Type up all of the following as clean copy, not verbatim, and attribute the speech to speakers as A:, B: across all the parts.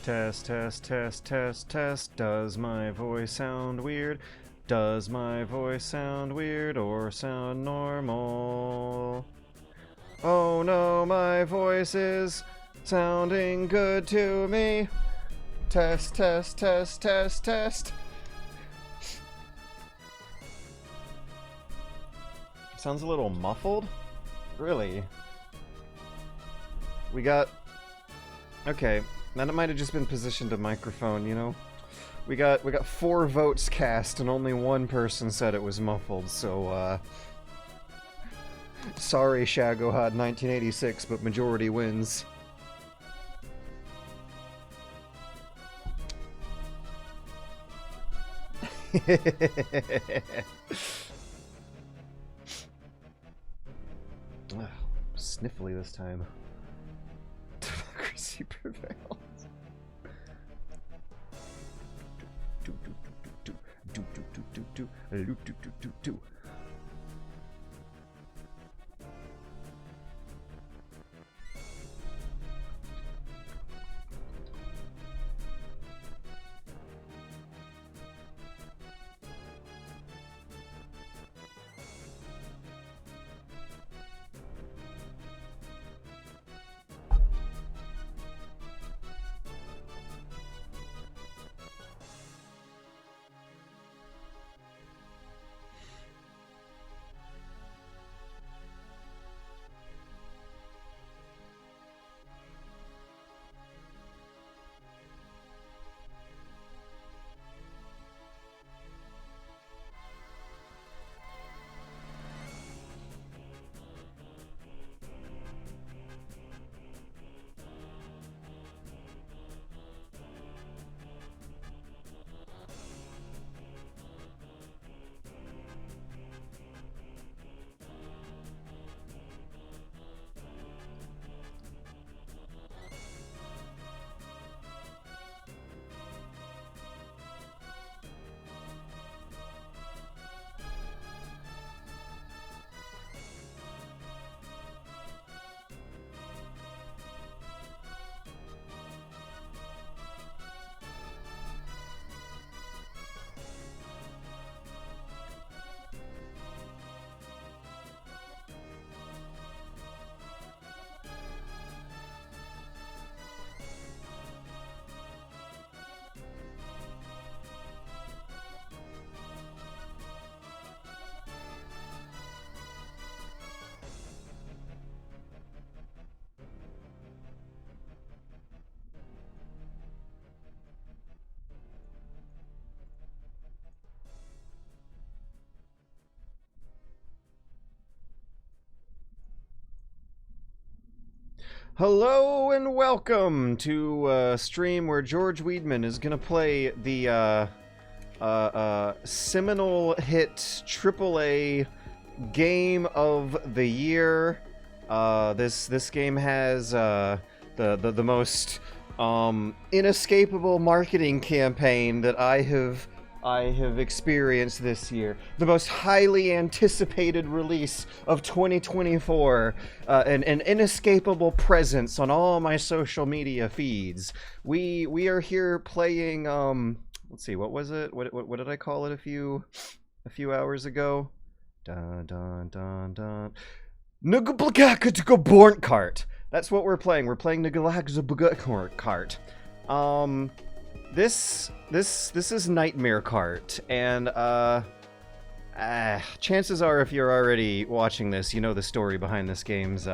A: Test, test, test, test, test. Does my voice sound weird? Does my voice sound weird or sound normal? Oh no, my voice is sounding good to me. Test, test, test, test, test. Sounds a little muffled? Really? We got... Okay, that might have just been positioned a microphone, you know? We got 4 votes cast and only one person said it was muffled, so, sorry, Shagohod 1986, but majority wins. Sniffly this time. Democracy prevails. Hello and welcome to a stream where George Weidman is gonna play the seminal hit AAA game of the year. This game has the most inescapable marketing campaign that I have experienced this year. The most highly anticipated release of 2024. An inescapable presence on all my social media feeds. We are here playing, let's see, what was it? What did I call it a few hours ago? Dun dun dun dun. Kart. That's what we're playing. We're playing Kart. This is Nightmare Kart, and chances are, if you're already watching this, you know the story behind this game's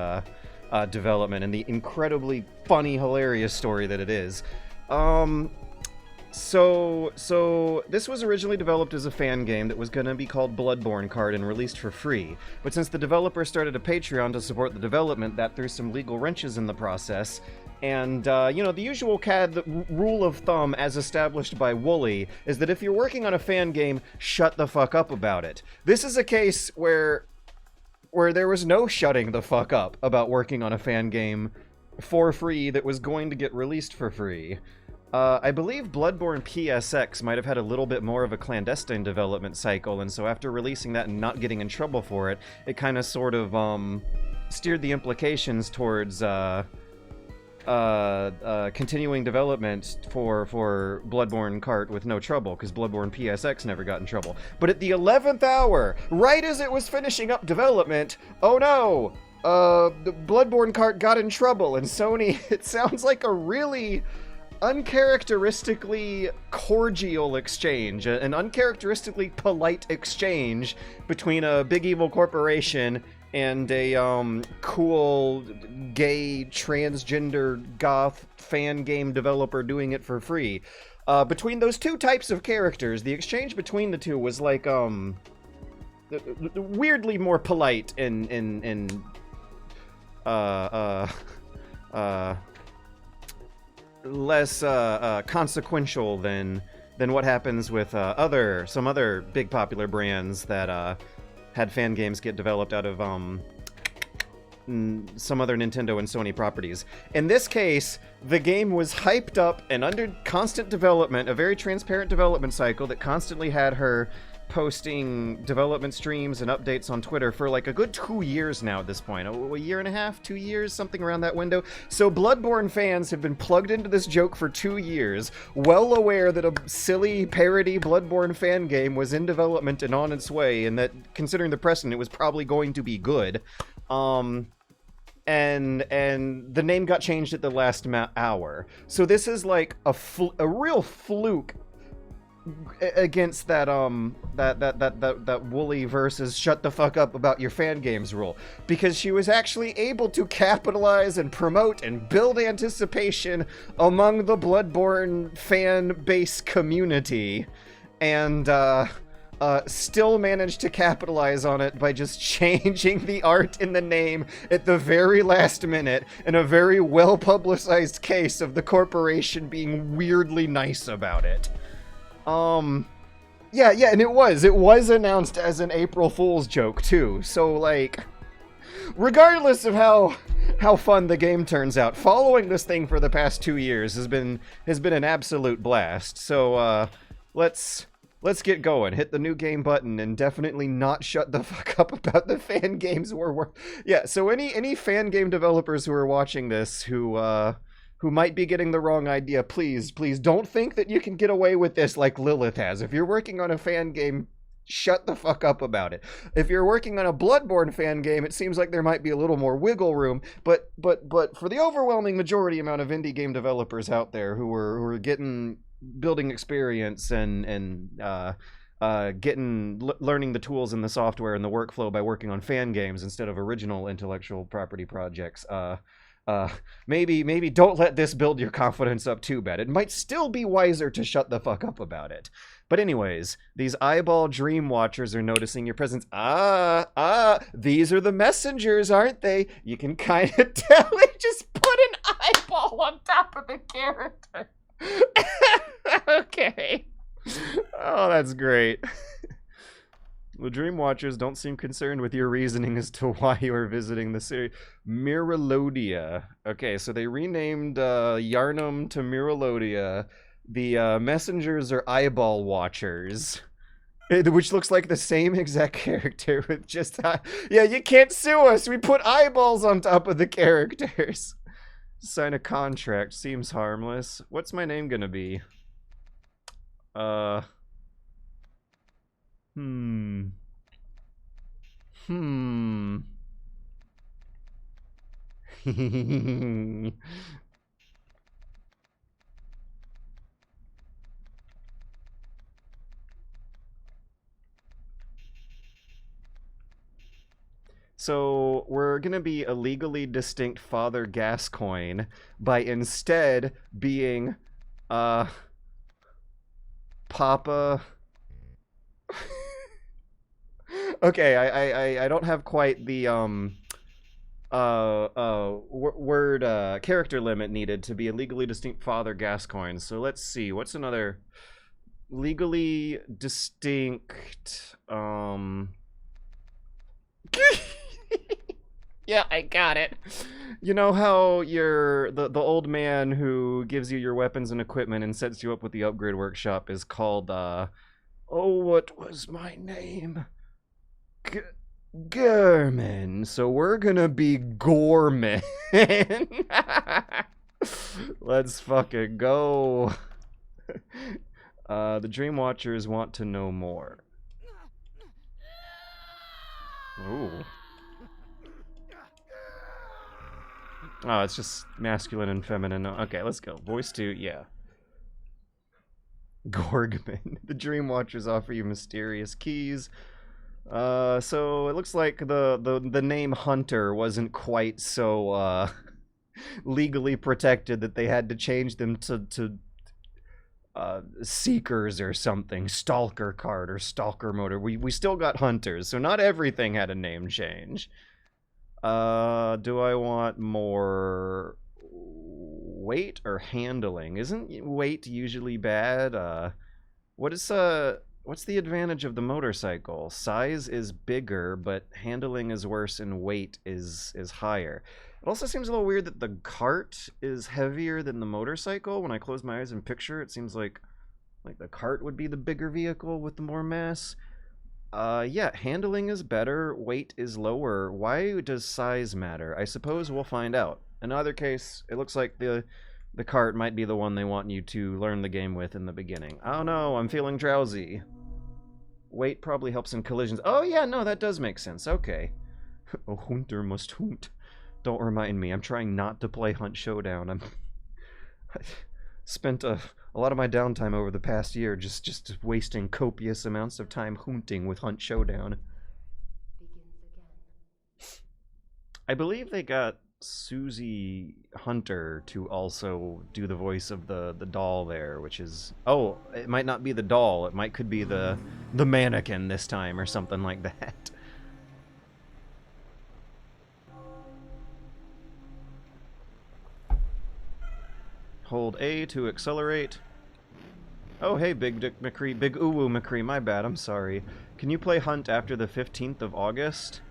A: development and the incredibly funny, hilarious story that it is. So this was originally developed as a fan game that was going to be called Bloodborne Kart and released for free. But since the developer started a Patreon to support the development, that threw some legal wrenches in the process. And, you know, the usual rule of thumb as established by Wooly is that if you're working on a fan game, shut the fuck up about it. This is a case where there was no shutting the fuck up about working on a fan game for free that was going to get released for free. I believe Bloodborne PSX might have had a little bit more of a clandestine development cycle, and so after releasing that and not getting in trouble for it, it kind of sort of, steered the implications towards, continuing development for Bloodborne Kart with no trouble, because Bloodborne PSX never got in trouble. But at the 11th hour, right as it was finishing up development, oh no! The Bloodborne Kart got in trouble, and Sony, it sounds like a really uncharacteristically cordial exchange, an uncharacteristically polite exchange between a big evil corporation and a cool gay transgender goth fan game developer doing it for free. Between those two types of characters, the exchange between the two was like weirdly more polite and less consequential than what happens with some other big popular brands that had fan games get developed out of some other Nintendo and Sony properties. In this case, the game was hyped up and under constant development, a very transparent development cycle that constantly had her posting development streams and updates on Twitter for like a good 2 years now at this point. A year and a half, 2 years, something around that window. So Bloodborne fans have been plugged into this joke for 2 years, well aware that a silly parody Bloodborne fan game was in development and on its way, and that, considering the precedent, it was probably going to be good. And the name got changed at the last hour. So this is like a real fluke against that Wooly versus shut the fuck up about your fan games rule, because she was actually able to capitalize and promote and build anticipation among the Bloodborne fan base community, and still managed to capitalize on it by just changing the art in the name at the very last minute, in a very well publicized case of the corporation being weirdly nice about it. Yeah, and it was announced as an April Fool's joke, too, so, like, regardless of how fun the game turns out, following this thing for the past 2 years has been an absolute blast, so, let's get going. Hit the new game button and definitely not shut the fuck up about the fan games yeah, so any fan game developers who are watching this who might be getting the wrong idea, please don't think that you can get away with this like Lilith has. If you're working on a fan game, shut the fuck up about it. If you're working on a Bloodborne fan game, it seems like there might be a little more wiggle room, but for the overwhelming majority amount of indie game developers out there who are getting building experience and learning the tools and the software and the workflow by working on fan games instead of original intellectual property projects, maybe don't let this build your confidence up too bad. It might still be wiser to shut the fuck up about it. But anyways, these eyeball dream watchers are noticing your presence. These are the messengers, aren't they? You can kind of tell it just put an eyeball on top of the character. Okay. Oh, that's great. The Dream Watchers don't seem concerned with your reasoning as to why you are visiting the series. Miralodia. Okay, so they renamed Yarnum to Miralodia. The messengers are Eyeball Watchers, which looks like the same exact character with just... yeah, you can't sue us! We put eyeballs on top of the characters! Sign a contract. Seems harmless. What's my name gonna be? So we're gonna be a legally distinct Father Gascoigne by instead being Papa. Okay, I don't have quite the word character limit needed to be a legally distinct Father Gascoigne. So let's see, what's another legally distinct yeah, I got it. You know how you're the old man who gives you your weapons and equipment and sets you up with the upgrade workshop is called oh, what was my name? Gorman. So we're gonna be Gorman. Let's fucking go. The Dream Watchers want to know more. Ooh. Oh, it's just masculine and feminine. Okay, let's go. Voice 2, yeah. Gorgman. The Dream Watchers offer you mysterious keys. So it looks like the name Hunter wasn't quite so legally protected that they had to change them to Seekers or something. Stalker Kart or Stalker Motor. We still got Hunters, so not everything had a name change. Do I want more weight or handling? Isn't weight usually bad? What's the advantage of the motorcycle? Size is bigger, but handling is worse and weight is higher. It also seems a little weird that the cart is heavier than the motorcycle. When I close my eyes and picture, it seems like the cart would be the bigger vehicle with the more mass. Yeah, handling is better, weight is lower. Why does size matter? I suppose we'll find out. In either case, it looks like the cart might be the one they want you to learn the game with in the beginning. Oh no, I'm feeling drowsy. Weight probably helps in collisions. Oh yeah, no, that does make sense. Okay. A hunter must hunt. Don't remind me. I'm trying not to play Hunt Showdown. I spent a lot of my downtime over the past year just wasting copious amounts of time hunting with Hunt Showdown. I believe they got Susie Hunter to also do the voice of the doll there, which is... Oh, it might not be the doll. It could be the mannequin this time or something like that. Hold A to accelerate. Oh, hey, Big Dick McCree. Big Uwu McCree, my bad, I'm sorry. Can you play Hunt after the 15th of August?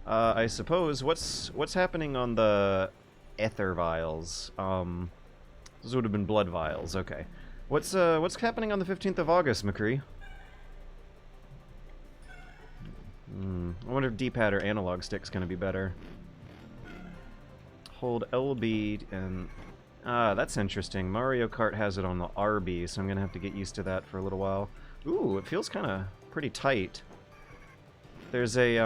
A: I suppose. What's happening on the Ether Vials? Those would have been Blood Vials, okay. What's happening on the 15th of August, McCree? I wonder if D-pad or analog stick's gonna be better. Hold LB and... that's interesting. Mario Kart has it on the RB, so I'm gonna have to get used to that for a little while. Ooh, it feels kind of pretty tight. There's a,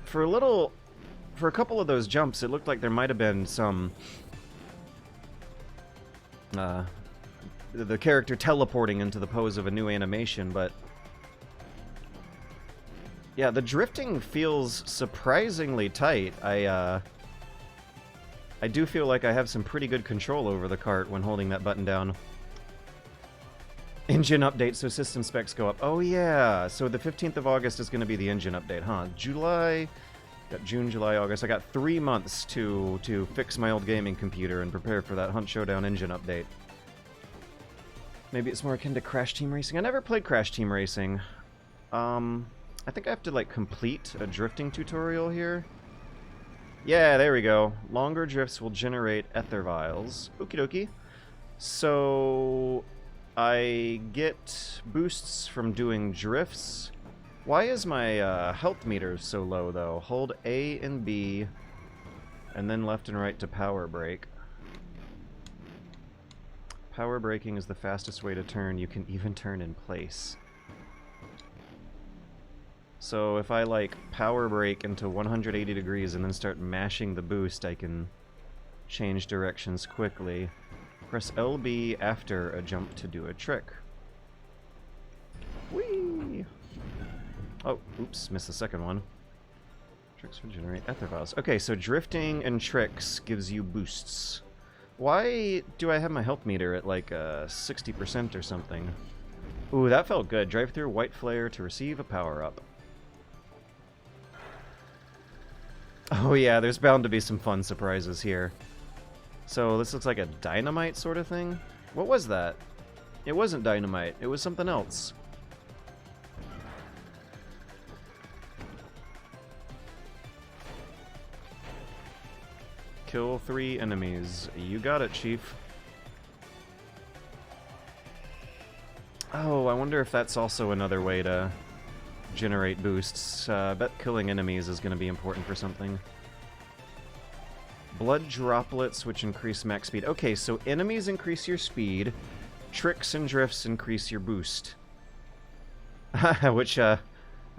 A: for a couple of those jumps, it looked like there might have been some, the character teleporting into the pose of a new animation, but... Yeah, the drifting feels surprisingly tight. I do feel like I have some pretty good control over the cart when holding that button down. Engine update, so system specs go up. Oh yeah, so the 15th of August is going to be the engine update, huh? July, got June, July, August. I got 3 months to fix my old gaming computer and prepare for that Hunt Showdown engine update. Maybe it's more akin to Crash Team Racing. I never played Crash Team Racing. I think I have to, like, complete a drifting tutorial here. Yeah, there we go. Longer drifts will generate ether vials. Okie dokie. So... I get boosts from doing drifts. Why is my health meter so low, though? Hold A and B, and then left and right to power brake. Power braking is the fastest way to turn. You can even turn in place. So if I, like, power brake into 180 degrees and then start mashing the boost, I can change directions quickly. Press LB after a jump to do a trick. Whee! Oh, oops, missed the second one. Tricks will generate ether vials. Okay, so drifting and tricks gives you boosts. Why do I have my health meter at, like, 60% or something? Ooh, that felt good. Drive through white flare to receive a power-up. Oh yeah, there's bound to be some fun surprises here. So this looks like a dynamite sort of thing? What was that? It wasn't dynamite, it was something else. Kill 3 enemies. You got it, Chief. Oh, I wonder if that's also another way to generate boosts. I bet killing enemies is going to be important for something. Blood droplets, which increase max speed. Okay, so enemies increase your speed. Tricks and drifts increase your boost. Which, I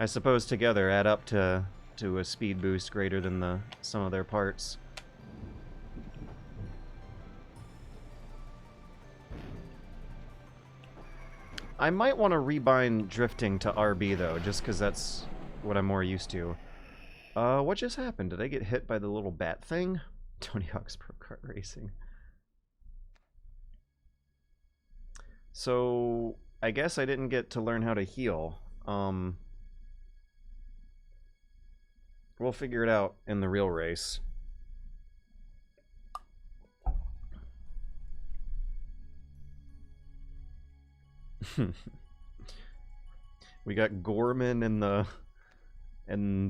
A: suppose together add up to a speed boost greater than the sum of their parts. I might want to rebind drifting to RB, though, just because that's what I'm more used to. What just happened? Did I get hit by the little bat thing? Tony Hawk's Pro Kart Racing. So, I guess I didn't get to learn how to heal. We'll figure it out in the real race. We got Gorman and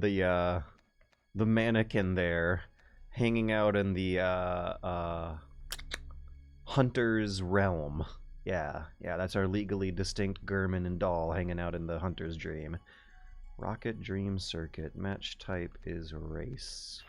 A: the mannequin there, hanging out in the Hunter's realm. Yeah, that's our legally distinct Gurman and doll hanging out in the Hunter's dream. Rocket Dream Circuit. Match type is race.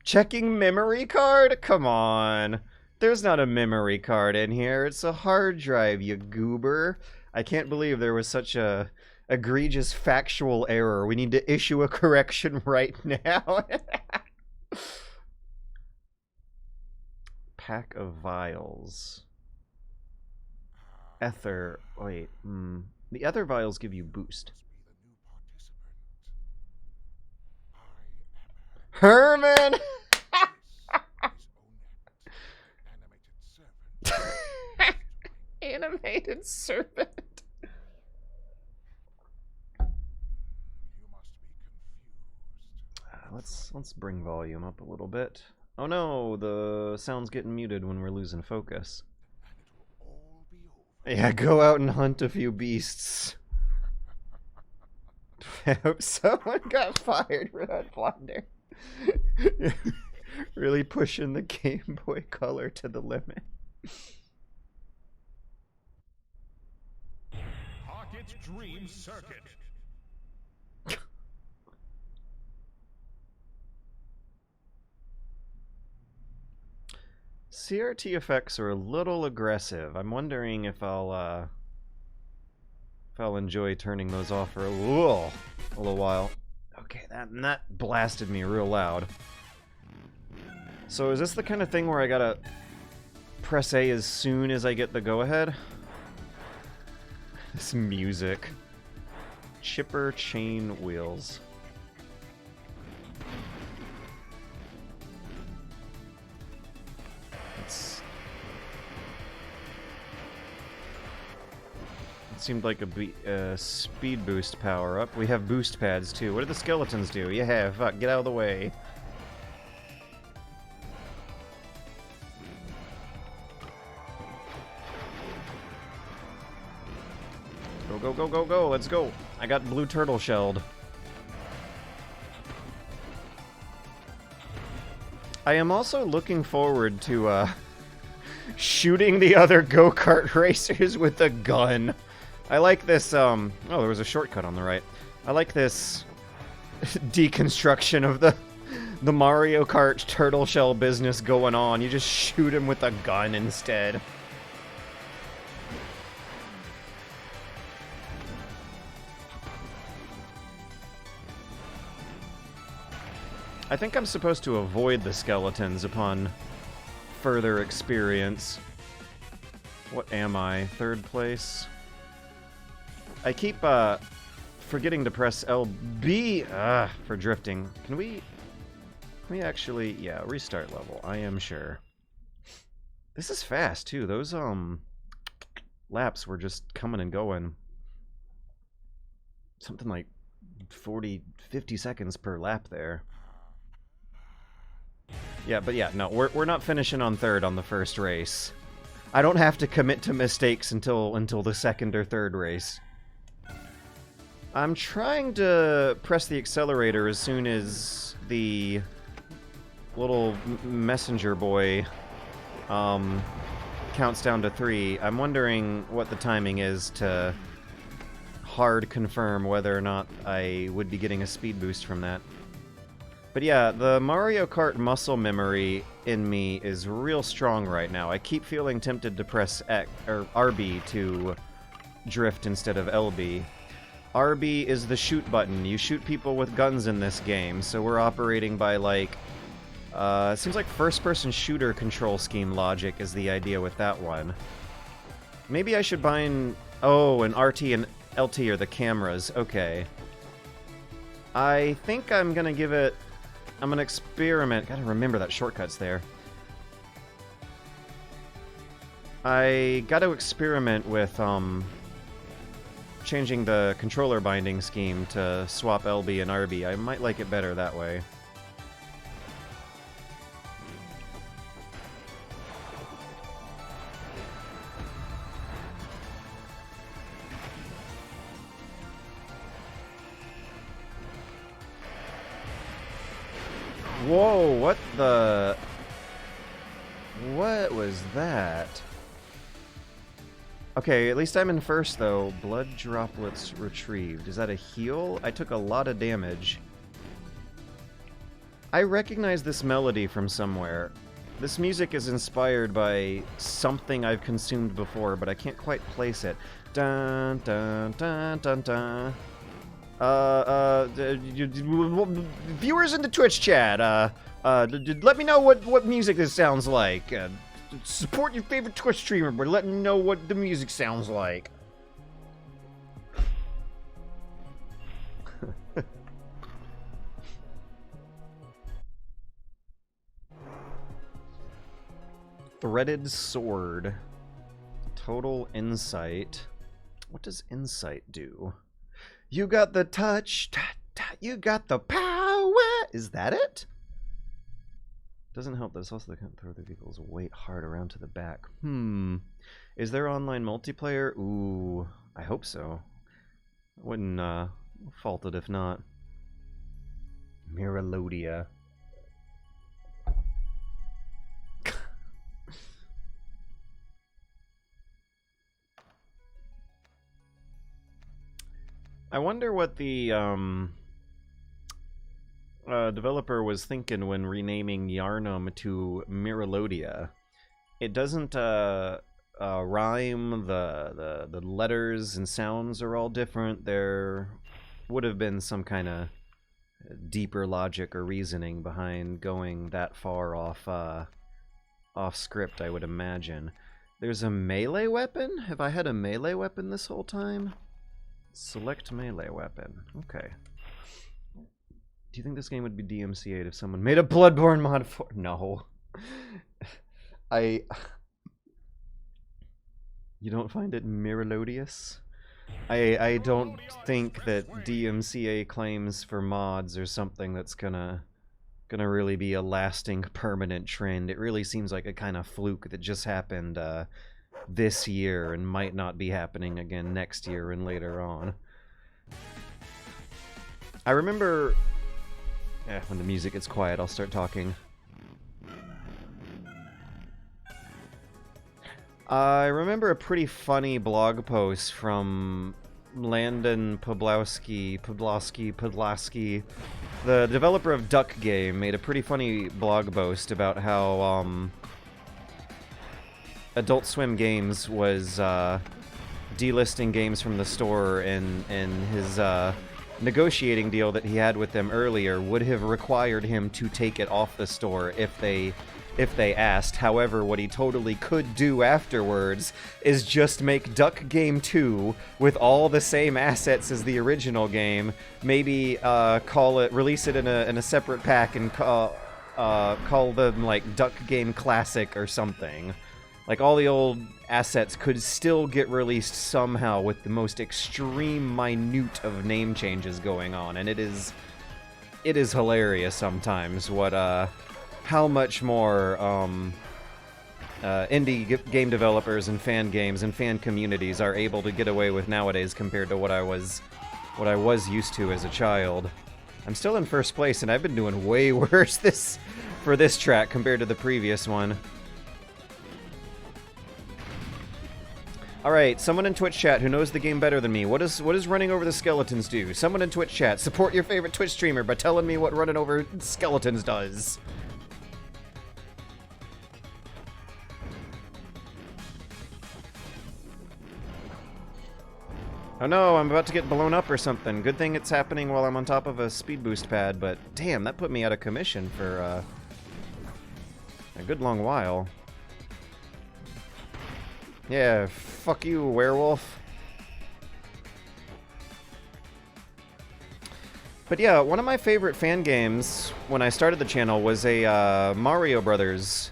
A: Checking memory card? Come on. There's not a memory card in here. It's a hard drive, you goober. I can't believe there was such a egregious factual error. We need to issue a correction right now. Pack of vials. Ether. Wait. The ether vials give you boost. Herman! Animated serpent. Let's bring volume up a little bit. Oh no, the sound's getting muted when we're losing focus. Yeah, go out and hunt a few beasts. I hope someone got fired for that blunder. Really pushing the Game Boy Color to the limit.
B: Pocket Dream Circuit.
A: CRT effects are a little aggressive. I'm wondering if I'll enjoy turning those off for a little while. Okay, that blasted me real loud. So is this the kind of thing where I gotta press A as soon as I get the go-ahead? This music. Chipper chain wheels. It seemed like a speed boost power-up. We have boost pads, too. What do the skeletons do? Yeah, fuck, get out of the way. Go, go, go, go, go, let's go. I got blue turtle shelled. I am also looking forward to, shooting the other go-kart racers with a gun. I like this, oh, there was a shortcut on the right. I like this deconstruction of the Mario Kart turtle shell business going on. You just shoot him with a gun instead. I think I'm supposed to avoid the skeletons upon further experience. What am I? Third place? I keep forgetting to press LB for drifting. Can we actually, yeah, restart level, I am sure. This is fast too. Those laps were just coming and going. Something like 50 seconds per lap there. Yeah, but yeah, no, we're not finishing on third on the first race. I don't have to commit to mistakes until the second or third race. I'm trying to press the accelerator as soon as the little messenger boy counts down to 3. I'm wondering what the timing is to hard confirm whether or not I would be getting a speed boost from that. But yeah, the Mario Kart muscle memory in me is real strong right now. I keep feeling tempted to press X, or RB to drift instead of LB. RB is the shoot button. You shoot people with guns in this game, so we're operating by, like, it seems like first-person shooter control scheme logic is the idea with that one. Maybe I should bind... Oh, and RT and LT are the cameras. Okay. I think I'm gonna give it... I'm gonna experiment. Gotta remember that shortcut's there. I gotta experiment with, changing the controller binding scheme to swap LB and RB. I might like it better that way. Whoa, what the... What was that? Okay, at least I'm in first, though. Blood droplets retrieved. Is that a heal? I took a lot of damage. I recognize this melody from somewhere. This music is inspired by something I've consumed before, but I can't quite place it. Dun, dun, dun, dun, dun. Viewers in the Twitch chat, let me know what music this sounds like. Support your favorite Twitch streamer, but let me know what the music sounds like. Threaded sword. Total insight. What does insight do? You got the touch, you got the power. Is that it? Doesn't help that it's also the kind of throw the vehicle's weight hard around to the back. Is there online multiplayer? Ooh, I hope so. I wouldn't fault it if not. Miralodia. I wonder what the developer was thinking when renaming Yarnum to Miralodia. It doesn't rhyme. The letters and sounds are all different. There would have been some kind of deeper logic or reasoning behind going that far off script, I would imagine. There's a melee weapon? Have I had a melee weapon this whole time? Select melee weapon. Okay. Do you think this game would be DMCA'd if someone made a Bloodborne mod for... No. You don't find it Miralodious? I don't think that DMCA claims for mods are something that's gonna really be a lasting, permanent trend. It really seems like a kind of fluke that just happened, this year and might not be happening again next year and later on. I remember... when the music gets quiet, I'll start talking. I remember a pretty funny blog post from Landon Podlowski, the developer of Duck Game, made a pretty funny blog post about how, Adult Swim Games was delisting games from the store, and his negotiating deal that he had with them earlier would have required him to take it off the store if they asked. However, what he totally could do afterwards is just make Duck Game 2 with all the same assets as the original game. Maybe release it in a separate pack and call them like Duck Game Classic or something. Like, all the old assets could still get released somehow with the most extreme minute of name changes going on, and it is hilarious sometimes what how much more indie game developers and fan games and fan communities are able to get away with nowadays compared to what I was used to as a child. I'm still in first place, and I've been doing way worse for this track compared to the previous one. Alright, someone in Twitch chat who knows the game better than me. What does running over the skeletons do? Someone in Twitch chat, support your favorite Twitch streamer by telling me what running over skeletons does. Oh no, I'm about to get blown up or something. Good thing it's happening while I'm on top of a speed boost pad, but damn, that put me out of commission for a good long while. Yeah, fuck you, werewolf. But yeah, one of my favorite fan games when I started the channel was a Mario Brothers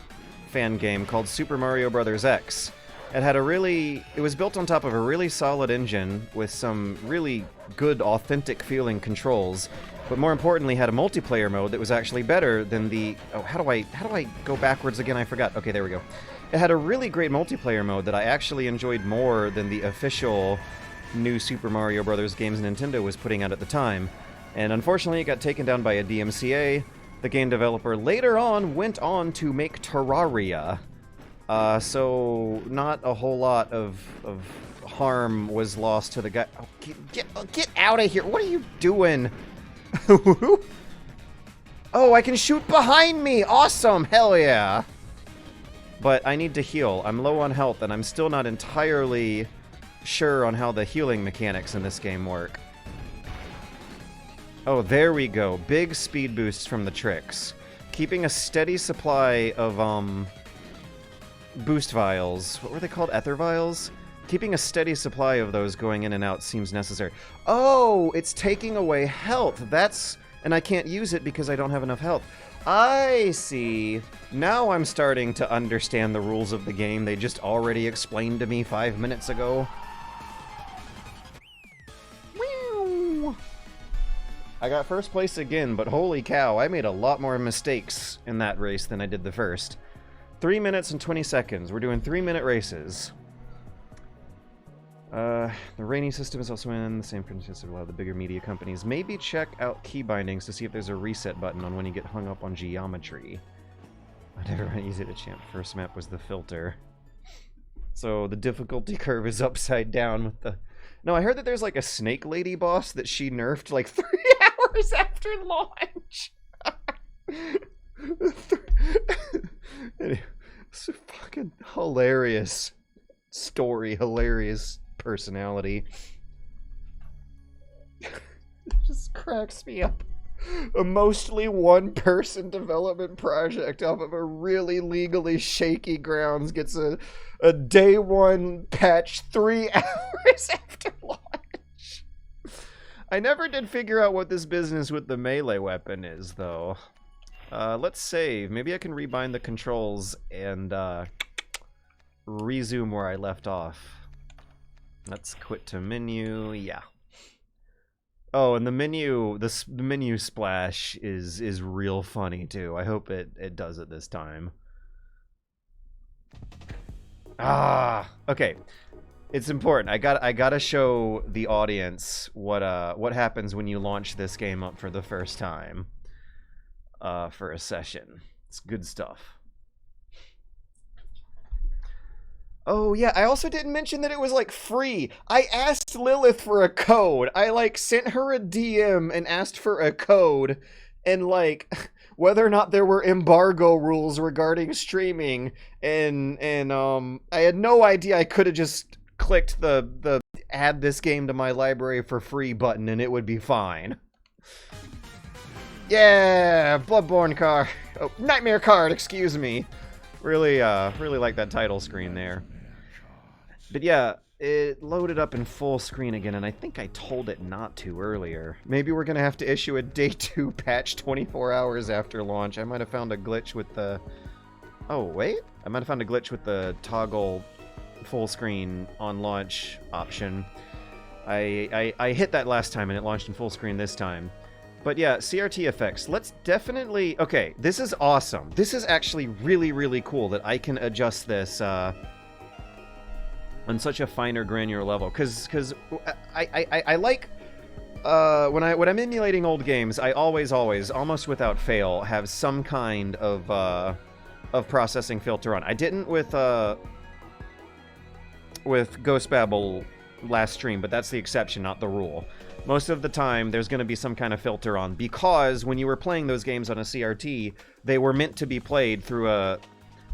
A: fan game called Super Mario Brothers X. It was built on top of a really solid engine with some really good, authentic feeling controls, but more importantly had a multiplayer mode that was actually better than the... Oh, how do I go backwards again? I forgot. Okay, there we go. It had a really great multiplayer mode that I actually enjoyed more than the official new Super Mario Brothers games Nintendo was putting out at the time. And unfortunately, it got taken down by a DMCA. The game developer later on went on to make Terraria. So not a whole lot of harm was lost to the guy. Oh, get out of here! What are you doing? Oh, I can shoot behind me! Awesome! Hell yeah! But I need to heal. I'm low on health, and I'm still not entirely sure on how the healing mechanics in this game work. Oh, there we go. Big speed boosts from the tricks. Keeping a steady supply of, boost vials. What were they called? Ether vials? Keeping a steady supply of those going in and out seems necessary. Oh, it's taking away health. And I can't use it because I don't have enough health. I see. Now I'm starting to understand the rules of the game they just already explained to me 5 minutes ago. Whew. I got first place again, but holy cow, I made a lot more mistakes in that race than I did the first. 3 minutes and 20 seconds. We're doing 3-minute races. The rating system is also in the same principle as a lot of the bigger media companies. Maybe check out key bindings to see if there's a reset button on when you get hung up on geometry. I never went easy to champ. First map was the filter. So the difficulty curve is upside down with the... No, I heard that there's like a snake lady boss that she nerfed like 3 hours after launch. It's a fucking hilarious story, hilarious personality. It just cracks me up. A mostly one-person development project off of a really legally shaky grounds gets a day one patch 3 hours after launch. I never did figure out what this business with the melee weapon is, though. Let's save. Maybe I can rebind the controls and resume where I left off. Let's quit to menu. Yeah. Oh, and the menu splash is real funny too. I hope it does it this time. Ah, okay. It's important. I gotta show the audience what happens when you launch this game up for the first time. For a session. It's good stuff. Oh yeah, I also didn't mention that it was like free. I asked Lilith for a code. I like sent her a DM and asked for a code and like whether or not there were embargo rules regarding streaming and I had no idea. I could have just clicked the add this game to my library for free button and it would be fine. Yeah, Bloodborne card. Oh, Nightmare card, excuse me. Really like that title screen there. But yeah, it loaded up in full screen again, and I think I told it not to earlier. Maybe we're gonna have to issue a day 2 patch 24 hours after launch. I might have found a glitch with the... Oh, wait? I might have found a glitch with the toggle full screen on launch option. I hit that last time, and it launched in full screen this time. But yeah, CRT effects. Let's definitely... Okay, this is awesome. This is actually really, really cool that I can adjust this on such a finer, granular level. Because I like... when I'm emulating old games, I always, almost without fail, have some kind of processing filter on. I didn't with Ghost Babel last stream, but that's the exception, not the rule. Most of the time, there's going to be some kind of filter on, because when you were playing those games on a CRT, they were meant to be played through a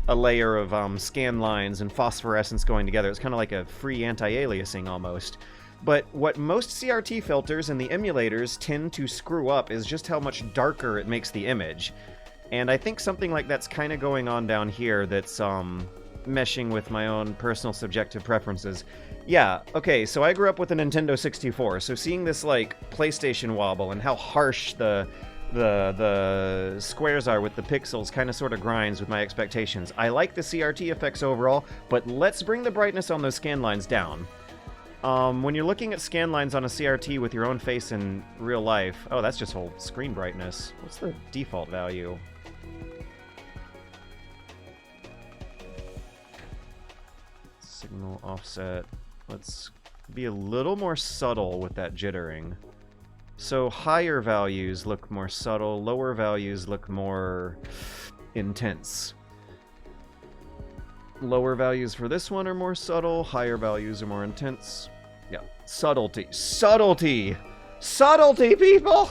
A: layer of scan lines and phosphorescence going together. It's kind of like a free anti-aliasing almost. But what most CRT filters and the emulators tend to screw up is just how much darker it makes the image. And I think something like that's kind of going on down here that's meshing with my own personal subjective preferences. Yeah, okay, so I grew up with a Nintendo 64, so seeing this, like, PlayStation wobble and how harsh the squares are with the pixels kind of sort of grinds with my expectations. I like the CRT effects overall, but let's bring the brightness on those scan lines down. When you're looking at scan lines on a CRT with your own face in real life... Oh, that's just whole screen brightness. What's the default value? Signal offset. Let's be a little more subtle with that jittering. So higher values look more subtle, lower values look more intense. Lower values for this one are more subtle, higher values are more intense. Yeah, subtlety. Subtlety! Subtlety, people!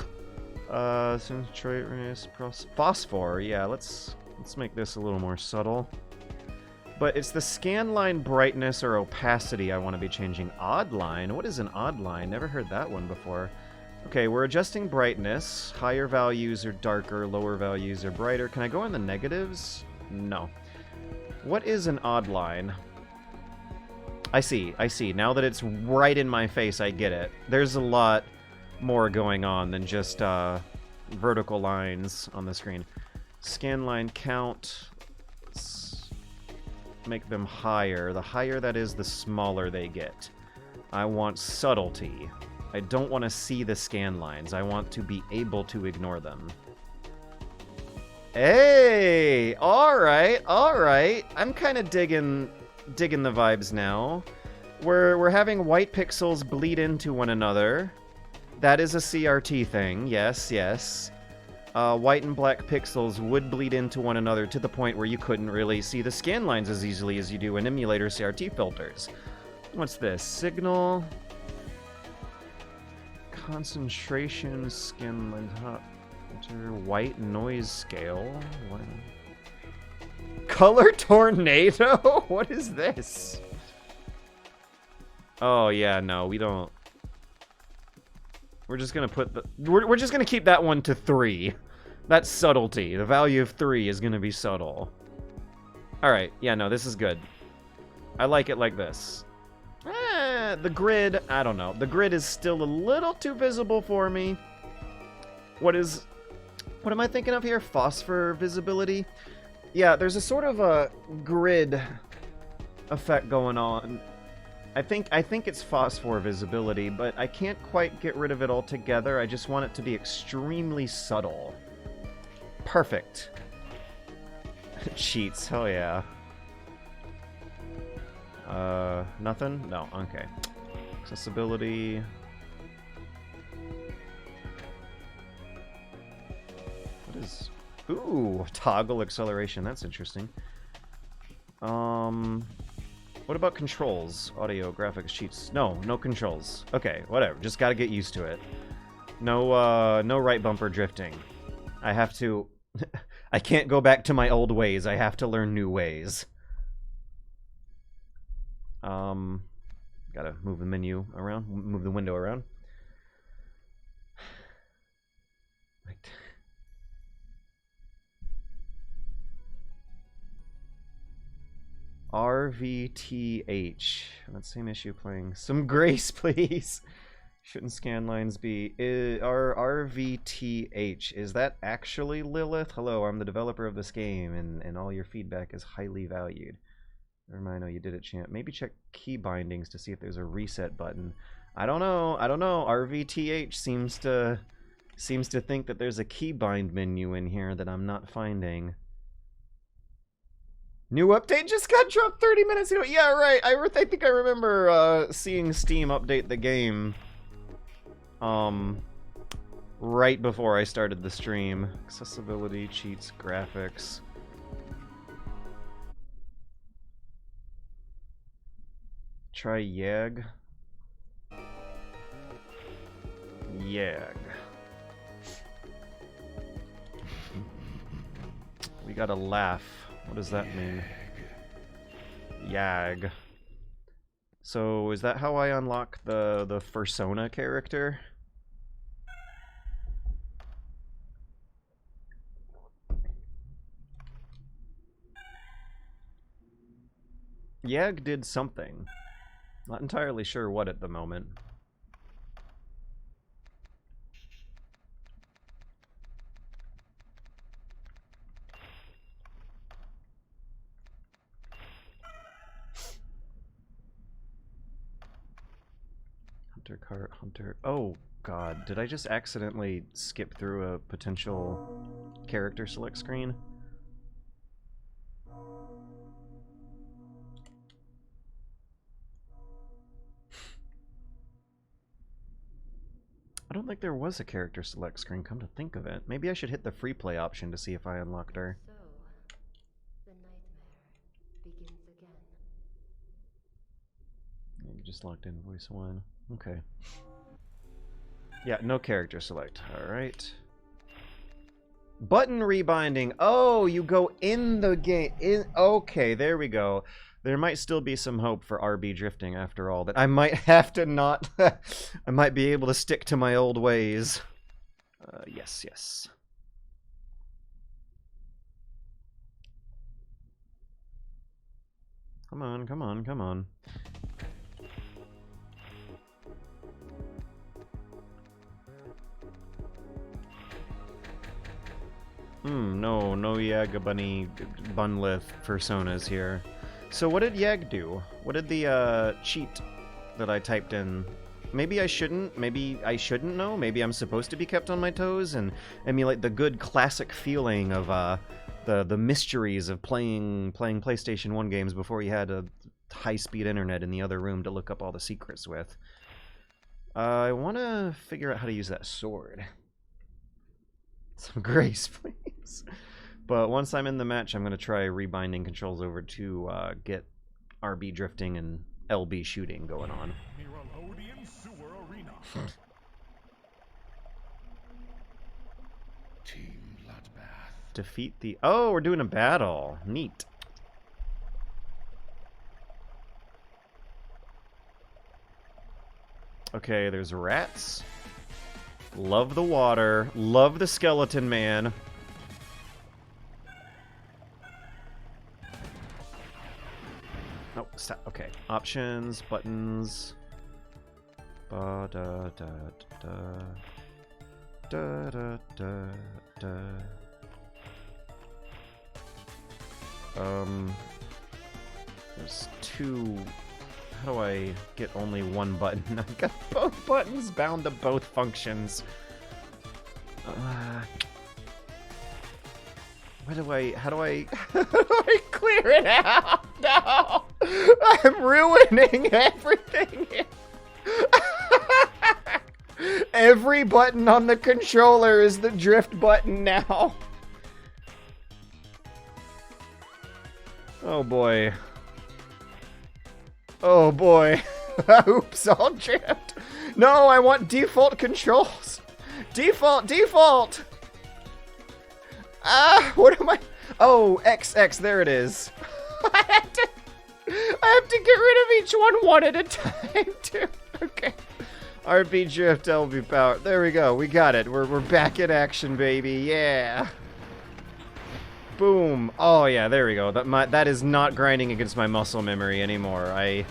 A: Concentrate, phosphor, yeah, let's make this a little more subtle. But it's the scan line brightness or opacity I want to be changing. Odd line? What is an odd line? Never heard that one before. Okay, we're adjusting brightness. Higher values are darker, lower values are brighter. Can I go in the negatives? No. What is an odd line? I see. Now that it's right in my face, I get it. There's a lot more going on than just vertical lines on the screen. Scan line count. Let's make them higher. The higher that is, the smaller they get. I want subtlety. I don't want to see the scan lines. I want to be able to ignore them. Hey! Alright. I'm kind of digging the vibes now. We're having white pixels bleed into one another. That is a CRT thing. Yes. White and black pixels would bleed into one another to the point where you couldn't really see the scan lines as easily as you do in emulator CRT filters. What's this? Signal... concentration, skin length, white noise scale. What? Color tornado? What is this? Oh yeah, no, we don't. We're just gonna put the. We're just gonna keep that one to 3. That's subtlety. The value of 3 is gonna be subtle. All right, yeah, no, this is good. I like it like this. The grid, I don't know. The grid is still a little too visible for me. What am I thinking of here? Phosphor visibility? Yeah, there's a sort of a grid effect going on. I think it's phosphor visibility, but I can't quite get rid of it altogether. I just want it to be extremely subtle. Perfect. Cheats, hell yeah. Nothing? No, okay. Accessibility. What is... Ooh, toggle acceleration, that's interesting. What about controls? Audio, graphics, cheats. No controls. Okay, whatever, just gotta get used to it. No right bumper drifting. I have to... I can't go back to my old ways, I have to learn new ways. Gotta move the menu around, move the window around. Right. RVTH. That same issue playing. Some grace, please. Shouldn't scan lines be... RVTH. Is that actually Lilith? Hello, I'm the developer of this game, and all your feedback is highly valued. Never mind, I know you did it, champ. Maybe check key bindings to see if there's a reset button. I don't know. RVTH seems to think that there's a keybind menu in here that I'm not finding. New update just got dropped 30 minutes ago. Yeah, right. I think I remember seeing Steam update the game right before I started the stream. Accessibility, cheats, graphics. try Yag. Yag. We gotta laugh. What does that mean? Yag. So, is that how I unlock the Fursona character? Yag did something. Not entirely sure what at the moment. Hunter, Kart, Hunter. Oh, God. Did I just accidentally skip through a potential character select screen? I don't think there was a character select screen, come to think of it. Maybe I should hit the free play option to see if I unlocked her.
C: So, the nightmare begins again.
A: Yeah, you just logged in voice 1. Okay. Yeah, no character select. Alright. Button rebinding. Oh, you go in the game. Okay, there we go. There might still be some hope for RB drifting after all. That I might have to not... I might be able to stick to my old ways. Yes, yes. Come on, come on, come on. No Yag Bunny Bunlith personas here. So what did Yag do? What did the cheat that I typed in? Maybe I shouldn't know. Maybe I'm supposed to be kept on my toes and emulate the good classic feeling of the mysteries of playing PlayStation 1 games before you had a high-speed internet in the other room to look up all the secrets with. I want to figure out how to use that sword. Some grace, please. But once I'm in the match, I'm going to try rebinding controls over to get RB drifting and LB shooting going on.
B: Miralodian Sewer Arena. Team Bloodbath.
A: Defeat the... Oh, we're doing a battle. Neat. Okay, there's rats. Love the water. Love the skeleton man. Oh, stop. Okay. Options, buttons. Ba da da da da da da da. There's two. How do I get only one button? I've got both buttons bound to both functions. How do I clear it out? No! I'm ruining everything here. Every button on the controller is the drift button now. Oh boy. Oh boy. Oops, I'll drift. No, I want default controls. Default! What am I? Oh, XX, there it is. I have to get rid of each one at a time, too. Okay. RB drift, LB power. There we go. We got it. We're back in action, baby. Yeah. Boom. Oh yeah, there we go. That is not grinding against my muscle memory anymore.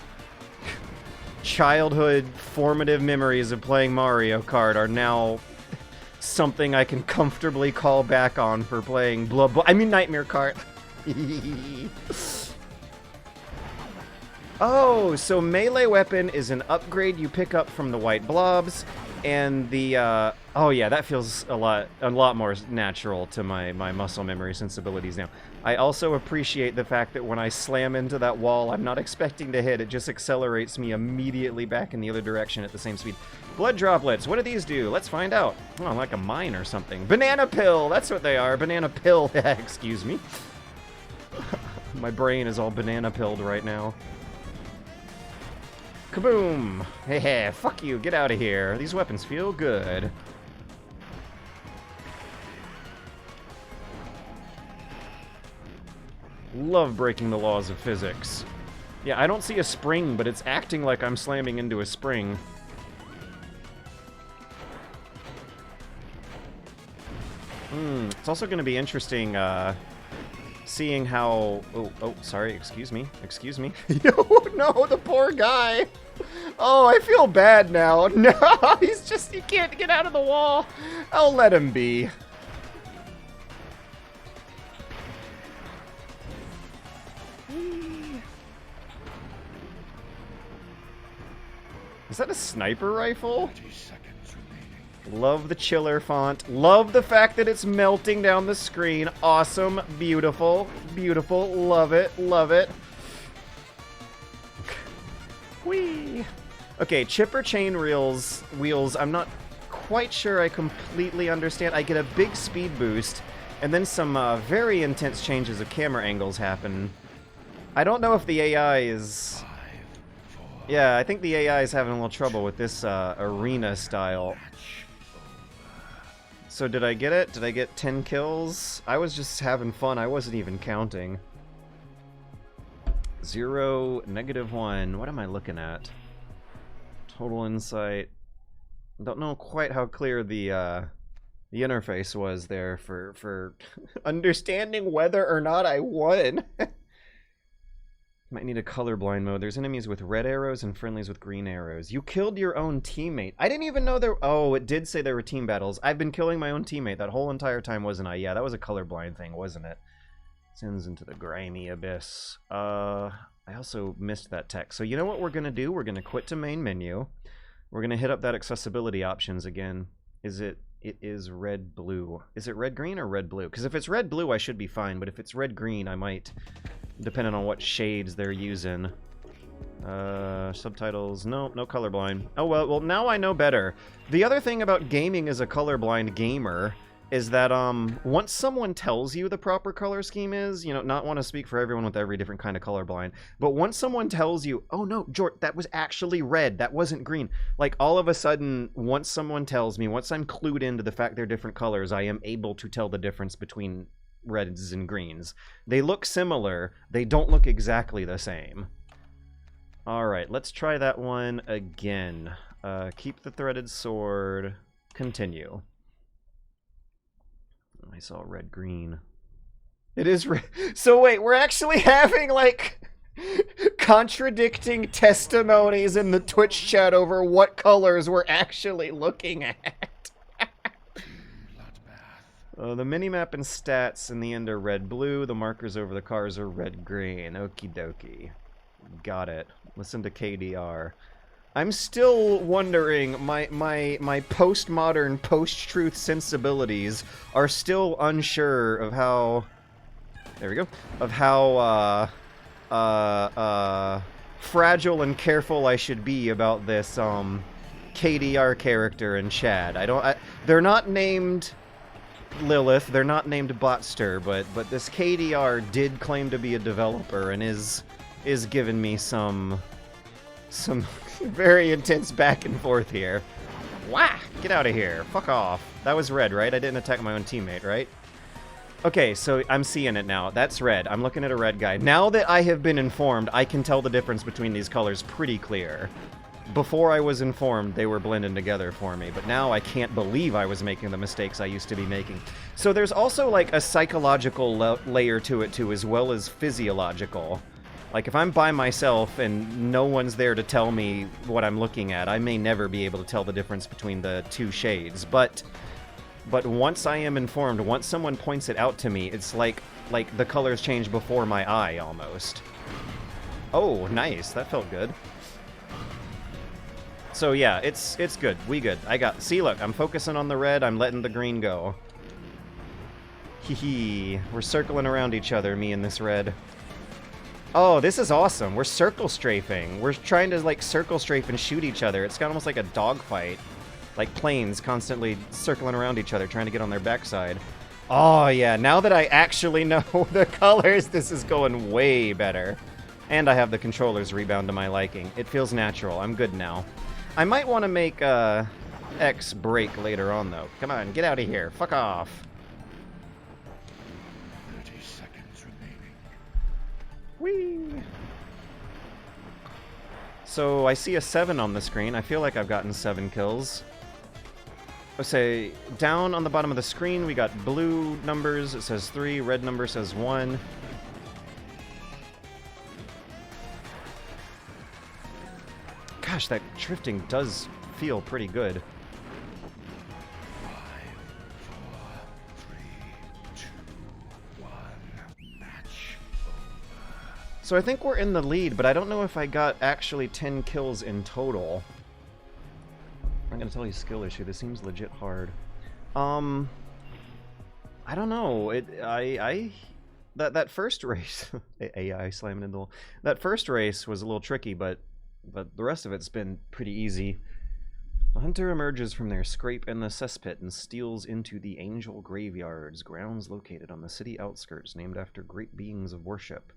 A: Childhood formative memories of playing Mario Kart are now something I can comfortably call back on for playing Nightmare Kart. Oh, so melee weapon is an upgrade you pick up from the white blobs, and the oh yeah, that feels a lot more natural to my muscle memory sensibilities now. I also appreciate the fact that when I slam into that wall I'm not expecting to hit, it just accelerates me immediately back in the other direction at the same speed. Blood droplets, what do these do? Let's find out. Oh, like a mine or something. Banana pill, that's what they are. Banana pill, excuse me. My brain is all banana pilled right now. Kaboom! Hey, fuck you, get out of here. These weapons feel good. Love breaking the laws of physics. Yeah, I don't see a spring, but it's acting like I'm slamming into a spring. It's also going to be interesting, seeing how... Oh, sorry, excuse me. Yo, no, the poor guy! Oh, I feel bad now. No, he can't get out of the wall. I'll let him be. Is that a sniper rifle?
B: 30 seconds remaining.
A: Love the chiller font. Love the fact that it's melting down the screen. Awesome. Beautiful. Beautiful. Love it. Love it. Whee! Okay, chipper chain wheels, I'm not quite sure I completely understand. I get a big speed boost, and then some very intense changes of camera angles happen. I don't know if the AI is...
B: 5, 4,
A: Yeah, I think the AI is having a little trouble with this arena style. So did I get it? Did I get 10 kills? I was just having fun. I wasn't even counting. 0, -1. What am I looking at? Total insight. Don't know quite how clear the interface was there for understanding whether or not I won. Might need a colorblind mode. There's enemies with red arrows and friendlies with green arrows. You killed your own teammate. I didn't even know there... Oh, it did say there were team battles. I've been killing my own teammate that whole entire time, wasn't I? Yeah, that was a colorblind thing, wasn't it? Sends into the grimy abyss. I also missed that text. So you know what we're going to do? We're going to quit to main menu. We're going to hit up that accessibility options again. It is red-blue. Is it red-green or red-blue? Because if it's red-blue, I should be fine. But if it's red-green, I might... Depending on what shades they're using. Subtitles. No colorblind. Oh, well, now I know better. The other thing about gaming as a colorblind gamer is that, once someone tells you the proper color scheme is, you know, not want to speak for everyone with every different kind of colorblind, but once someone tells you, oh no, Jort, that was actually red, that wasn't green, like, all of a sudden, once someone tells me, once I'm clued into the fact they're different colors, I am able to tell the difference between reds and greens. They look similar, they don't look exactly the same. Alright, let's try that one again. Keep the threaded sword. Continue. I saw red-green. It is red. So wait, we're actually having, like, contradicting testimonies in the Twitch chat over what colors we're actually looking at. The minimap and stats in the end are red-blue. The markers over the cars are red-green. Okie dokie. Got it. Listen to KDR. I'm still wondering, my postmodern, post-truth sensibilities are still unsure of how... There we go. Of how, fragile and careful I should be about this, KDR character in Chad. They're not named Lilith, they're not named Botster, but this KDR did claim to be a developer and is giving me some very intense back and forth here. Wah! Get out of here. Fuck off. That was red, right? I didn't attack my own teammate, right? Okay, so I'm seeing it now. That's red. I'm looking at a red guy. Now that I have been informed, I can tell the difference between these colors pretty clear. Before I was informed, they were blending together for me, but now I can't believe I was making the mistakes I used to be making. So there's also, like, a psychological layer to it, too, as well as physiological. Like, if I'm by myself and no one's there to tell me what I'm looking at, I may never be able to tell the difference between the two shades. But once I am informed, once someone points it out to me, it's like the colors change before my eye, almost. Oh, nice. That felt good. So yeah, it's good. We good. See, look, I'm focusing on the red, I'm letting the green go. Hee hee. We're circling around each other, me and this red. Oh, this is awesome. We're circle strafing. We're trying to, like, circle strafe and shoot each other. It's got almost like a dogfight. Like planes constantly circling around each other, trying to get on their backside. Oh, yeah. Now that I actually know the colors, this is going way better. And I have the controllers rebound to my liking. It feels natural. I'm good now. I might want to make X break later on, though. Come on, get out of here. Fuck off.
B: 30 seconds remaining.
A: Whee! So I see a 7 on the screen. I feel like I've gotten 7 kills. Let's say, down on the bottom of the screen, we got blue numbers. It says 3. Red number says 1. Gosh, that drifting does feel pretty good.
B: 5, 4, 3, 2, 1. Match over.
A: So I think we're in the lead, but I don't know if I got actually 10 kills in total. I'm gonna tell you skill issue. This seems legit hard. I don't know. That first race, AI slamming into the wall. That first race was a little tricky, but the rest of it's been pretty easy. The hunter emerges from their scrape in the cesspit and steals into the Angel Graveyards, grounds located on the city outskirts, named after great beings of worship.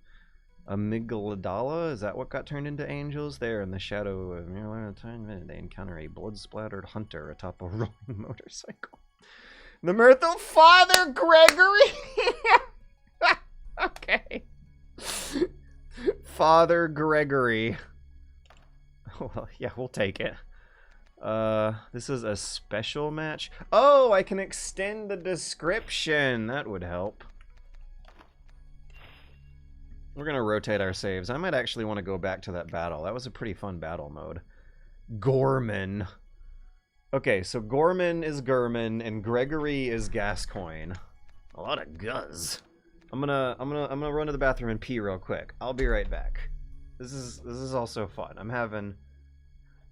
A: Amygdala, is that what got turned into angels? There in the shadow of they encounter a blood-splattered hunter atop a rolling motorcycle. The mirth of Father Gregory! Okay. Father Gregory. Well, yeah, we'll take it. This is a special match. Oh, I can extend the description. That would help. We're gonna rotate our saves. I might actually want to go back to that battle. That was a pretty fun battle mode. Gorman. Okay, so Gorman is Gurman and Gregory is Gascoigne. A lot of guzz. I'm gonna run to the bathroom and pee real quick. I'll be right back. This is also fun. I'm having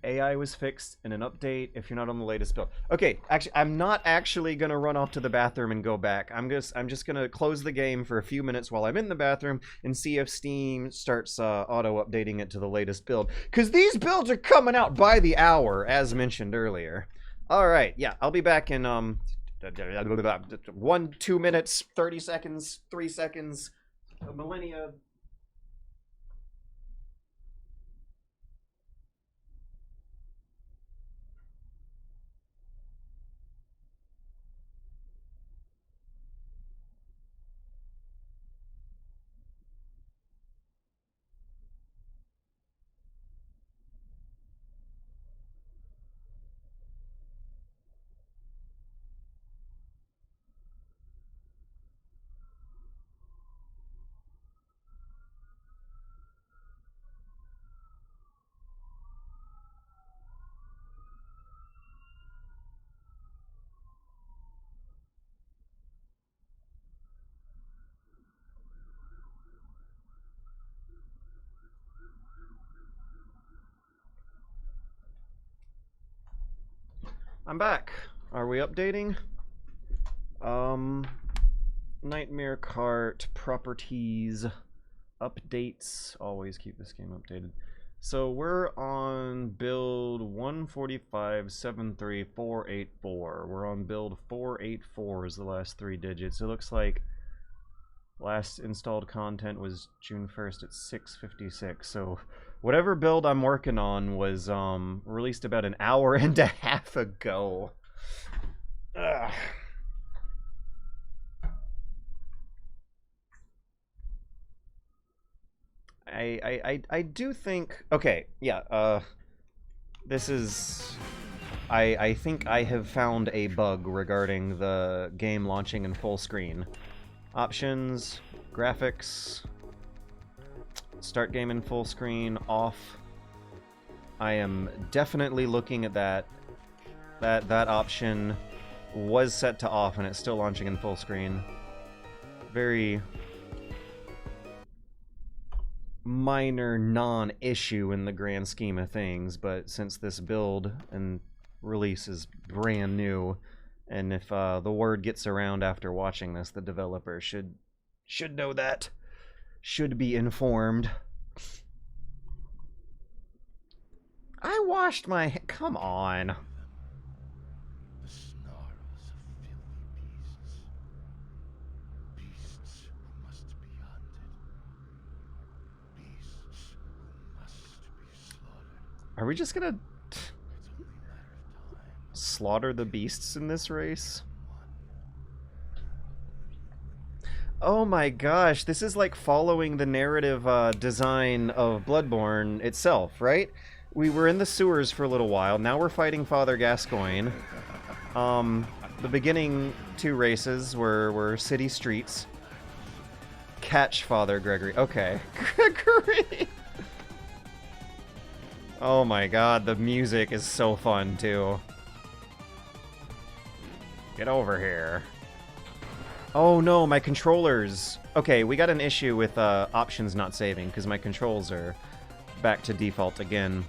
A: AI was fixed in an update if you're not on the latest build. Okay, actually, I'm not actually gonna run off to the bathroom and go back. I'm just gonna close the game for a few minutes while I'm in the bathroom and see if Steam starts auto-updating it to the latest build. Because these builds are coming out by the hour, as mentioned earlier. Alright, yeah, I'll be back in 1, 2 minutes, 30 seconds, 3 seconds, a millennia. I'm back. Are we updating? Nightmare Kart, properties, updates. Always keep this game updated. So we're on build 145.73484. We're on build 484 is the last 3 digits. It looks like last installed content was June 1st at 6:56. So whatever build I'm working on was released about an hour and a half ago. Ugh. I do think, okay, yeah, this is, I think I have found a bug regarding the game launching in full screen. Options, graphics, start game in full screen, off. I am definitely looking at that. That option was set to off and it's still launching in full screen. Very minor non-issue in the grand scheme of things, but since this build and release is brand new, and if the word gets around after watching this, the developer should know that. Should be informed. I washed my... Come on.
B: The snarls of filthy beasts. Beasts who must be hunted. Beasts
A: Are we just gonna
B: It's only a matter of time.
A: slaughter the beasts in this race? Oh my gosh, this is like following the narrative design of Bloodborne itself, right? We were in the sewers for a little while, now we're fighting Father Gascoigne. The beginning 2 races were city streets. Catch Father Gregory. Okay. Gregory! Oh my god, the music is so fun, too. Get over here. Oh no, my controllers. Okay, we got an issue with options not saving, because my controls are back to default again.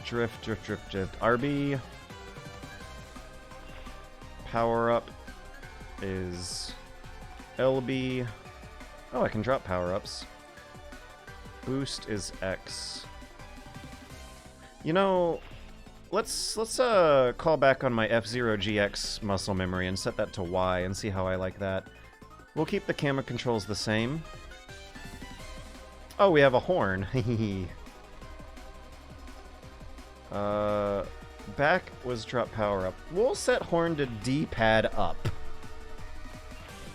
A: Drift, drift, drift, drift. RB. Power up is LB. Oh, I can drop power-ups. Boost is X. You know, let's call back on my F-Zero GX muscle memory and set that to Y and see how I like that. We'll keep the camera controls the same. Oh, we have a horn. Back was drop power up. We'll set horn to D-pad up.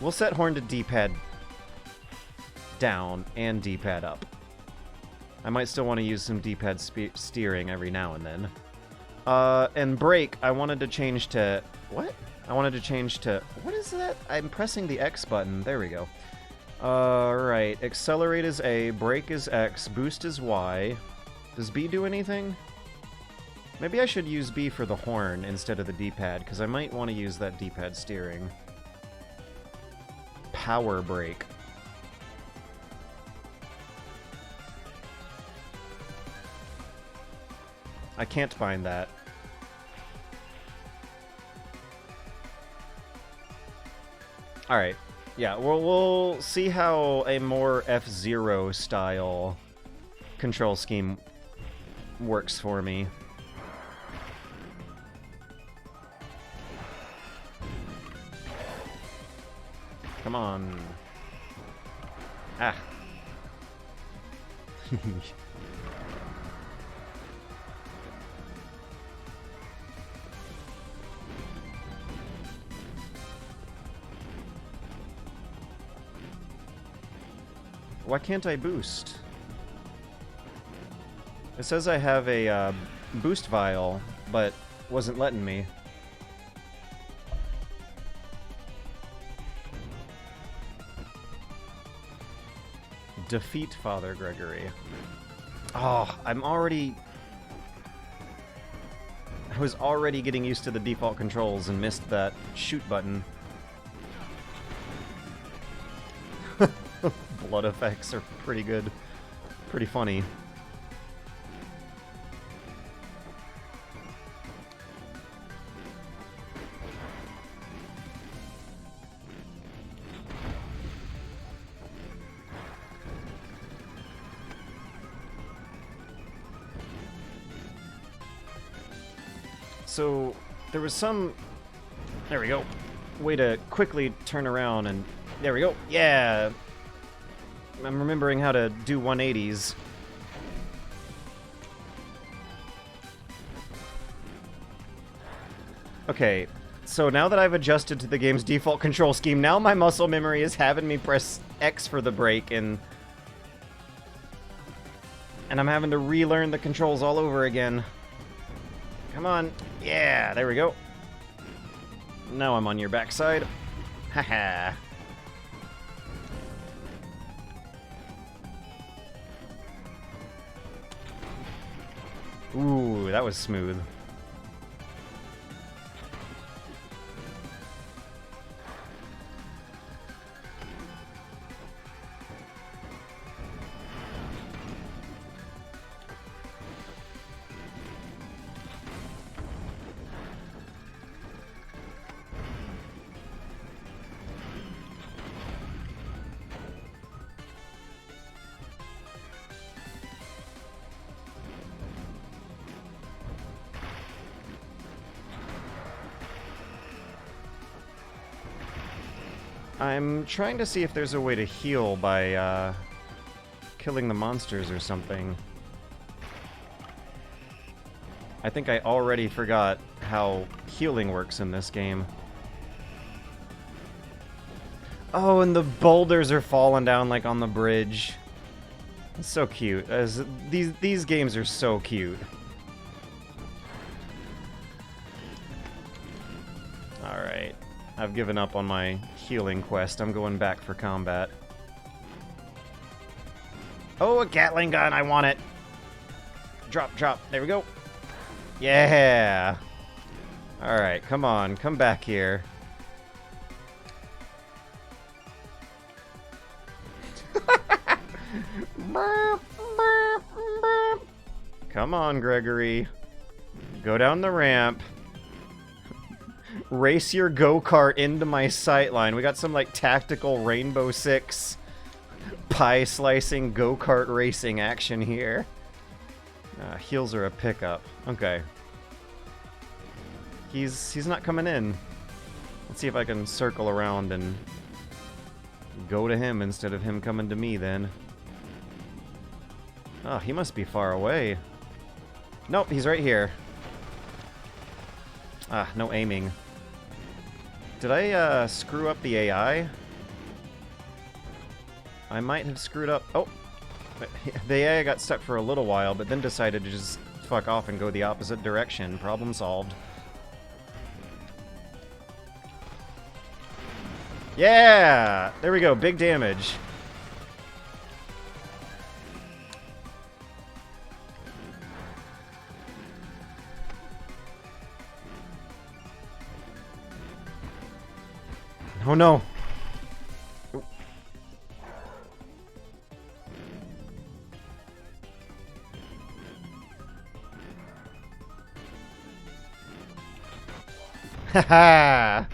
A: We'll set horn to D-pad down and D-pad up. I might still want to use some D-pad steering every now and then. And brake, I wanted to change to... What? I wanted to change to... What is that? I'm pressing the X button. There we go. Right. Accelerate is A, brake is X, boost is Y. Does B do anything? Maybe I should use B for the horn instead of the D-pad, because I might want to use that D-pad steering. Power brake. I can't find that. Alright. Yeah, we'll see how a more F-Zero style control scheme works for me. Come on. Ah. Why can't I boost? It says I have a boost vial, but wasn't letting me. Defeat Father Gregory. Oh, I was already getting used to the default controls and missed that shoot button. Blood effects are pretty good. Pretty funny. So, there was some... There we go. Way to quickly turn around and... There we go. Yeah! I'm remembering how to do 180s. Okay, so now that I've adjusted to the game's default control scheme, now my muscle memory is having me press X for the brake, and I'm having to relearn the controls all over again. Come on. Yeah, there we go. Now I'm on your backside. Haha. Ooh, that was smooth. I'm trying to see if there's a way to heal by killing the monsters or something. I think I already forgot how healing works in this game. Oh, and the boulders are falling down like on the bridge. It's so cute. These games are so cute. Alright. I've given up on my healing quest. I'm going back for combat. Oh, a Gatling gun! I want it! Drop, drop. There we go. Yeah! Alright, come on. Come back here. Come on, Gregory. Go down the ramp. Race your go-kart into my sightline. We got some, like, tactical Rainbow Six pie-slicing go-kart racing action here. Heals are a pickup. Okay. He's not coming in. Let's see if I can circle around and go to him instead of him coming to me, then. Oh, he must be far away. Nope, he's right here. Ah, no aiming. Did I, screw up the AI? I might have screwed up... Oh! The AI got stuck for a little while, but then decided to just fuck off and go the opposite direction. Problem solved. Yeah! There we go, big damage. Oh no! Haha!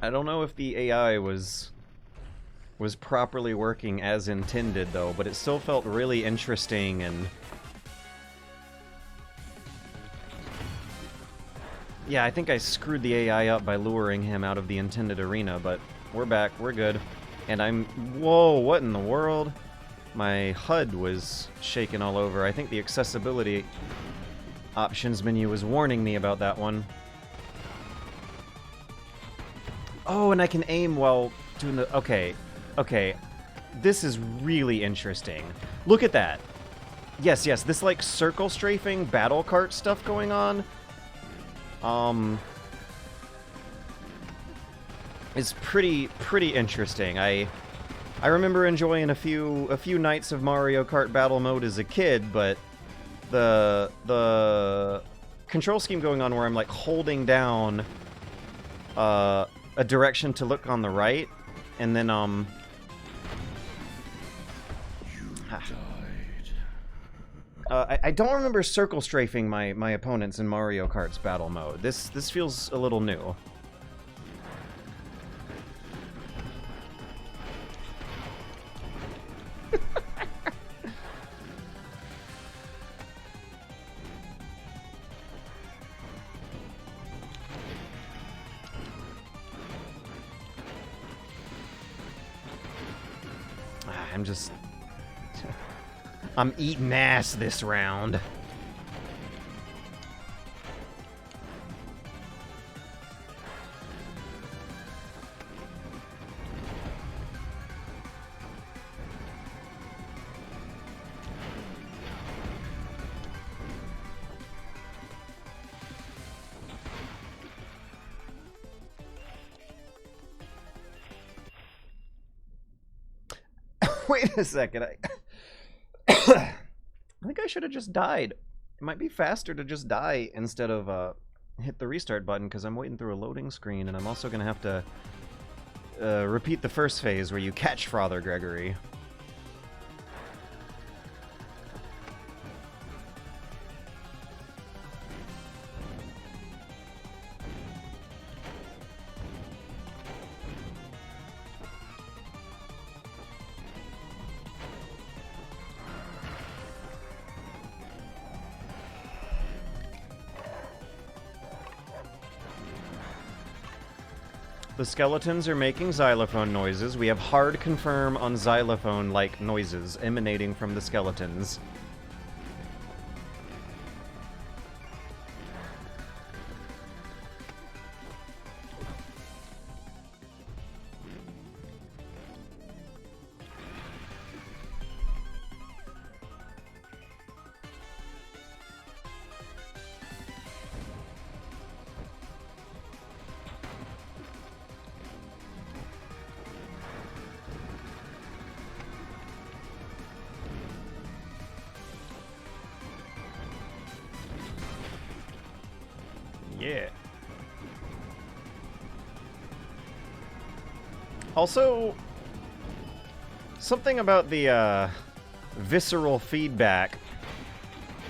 A: I don't know if the AI was properly working as intended, though, but it still felt really interesting and... Yeah, I think I screwed the AI up by luring him out of the intended arena, but we're back, we're good. And I'm... Whoa, what in the world? My HUD was shaking all over. I think the accessibility options menu was warning me about that one. Oh, and I can aim while doing the... Okay, okay. This is really interesting. Look at that. Yes, yes, this, like, circle strafing battle cart stuff going on. Is pretty interesting. I remember enjoying a few nights of Mario Kart battle mode as a kid, but the control scheme going on where I'm like holding down a direction to look on the right, and then I don't remember circle strafing my opponents in Mario Kart's battle mode. This feels a little new. I'm eating ass this round. Wait a second, I think I should have just died. It might be faster to just die instead of hit the restart button, because I'm waiting through a loading screen, and I'm also going to have to repeat the first phase where you catch Father Gregory. The skeletons are making xylophone noises. We have hard confirm on xylophone-like noises emanating from the skeletons. Yeah. Also, something about the visceral feedback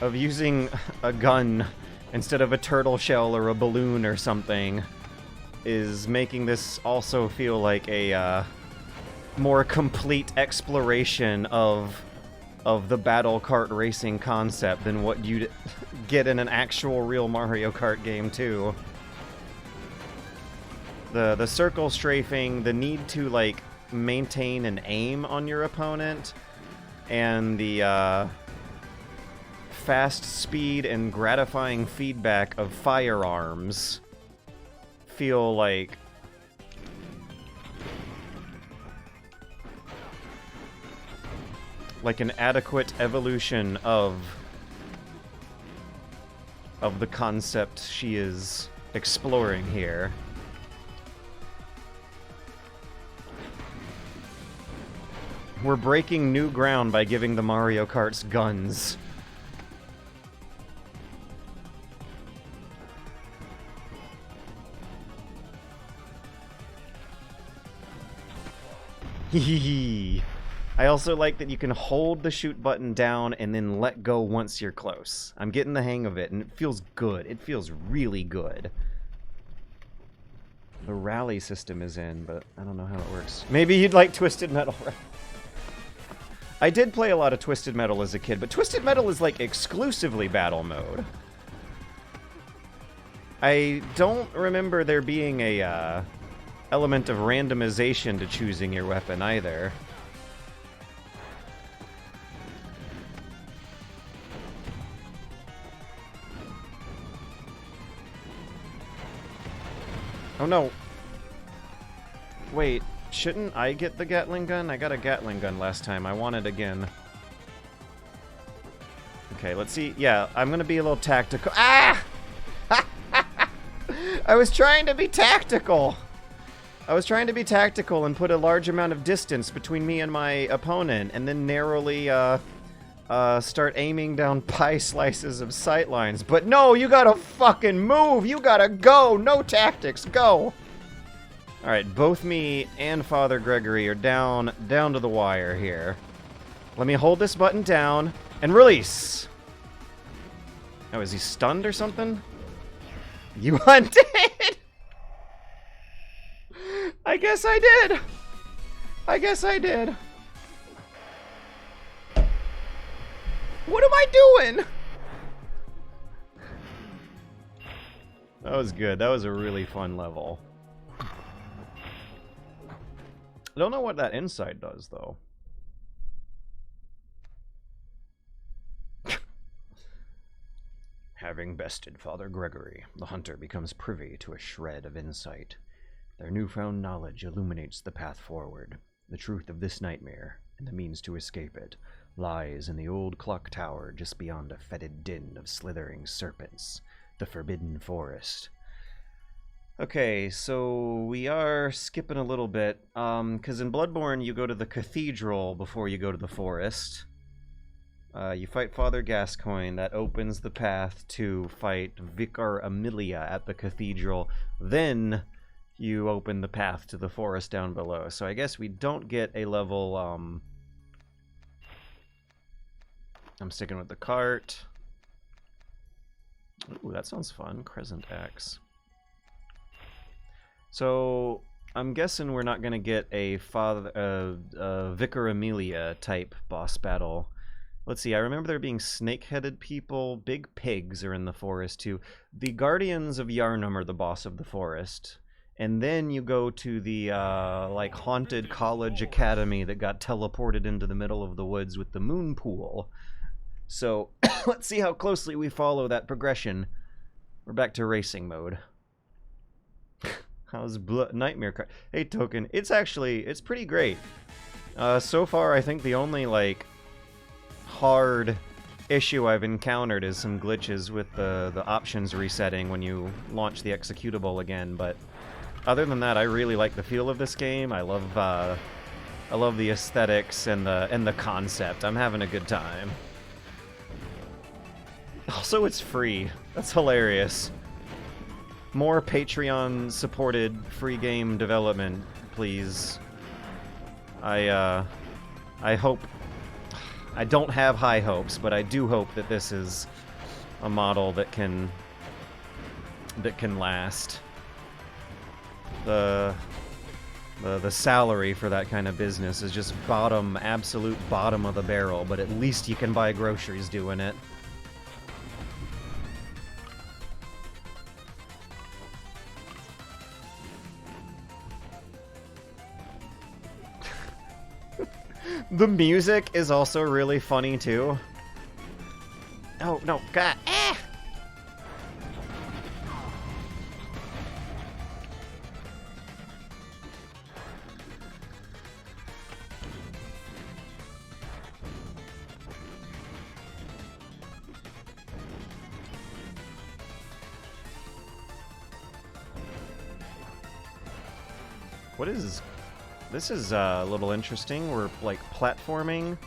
A: of using a gun instead of a turtle shell or a balloon or something is making this also feel like a more complete exploration of the battle kart racing concept than what you'd get in an actual real Mario Kart game too. The circle strafing, the need to like maintain an aim on your opponent, and the fast speed and gratifying feedback of firearms feel like an adequate evolution of the concept she is exploring here. We're breaking new ground by giving the Mario Karts guns. Hehehe. I also like that you can hold the shoot button down and then let go once you're close. I'm getting the hang of it, and it feels good. It feels really good. The rally system is in, but I don't know how it works. Maybe you'd like Twisted Metal. I did play a lot of Twisted Metal as a kid, but Twisted Metal is like exclusively battle mode. I don't remember there being a element of randomization to choosing your weapon either. Oh no. Wait, shouldn't I get the Gatling gun? I got a Gatling gun last time. I want it again. Okay, let's see. Yeah, I'm gonna be a little tactical. Ah! I was trying to be tactical! I was trying to be tactical and put a large amount of distance between me and my opponent, and then narrowly, start aiming down pie slices of sightlines. But no, you gotta fucking move! You gotta go! No tactics, go! Alright, both me and Father Gregory are down to the wire here. Let me hold this button down and release! Oh, is he stunned or something? You hunted! I guess I did! I guess I did. What am I doing? That was good. That was a really fun level. I don't know what that inside does, though. Having bested Father Gregory, the hunter becomes privy to a shred of insight. Their newfound knowledge illuminates the path forward. The truth of this nightmare, and the means to escape it, lies in the old clock tower just beyond a fetid din of slithering serpents, the Forbidden Forest. Okay, so we are skipping a little bit, because in Bloodborne you go to the cathedral before you go to the forest. You fight Father Gascoigne, that opens the path to fight Vicar Amelia at the cathedral. Then you open the path to the forest down below. So I guess we don't get a level, I'm sticking with the cart. Ooh, that sounds fun. Crescent Axe. So I'm guessing we're not going to get a Vicar Amelia type boss battle. Let's see, I remember there being snake-headed people. Big pigs are in the forest, too. The Guardians of Yharnam are the boss of the forest. And then you go to the, like, haunted college academy that got teleported into the middle of the woods with the moon pool. So, let's see how closely we follow that progression. We're back to racing mode. How's Nightmare Kart? Hey, Token. It's pretty great. So far, I think the only, like, hard issue I've encountered is some glitches with the options resetting when you launch the executable again, but other than that, I really like the feel of this game. I love the aesthetics and the concept. I'm having a good time. Also, it's free. That's hilarious. More Patreon-supported free game development, please. I hope... I don't have high hopes, but I do hope that this is a model that can last. The salary for that kind of business is just absolute bottom of the barrel, but at least you can buy groceries doing it. The music is also really funny, too. Oh, no, God. Ah! What is... This is a little interesting. We're, like, platforming.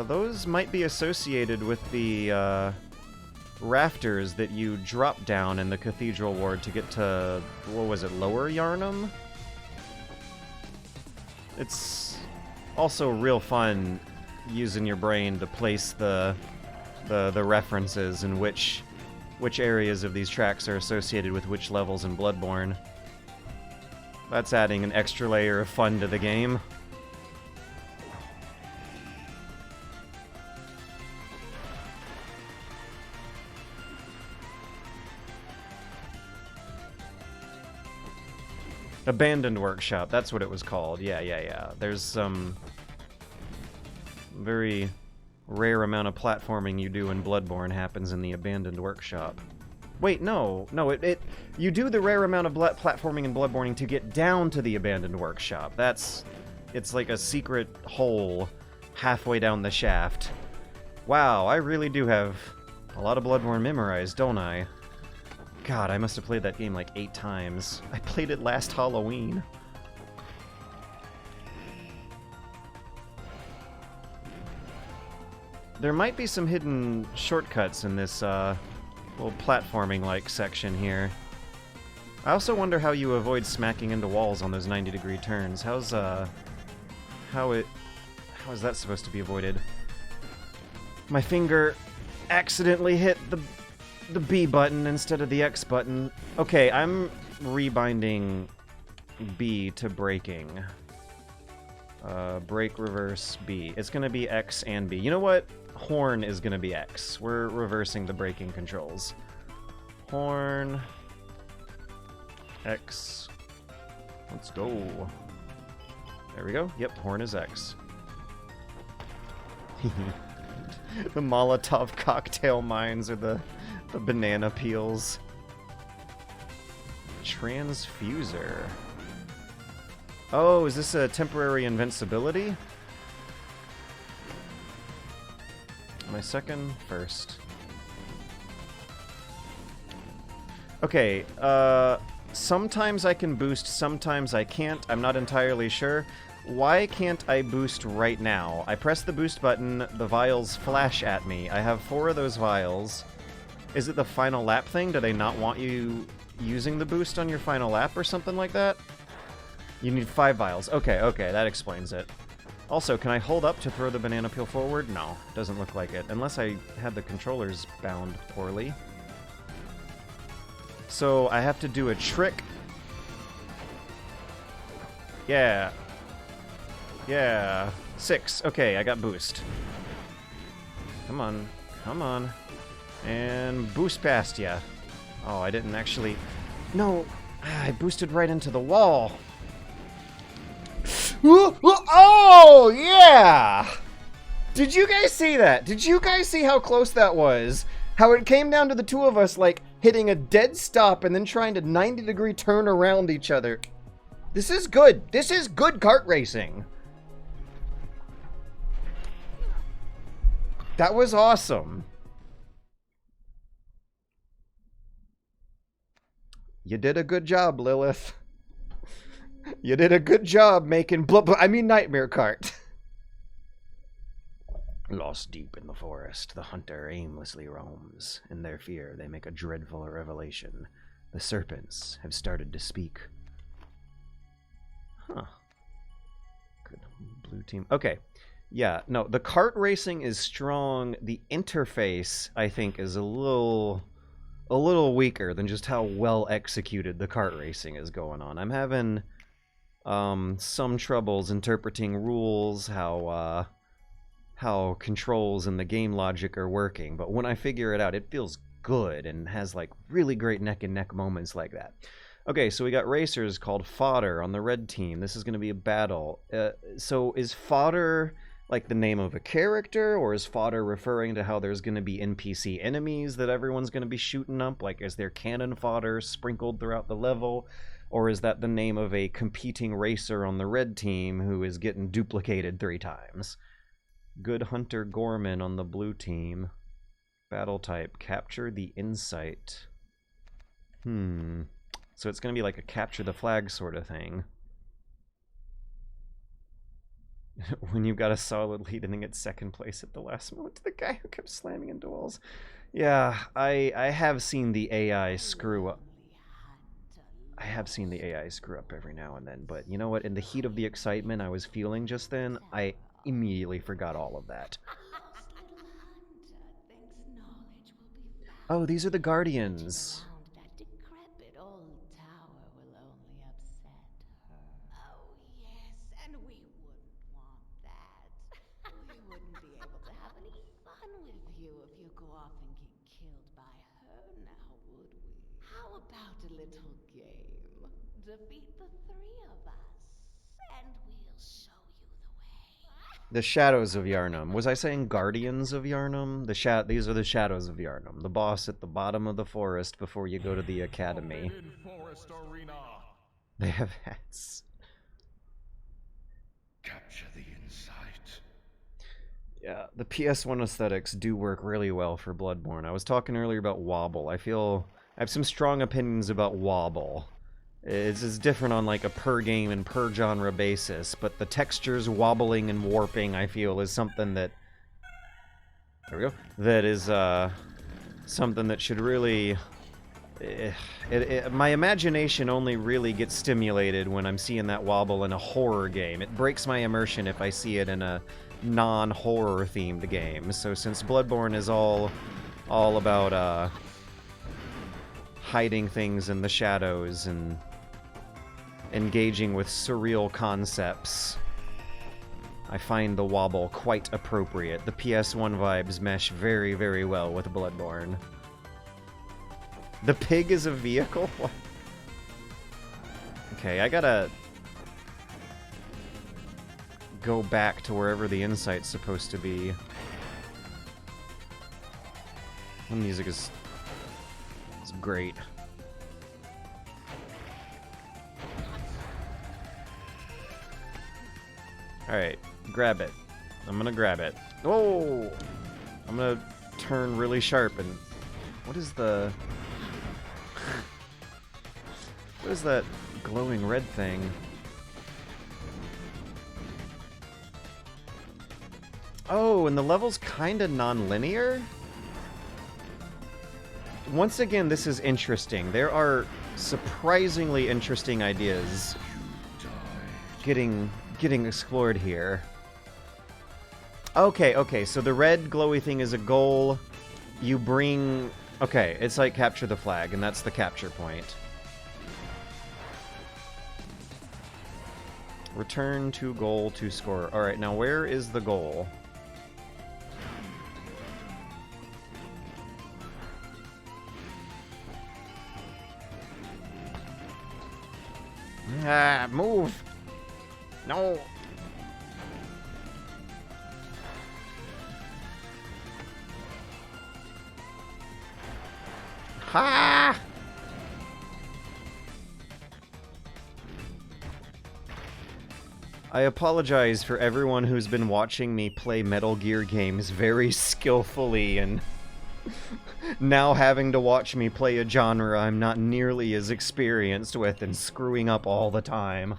A: Those might be associated with the, rafters that you drop down in the Cathedral Ward to get to, what was it, Lower Yarnum? It's also real fun using your brain to place the references and which areas of these tracks are associated with which levels in Bloodborne. That's adding an extra layer of fun to the game. Abandoned Workshop, that's what it was called. Yeah. There's some very rare amount of platforming you do in Bloodborne happens in the Abandoned Workshop. Wait, no, you do the rare amount of platforming and Bloodborne to get down to the Abandoned Workshop. It's like a secret hole halfway down the shaft. Wow, I really do have a lot of Bloodborne memorized, don't I? God, I must have played that game like 8 times. I played it last Halloween. There might be some hidden shortcuts in this, little platforming-like section here. I also wonder how you avoid smacking into walls on those 90-degree turns. How is that supposed to be avoided? My finger accidentally hit the B button instead of the X button. Okay, I'm rebinding B to braking. Brake, reverse, B. It's gonna be X and B. You know what? Horn is gonna be X. We're reversing the braking controls. Horn. X. Let's go. There we go. Yep, horn is X. The Molotov cocktail mines or the banana peels. Transfuser. Oh, is this a temporary invincibility? My second, first. Okay, sometimes I can boost, sometimes I can't. I'm not entirely sure. Why can't I boost right now? I press the boost button, the vials flash at me. I have 4 of those vials. Is it the final lap thing? Do they not want you using the boost on your final lap or something like that? You need 5 vials. Okay, that explains it. Also, can I hold up to throw the banana peel forward? No, doesn't look like it. Unless I had the controllers bound poorly. So, I have to do a trick. Yeah. 6. Okay, I got boost. Come on. And boost past ya. Oh, I didn't actually... No! I boosted right into the wall. Oh, yeah! Did you guys see that? Did you guys see how close that was? How it came down to the two of us, like, hitting a dead stop and then trying to 90-degree turn around each other. This is good. This is good kart racing. That was awesome. You did a good job, Lilith. You did a good job making Nightmare Kart. Lost deep in the forest, the hunter aimlessly roams. In their fear, they make a dreadful revelation. The serpents have started to speak. Huh. Good. Blue team. Okay. Yeah, no, the kart racing is strong. The interface, I think, is a little weaker than just how well executed the kart racing is going on. I'm having some troubles interpreting rules, how controls and the game logic are working, but when I figure it out, it feels good and has like really great neck and neck moments like that. Okay, so we got racers called Fodder on the red team. This is going to be a battle. So is Fodder like the name of a character, or is Fodder referring to how there's going to be NPC enemies that everyone's going to be shooting up? Like, is there cannon fodder sprinkled throughout the level? Or is that the name of a competing racer on the red team who is getting duplicated 3 times? Good Hunter Gorman on the blue team. Battle type, capture the insight. So it's going to be like a capture the flag sort of thing. When you've got a solid lead and then get second place at the last moment, the guy who kept slamming into walls. Yeah, I have seen the AI screw up. I have seen the AI screw up every now and then, but you know what? In the heat of the excitement I was feeling just then, I immediately forgot all of that. Oh, these are the Guardians.
C: Defeat the 3 of us, and we'll show you the way.
A: The Shadows of Yharnam. Was I saying Guardians of Yharnam? These are the Shadows of Yharnam. The boss at the bottom of the forest before you go to the academy.
B: Forest arena.
A: They have hats.
B: Capture the insight.
A: Yeah, the PS1 aesthetics do work really well for Bloodborne. I was talking earlier about Wobble. I have some strong opinions about Wobble. It's different on like a per game and per genre basis, but the textures wobbling and warping, I feel, is something that... There we go. That is something that should really... my imagination only really gets stimulated when I'm seeing that wobble in a horror game. It breaks my immersion if I see it in a non-horror themed game. So since Bloodborne is all about hiding things in the shadows and engaging with surreal concepts, I find the wobble quite appropriate. The PS1 vibes mesh very, very well with Bloodborne. The pig is a vehicle? What? Okay, I gotta go back to wherever the insight's supposed to be. The music is great. Alright, grab it. I'm gonna grab it. Oh! I'm gonna turn really sharp and... What is the... What is that glowing red thing? Oh, and the level's kinda non-linear? Once again, this is interesting. There are surprisingly interesting ideas getting explored here. Okay, so the red glowy thing is a goal. You bring... Okay, it's like capture the flag, and that's the capture point. Return to goal to score. Alright, now where is the goal? Ah, move! No! Ha! I apologize for everyone who's been watching me play Metal Gear games very skillfully and now having to watch me play a genre I'm not nearly as experienced with and screwing up all the time.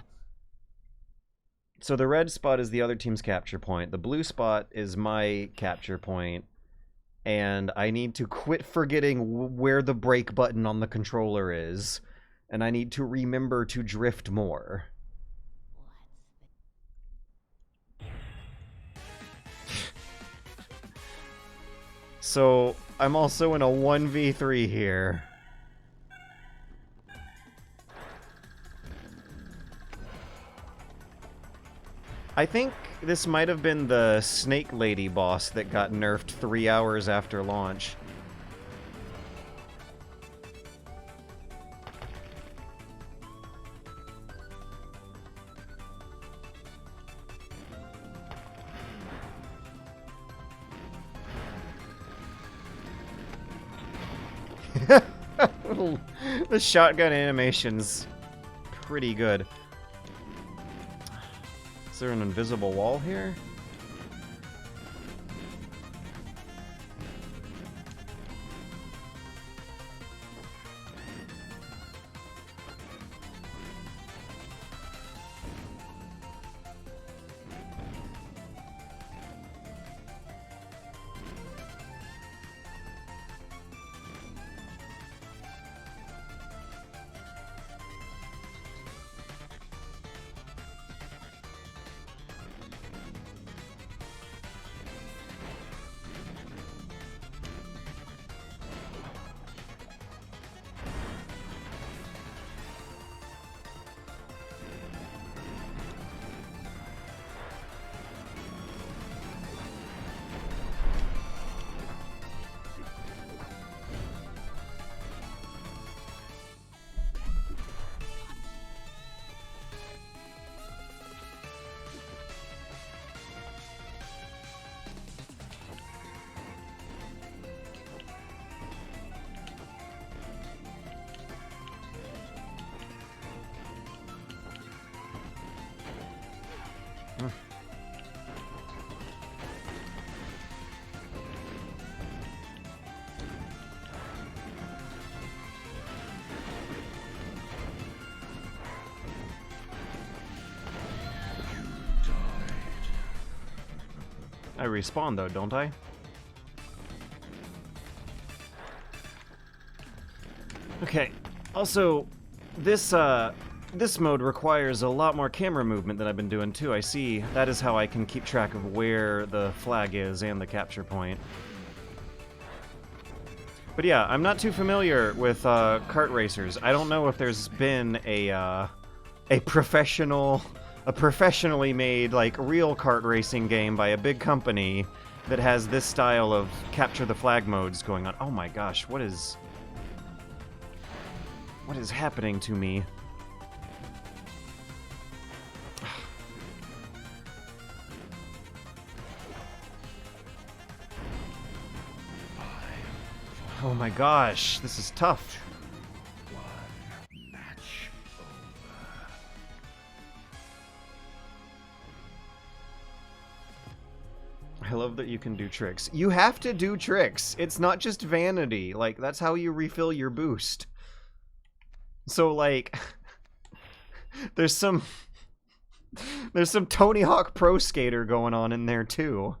A: So the red spot is the other team's capture point. The blue spot is my capture point. And I need to quit forgetting where the brake button on the controller is. And I need to remember to drift more. So, I'm also in a 1v3 here. I think this might have been the Snake Lady boss that got nerfed 3 hours after launch. The shotgun animation's pretty good. Is there an invisible wall here? I respawn though, don't I? Okay. Also, this mode requires a lot more camera movement than I've been doing too. I see that is how I can keep track of where the flag is and the capture point. But yeah, I'm not too familiar with kart racers. I don't know if there's been a professionally made, like, real kart racing game by a big company that has this style of capture the flag modes going on. Oh my gosh, what is happening to me? Oh my gosh, this is tough. I love that you can do tricks. You have to do tricks. It's not just vanity. Like, that's how you refill your boost. So, like, there's some Tony Hawk Pro Skater going on in there, too.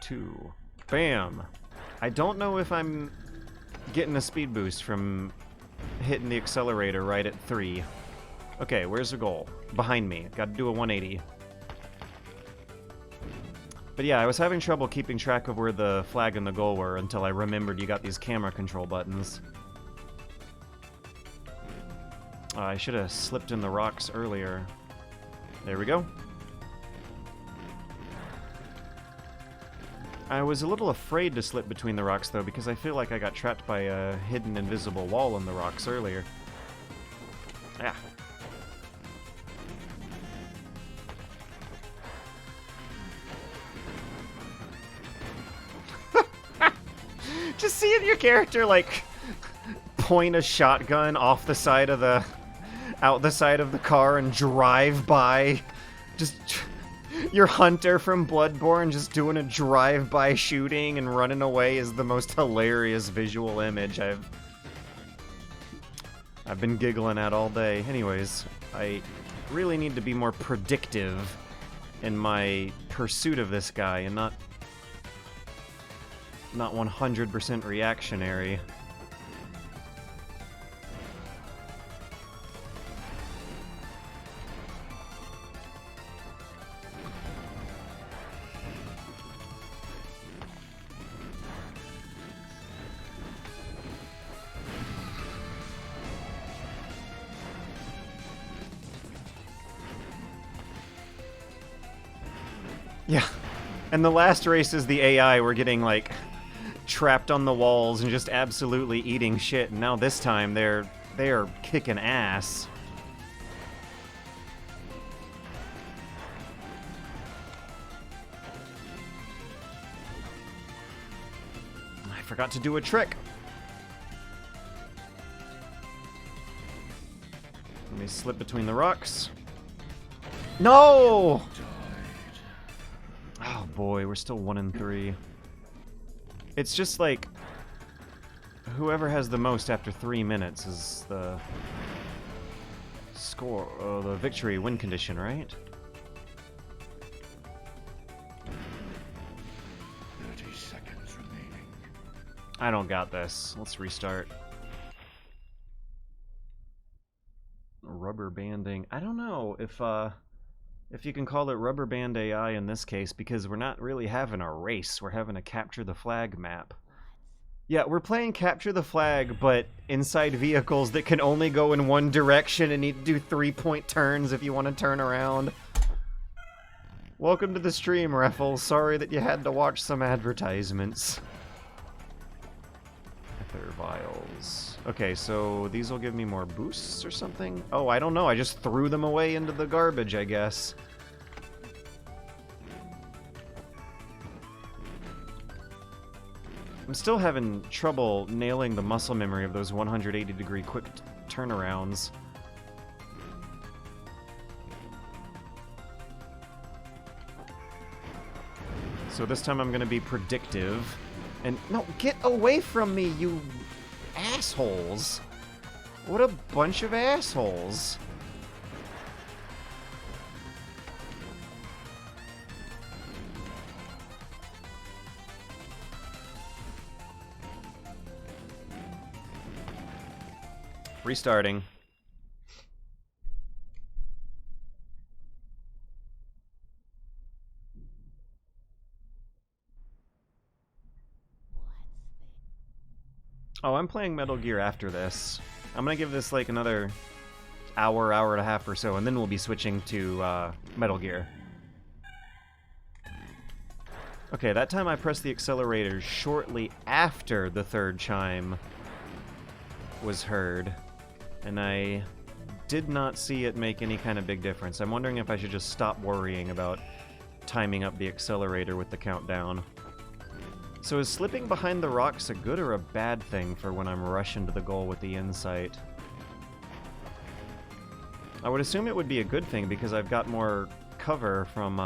A: Two. Bam! I don't know if I'm getting a speed boost from hitting the accelerator right at 3. Okay, where's the goal? Behind me. Gotta do a 180. But yeah, I was having trouble keeping track of where the flag and the goal were until I remembered you got these camera control buttons. I should have slipped in the rocks earlier. There we go. I was a little afraid to slip between the rocks, though, because I feel like I got trapped by a hidden invisible wall in the rocks earlier. Ah. Just seeing your character, like, point a shotgun off the side of the... out the side of the car and drive by. Just... your hunter from Bloodborne just doing a drive-by shooting and running away is the most hilarious visual image I've been giggling at all day. Anyways, I really need to be more predictive in my pursuit of this guy and not 100% reactionary. Yeah, and the last races, the AI were getting, like, trapped on the walls and just absolutely eating shit, and now this time they are kicking ass. I forgot to do a trick. Let me slip between the rocks. No! Oh boy, we're still 1 and 3. It's just like whoever has the most after 3 minutes is the score, the victory win condition, right?
B: 30 seconds remaining.
A: I don't got this. Let's restart. Rubber banding. I don't know if you can call it rubber band AI in this case, because we're not really having a race. We're having a capture the flag map. Yeah, we're playing capture the flag, but inside vehicles that can only go in one direction and need to do 3-point turns if you want to turn around. Welcome to the stream, Raffles. Sorry that you had to watch some advertisements. Ether vials. Okay, so these will give me more boosts or something? Oh, I don't know. I just threw them away into the garbage, I guess. I'm still having trouble nailing the muscle memory of those 180-degree quick turnarounds. So this time I'm going to be predictive. And no, get away from me, you assholes. What a bunch of assholes. Restarting. Oh, I'm playing Metal Gear after this. I'm gonna give this like another hour, hour and a half or so, and then we'll be switching to Metal Gear. Okay, that time I pressed the accelerator shortly after the third chime was heard, and I did not see it make any kind of big difference. I'm wondering if I should just stop worrying about timing up the accelerator with the countdown. So is slipping behind the rocks a good or a bad thing for when I'm rushing to the goal with the insight? I would assume it would be a good thing because I've got more cover from,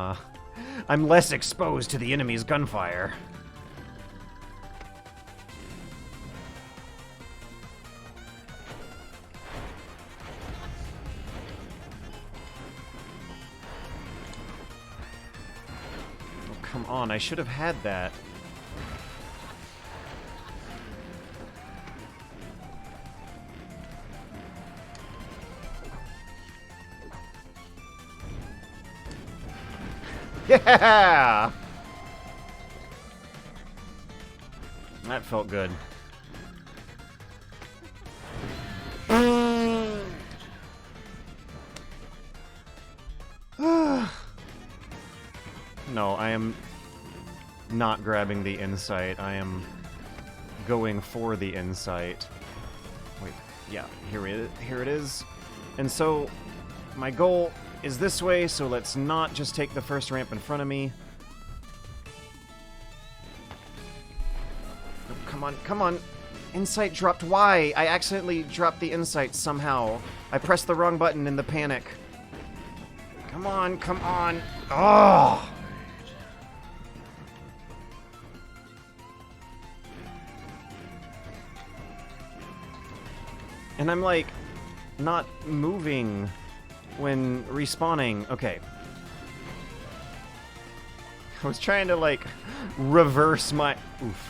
A: I'm less exposed to the enemy's gunfire. Oh, come on, I should have had that. Yeah! That felt good. No, I am not grabbing the insight. I am going for the insight. Wait, yeah, here it is. And so, my goal is this way, so let's not just take the first ramp in front of me. Oh, come on, come on. Insight dropped. Why? I accidentally dropped the insight somehow. I pressed the wrong button in the panic. Come on, come on. Oh! And I'm like, not moving when respawning. Okay. I was trying to, like, reverse my... Oof.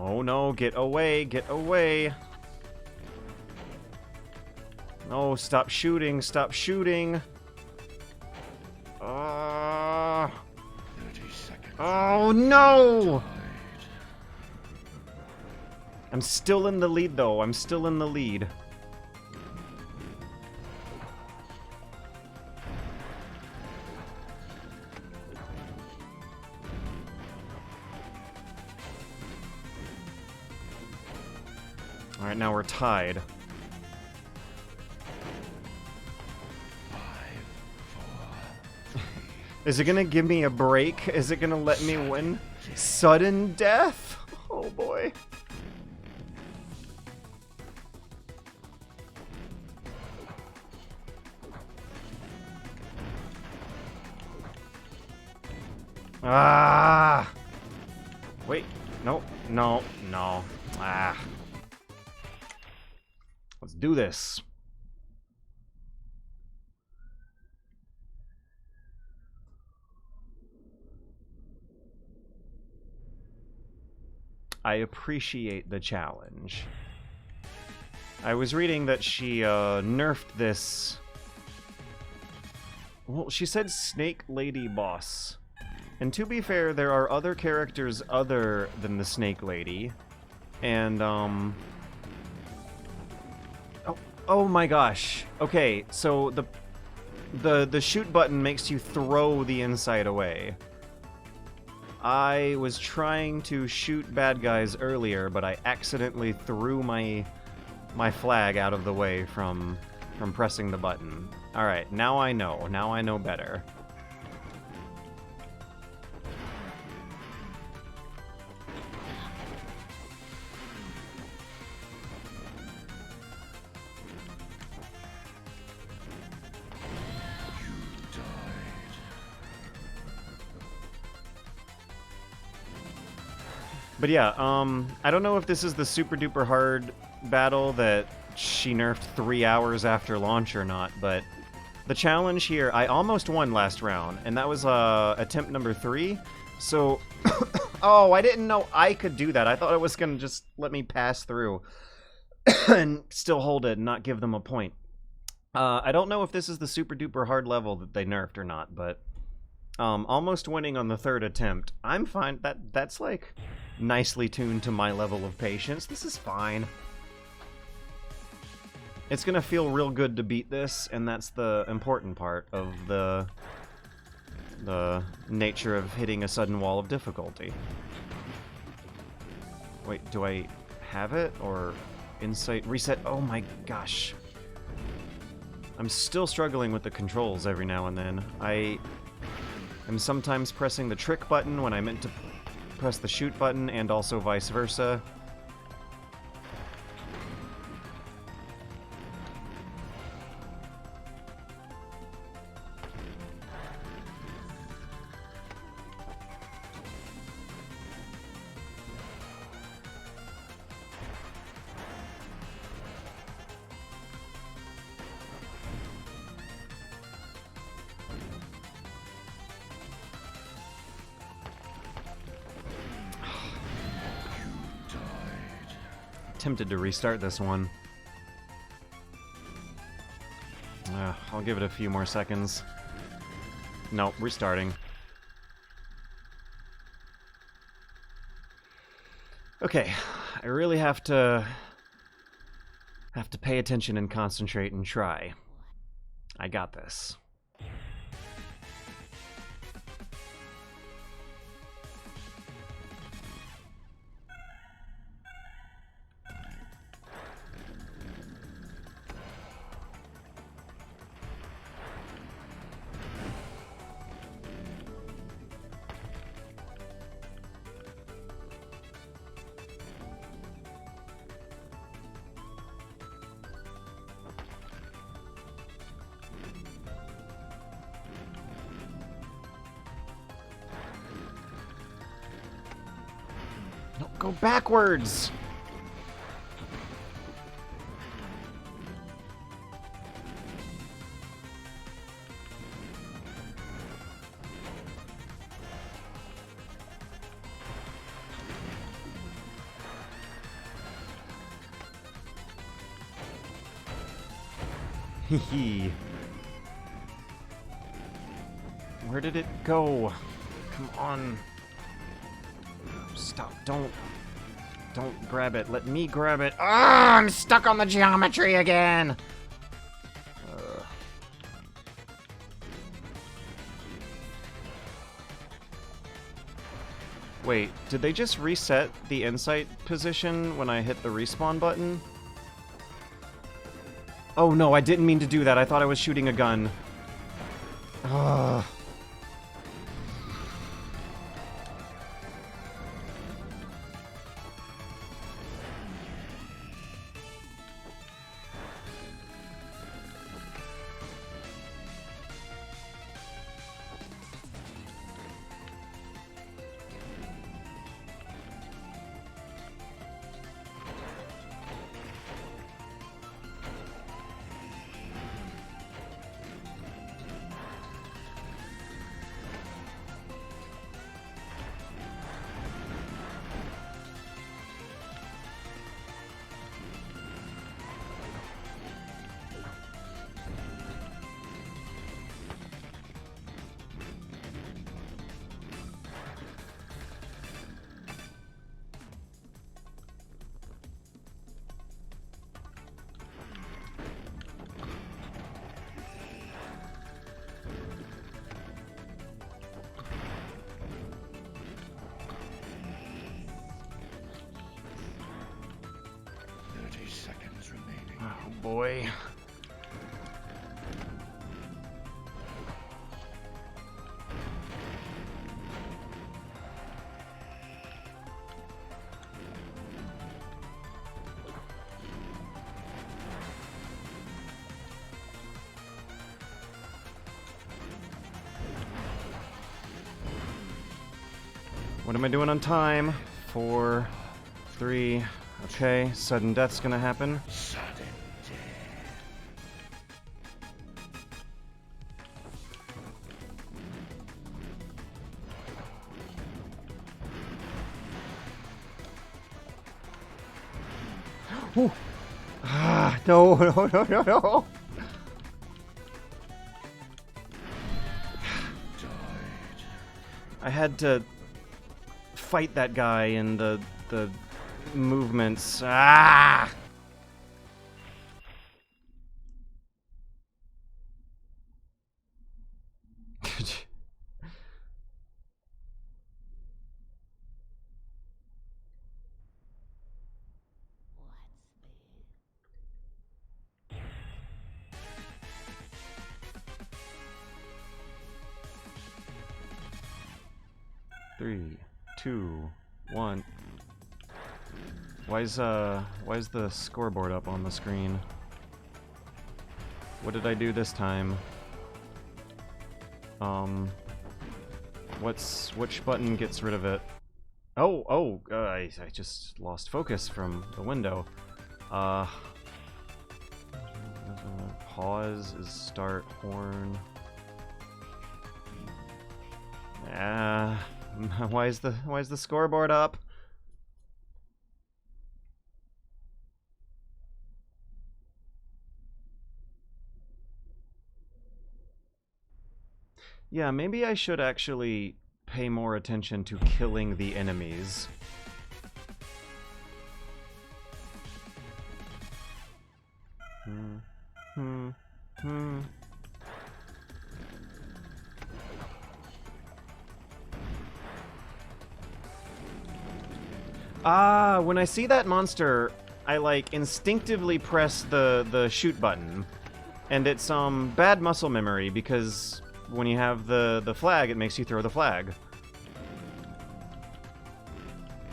A: Oh no, get away, get away. No, stop shooting, stop shooting.
B: 30 seconds.
A: Oh no! I'm still in the lead though, I'm still in the lead. Alright, now we're tied.
B: 5, 4, 3.
A: Is it gonna give me a break? Is it gonna let me win? Sudden death? Oh boy. Ah! Wait, no, no, no. Ah. Let's do this. I appreciate the challenge. I was reading that she nerfed this... Well, she said Snake Lady Boss. And to be fair, there are other characters other than the Snake Lady. And, Oh my gosh. Okay, so the shoot button makes you throw the insight away. I was trying to shoot bad guys earlier, but I accidentally threw my flag out of the way from pressing the button. Alright, now I know. Now I know better. But yeah, I don't know if this is the super duper hard battle that she nerfed 3 hours after launch or not, but the challenge here, I almost won last round, and that was attempt number 3. So, oh, I didn't know I could do that. I thought it was gonna just let me pass through and still hold it and not give them a point. I don't know if this is the super duper hard level that they nerfed or not, but almost winning on the 3rd attempt. I'm fine. That's like nicely tuned to my level of patience. This is fine. It's gonna feel real good to beat this, and that's the important part of the nature of hitting a sudden wall of difficulty. Wait, do I have it? Or insight reset? Oh my gosh. I'm still struggling with the controls every now and then. I am sometimes pressing the trick button when I meant to press the shoot button, and also vice versa. Tempted to restart this one. I'll give it a few more seconds. No, restarting. Okay, I really have to pay attention and concentrate and try. I got this. No, go backwards! Hee. Where did it go? Come on. Stop. Don't grab it. Let me grab it. Ah, I'm stuck on the geometry again! Wait, did they just reset the insight position when I hit the respawn button? Oh no, I didn't mean to do that. I thought I was shooting a gun. Ugh. Oh boy. What am I doing on time? 4, 3. Okay, sudden death's gonna happen.
B: Sudden death.
A: Ooh. Ah, no, no.
B: Died.
A: I had to fight that guy in the movements. Ah! Three, 2, 1. Why is the scoreboard up on the screen? What did I do this time? Which button gets rid of it? I just lost focus from the window. Pause is start horn. Ah, why is the scoreboard up? Yeah, maybe I should actually pay more attention to killing the enemies. Ah, when I see that monster, I like instinctively press the shoot button. And it's bad muscle memory because when you have the flag, it makes you throw the flag.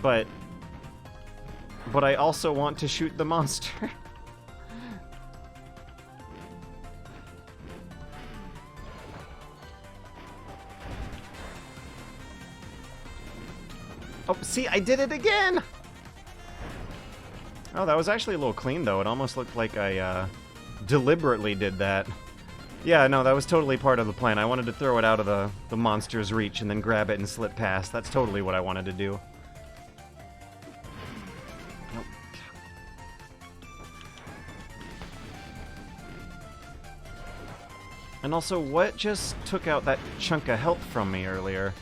A: But I also want to shoot the monster. Oh, see, I did it again! Oh, that was actually a little clean, though. It almost looked like I deliberately did that. Yeah, no, that was totally part of the plan. I wanted to throw it out of the monster's reach and then grab it and slip past. That's totally what I wanted to do. Nope. And also, what just took out that chunk of health from me earlier?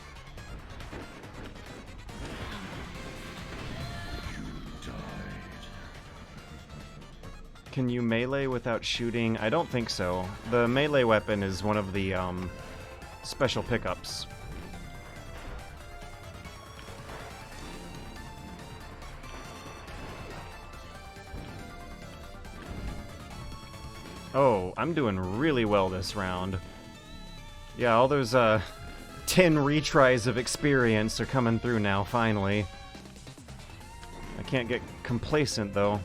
A: Can you melee without shooting? I don't think so. The melee weapon is one of the special pickups. Oh, I'm doing really well this round. Yeah, all those 10 retries of experience are coming through now, finally. I can't get complacent, though.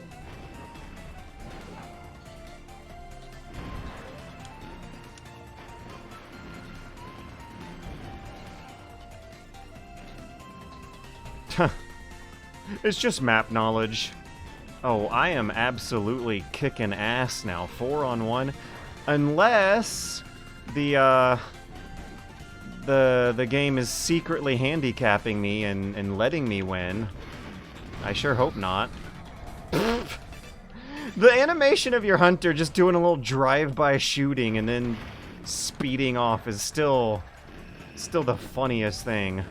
A: It's just map knowledge. Oh, I am absolutely kicking ass now. 4-on-1. Unless the game is secretly handicapping me and letting me win. I sure hope not. The animation of your hunter just doing a little drive-by shooting and then speeding off is still the funniest thing.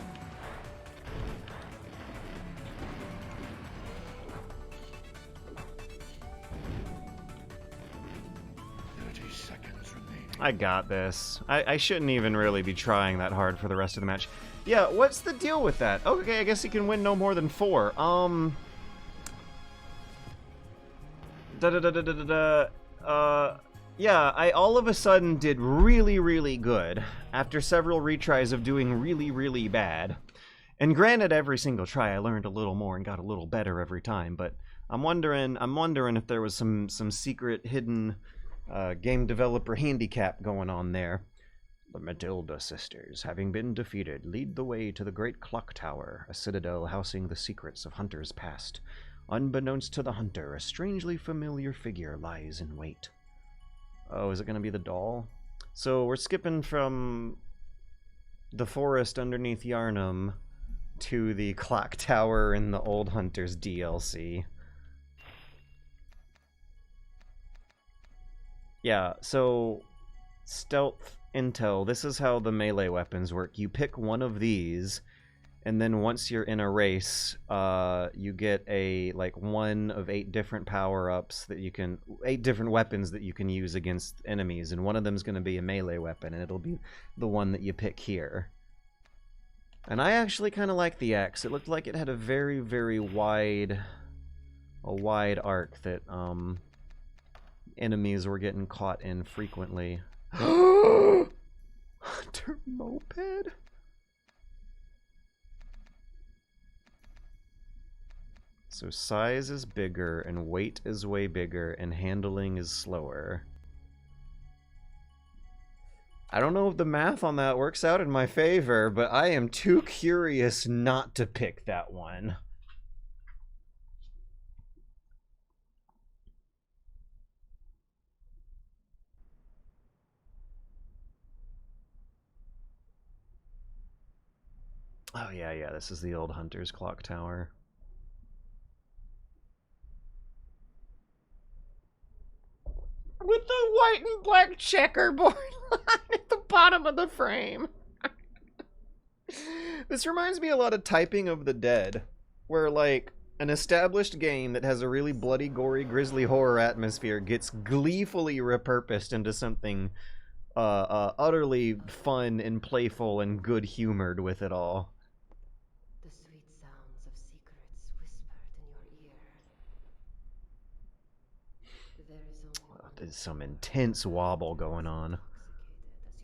A: I got this. I shouldn't even really be trying that hard for the rest of the match. Yeah, what's the deal with that? Okay, I guess he can win no more than 4. Yeah, I all of a sudden did really, really good after several retries of doing really, really bad. And granted, every single try I learned a little more and got a little better every time, but I'm wondering if there was some secret hidden game developer handicap going on there. The Matilda sisters, having been defeated, lead the way to the Great Clock Tower, a citadel housing the secrets of hunters past. Unbeknownst to the hunter, a strangely familiar figure lies in wait. Oh, is it going to be the doll? So we're skipping from the forest underneath Yarnum to the clock tower in the Old Hunters DLC. Yeah, so stealth intel, this is how the melee weapons work. You pick one of these, and then once you're in a race, you get like 1 of 8 different power-ups that you can, 8 different weapons that you can use against enemies, and one of them is going to be a melee weapon, and it'll be the one that you pick here. And I actually kind of like the axe. It looked like it had a very, very wide arc that enemies were getting caught in frequently. Hunter moped? So size is bigger, and weight is way bigger, and handling is slower. I don't know if the math on that works out in my favor, but I am too curious not to pick that one. Oh, yeah, this is the old Hunter's Clock Tower. with the white and black checkerboard line at the bottom of the frame. This reminds me a lot of Typing of the Dead, where, like, an established game that has a really bloody, gory, grisly horror atmosphere gets gleefully repurposed into something utterly fun and playful and good-humored with it all.
D: The sweet sounds of secrets whispered in your ear. There is only one
A: There's some intense wobble going on.
D: intoxicated as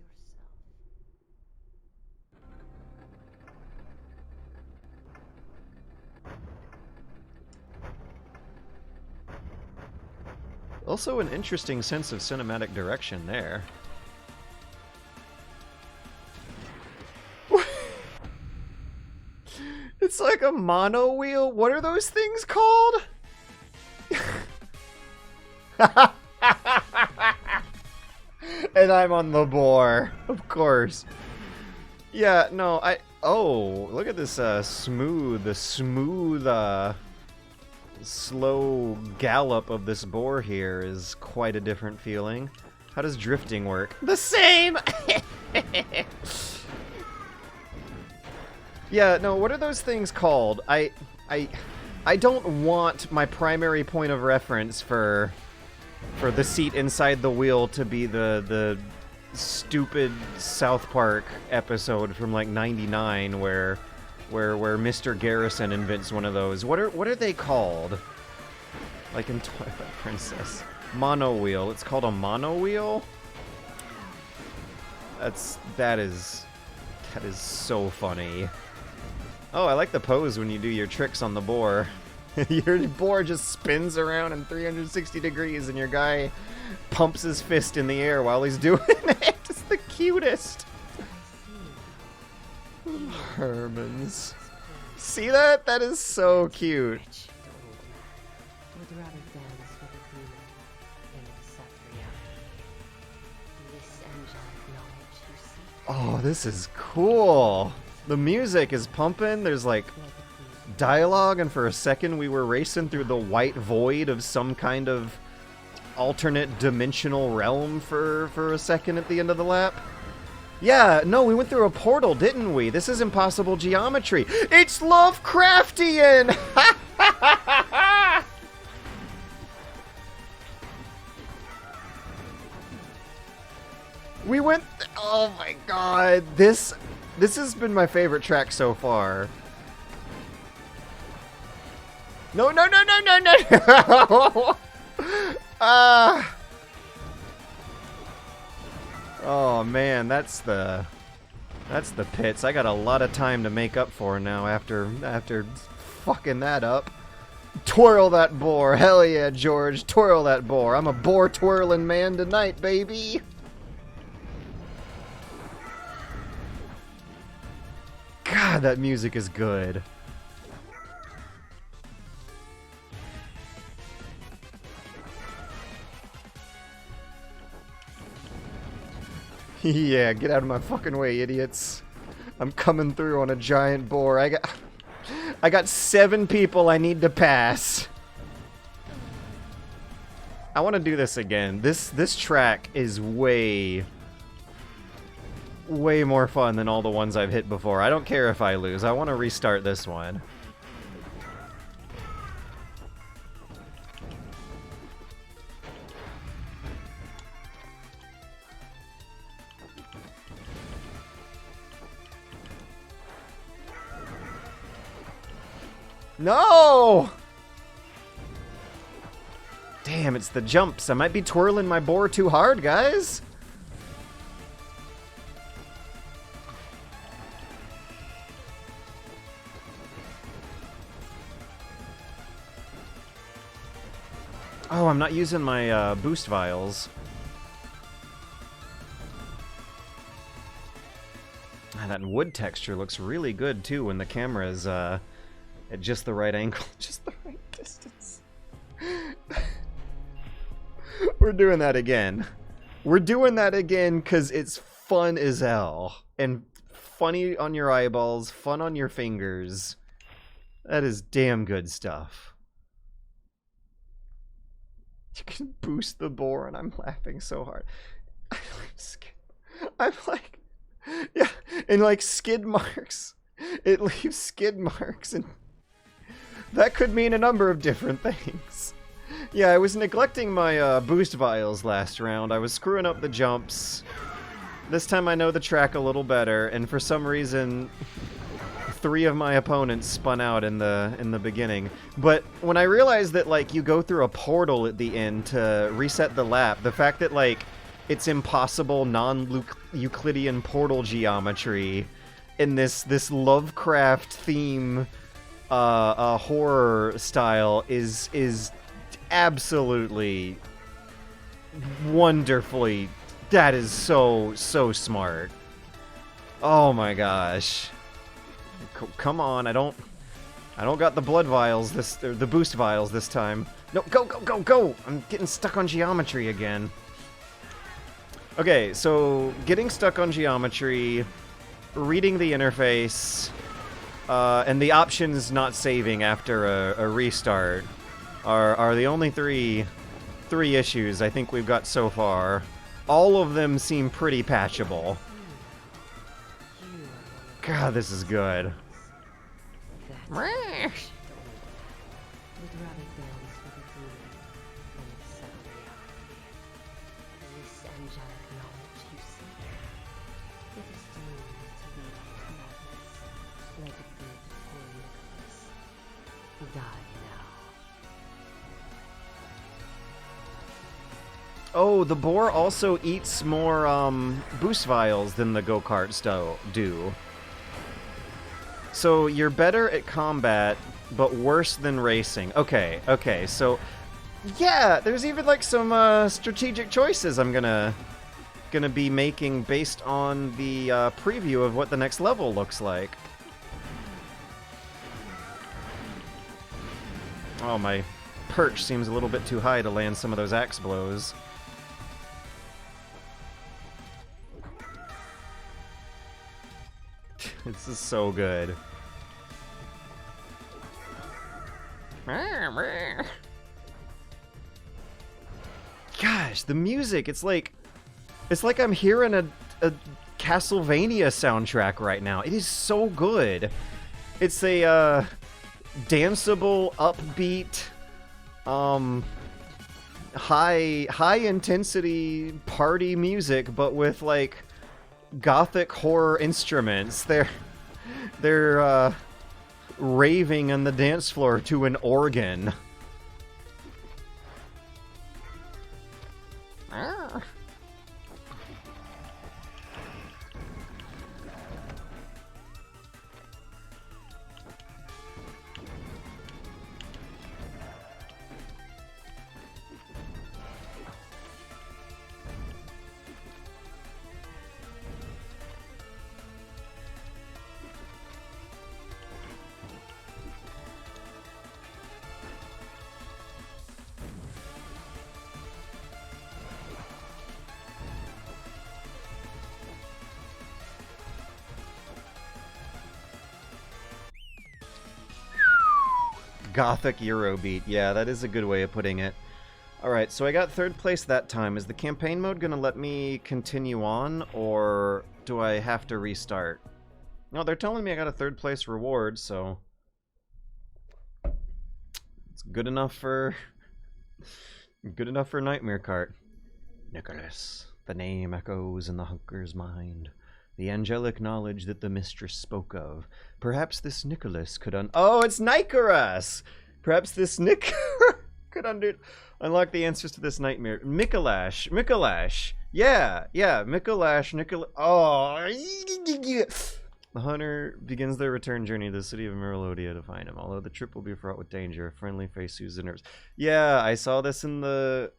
D: yourself.
A: Also an interesting sense of cinematic direction there. It's like a mono wheel. What are those things called? And I'm on the boar, of course. Yeah, no, oh, look at this smooth, slow gallop of this boar here is quite a different feeling. How does drifting work? The same! Yeah, no, what are those things called? I don't want my primary point of reference for the seat inside the wheel to be the stupid South Park episode from like '99 where Mr. Garrison invents one of those. What are they called? Like in Twilight Princess. Mono wheel. It's called a mono wheel? That is so funny. Oh, I like the pose when you do your tricks on the boar. Your boar just spins around in 360 degrees and your guy pumps his fist in the air while he's doing it. It's the cutest. Hermans. See that? That is so cute.
D: Would rather dance with a demon than accept reality. This angelic knowledge you seek.
A: Oh, this is cool. The music is pumping. There's like dialogue, and for a second we were racing through the white void of some kind of alternate dimensional realm for a second at the end of the lap. Yeah, no, we went through a portal, didn't we? This is impossible geometry. It's Lovecraftian! We went... Oh my god. This has been my favorite track so far. No, no, no, no, no, no! Oh man, that's the pits. I got a lot of time to make up for now after fucking that up. Twirl that boar. Hell yeah, George. Twirl that boar. I'm a boar twirling man tonight, baby. God, that music is good. Yeah, get out of my fucking way, idiots. I'm coming through on a giant boar. I got 7 people I need to pass. I want to do this again. This track is way more fun than all the ones I've hit before. I don't care if I lose. I want to restart this one. No! Damn, it's the jumps. I might be twirling my boar too hard, guys. Oh, I'm not using my boost vials. Ah, that wood texture looks really good too when the camera is at just the right angle, just the right distance. We're doing that again. We're doing that again because it's fun as hell. And funny on your eyeballs, fun on your fingers. That is damn good stuff. You can boost the boar, and I'm laughing so hard. I'm like, yeah, and like skid marks. It leaves skid marks, and that could mean a number of different things. Yeah, I was neglecting my boost vials last round. I was screwing up the jumps. This time I know the track a little better, and for some reason, 3 of my opponents spun out in the beginning. But when I realized that like you go through a portal at the end to reset the lap, the fact that like it's impossible non-Euclidean portal geometry in this Lovecraft theme horror style is absolutely wonderfully. That is so smart. Oh my gosh. Come on, I don't got the blood vials the boost vials this time. No, go! I'm getting stuck on geometry again. Okay, so getting stuck on geometry, reading the interface, and the options not saving after a restart are the only three issues I think we've got so far. All of them seem pretty patchable. God, this is good.
D: With rather dance with a demon than accept reality. This angelic knowledge you seek, it is doomed to lead to madness, like it did poor Nicholas. Die now.
A: Oh, the boar also eats more boost vials than the go-karts do. So you're better at combat, but worse than racing. Okay, so yeah, there's even like some strategic choices I'm gonna be making based on the preview of what the next level looks like. Oh, my perch seems a little bit too high to land some of those axe blows. This is so good. Gosh, the music, it's like I'm hearing a Castlevania soundtrack right now. It is so good. It's a danceable, upbeat, high intensity party music, but with like gothic horror instruments. They're raving on the dance floor to an organ. Gothic Eurobeat. Yeah, that is a good way of putting it. Alright, so I got 3rd place that time. Is the campaign mode gonna let me continue on, or do I have to restart? No, they're telling me I got a 3rd place reward, so it's good enough for Nightmare Kart. Nicholas. The name echoes in the hunker's mind. The angelic knowledge that the mistress spoke of. Perhaps this Nicholas could Oh, it's Nikaras! Perhaps this could unlock the answers to this nightmare. Mikolash. Yeah, Mikolash. Oh, the hunter begins their return journey to the city of Merilodia to find him. Although the trip will be fraught with danger, a friendly face soothes the nerves. Yeah, I saw this in the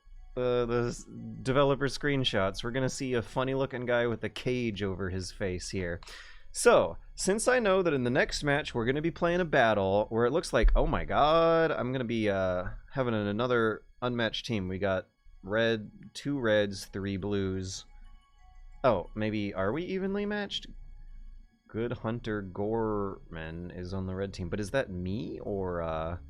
A: developer screenshots. We're gonna see a funny looking guy with a cage over his face here. So, since I know that in the next match we're gonna be playing a battle where it looks like, oh my god, I'm gonna be having another unmatched team. We got 2 reds, 3 blues. Oh, maybe are we evenly matched? Good Hunter Gorman is on the red team, but is that me or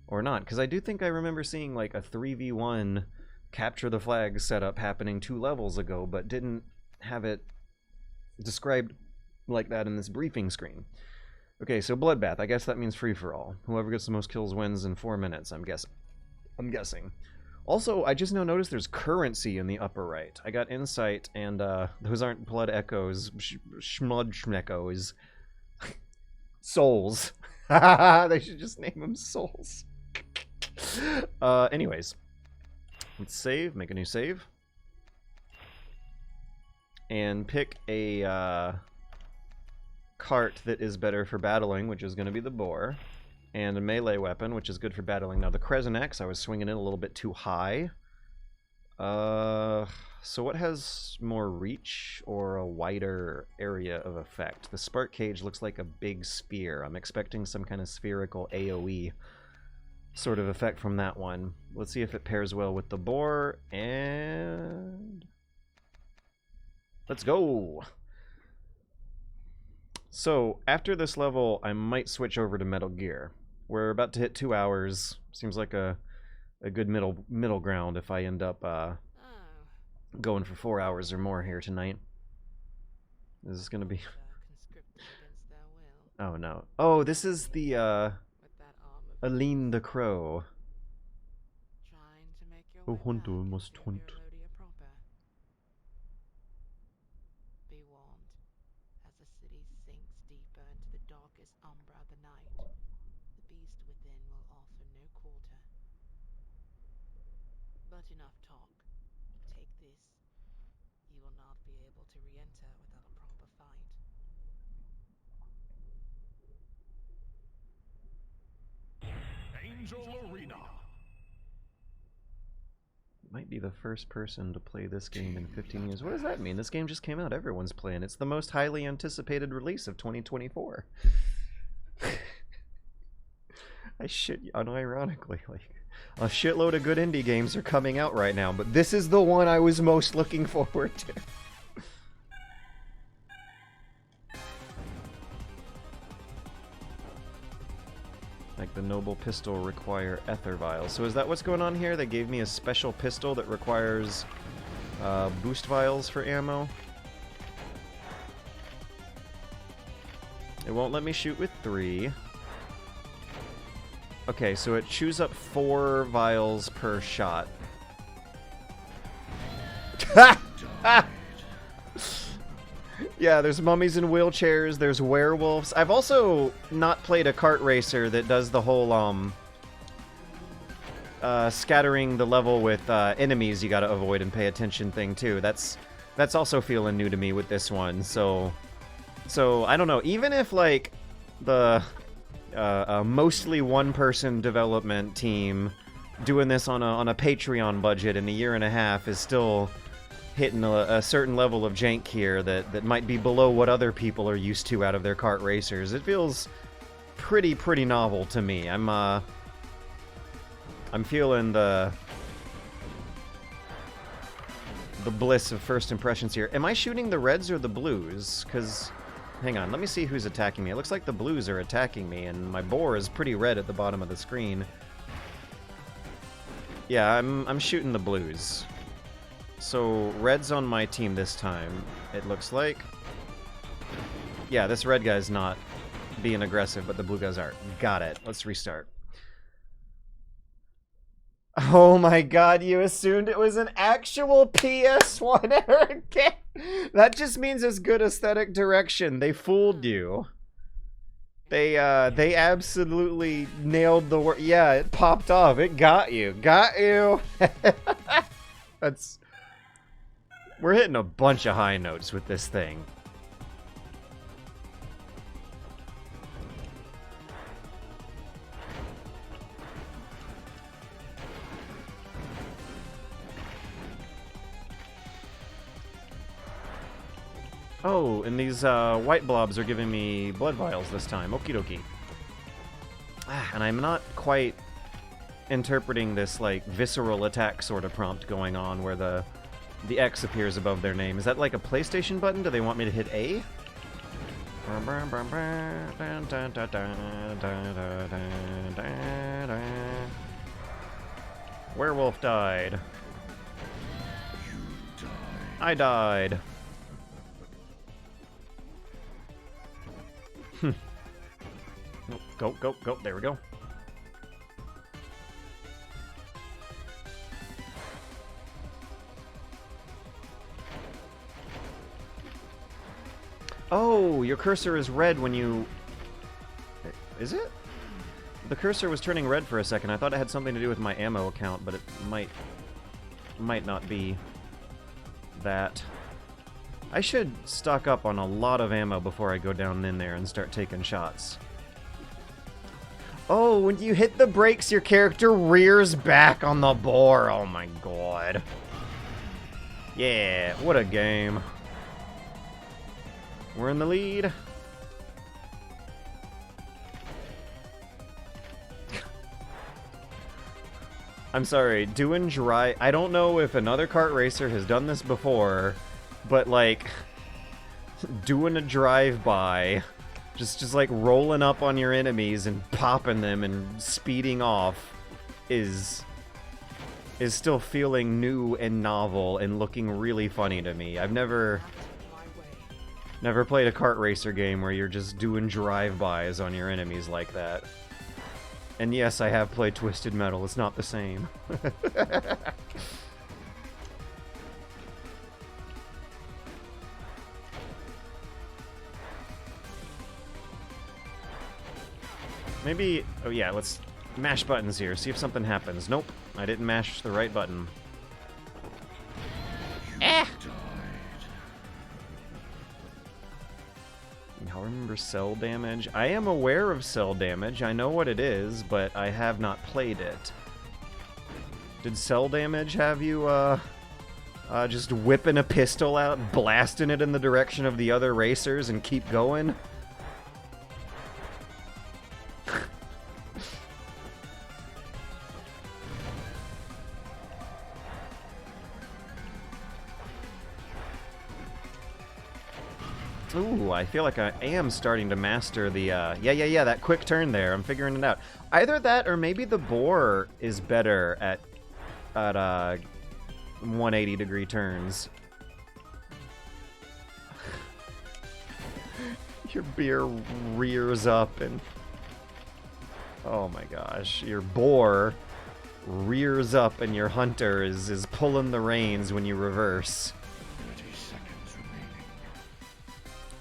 A: or not, because I do think I remember seeing like a 3v1 capture the flag setup happening 2 levels ago, but didn't have it described like that in this briefing screen. Okay, so Bloodbath. I guess that means free-for-all. Whoever gets the most kills wins in 4 minutes, I'm guessing. Also, I just now noticed there's currency in the upper right. I got insight, and those aren't blood echoes. Schmudschmeckos. Souls. They should just name them souls. Anyways. Let's save, make a new save. And pick a cart that is better for battling, which is going to be the boar. And a melee weapon, which is good for battling. Now the Crescent Axe, I was swinging it a little bit too high. So what has more reach or a wider area of effect? The Spark Cage looks like a big spear. I'm expecting some kind of spherical AoE sort of effect from that one. Let's see if it pairs well with the boar, and let's go! So, after this level, I might switch over to Metal Gear. We're about to hit 2 hours. Seems like a good middle ground if I end up going for 4 hours or more here tonight. Is this gonna be... Oh no. Oh, this is the Aline the Crow. A hunter must hunt.
E: Be warned, as the city sinks deeper into the darkest umbra of the night, the beast within will offer no quarter. But enough talk. Take this. You will not be able to re-enter without a proper fight.
B: Angel Arena.
A: Might be the first person to play this game in 15 years. What does that mean? This game just came out. Everyone's playing. It's the most highly anticipated release of 2024. I shit, unironically, like, a shitload of good indie games are coming out right now, but this is the one I was most looking forward to. Like the noble pistol require ether vials. So is that what's going on here? They gave me a special pistol that requires boost vials for ammo. It won't let me shoot with 3. Okay, so it chews up 4 vials per shot. Yeah, there's mummies in wheelchairs, there's werewolves. I've also not played a kart racer that does the whole, scattering the level with enemies you gotta avoid and pay attention thing, too. That's also feeling new to me with this one, so I don't know. Even if, like, the mostly one-person development team doing this on a Patreon budget in a year and a half is still hitting a certain level of jank here that might be below what other people are used to out of their kart racers. It feels pretty novel to me. I'm feeling the bliss of first impressions here. Am I shooting the reds or the blues? Because, hang on, let me see who's attacking me. It looks like the blues are attacking me, and my boar is pretty red at the bottom of the screen. Yeah, I'm shooting the blues. So, red's on my team this time, it looks like. Yeah, this red guy's not being aggressive, but the blue guys are. Got it. Let's restart. Oh my god, you assumed it was an actual PS1 era game? That just means it's good aesthetic direction. They fooled you. They absolutely nailed the word. Yeah, it popped off. It got you. Got you. We're hitting a bunch of high notes with this thing. Oh, and these white blobs are giving me blood vials this time. Okie dokie. And I'm not quite interpreting this, like, visceral attack sort of prompt going on where the X appears above their name. Is that like a PlayStation button? Do they want me to hit A? Werewolf died. I died. Nope. Go, go, go. There we go. Oh, your cursor is red when you... Is it? The cursor was turning red for a second. I thought it had something to do with my ammo account, but it might not be that. I should stock up on a lot of ammo before I go down in there and start taking shots. Oh, when you hit the brakes, your character rears back on the boar. Oh my god. Yeah, what a game. We're in the lead. I'm sorry, doing dry... I don't know if another kart racer has done this before, but like, doing a drive-by, just like rolling up on your enemies and popping them and speeding off is still feeling new and novel and looking really funny to me. I've never played a kart racer game where you're just doing drive-bys on your enemies like that. And yes, I have played Twisted Metal. It's not the same. Maybe... Oh yeah, let's mash buttons here. See if something happens. Nope, I didn't mash the right button. I'll remember cell damage. I am aware of cell damage. I know what it is, but I have not played it. Did cell damage have you, just whipping a pistol out, blasting it in the direction of the other racers and keep going? Ooh, I feel like I am starting to master the, yeah, that quick turn there. I'm figuring it out. Either that or maybe the boar is better at 180-degree turns. Your beer rears up and... Oh my gosh. Your boar rears up and your hunter is pulling the reins when you reverse.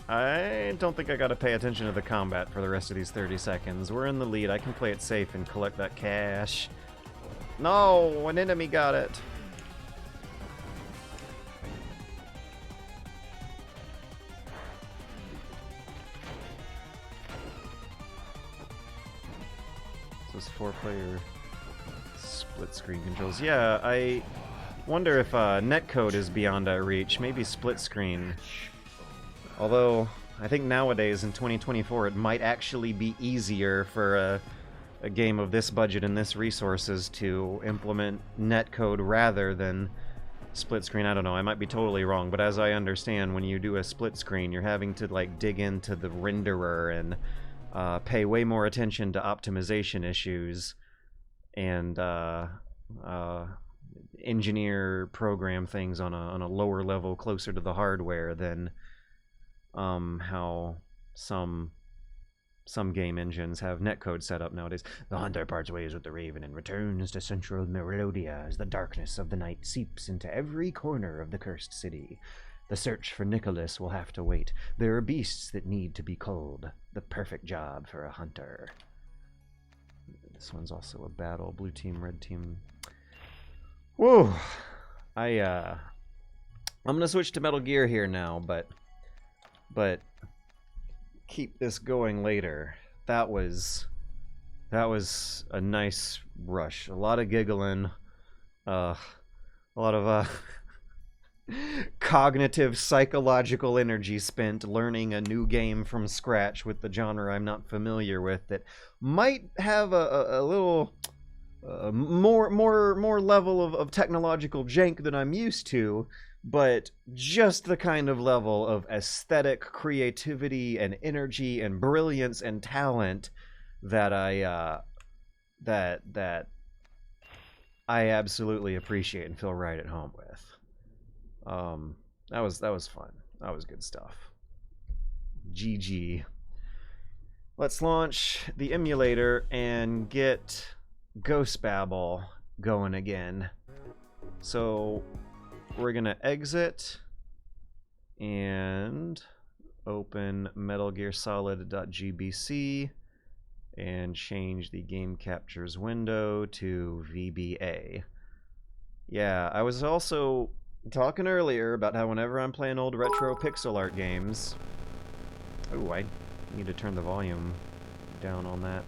A: I don't think I gotta pay attention to the combat for the rest of these 30 seconds. We're in the lead. I can play it safe and collect that cash. No! An enemy got it! So it's 4-player split screen controls. Yeah, I wonder if netcode is beyond our reach. Maybe split screen. Although, I think nowadays, in 2024, it might actually be easier for a game of this budget and this resources to implement netcode rather than split screen. I don't know, I might be totally wrong, but as I understand, when you do a split screen, you're having to, like, dig into the renderer and pay way more attention to optimization issues and engineer program things on a lower level closer to the hardware than how some game engines have netcode set up nowadays. The hunter parts ways with the raven and returns to central Merodia as the darkness of the night seeps into every corner of the cursed city. The search for Nicholas will have to wait. There are beasts that need to be culled. The perfect job for a hunter. This one's also a battle. Blue team, red team. Whoa! I'm gonna switch to Metal Gear here now, but keep this going later. That was a nice rush. A lot of giggling, a lot of cognitive, psychological energy spent learning a new game from scratch with the genre I'm not familiar with that might have a little more level of technological jank than I'm used to, but just the kind of level of aesthetic creativity and energy and brilliance and talent that I absolutely appreciate and feel right at home with. That was fun. That was good stuff. GG. Let's launch the emulator and get Ghost Babel going again. So we're gonna exit and open Metal Gear Solid.gbc and change the game captures window to VBA. Yeah, I was also talking earlier about how whenever I'm playing old retro pixel art games... Ooh, I need to turn the volume down on that.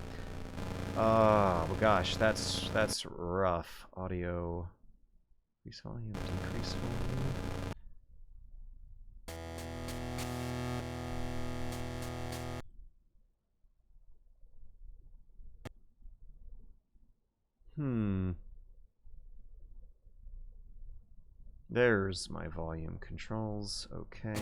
A: Oh, gosh, that's rough. Audio... Increase volume, decrease volume. There's my volume controls. Okay.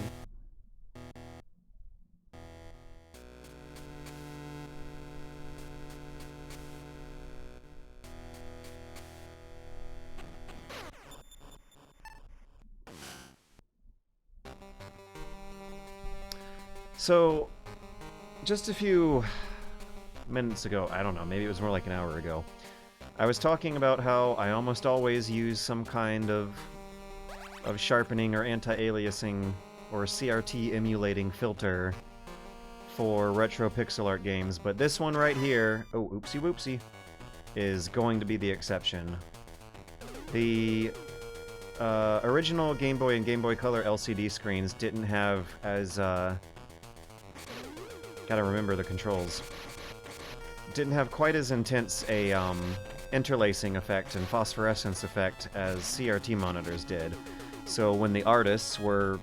A: So, just a few minutes ago, I don't know, maybe it was more like an hour ago, I was talking about how I almost always use some kind of sharpening or anti-aliasing or CRT emulating filter for retro pixel art games, but this one right here, oh, oopsie whoopsie, is going to be the exception. The original Game Boy and Game Boy Color LCD screens didn't have as, gotta remember the controls, didn't have quite as intense a interlacing effect and phosphorescence effect as CRT monitors did. So when the artists were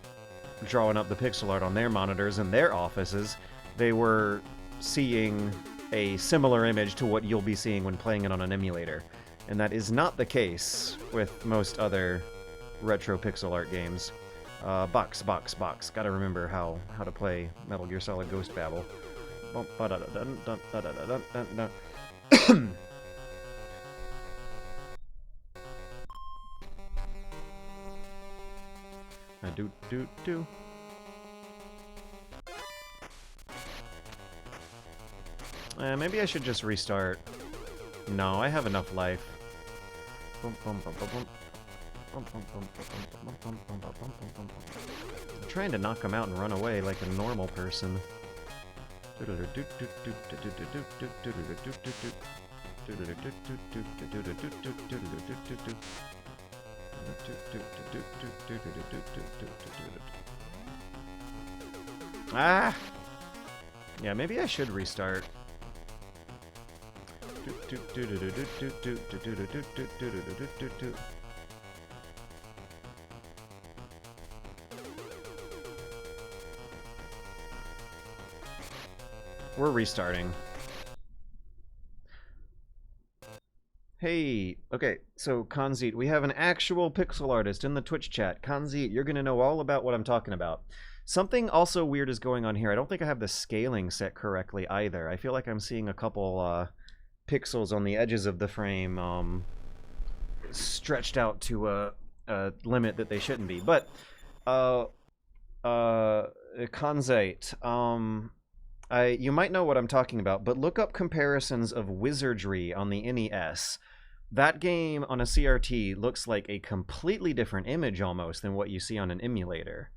A: drawing up the pixel art on their monitors in their offices, they were seeing a similar image to what you'll be seeing when playing it on an emulator. And that is not the case with most other retro pixel art games. Box. Gotta remember how to play Metal Gear Solid Ghost Babel. Do. Maybe I should just restart. No, I have enough life. I'm trying to knock him out and run away like a normal person. Ah! Yeah, maybe I should restart. We're restarting. Hey, okay, so Kanzit, we have an actual pixel artist in the Twitch chat. Kanzit, you're gonna know all about what I'm talking about. Something also weird is going on here. I don't think I have the scaling set correctly either. I feel like I'm seeing a couple pixels on the edges of the frame stretched out to a limit that they shouldn't be. But, Kanzit, you might know what I'm talking about, but look up comparisons of Wizardry on the NES. That game on a CRT looks like a completely different image almost than what you see on an emulator.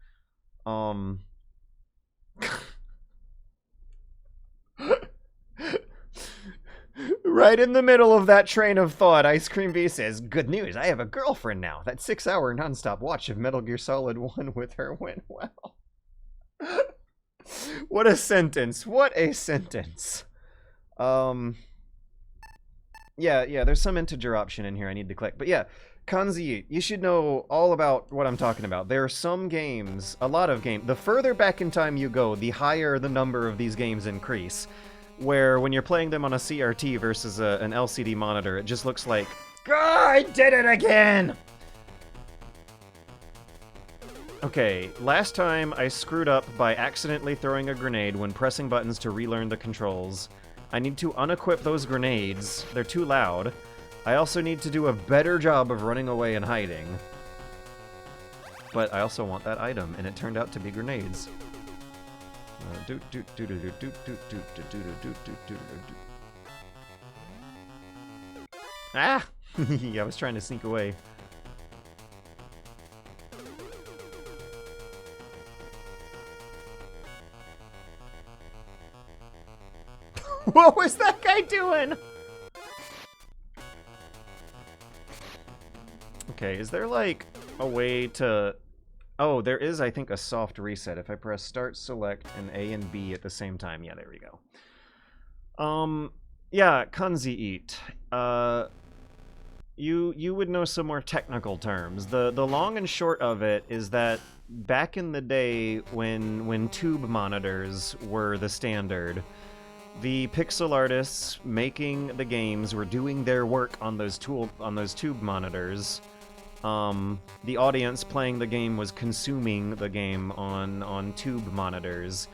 A: Right in the middle of that train of thought, Ice Cream V says, "Good news, I have a girlfriend now. That 6-hour nonstop watch of Metal Gear Solid 1 with her went well." What a sentence. What a sentence. Yeah, there's some integer option in here I need to click. But yeah, Kanzi, you should know all about what I'm talking about. There are some games, a lot of games, the further back in time you go, the higher the number of these games increase. Where when you're playing them on a CRT versus an LCD monitor, it just looks like, "Ah, I did it again!" Okay, last time I screwed up by accidentally throwing a grenade when pressing buttons to relearn the controls. I need to unequip those grenades. They're too loud. I also need to do a better job of running away and hiding. But I also want that item, and it turned out to be grenades. Ah! I was trying to sneak away. What was that guy doing? Okay, is there like a way to... Oh, there is, I think, a soft reset. If I press start, select, and A and B at the same time. Yeah, there we go. Yeah, kanzi eat. You would know some more technical terms. The long and short of it is that back in the day when tube monitors were the standard, the pixel artists making the games were doing their work on those tube monitors. The audience playing the game was consuming the game on tube monitors.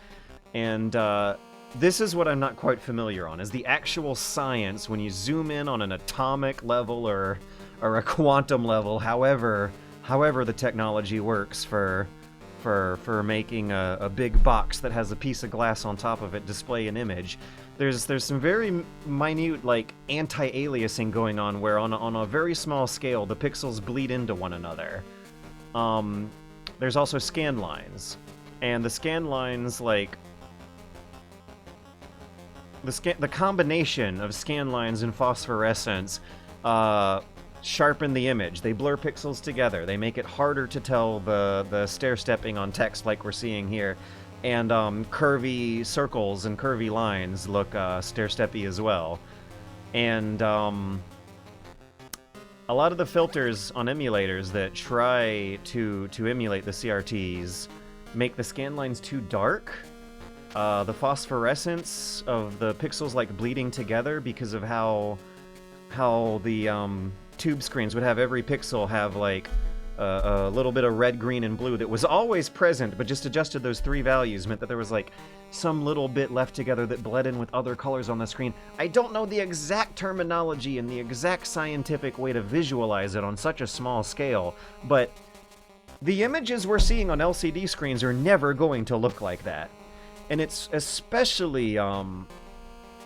A: And this is what I'm not quite familiar on, is the actual science when you zoom in on an atomic level or a quantum level, however the technology works for making a big box that has a piece of glass on top of it display an image. There's some very minute, like, anti-aliasing going on where on a very small scale the pixels bleed into one another. There's also scan lines. And the scan lines, like... The combination of scan lines and phosphorescence sharpen the image. They blur pixels together. They make it harder to tell the stair-stepping on text like we're seeing here. And curvy circles and curvy lines look stair-steppy as well. And a lot of the filters on emulators that try to emulate the CRTs make the scan lines too dark. The phosphorescence of the pixels like bleeding together because of how the tube screens would have every pixel have like a little bit of red, green, and blue that was always present, but just adjusted those three values meant that there was like some little bit left together that bled in with other colors on the screen. I don't know the exact terminology and the exact scientific way to visualize it on such a small scale, but the images we're seeing on LCD screens are never going to look like that. And it's especially, the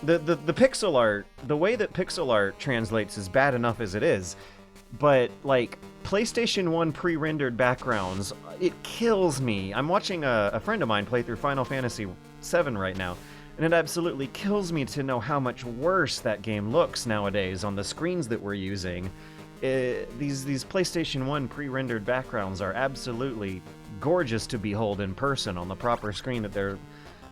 A: pixel art, the way that pixel art translates is bad enough as it is, but, like, PlayStation 1 pre-rendered backgrounds, it kills me. I'm watching a friend of mine play through Final Fantasy VII right now, and it absolutely kills me to know how much worse that game looks nowadays on the screens that we're using. These PlayStation 1 pre-rendered backgrounds are absolutely gorgeous to behold in person on the proper screen that they're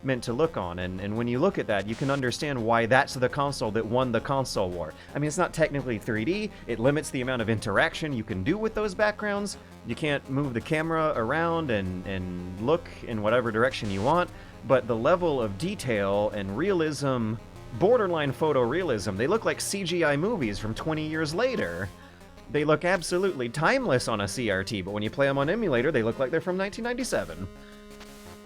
A: meant to look on, and when you look at that, you can understand why that's the console that won the console war. I mean, it's not technically 3D, it limits the amount of interaction you can do with those backgrounds, you can't move the camera around and look in whatever direction you want, but the level of detail and realism, borderline photorealism, they look like CGI movies from 20 years later. They look absolutely timeless on a CRT, but when you play them on emulator, they look like they're from 1997.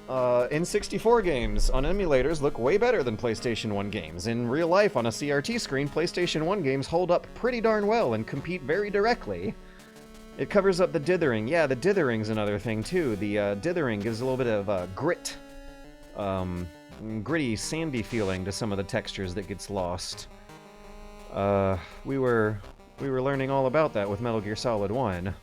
A: N64 games on emulators look way better than PlayStation 1 games. In real life, on a CRT screen, PlayStation 1 games hold up pretty darn well and compete very directly. It covers up the dithering. Yeah, the dithering's another thing, too. The dithering gives a little bit of grit. Gritty, sandy feeling to some of the textures that gets lost. We were learning all about that with Metal Gear Solid 1.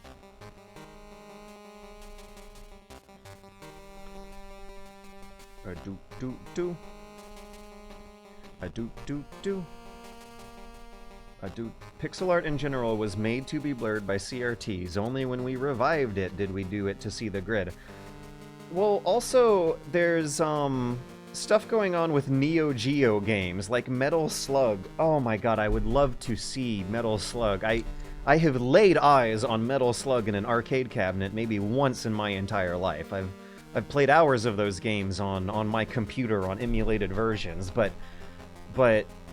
A: Pixel art in general was made to be blurred by CRTs. Only when we revived it did we do it to see the grid. Well, also, there's stuff going on with Neo Geo games, like Metal Slug. Oh my god, I would love to see Metal Slug. I have laid eyes on Metal Slug in an arcade cabinet maybe once in my entire life. I've played hours of those games on my computer on emulated versions, but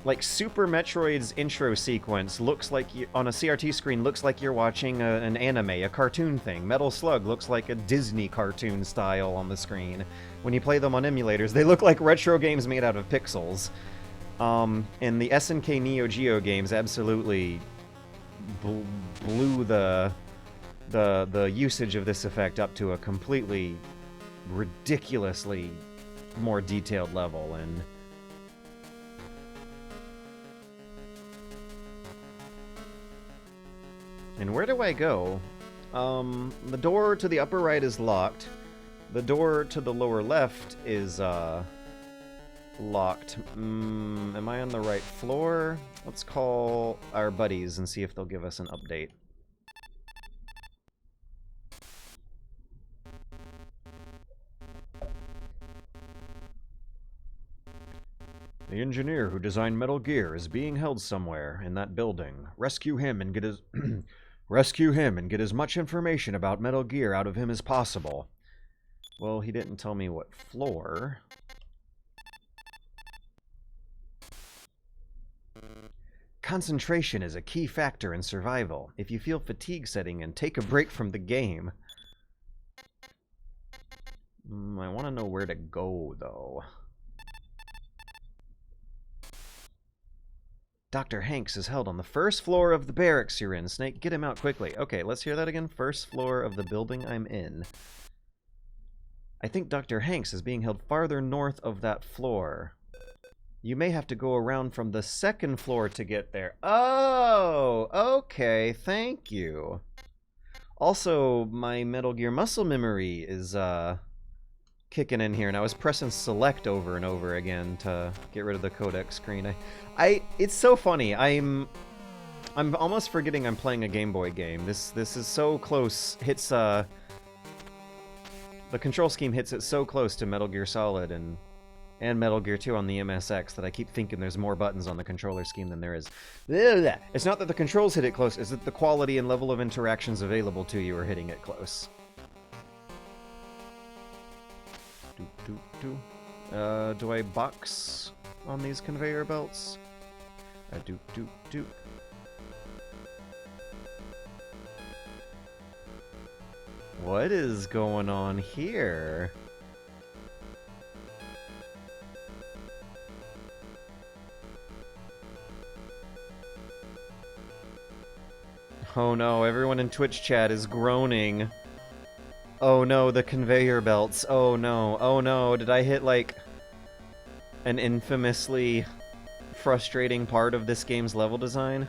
A: like Super Metroid's intro sequence looks like on a CRT screen looks like you're watching an anime, a cartoon thing. Metal Slug looks like a Disney cartoon style on the screen. When you play them on emulators, they look like retro games made out of pixels. And the SNK Neo Geo games absolutely blew the usage of this effect up to a completely ridiculously more detailed level. And where do I go? The door to the upper right is locked. The door to the lower left is locked. Am I on the right floor? Let's call our buddies and see if they'll give us an update. The engineer who designed Metal Gear is being held somewhere in that building. Rescue him and get his rescue him and get as much information about Metal Gear out of him as possible. Well, he didn't tell me what floor. Concentration is a key factor in survival. If you feel fatigue setting in, take a break from the game. I want to know where to go, though. Dr. Hanks is held on the first floor of the barracks you're in. Snake, get him out quickly. Okay, let's hear that again. First floor of the building I'm in. I think Dr. Hanks is being held farther north of that floor. You may have to go around from the second floor to get there. Oh, okay, thank you. Also, my Metal Gear muscle memory is, kicking in here, and I was pressing select over and over again to get rid of the codec screen. It's so funny. I'm almost forgetting I'm playing a Game Boy game. This is so close. Hits the control scheme hits it so close to Metal Gear Solid and Metal Gear 2 on the MSX that I keep thinking there's more buttons on the controller scheme than there is. It's not that the controls hit it close, it's that the quality and level of interactions available to you are hitting it close. Do I box on these conveyor belts? Do. What is going on here? Oh no, everyone in Twitch chat is groaning. Oh no, the conveyor belts. Oh no, did I hit, like, an infamously frustrating part of this game's level design?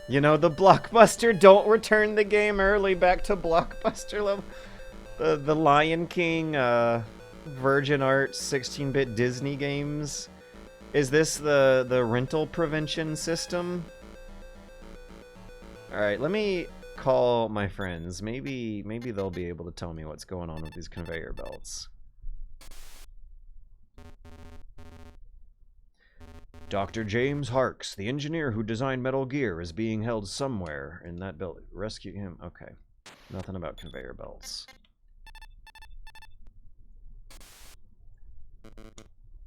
A: You know, the Blockbuster, don't return the game early, back to Blockbuster level. The Lion King, Virgin Arts 16-bit Disney games. Is this the rental prevention system? Alright, let me call my friends. Maybe they'll be able to tell me what's going on with these conveyor belts. Dr. James Harks, the engineer who designed Metal Gear, is being held somewhere in that building. Rescue him. Okay. Nothing about conveyor belts.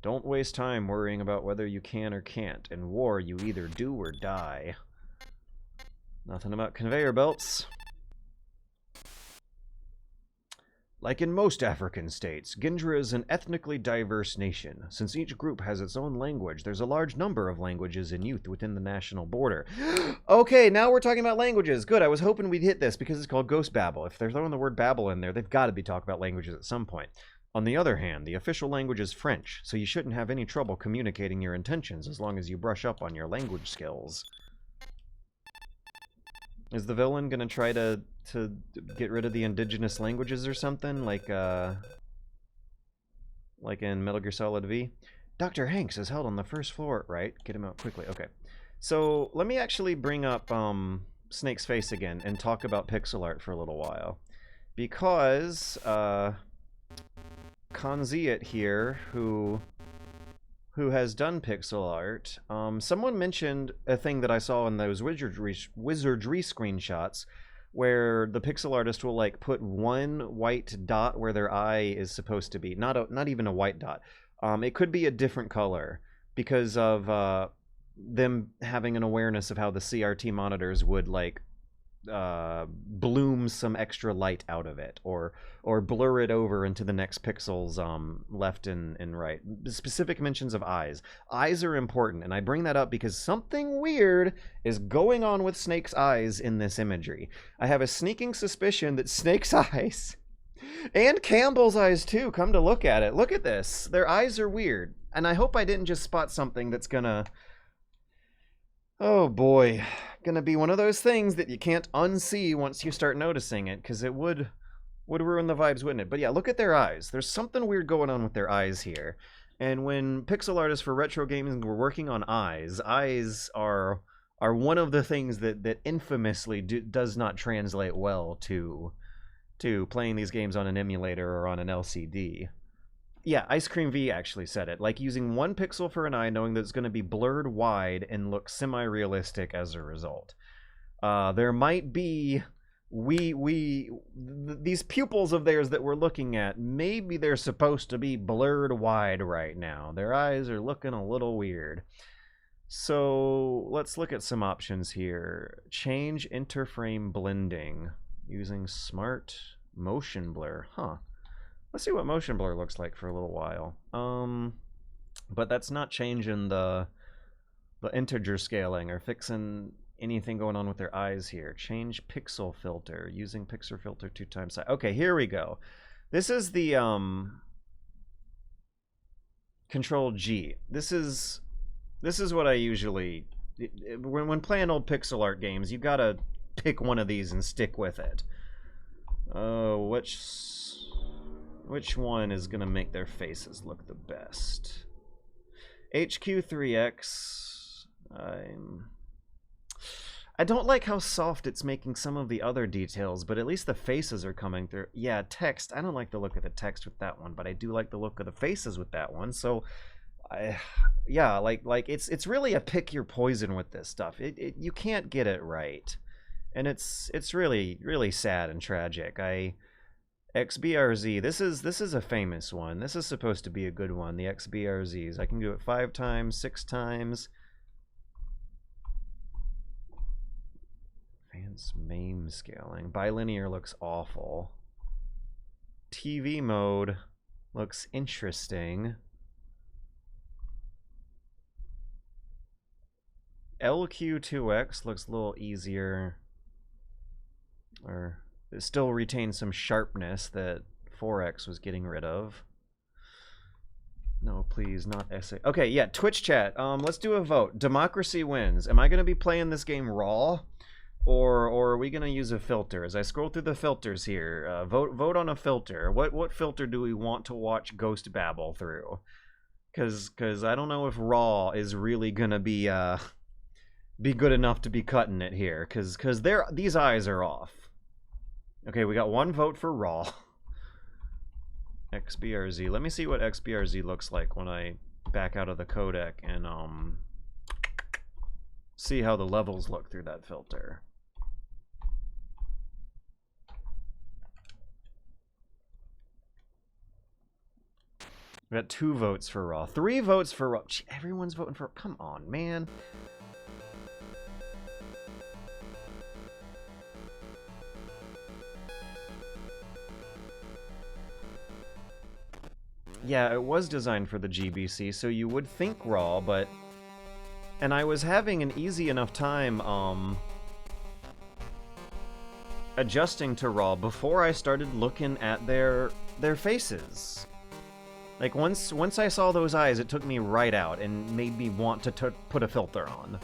A: Don't waste time worrying about whether you can or can't. In war, you either do or die. Nothing about conveyor belts. Like in most African states, Gendra is an ethnically diverse nation. Since each group has its own language, there's a large number of languages in use within the national border. Okay, now we're talking about languages. Good, I was hoping we'd hit this because it's called Ghost Babel. If they're throwing the word Babel in there, they've got to be talking about languages at some point. On the other hand, the official language is French, so you shouldn't have any trouble communicating your intentions as long as you brush up on your language skills. Is the villain gonna try to get rid of the indigenous languages or something, like in Metal Gear Solid V? Dr. Hanks is held on the first floor, right? Get him out quickly. Okay. So let me actually bring up Snake's face again and talk about pixel art for a little while, because Konziat here, who has done pixel art, someone mentioned a thing that I saw in those wizardry screenshots, where the pixel artist will, like, put one white dot where their eye is supposed to be. Not even a white dot. It could be a different color because of them having an awareness of how the CRT monitors would, like, bloom some extra light out of it, or blur it over into the next pixels left and right. Specific mentions of eyes. Eyes are important, and I bring that up because something weird is going on with Snake's eyes in this imagery. I have a sneaking suspicion that Snake's eyes, and Campbell's eyes too, come to look at it. Look at this. Their eyes are weird, and I hope I didn't just spot something that's gonna... Oh boy, gonna be one of those things that you can't unsee once you start noticing it, because it would ruin the vibes, wouldn't it? But yeah, look at their eyes. There's something weird going on with their eyes here. And when pixel artists for retro gaming were working on eyes are one of the things that infamously does not translate well to playing these games on an emulator or on an LCD. Yeah, Ice Cream V actually said it. Like using 1 pixel for an eye, knowing that it's going to be blurred wide and look semi-realistic as a result. There might be... these pupils of theirs that we're looking at, maybe they're supposed to be blurred wide right now. Their eyes are looking a little weird. So let's look at some options here. Change interframe blending using smart motion blur. Huh. Let's see what motion blur looks like for a little while. But that's not changing the integer scaling or fixing anything going on with their eyes here. Change pixel filter using pixel filter 2 times size. Okay, here we go. This is the Control G. This is what I usually when playing old pixel art games, you gotta pick one of these and stick with it. Which one is gonna make their faces look the best? HQ3X. I don't like how soft it's making some of the other details, but at least the faces are coming through. Yeah, text. I don't like the look of the text with that one, but I do like the look of the faces with that one. So, yeah, like it's really a pick your poison with this stuff. You can't get it right, and it's really sad and tragic. XBRZ. This is a famous one. This is supposed to be a good one. The XBRZs. I can do it 5 times, 6 times. Advanced MAME scaling. Bilinear looks awful. TV mode looks interesting. LQ2X looks a little easier. Or it still retains some sharpness that 4X was getting rid of. No, please, not SA. Okay, yeah, Twitch chat. Let's do a vote. Democracy wins. Am I going to be playing this game raw? Or are we going to use a filter? As I scroll through the filters here, vote on a filter. What filter do we want to watch Ghost Babel through? Because I don't know if raw is really going to be good enough to be cutting it here. Because these eyes are off. Okay, we got 1 vote for raw. XBRZ. Let me see what XBRZ looks like when I back out of the codec and see how the levels look through that filter. We got 2 votes for raw. 3 votes for raw. Gee, everyone's voting for... Come on, man. Yeah, it was designed for the GBC, so you would think raw, but... And I was having an easy enough time, adjusting to raw before I started looking at their faces. Like, once I saw those eyes, it took me right out and made me want to put a filter on.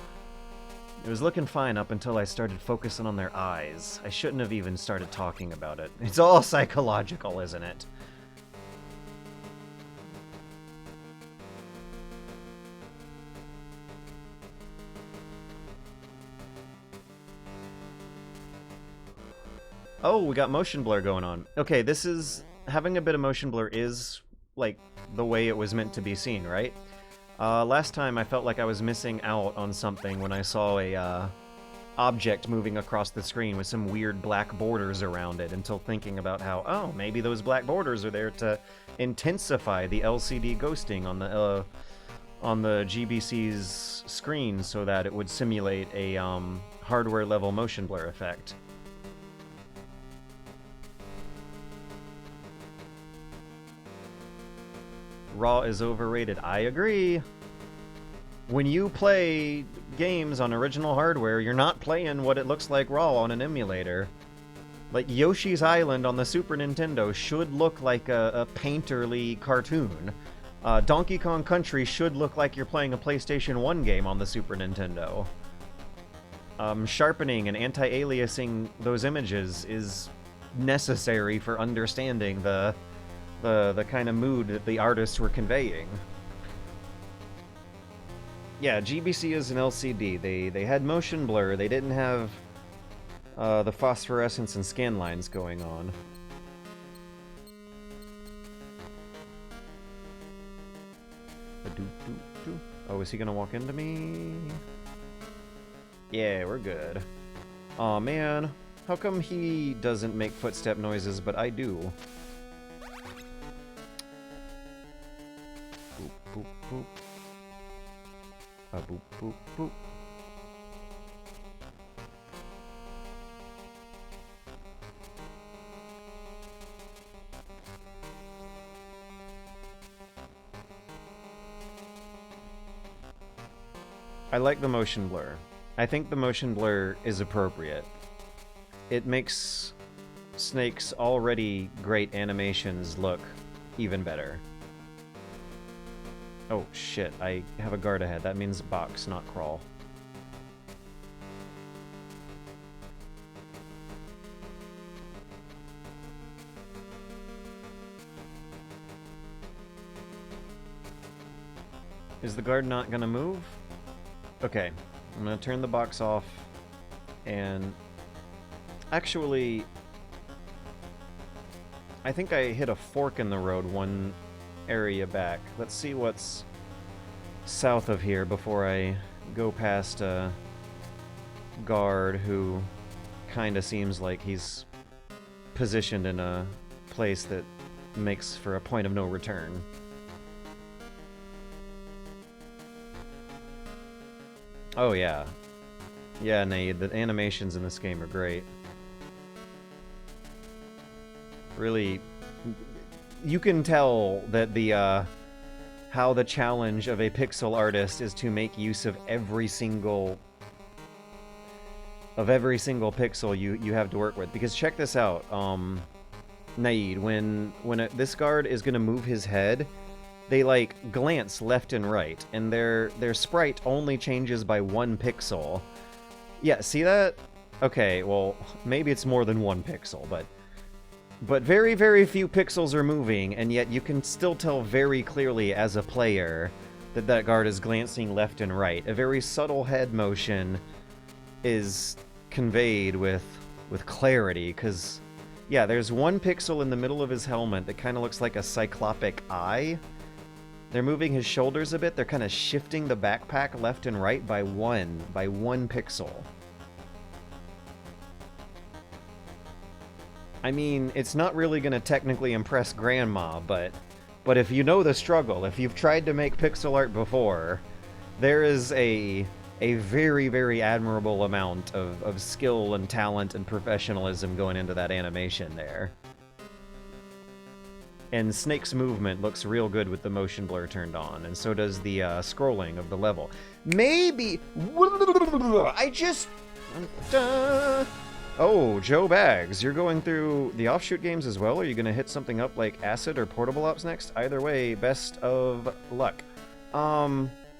A: It was looking fine up until I started focusing on their eyes. I shouldn't have even started talking about it. It's all psychological, isn't it? Oh, we got motion blur going on. Okay, this is... Having a bit of motion blur is, like, the way it was meant to be seen, right? Last time I felt like I was missing out on something when I saw a object moving across the screen with some weird black borders around it, until thinking about how, oh, maybe those black borders are there to intensify the LCD ghosting on the GBC's screen so that it would simulate a hardware level motion blur effect. Raw is overrated. I agree. When you play games on original hardware, you're not playing what it looks like raw on an emulator. Like, Yoshi's Island on the Super Nintendo should look like a painterly cartoon. Donkey Kong Country should look like you're playing a PlayStation 1 game on the Super Nintendo. Sharpening and anti-aliasing those images is necessary for understanding the kind of mood that the artists were conveying. Yeah, GBC is an LCD. They had motion blur. They didn't have the phosphorescence and scan lines going on. Oh, is he gonna walk into me? Yeah, we're good. Aw, man. How come he doesn't make footstep noises, but I do? Boop, boop, boop. Boop, boop, boop. I like the motion blur. I think the motion blur is appropriate. It makes Snake's already great animations look even better. Oh shit, I have a guard ahead. That means box, not crawl. Is the guard not gonna move? Okay, I'm gonna turn the box off, and actually, I think I hit a fork in the road one area back. Let's see what's south of here before I go past a guard who kinda seems like he's positioned in a place that makes for a point of no return. Oh yeah. Yeah, Nate, the animations in this game are great. Really, you can tell that the, how the challenge of a pixel artist is to make use of every single pixel you have to work with. Because check this out, Naid, when this guard is gonna move his head, they like glance left and right, and their sprite only changes by 1 pixel. Yeah, see that? Okay, well, maybe it's more than 1 pixel, but very, very few pixels are moving, and yet you can still tell very clearly as a player that that guard is glancing left and right. A very subtle head motion is conveyed with clarity, because, yeah, there's 1 pixel in the middle of his helmet that kind of looks like a cyclopic eye. They're moving his shoulders a bit. They're kind of shifting the backpack left and right by one pixel. I mean, it's not really going to technically impress Grandma, but if you know the struggle, if you've tried to make pixel art before, there is a very, very admirable amount of skill and talent and professionalism going into that animation there. And Snake's movement looks real good with the motion blur turned on, and so does the scrolling of the level. Maybe... I just... Oh, Joe Bags, you're going through the offshoot games as well? Are you going to hit something up like Acid or Portable Ops next? Either way, best of luck.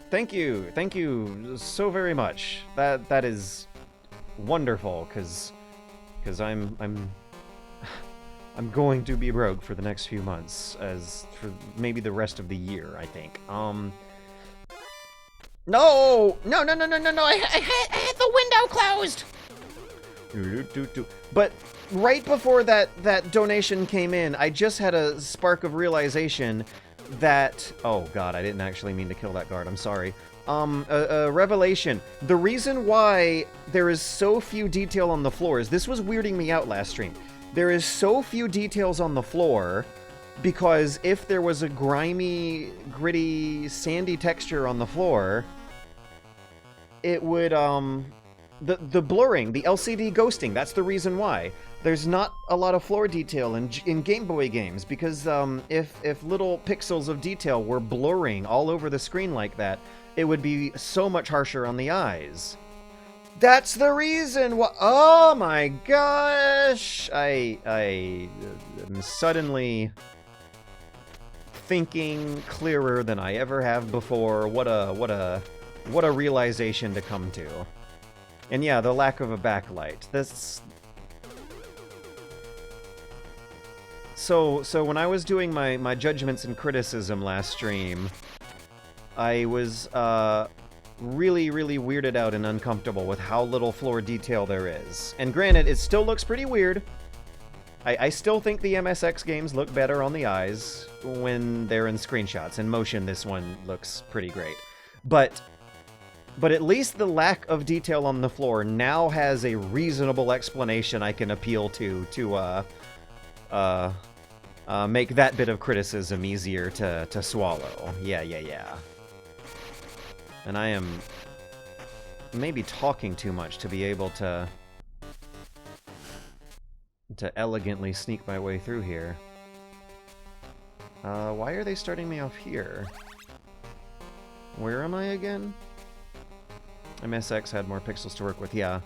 A: Thank you so very much. That is wonderful, because I'm going to be broke for the next few months, as for maybe the rest of the year, I think. No, I had the window closed! But right before that donation came in, I just had a spark of realization that... Oh god, I didn't actually mean to kill that guard, I'm sorry. A revelation. The reason why there is so few detail on the floors, this was weirding me out last stream. There is so few details on the floor because if there was a grimy, gritty, sandy texture on the floor, it would the blurring, the LCD ghosting, that's the reason why. There's not a lot of floor detail in Game Boy games, because if little pixels of detail were blurring all over the screen like that, it would be so much harsher on the eyes. That's the reason why. Oh my gosh! I am suddenly thinking clearer than I ever have before. What a realization to come to. And yeah, the lack of a backlight. This. So when I was doing my judgments and criticism last stream, I was really weirded out and uncomfortable with how little floor detail there is. And granted, it still looks pretty weird. I still think the MSX games look better on the eyes when they're in screenshots. In motion, this one looks pretty great. But at least the lack of detail on the floor now has a reasonable explanation I can appeal to make that bit of criticism easier to swallow. Yeah. And I am maybe talking too much to be able to elegantly sneak my way through here. Why are they starting me off here? Where am I again? MSX had more pixels to work with, yeah.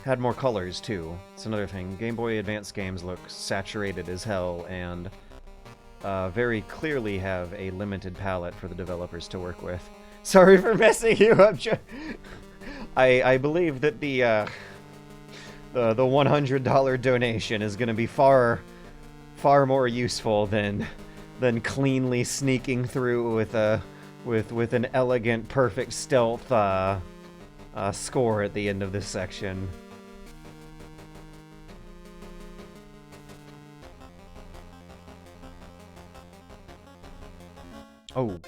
A: Had more colors, too. It's another thing. Game Boy Advance games look saturated as hell, and very clearly have a limited palette for the developers to work with. Sorry for messing you up, I believe that the $100 donation is going to be far more useful than cleanly sneaking through with an elegant, perfect stealth score at the end of this section. Oh,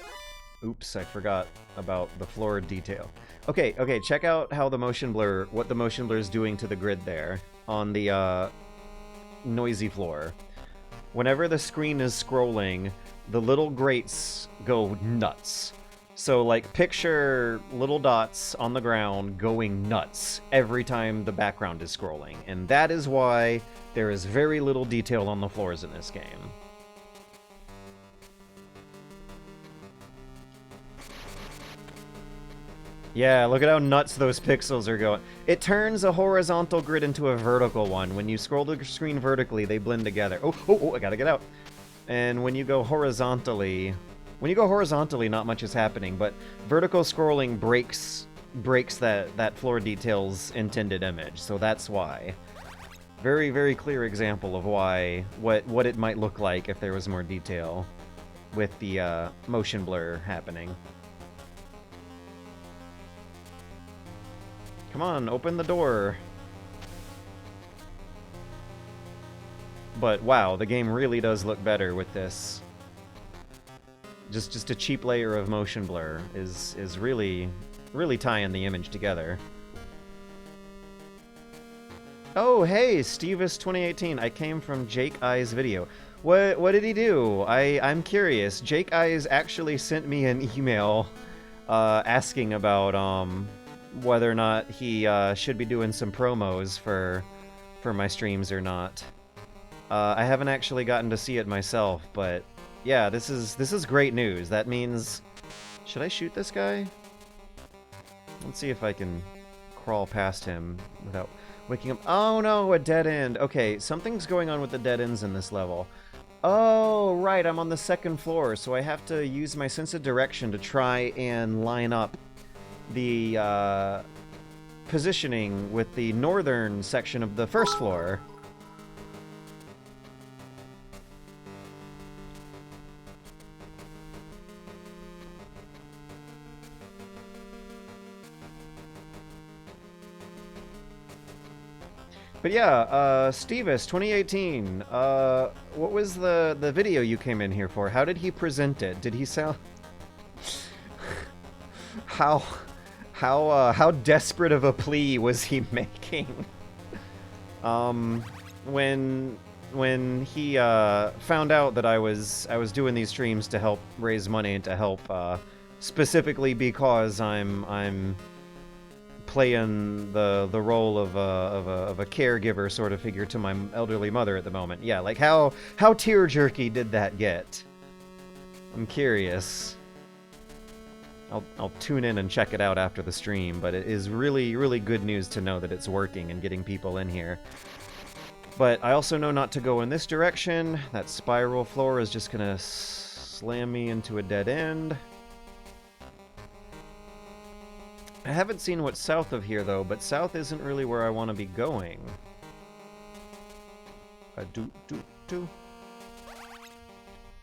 A: oops, I forgot about the floor detail. Okay, check out how the motion blur, what the motion blur is doing to the grid there on the noisy floor. Whenever the screen is scrolling, the little grates go nuts. So, like, picture little dots on the ground going nuts every time the background is scrolling. And that is why there is very little detail on the floors in this game. Yeah, look at how nuts those pixels are going. It turns a horizontal grid into a vertical one. When you scroll the screen vertically, they blend together. Oh, I gotta get out. And when you go horizontally... not much is happening, but vertical scrolling breaks that floor detail's intended image, so that's why. Very clear example of why, what it might look like if there was more detail with the motion blur happening. Come on, open the door. But wow, the game really does look better with this. Just a cheap layer of motion blur is really tying the image together. Oh, hey, Stevis 2018. I came from Jake I's video. What did he do? I'm curious. Jake I's actually sent me an email asking about whether or not he should be doing some promos for my streams or not. I haven't actually gotten to see it myself, but yeah, this is great news. That means... Should I shoot this guy? Let's see if I can crawl past him without waking up. Oh no, a dead end. Okay, something's going on with the dead ends in this level. Oh, right, I'm on the second floor, so I have to use my sense of direction to try and line up the positioning with the northern section of the first floor. But yeah, Stevis, 2018, what was the video you came in here for? How did he present it? Did he sound... How desperate of a plea was he making? When he found out that I was doing these streams to help raise money and to help specifically because I'm playing the role of a caregiver sort of figure to my elderly mother at the moment. Yeah, like how tear jerky did that get? I'm curious. I'll tune in and check it out after the stream, but it is really, really good news to know that it's working and getting people in here. But I also know not to go in this direction. That spiral floor is just gonna slam me into a dead end. I haven't seen what's south of here, though, but south isn't really where I want to be going.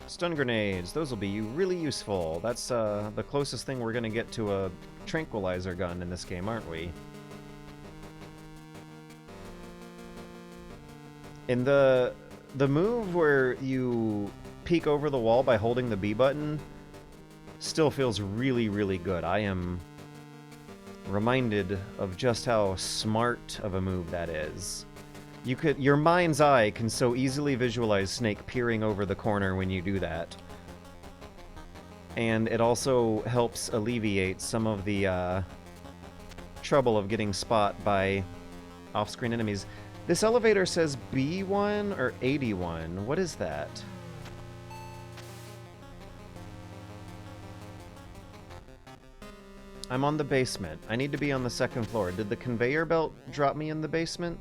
A: Stun grenades. Those will be really useful. That's the closest thing we're going to get to a tranquilizer gun in this game, aren't we? In the move where you peek over the wall by holding the B button still feels really, really good. I am reminded of just how smart of a move that is. Your mind's eye can so easily visualize Snake peering over the corner when you do that. And it also helps alleviate some of the trouble of getting spot by off-screen enemies. This elevator says B1 or 81. What is that? I'm on the basement. I need to be on the second floor. Did the conveyor belt drop me in the basement?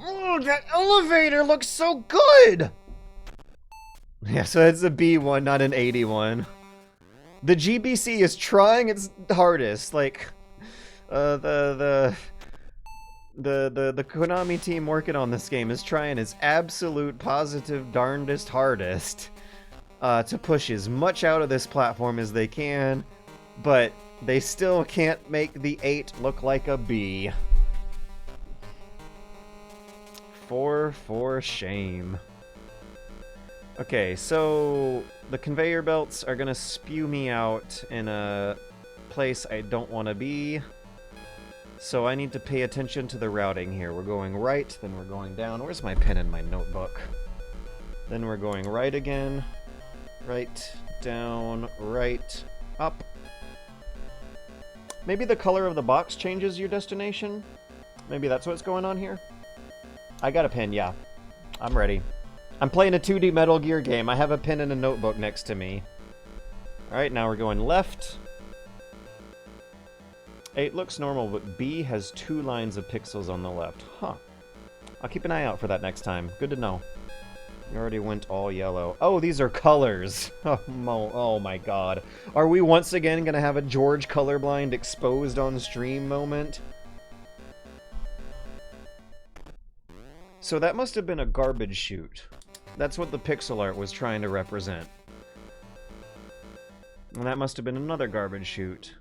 A: Oh, that elevator looks so good! Yeah, so it's a B1, not an 81. The GBC is trying its hardest. Like, the Konami team working on this game is trying its absolute positive darndest hardest to push as much out of this platform as they can, but they still can't make the 8 look like a B. For shame. Okay, so the conveyor belts are gonna spew me out in a place I don't want to be. So I need to pay attention to the routing here. We're going right, then we're going down. Where's my pen in my notebook? Then we're going right again. Right, down, right, up. Maybe the color of the box changes your destination? Maybe that's what's going on here? I got a pen, yeah. I'm ready. I'm playing a 2D Metal Gear game. I have a pen and a notebook next to me. Alright, now we're going left. 8 looks normal, but B has 2 lines of pixels on the left. Huh. I'll keep an eye out for that next time. Good to know. You already went all yellow. Oh, these are colors. Oh my god. Are we once again gonna have a George colorblind exposed on stream moment? So that must have been a garbage chute. That's what the pixel art was trying to represent. And that must have been another garbage chute.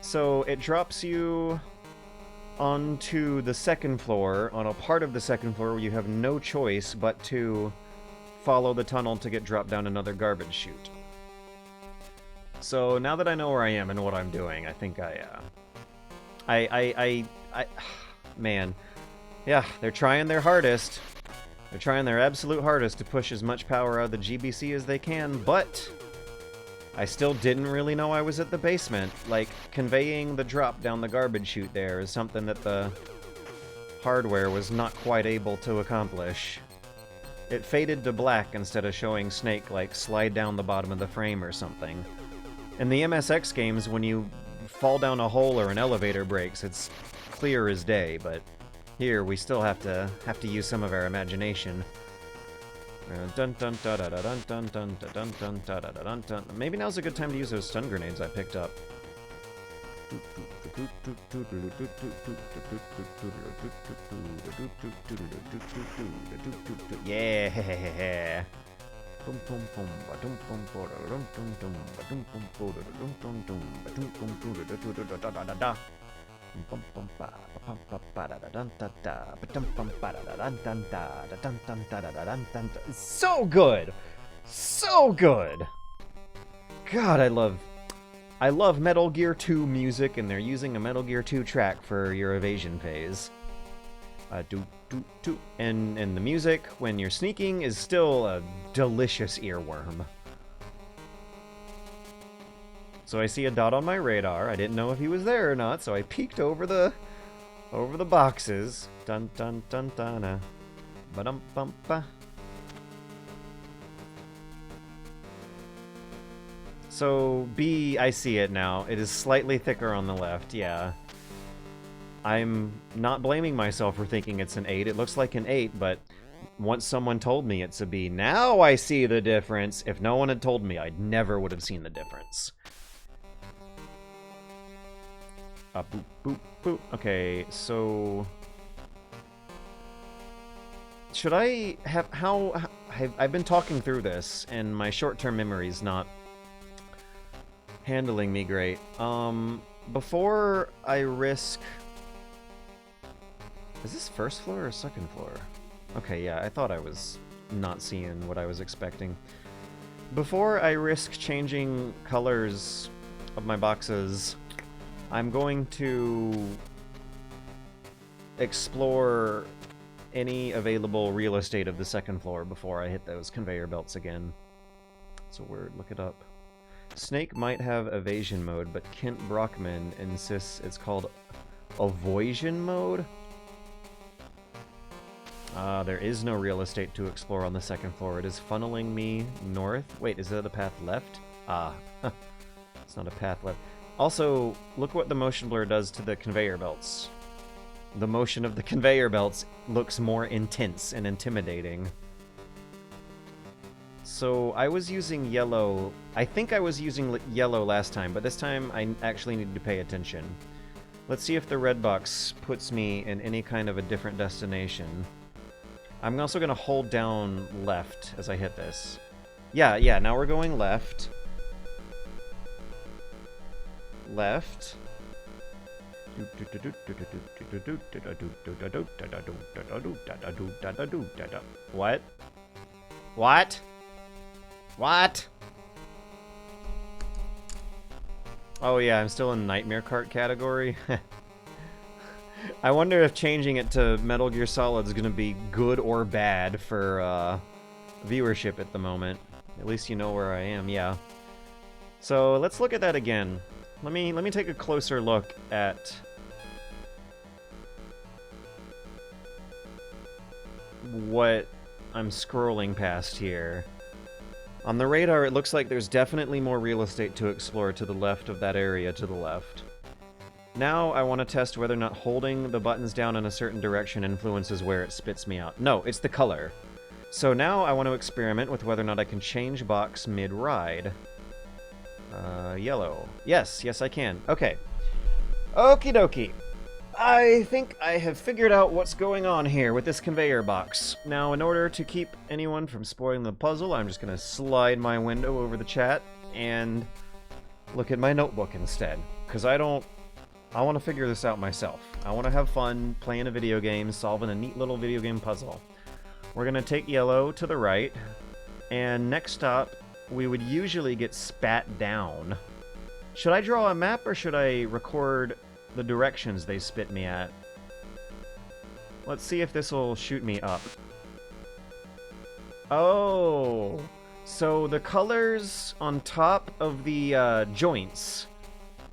A: So it drops you onto the second floor, on a part of the second floor where you have no choice but to follow the tunnel to get dropped down another garbage chute. So now that I know where I am and what I'm doing, I think man. Yeah, they're trying their hardest. They're trying their absolute hardest to push as much power out of the GBC as they can, but I still didn't really know I was at the basement. Like, conveying the drop down the garbage chute there is something that the hardware was not quite able to accomplish. It faded to black instead of showing Snake, like, slide down the bottom of the frame or something. In the MSX games, when you fall down a hole or an elevator breaks, it's clear as day, but here we still have to use some of our imagination. Maybe now's a good time to use those stun grenades I picked up. Yeah. So good! So good! God, I love Metal Gear 2 music, and they're using a Metal Gear 2 track for your evasion phase. And the music, when you're sneaking, is still a delicious earworm. So I see a dot on my radar. I didn't know if he was there or not, so I peeked over the boxes. Dun dun dun dun. Ba-dum bum ba. So B, I see it now. It is slightly thicker on the left, yeah. I'm not blaming myself for thinking it's an 8. It looks like an 8, but once someone told me it's a B, now I see the difference. If no one had told me, I never would have seen the difference. Boop, boop, boop. Okay, so... should I have... I've been talking through this, and my short-term memory's not handling me great. Before I risk... is this first floor or second floor? Okay, yeah, I thought I was not seeing what I was expecting. Before I risk changing colors of my boxes, I'm going to explore any available real estate of the second floor before I hit those conveyor belts again. It's a word, look it up. Snake might have evasion mode, but Kent Brockman insists it's called avoision mode? There is no real estate to explore on the second floor. It is funneling me north. Wait, is that a path left? It's not a path left. Also, look what the motion blur does to the conveyor belts. The motion of the conveyor belts looks more intense and intimidating. So I was using yellow. I think I was using yellow last time, but this time I actually need to pay attention. Let's see if the red box puts me in any kind of a different destination. I'm also going to hold down left as I hit this. Yeah, now we're going left. Left. What? What? What? Oh yeah, I'm still in Nightmare Kart category. I wonder if changing it to Metal Gear Solid is going to be good or bad for viewership at the moment. At least you know where I am, yeah. So let's look at that again. Let me take a closer look at what I'm scrolling past here. On the radar, it looks like there's definitely more real estate to explore to the left of that area to the left. Now I want to test whether or not holding the buttons down in a certain direction influences where it spits me out. No, it's the color. So now I want to experiment with whether or not I can change box mid-ride. Yellow. Yes, I can. Okay. Okie dokie. I think I have figured out what's going on here with this conveyor box. Now, in order to keep anyone from spoiling the puzzle, I'm just going to slide my window over the chat and look at my notebook instead. Because I want to figure this out myself. I want to have fun playing a video game, solving a neat little video game puzzle. We're going to take yellow to the right, and next stop, we would usually get spat down. Should I draw a map, or should I record the directions they spit me at? Let's see if this will shoot me up. Oh, so the colors on top of the joints,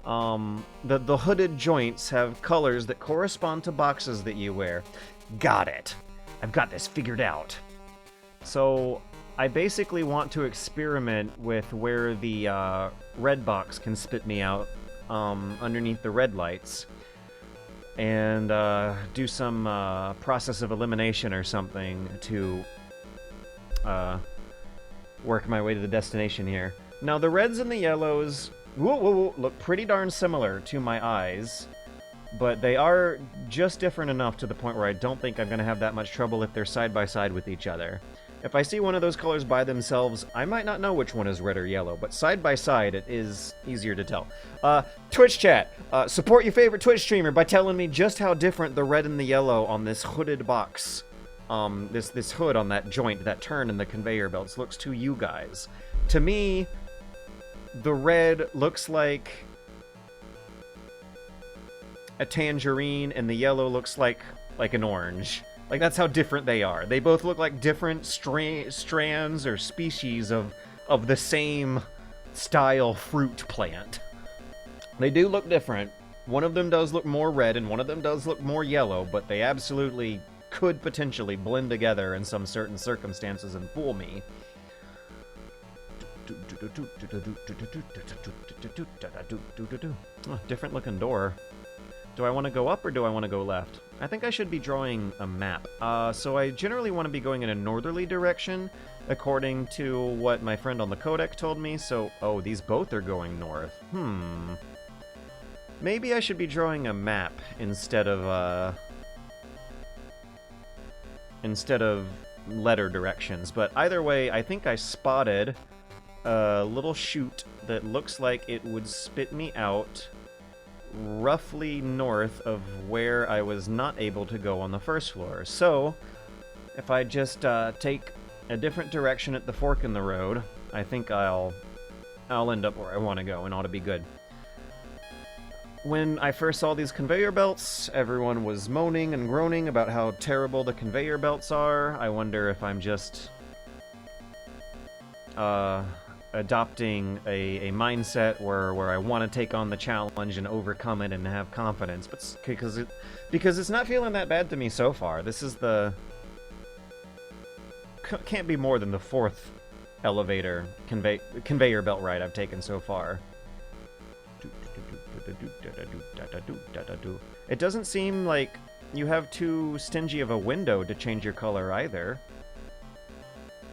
A: the hooded joints have colors that correspond to boxes that you wear. Got it. I've got this figured out. So I basically want to experiment with where the red box can spit me out underneath the red lights, and do some process of elimination or something to work my way to the destination here. Now the reds and the yellows look pretty darn similar to my eyes, but they are just different enough to the point where I don't think I'm going to have that much trouble if they're side by side with each other. If I see one of those colors by themselves, I might not know which one is red or yellow, but side by side, it is easier to tell. Twitch chat, support your favorite Twitch streamer by telling me just how different the red and the yellow on this hooded box, this hood on that joint, that turn in the conveyor belts, looks to you guys. To me, the red looks like a tangerine, and the yellow looks like an orange. Like, that's how different they are. They both look like different strands or species of the same style fruit plant. They do look different. One of them does look more red and one of them does look more yellow, but they absolutely could potentially blend together in some certain circumstances and fool me. Oh, different looking door. Do I want to go up or do I want to go left? I think I should be drawing a map. So I generally want to be going in a northerly direction, according to what my friend on the codec told me. So, oh, these both are going north. Maybe I should be drawing a map instead of letter directions. But either way, I think I spotted a little chute that looks like it would spit me out roughly north of where I was not able to go on the first floor. So, if I just take a different direction at the fork in the road, I think I'll end up where I want to go and ought to be good. When I first saw these conveyor belts, everyone was moaning and groaning about how terrible the conveyor belts are. I wonder if I'm just adopting a mindset where I want to take on the challenge and overcome it and have confidence, but because it's not feeling that bad to me so far. This is can't be more than the fourth elevator conveyor belt ride I've taken so far. It doesn't seem like you have too stingy of a window to change your color either.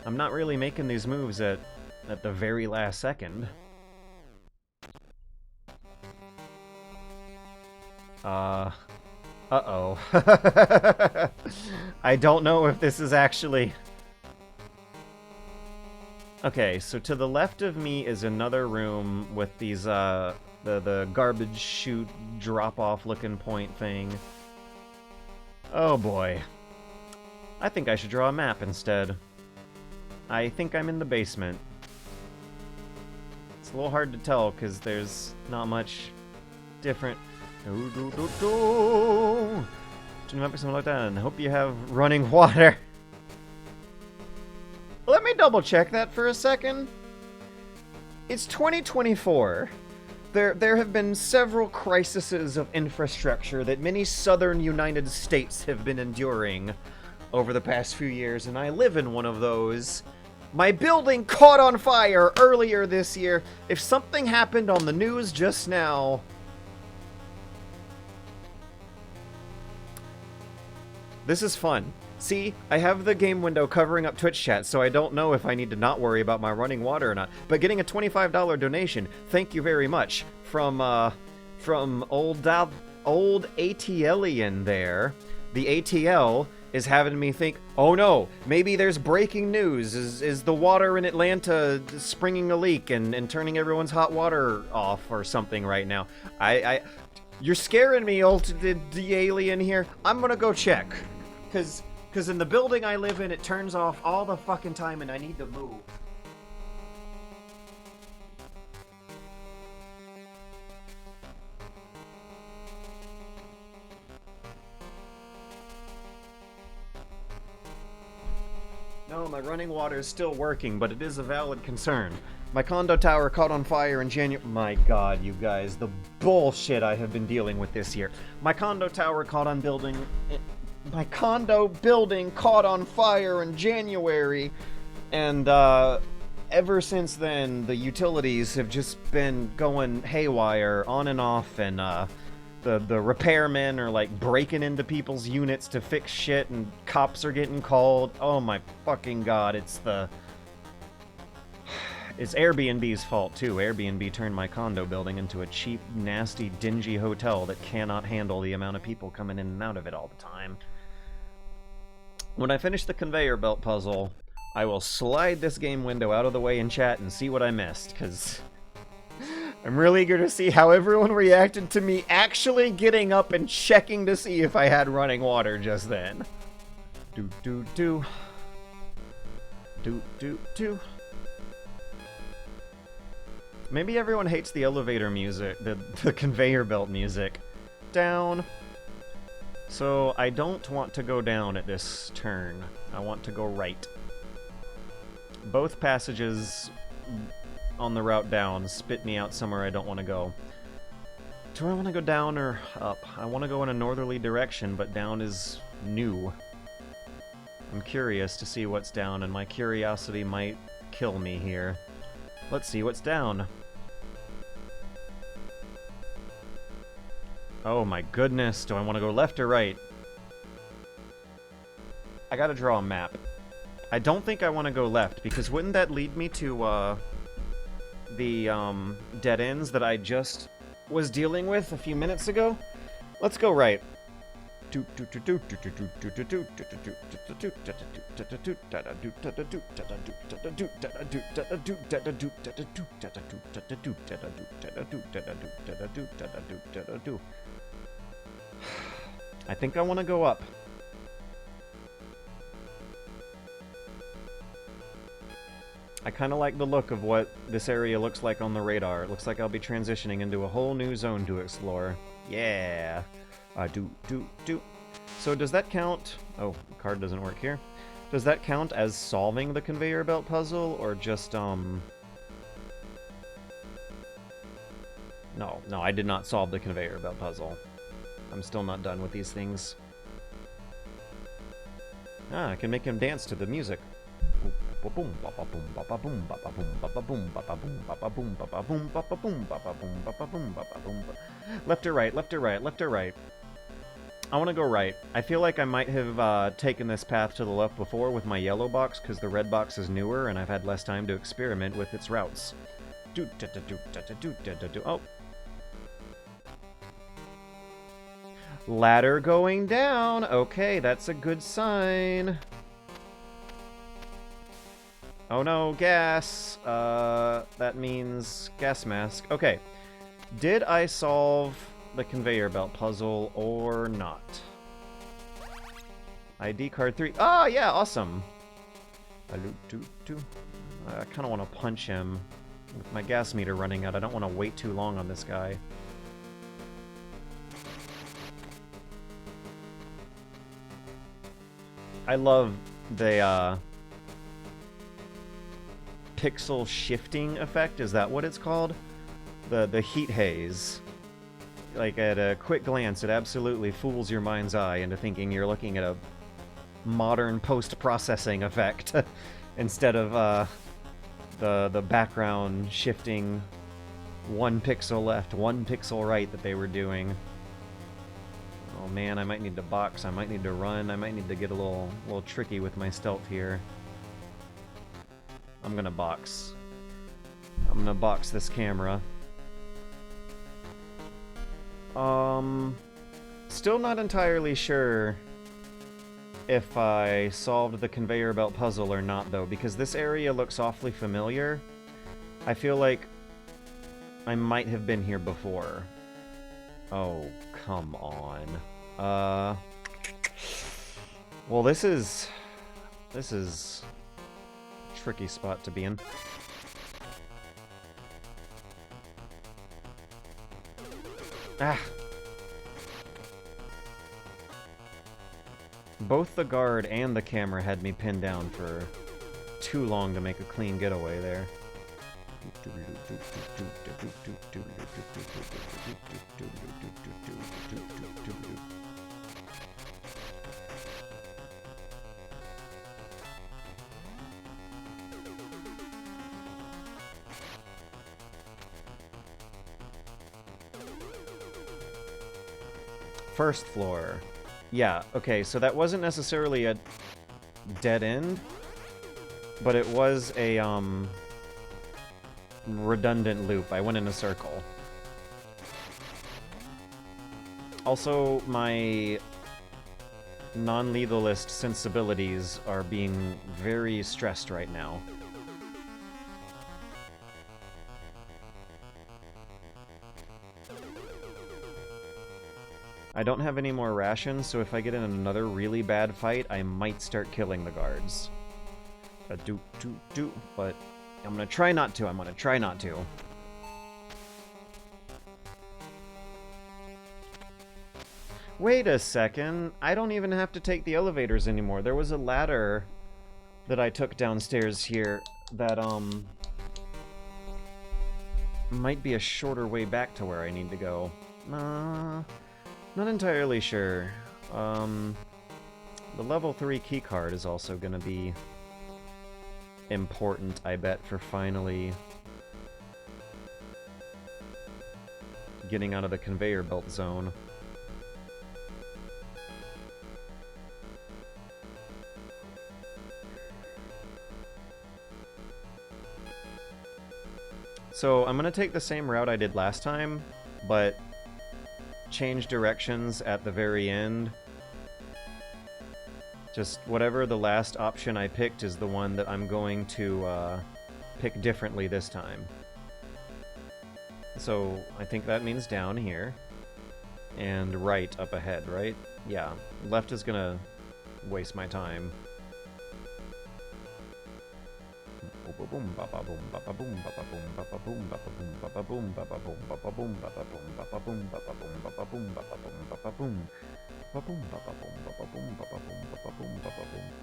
A: I'm not really making these moves at the very last second. Uh-oh. I don't know if this is actually... Okay, so to the left of me is another room with these, the garbage chute drop-off looking point thing. Oh boy. I think I should draw a map instead. I think I'm in the basement. It's a little hard to tell because there's not much different. Something like that. And hope you have running water. Let me double check that for a second. It's 2024. There have been several crises of infrastructure that many southern United States have been enduring over the past few years, and I live in one of those. My building caught on fire earlier this year. If something happened on the news just now... This is fun. See, I have the game window covering up Twitch chat, so I don't know if I need to not worry about my running water or not. But getting a $25 donation, thank you very much, from old ATLian there. The ATL is having me think, oh no, maybe there's breaking news. Is the water in Atlanta springing a leak and turning everyone's hot water off or something right now? You're scaring me, the alien here. I'm gonna go check. Because in the building I live in, it turns off all the fucking time and I need to move. No, my running water is still working, but it is a valid concern. My condo tower caught on fire in January. My god, you guys, the bullshit I have been dealing with this year. My condo tower caught on building... My condo building caught on fire in January, and ever since then, the utilities have just been going haywire, on and off, and the repairmen are like breaking into people's units to fix shit, and cops are getting called. Oh my fucking god, it's Airbnb's fault too. Airbnb turned my condo building into a cheap, nasty, dingy hotel that cannot handle the amount of people coming in and out of it all the time. When I finish the conveyor belt puzzle, I will slide this game window out of the way in chat and see what I missed, because I'm really eager to see how everyone reacted to me actually getting up and checking to see if I had running water just then. Do. Maybe everyone hates the elevator music, the conveyor belt music. Down. So I don't want to go down at this turn. I want to go right. Both passages on the route down. Spit me out somewhere I don't want to go. Do I want to go down or up? I want to go in a northerly direction, but down is new. I'm curious to see what's down, and my curiosity might kill me here. Let's see what's down. Oh my goodness, do I want to go left or right? I gotta draw a map. I don't think I want to go left, because wouldn't that lead me to, the, dead ends that I just was dealing with a few minutes ago? Let's go right. I think I want to go up. I kind of like the look of what this area looks like on the radar. It looks like I'll be transitioning into a whole new zone to explore. Yeah. So does that count? Oh, the card doesn't work here. Does that count as solving the conveyor belt puzzle, or just, No, I did not solve the conveyor belt puzzle. I'm still not done with these things. Ah, I can make him dance to the music. Left or right, left or right, left or right. I want to go right. I feel like I might have taken this path to the left before with my yellow box, because the red box is newer and I've had less time to experiment with its routes. Oh. Ladder going down. Okay, that's a good sign. Oh no, gas. That means gas mask. Okay. Did I solve the conveyor belt puzzle or not? ID card 3. Ah, yeah, awesome. I kind of want to punch him. With my gas meter running out, I don't want to wait too long on this guy. I love the, pixel shifting effect, is that what it's called? The heat haze. Like, at a quick glance, it absolutely fools your mind's eye into thinking you're looking at a modern post-processing effect instead of the background shifting 1 pixel left, 1 pixel right that they were doing. Oh man, I might need to box, I might need to run, I might need to get a little tricky with my stealth here. I'm gonna box. I'm gonna box this camera. Still not entirely sure if I solved the conveyor belt puzzle or not, though, because this area looks awfully familiar. I feel like I might have been here before. Oh, come on. Well, this is a tricky spot to be in. Ah! Both the guard and the camera had me pinned down for too long to make a clean getaway there. First floor. Yeah, okay, so that wasn't necessarily a dead end, but it was a, redundant loop. I went in a circle. Also, my non-lethalist sensibilities are being very stressed right now. I don't have any more rations, so if I get in another really bad fight, I might start killing the guards. But I'm gonna try not to. I'm gonna try not to. Wait a second. I don't even have to take the elevators anymore. There was a ladder that I took downstairs here that, might be a shorter way back to where I need to go. Not entirely sure. The level 3 keycard is also going to be important, I bet, for finally getting out of the conveyor belt zone. So I'm going to take the same route I did last time, but change directions at the very end. Just whatever the last option I picked is the one that I'm going to pick differently this time. So I think that means down here. And right up ahead, right? Yeah, left is gonna waste my time.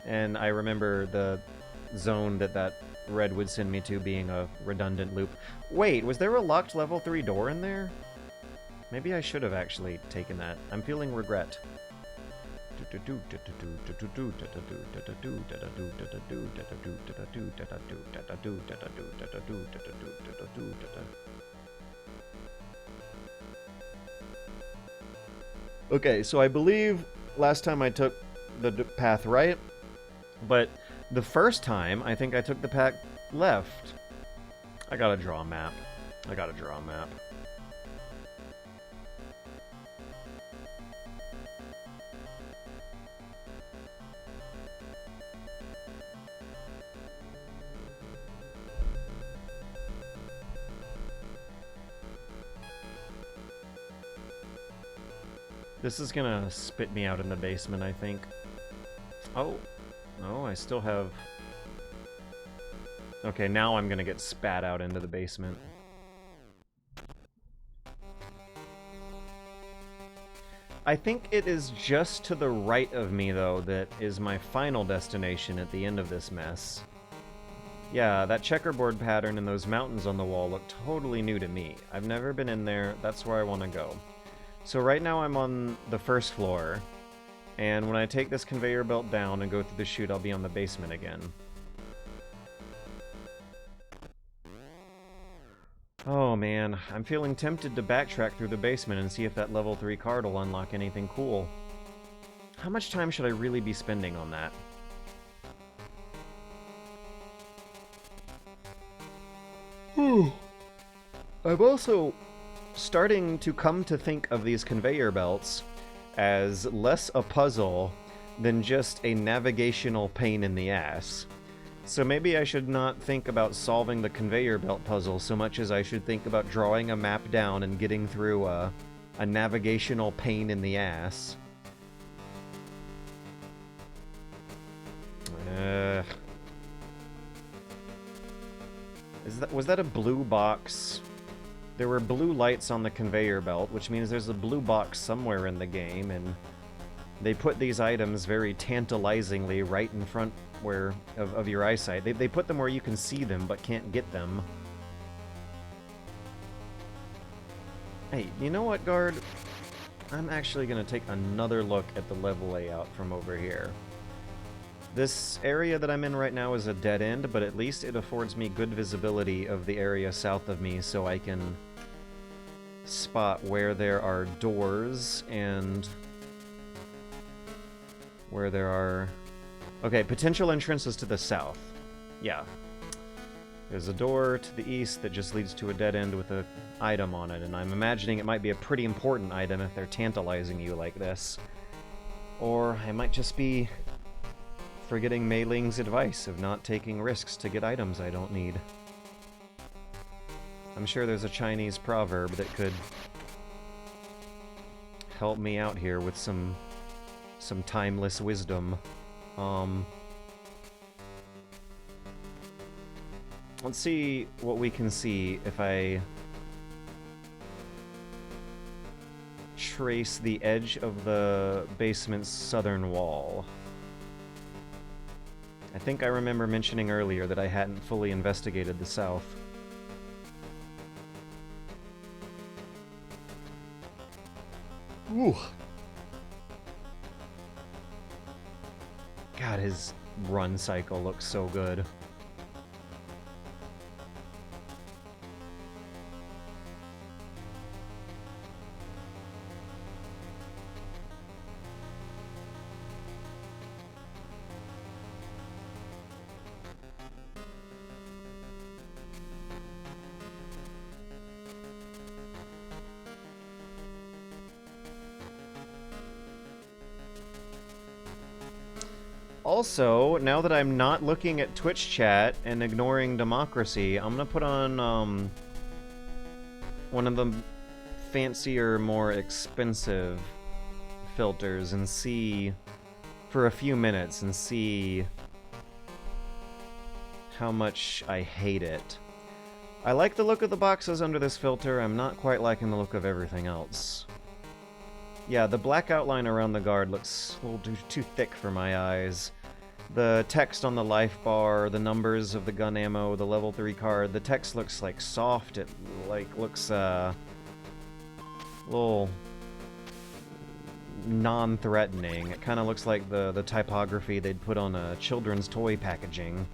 A: And I remember the zone that red would send me to being a redundant loop. Wait, was there a locked level 3 door in there? Maybe I should have actually taken that. I'm feeling regret. Okay, so I believe last time I took the path right, but the first time I think I took the path left. I gotta draw a map. This is gonna spit me out in the basement, I think. Oh, no, I still have... Okay, now I'm gonna get spat out into the basement. I think it is just to the right of me, though, that is my final destination at the end of this mess. Yeah, that checkerboard pattern and those mountains on the wall look totally new to me. I've never been in there, that's where I want to go. So right now I'm on the first floor, and when I take this conveyor belt down and go through the chute, I'll be on the basement again. Oh man, I'm feeling tempted to backtrack through the basement and see if that level 3 card will unlock anything cool. How much time should I really be spending on that? I'm also starting to come to think of these conveyor belts as less a puzzle than just a navigational pain in the ass. So maybe I should not think about solving the conveyor belt puzzle so much as I should think about drawing a map down and getting through a navigational pain in the ass. Was that a blue box? There were blue lights on the conveyor belt, which means there's a blue box somewhere in the game, and they put these items very tantalizingly right in front of your eyesight. They put them where you can see them but can't get them. Hey, you know what, guard? I'm actually going to take another look at the level layout from over here. This area that I'm in right now is a dead end, but at least it affords me good visibility of the area south of me so I can spot where there are doors and where there are... Okay, potential entrances to the south. Yeah. There's a door to the east that just leads to a dead end with an item on it, and I'm imagining it might be a pretty important item if they're tantalizing you like this. Or I might just be forgetting Mei Ling's advice of not taking risks to get items I don't need. I'm sure there's a Chinese proverb that could help me out here with some timeless wisdom. Let's see what we can see if I trace the edge of the basement's southern wall. I think I remember mentioning earlier that I hadn't fully investigated the south. Ooh. God, his run cycle looks so good. Also, now that I'm not looking at Twitch chat and ignoring democracy, I'm gonna put on one of the fancier, more expensive filters and see for a few minutes and see how much I hate it. I like the look of the boxes under this filter. I'm not quite liking the look of everything else. Yeah, the black outline around the guard looks a little too thick for my eyes. The text on the life bar, the numbers of the gun ammo, the level 3 card, the text looks like soft. It looks a little non-threatening. It kind of looks like the typography they'd put on a children's toy packaging.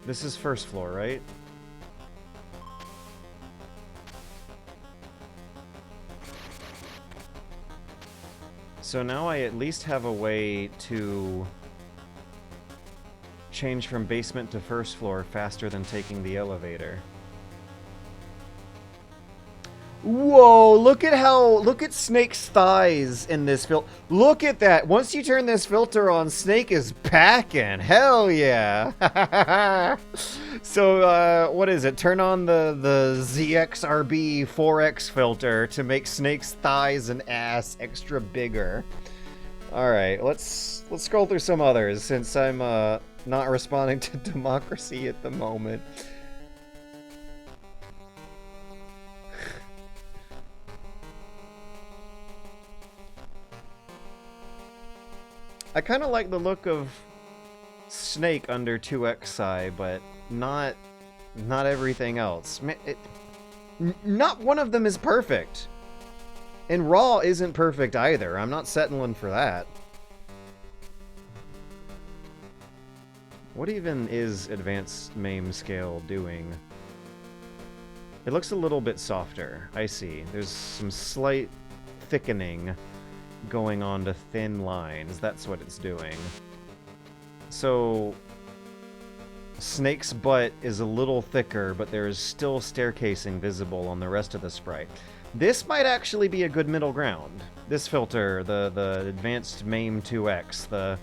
A: This is first floor, right? So now I at least have a way to change from basement to first floor faster than taking the elevator. Whoa, look at Snake's thighs in this filter. Look at that. Once you turn this filter on, Snake is packing. Hell yeah. So, what is it? Turn on the ZXRB 4X filter to make Snake's thighs and ass extra bigger. Alright, let's scroll through some others since I'm not responding to democracy at the moment. I kind of like the look of Snake under 2XI, but not everything else. Not one of them is perfect. And Raw isn't perfect either. I'm not settling for that. What even is Advanced MAME Scale doing? It looks a little bit softer. I see. There's some slight thickening going on to thin lines. That's what it's doing. So Snake's butt is a little thicker, but there is still staircasing visible on the rest of the sprite. This might actually be a good middle ground. This filter, the Advanced MAME 2X, the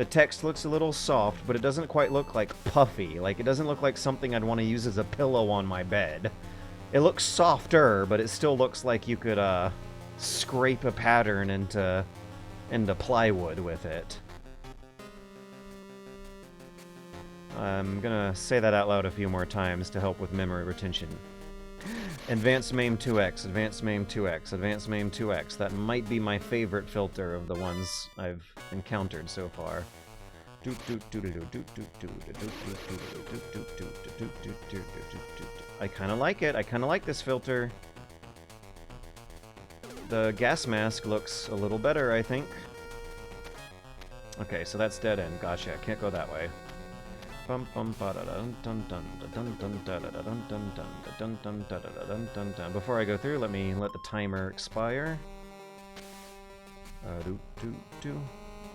A: text looks a little soft, but it doesn't quite look like puffy. Like, it doesn't look like something I'd want to use as a pillow on my bed. It looks softer, but it still looks like you could scrape a pattern into plywood with it. I'm gonna say that out loud a few more times to help with memory retention. Advanced MAME 2X, Advanced MAME 2X, Advanced MAME 2X. That might be my favorite filter of the ones I've encountered so far. I kinda like it. I kinda like this filter. The gas mask looks a little better, I think. Okay, so that's dead end. Gotcha. I can't go that way. Before I go through, let the timer expire.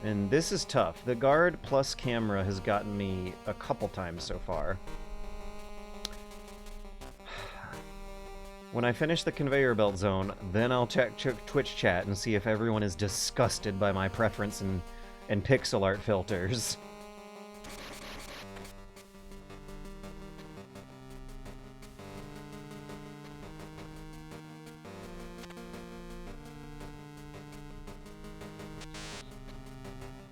A: And this is tough. The guard plus camera has gotten me a couple times so far. When I finish the conveyor belt zone, then I'll check Twitch chat and see if everyone is disgusted by my preference and pixel art filters.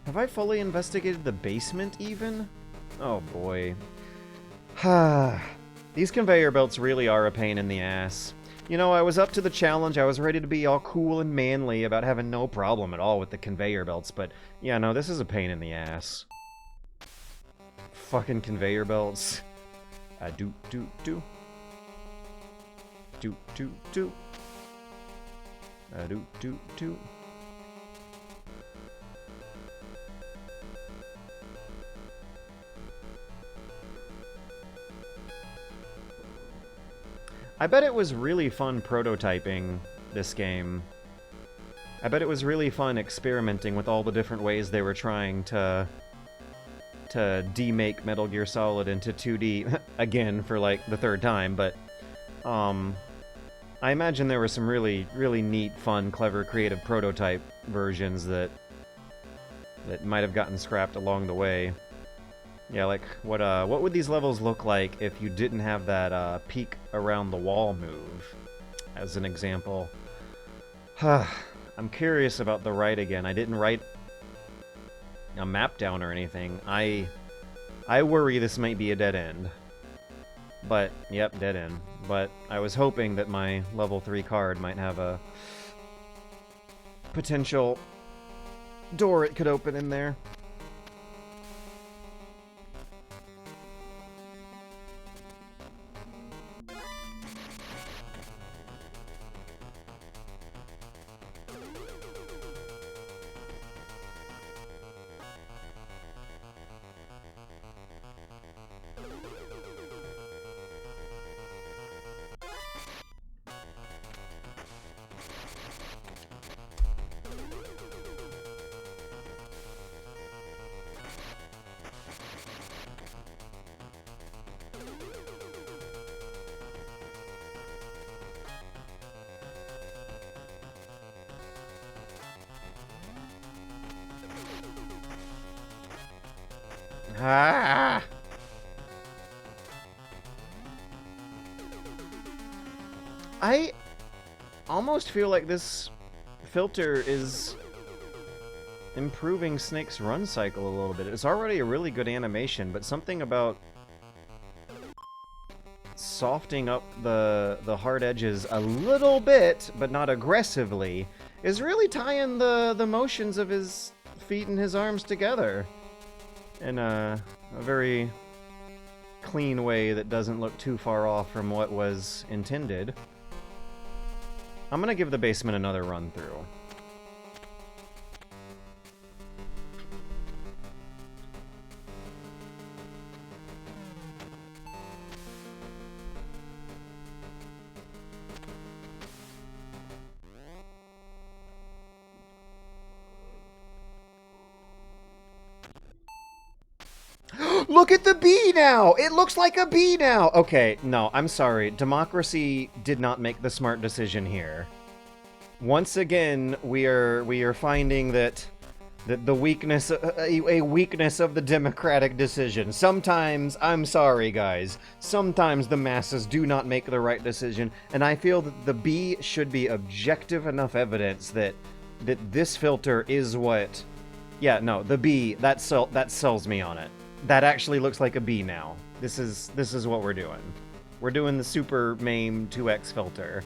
A: Have I fully investigated the basement, even? Oh boy. These conveyor belts really are a pain in the ass. You know, I was up to the challenge, I was ready to be all cool and manly about having no problem at all with the conveyor belts, but yeah, no, this is a pain in the ass. Fucking conveyor belts. Do do do. Do do do. Do do do. I bet it was really fun prototyping this game. I bet it was really fun experimenting with all the different ways they were trying to demake Metal Gear Solid into 2D again for like the third time, but I imagine there were some really neat, fun, clever, creative prototype versions that might have gotten scrapped along the way. Yeah, like what would these levels look like if you didn't have that peek around the wall move, as an example? I'm curious about the write again. I didn't write a map down or anything. I worry this might be a dead end. But, yep, dead end. But I was hoping that my level 3 card might have a potential door it could open in there. Ah! I almost feel like this filter is improving Snake's run cycle a little bit. It's already a really good animation, but something about softening up the hard edges a little bit, but not aggressively, is really tying the motions of his feet and his arms together in a very clean way that doesn't look too far off from what was intended. I'm gonna give the basement another run through. Look at the bee now! It looks like a bee now! Okay, no, I'm sorry. Democracy did not make the smart decision here. Once again, we are finding that the weakness, a weakness of the democratic decision. Sometimes, I'm sorry guys, sometimes the masses do not make the right decision, and I feel that the bee should be objective enough evidence that this filter is what... Yeah, no, the bee, that sells me on it. That actually looks like a bee now. This is what we're doing. We're doing the Super MAME 2X filter.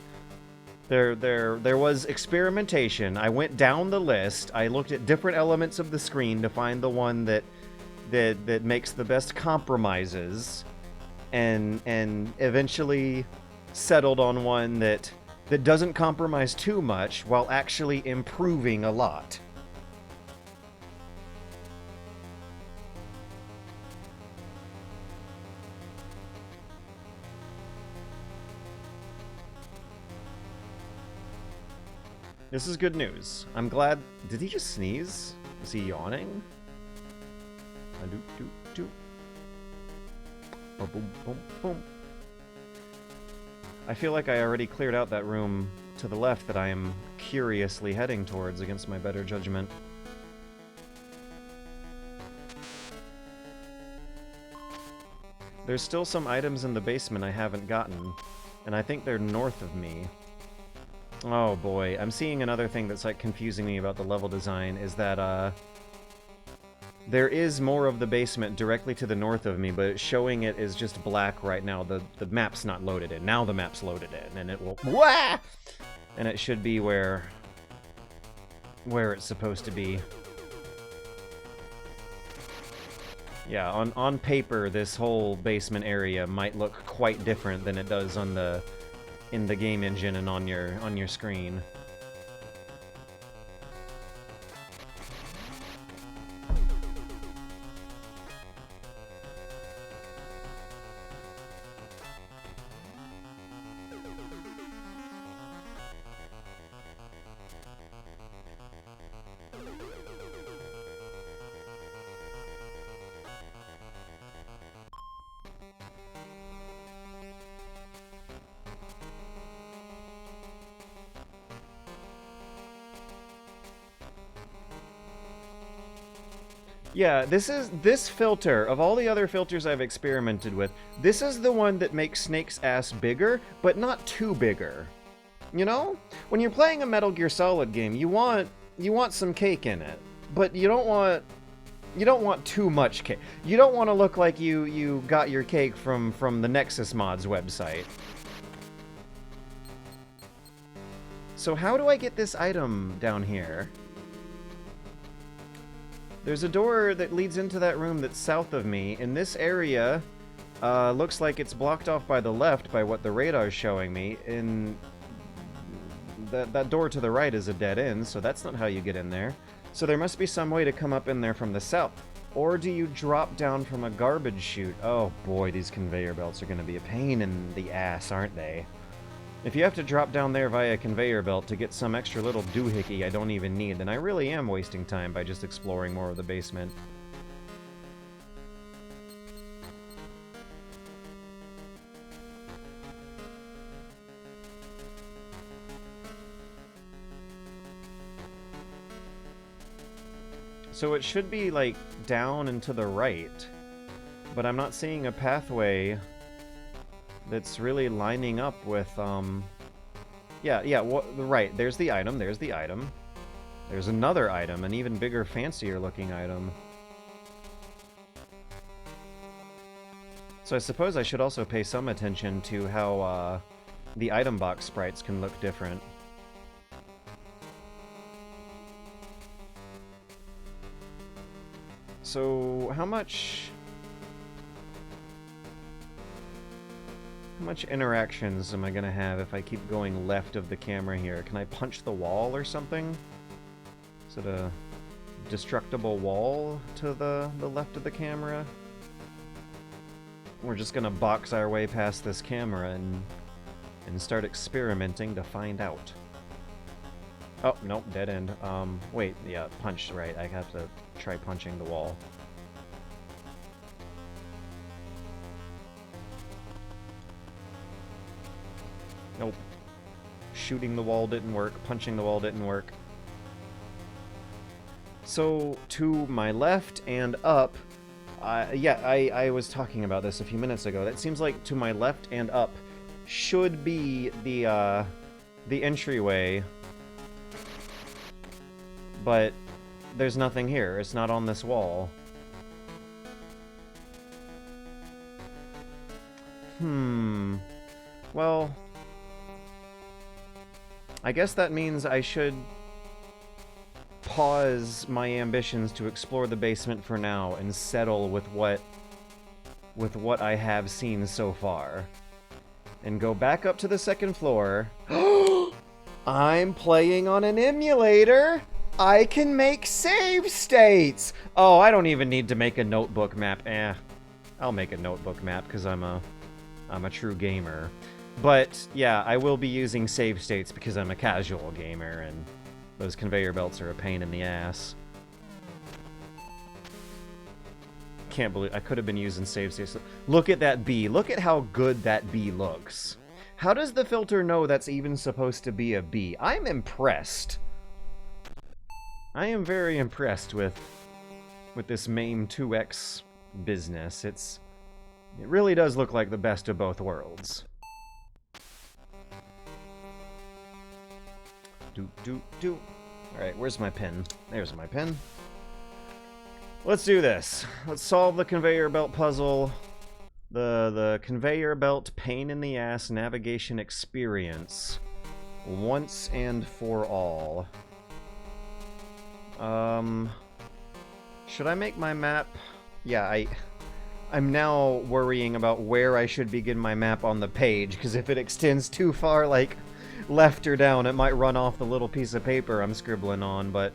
A: There was experimentation. I went down the list. I looked at different elements of the screen to find the one that makes the best compromises, and eventually settled on one that doesn't compromise too much while actually improving a lot. This is good news. I'm glad... Did he just sneeze? Is he yawning? Boom, boom, boom, boom. I feel like I already cleared out that room to the left that I am curiously heading towards against my better judgment. There's still some items in the basement I haven't gotten, and I think they're north of me. Oh boy, I'm seeing another thing that's like confusing me about the level design is that there is more of the basement directly to the north of me, but showing it is just black right now. The map's not loaded in. Now the map's loaded in, and it will... Wah! And it should be where it's supposed to be. Yeah, on paper, this whole basement area might look quite different than it does on the in the game engine and on your screen. Yeah, this filter, of all the other filters I've experimented with, this is the one that makes Snake's ass bigger, but not too bigger. You know? When you're playing a Metal Gear Solid game, you want some cake in it, but you don't want too much cake. You don't want to look like you got your cake from the Nexus Mods website. So how do I get this item down here? There's a door that leads into that room that's south of me. In this area, looks like it's blocked off by the left by what the radar's showing me. In that door to the right is a dead end, so that's not how you get in there. So there must be some way to come up in there from the south. Or do you drop down from a garbage chute? Oh boy, these conveyor belts are going to be a pain in the ass, aren't they? If you have to drop down there via conveyor belt to get some extra little doohickey I don't even need, then I really am wasting time by just exploring more of the basement. So it should be, like, down and to the right, but I'm not seeing a pathway that's really lining up with, right, there's the item, There's another item, an even bigger, fancier looking item. So I suppose I should also pay some attention to how, the item box sprites can look different. So, how much interactions am I gonna have if I keep going left of the camera here? Can I punch the wall or something? Is it a destructible wall to the left of the camera? We're just gonna box our way past this camera and start experimenting to find out. Oh, nope, dead end. Wait, yeah, punch, right. I have to try punching the wall. Nope. Shooting the wall didn't work. Punching the wall didn't work. So, to my left and up... I was talking about this a few minutes ago. That seems like to my left and up should be the entryway. But there's nothing here. It's not on this wall. Well... I guess that means I should pause my ambitions to explore the basement for now and settle with what I have seen so far. And go back up to the second floor. I'm playing on an emulator! I can make save states! Oh, I don't even need to make a notebook map. I'll make a notebook map because I'm a true gamer. But, yeah, I will be using save states because I'm a casual gamer, and those conveyor belts are a pain in the ass. Can't believe I could have been using save states. Look at that bee. Look at how good that bee looks. How does the filter know that's even supposed to be a bee? I'm impressed. I am very impressed with this MAME 2X business. It really does look like the best of both worlds. Alright, where's my pen? There's my pen. Let's do this. Let's solve the conveyor belt puzzle. The conveyor belt pain in the ass navigation experience. Once and for all. Should I make my map Yeah, I'm now worrying about where I should begin my map on the page, because if it extends too far, like, left or down, it might run off the little piece of paper I'm scribbling on, but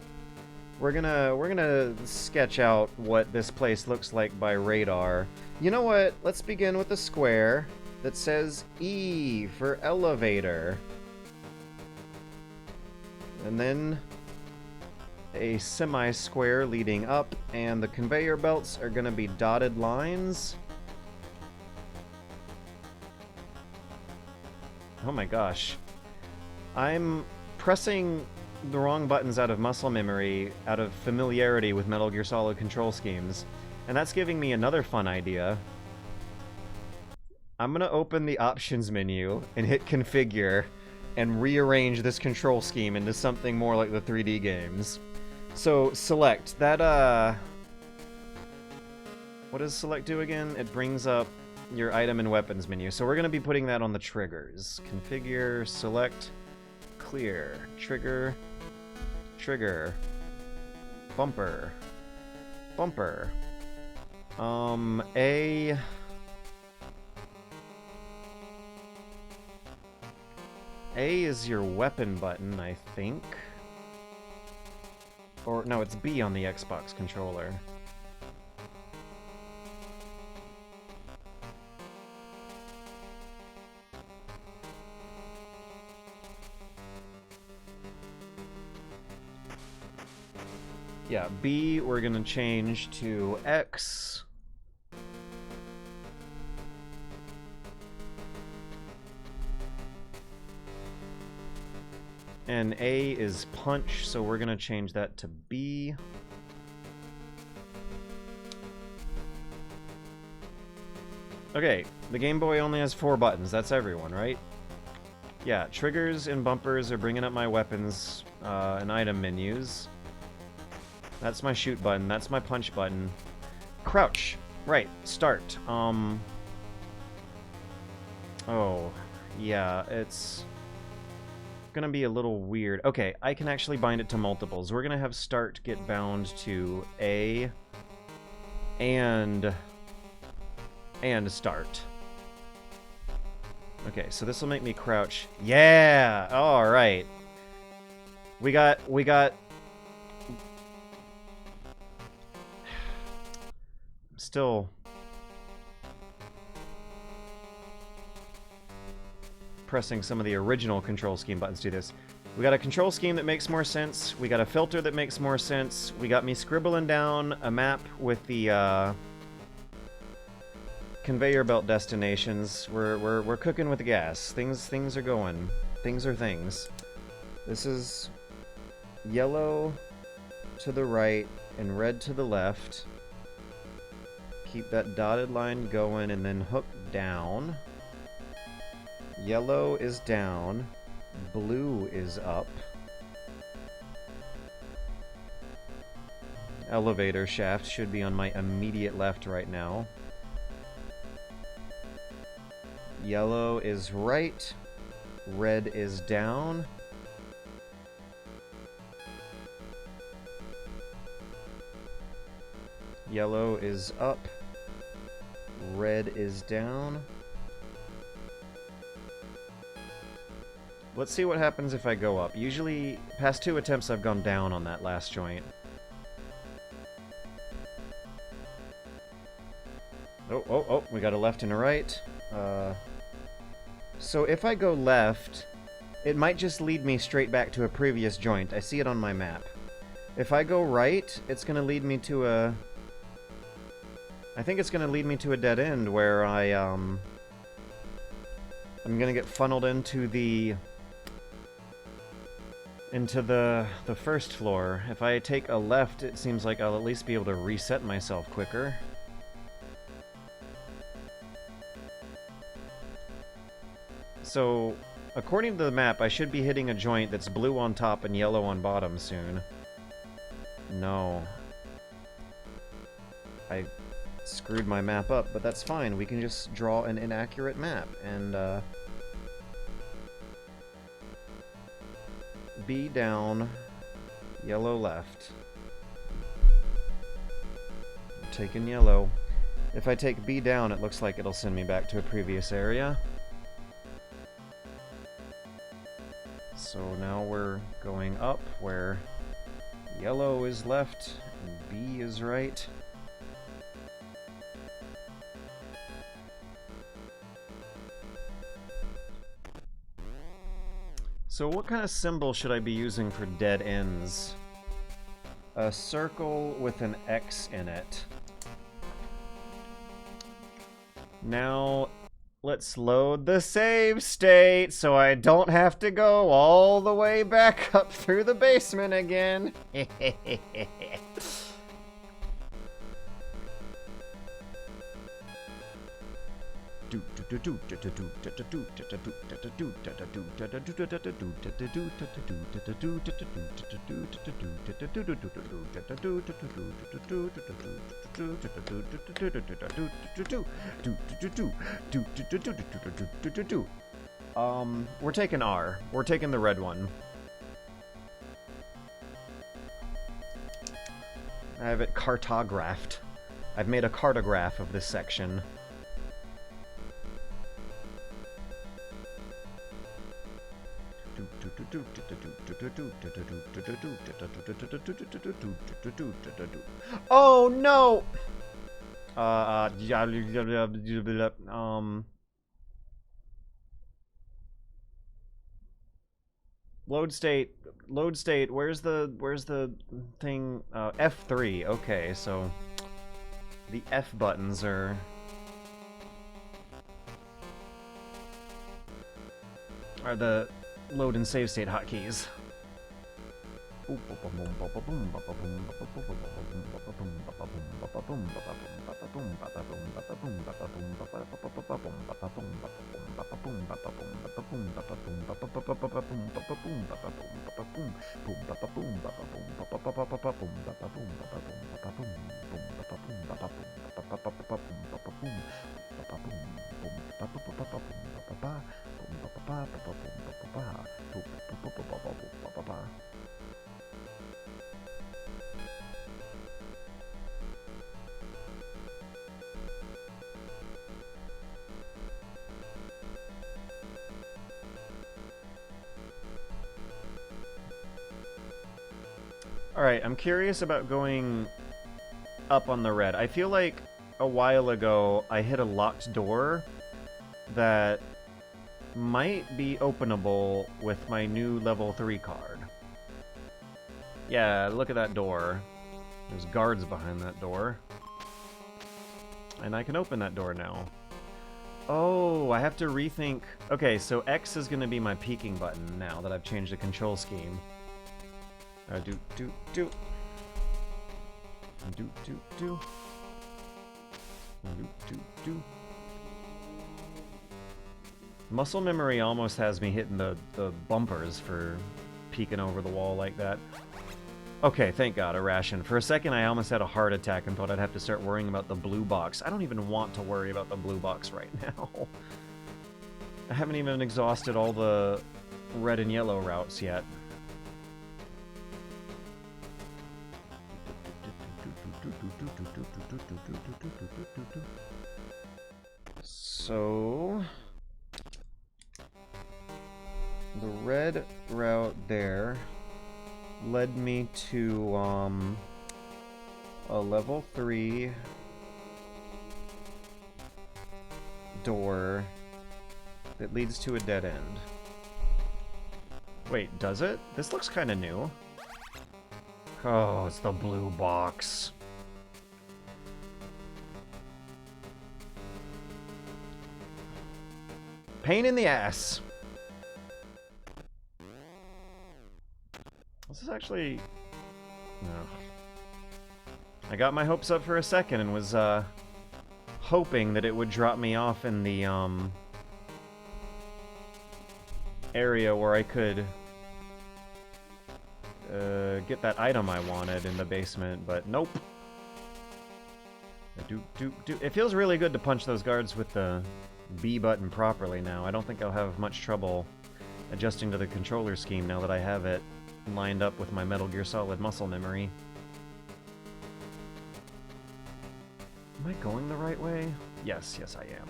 A: we're gonna sketch out what this place looks like by radar. You know what? Let's begin with a square that says E for elevator. And then a semi-square leading up, and the conveyor belts are gonna be dotted lines. Oh my gosh. I'm pressing the wrong buttons out of muscle memory, out of familiarity with Metal Gear Solid control schemes, and that's giving me another fun idea. I'm gonna open the options menu and hit configure and rearrange this control scheme into something more like the 3D games. So select that, what does select do again? It brings up your item and weapons menu. So we're gonna be putting that on the triggers. Configure, select, clear, trigger, trigger, bumper, bumper, A is your weapon button, I think. Or, no, it's B on the Xbox controller. Yeah, B we're gonna change to X. And A is punch, so we're gonna change that to B. Okay, the Game Boy only has 4 buttons, that's everyone, right? Yeah, triggers and bumpers are bringing up my weapons and item menus. That's my shoot button, that's my punch button. Crouch, right, start. Oh, yeah, it's gonna be a little weird. Okay, I can actually bind it to multiples. We're gonna have start get bound to A and start. Okay, so this will make me crouch. Yeah! Alright. We got still pressing some of the original control scheme buttons to do this. We got a control scheme that makes more sense. We got a filter that makes more sense. We got me scribbling down a map with the conveyor belt destinations. We're cooking with gas. Things are going. Things are things. This is yellow to the right and red to the left. Keep that dotted line going and then hook down. Yellow is down, blue is up. Elevator shaft should be on my immediate left right now. Yellow is right, red is down. Yellow is up, red is down. Let's see what happens if I go up. Usually, past 2 attempts I've gone down on that last joint. Oh, we got a left and a right. So if I go left, it might just lead me straight back to a previous joint. I see it on my map. If I go right, it's gonna lead me to a... I think it's gonna lead me to a dead end where I'm gonna get funneled into the first floor. If I take a left, it seems like I'll at least be able to reset myself quicker. So, according to the map, I should be hitting a joint that's blue on top and yellow on bottom soon. No. I screwed my map up, but that's fine. We can just draw an inaccurate map, and, B down, yellow left. taking yellow. If I take B down, it looks like it'll send me back to a previous area. So now we're going up where yellow is left and B is right. So what kind of symbol should I be using for dead ends? A circle with an X in it. Now, let's load the save state so I don't have to go all the way back up through the basement again. We're taking R. We're taking the red one. I have it cartographed. I've made a cartograph of this section. Oh no! Load state, where's the thing? F3, okay, so the F buttons are the load and save state hotkeys. Alright, I'm curious about going up on the red. I feel like a while ago I hit a locked door that might be openable with my new level 3 card. Yeah, look at that door. There's guards behind that door. And I can open that door now. Oh, I have to rethink... Okay, so X is going to be my peeking button now that I've changed the control scheme. Do. Muscle memory almost has me hitting the bumpers for peeking over the wall like that. Okay, thank God, a ration. For a second, I almost had a heart attack and thought I'd have to start worrying about the blue box. I don't even want to worry about the blue box right now. I haven't even exhausted all the red and yellow routes yet. So... the red route there led me to, a level 3 door that leads to a dead end. Wait, does it? This looks kind of new. Oh, it's the blue box. Pain in the ass. This is actually... no. I got my hopes up for a second and was, hoping that it would drop me off in the, area where I could, get that item I wanted in the basement, but nope. It feels really good to punch those guards with the B button properly now. I don't think I'll have much trouble adjusting to the controller scheme now that I have it lined up with my Metal Gear Solid muscle memory. Am I going the right way? Yes, yes I am.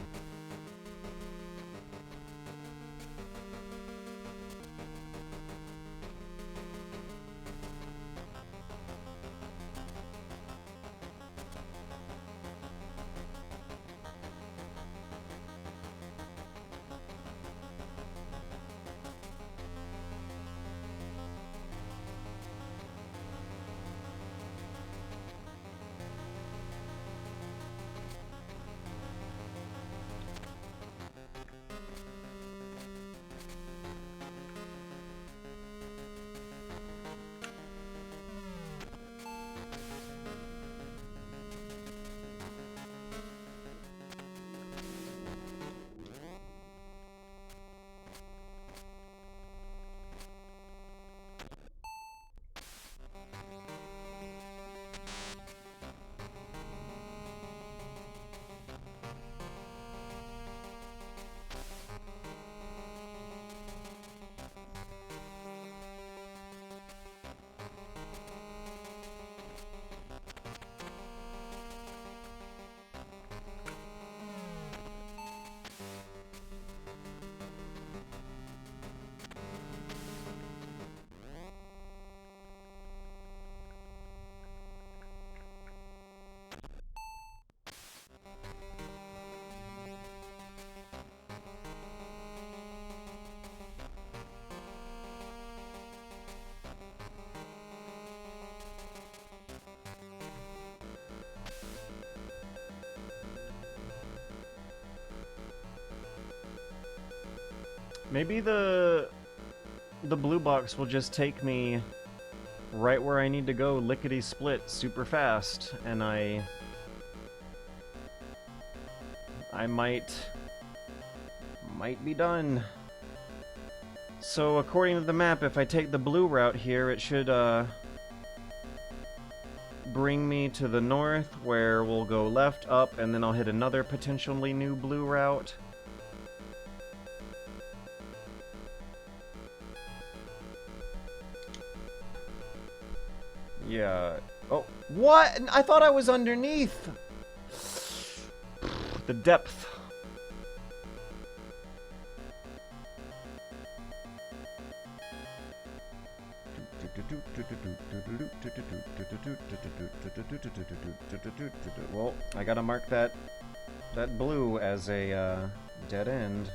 A: Maybe the blue box will just take me right where I need to go, lickety-split, super fast, and I might be done. So according to the map, if I take the blue route here, it should bring me to the north, where we'll go left, up, and then I'll hit another potentially new blue route. Yeah. Oh, what? I thought I was underneath. The depth. Well, I gotta mark that blue as a dead end.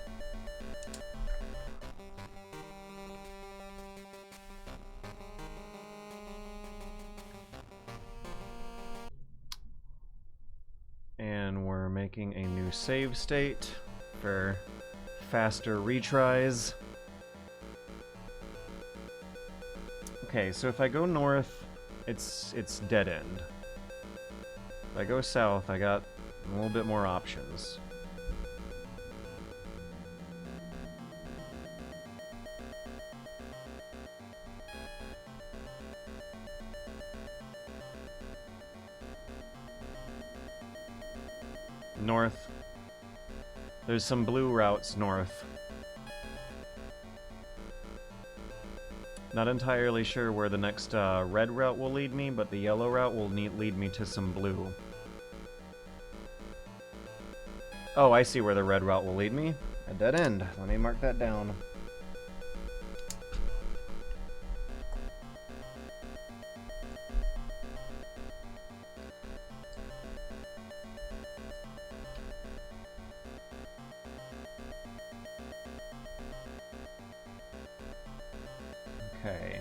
A: And we're making a new save state for faster retries. Okay, so if I go north, it's dead end. If I go south, I got a little bit more options. North. There's some blue routes north. Not entirely sure where the next red route will lead me, but the yellow route will lead me to some blue. Oh, I see where the red route will lead me. A dead end. Let me mark that down. Okay.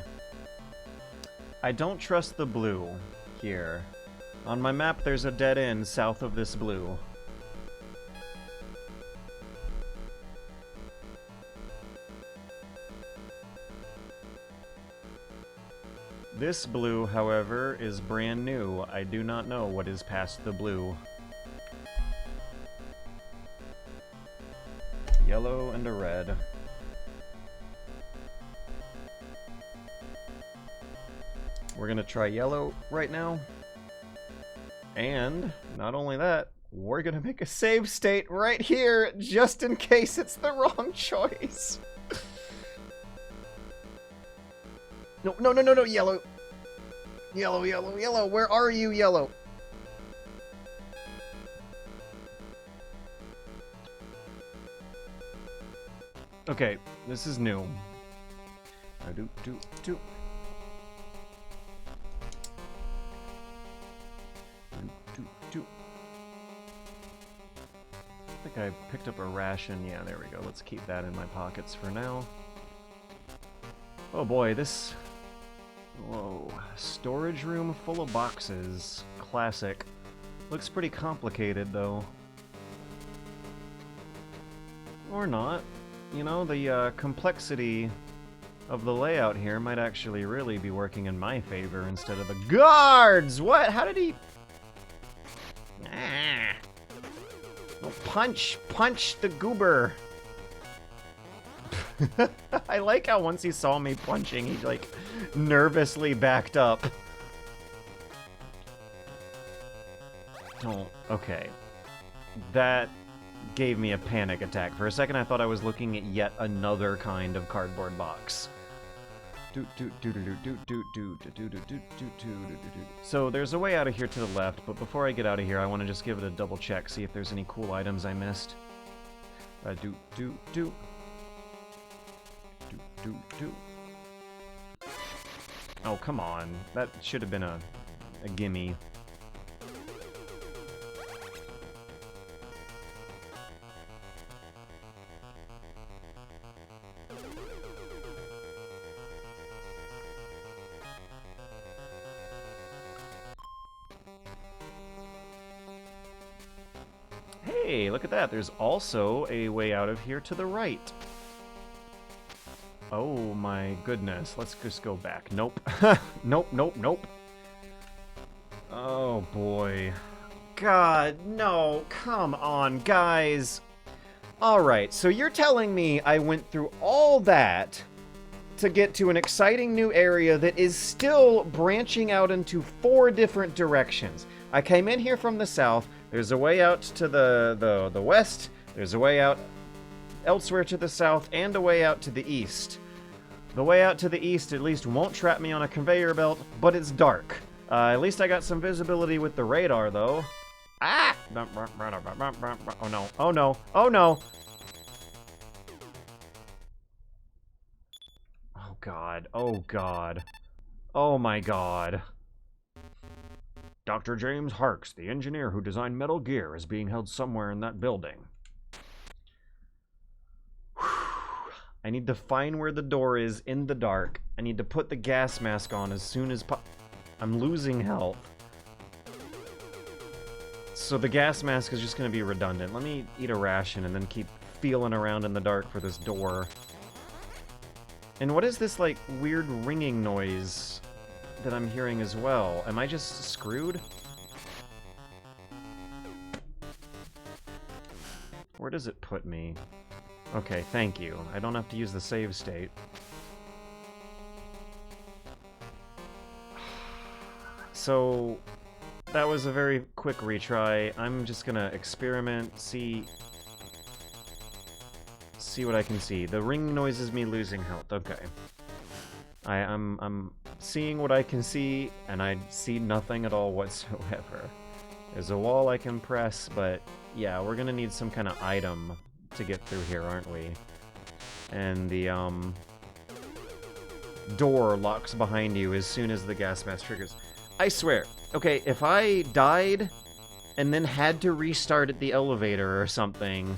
A: I don't trust the blue here. On my map, there's a dead end south of this blue. This blue, however, is brand new. I do not know what is past the blue. Yellow and a red. We're gonna try yellow right now. And, not only that, we're gonna make a save state right here, just in case it's the wrong choice. No, no, no, no, no, yellow. Yellow, yellow, yellow, where are you, yellow? Okay, this is new. I do. I think I picked up a ration. Yeah, there we go. Let's keep that in my pockets for now. Oh boy, this... Whoa. Storage room full of boxes. Classic. Looks pretty complicated, though. Or not. You know, the complexity of the layout here might actually really be working in my favor instead of the guards! What? How did he... Ah. No, punch the goober. I like how once he saw me punching, he like nervously backed up. Oh, okay. That gave me a panic attack. For a second I thought I was looking at yet another kind of cardboard box. So there's a way out of here to the left, but before I get out of here, I want to just give it a double check, see if there's any cool items I missed. Oh, come on. That should have been a gimme. Hey, look at that. There's also a way out of here to the right. Oh my goodness. Let's just go back. Nope. Nope. Oh boy. God, no. Come on, guys. Alright, so you're telling me I went through all that to get to an exciting new area that is still branching out into 4 different directions. I came in here from the south. There's a way out to the west. There's a way out elsewhere to the south, and a way out to the east. The way out to the east at least won't trap me on a conveyor belt, but it's dark. At least I got some visibility with the radar, though. Ah! Oh no, oh no, oh no! Oh god, oh god. Oh my god. Dr. James Harkes, the engineer who designed Metal Gear, is being held somewhere in that building. I need to find where the door is in the dark. I need to put the gas mask on as soon as I'm losing health. So the gas mask is just going to be redundant. Let me eat a ration and then keep feeling around in the dark for this door. And what is this, like, weird ringing noise that I'm hearing as well? Am I just screwed? Where does it put me? Okay, thank you. I don't have to use the save state. So, that was a very quick retry. I'm just gonna experiment, see what I can see. The ring noise is me losing health. Okay. I'm seeing what I can see, and I see nothing at all whatsoever. There's a wall I can press, but yeah, we're gonna need some kind of item to get through here, aren't we? And the door locks behind you as soon as the gas mask triggers. I swear. Okay, if I died and then had to restart at the elevator or something,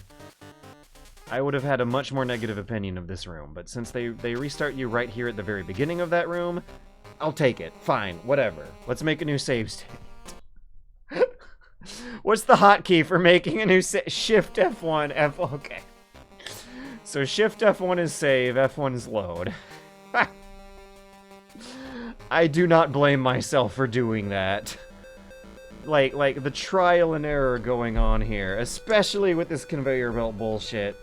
A: I would have had a much more negative opinion of this room. But since they restart you right here at the very beginning of that room, I'll take it. Fine, whatever. Let's make a new save state. What's the hotkey for making a new Shift F1, okay. So Shift F1 is save, F1 is load. I do not blame myself for doing that. Like the trial and error going on here, especially with this conveyor belt bullshit.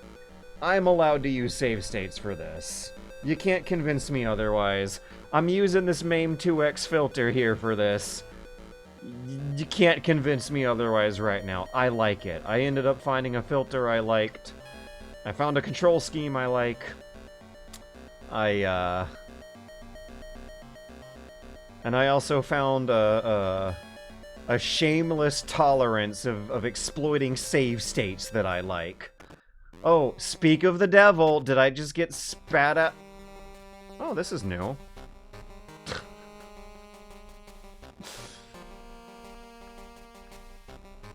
A: I'm allowed to use save states for this. You can't convince me otherwise. I'm using this MAME 2X filter here for this. You can't convince me otherwise right now. I like it. I ended up finding a filter I liked. I found a control scheme I like. And I also found a shameless tolerance of exploiting save states that I like. Oh, speak of the devil, did I just get spat at? Oh, this is new.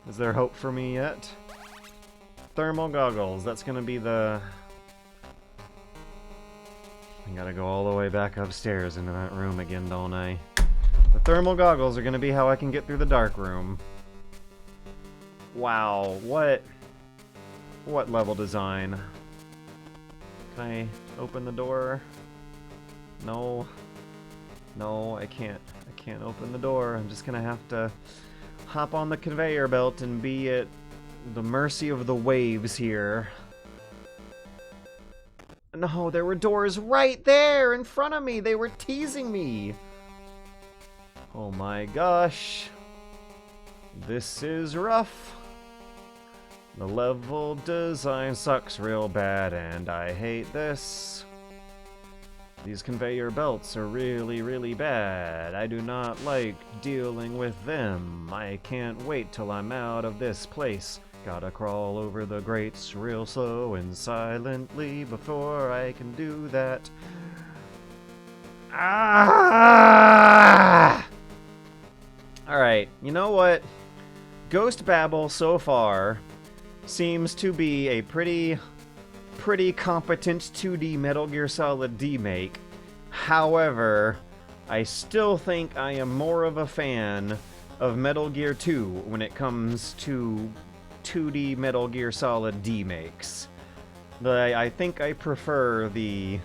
A: Is there hope for me yet? Thermal goggles, that's gonna be the... I gotta go all the way back upstairs into that room again, don't I? The thermal goggles are gonna be how I can get through the dark room. Wow, what level design? Can I open the door? No. No, I can't open the door. I'm just gonna have to hop on the conveyor belt and be at the mercy of the waves here. No, there were doors right there in front of me. They were teasing me. Oh my gosh. This is rough. The level design sucks real bad, and I hate this. These conveyor belts are really, really bad. I do not like dealing with them. I can't wait till I'm out of this place. Gotta crawl over the grates real slow and silently before I can do that. Ah! Alright, you know what? Ghost Babel so far seems to be a pretty competent 2D Metal Gear Solid D-make. However, I still think I am more of a fan of Metal Gear 2 when it comes to 2D Metal Gear Solid D-makes. I think I prefer the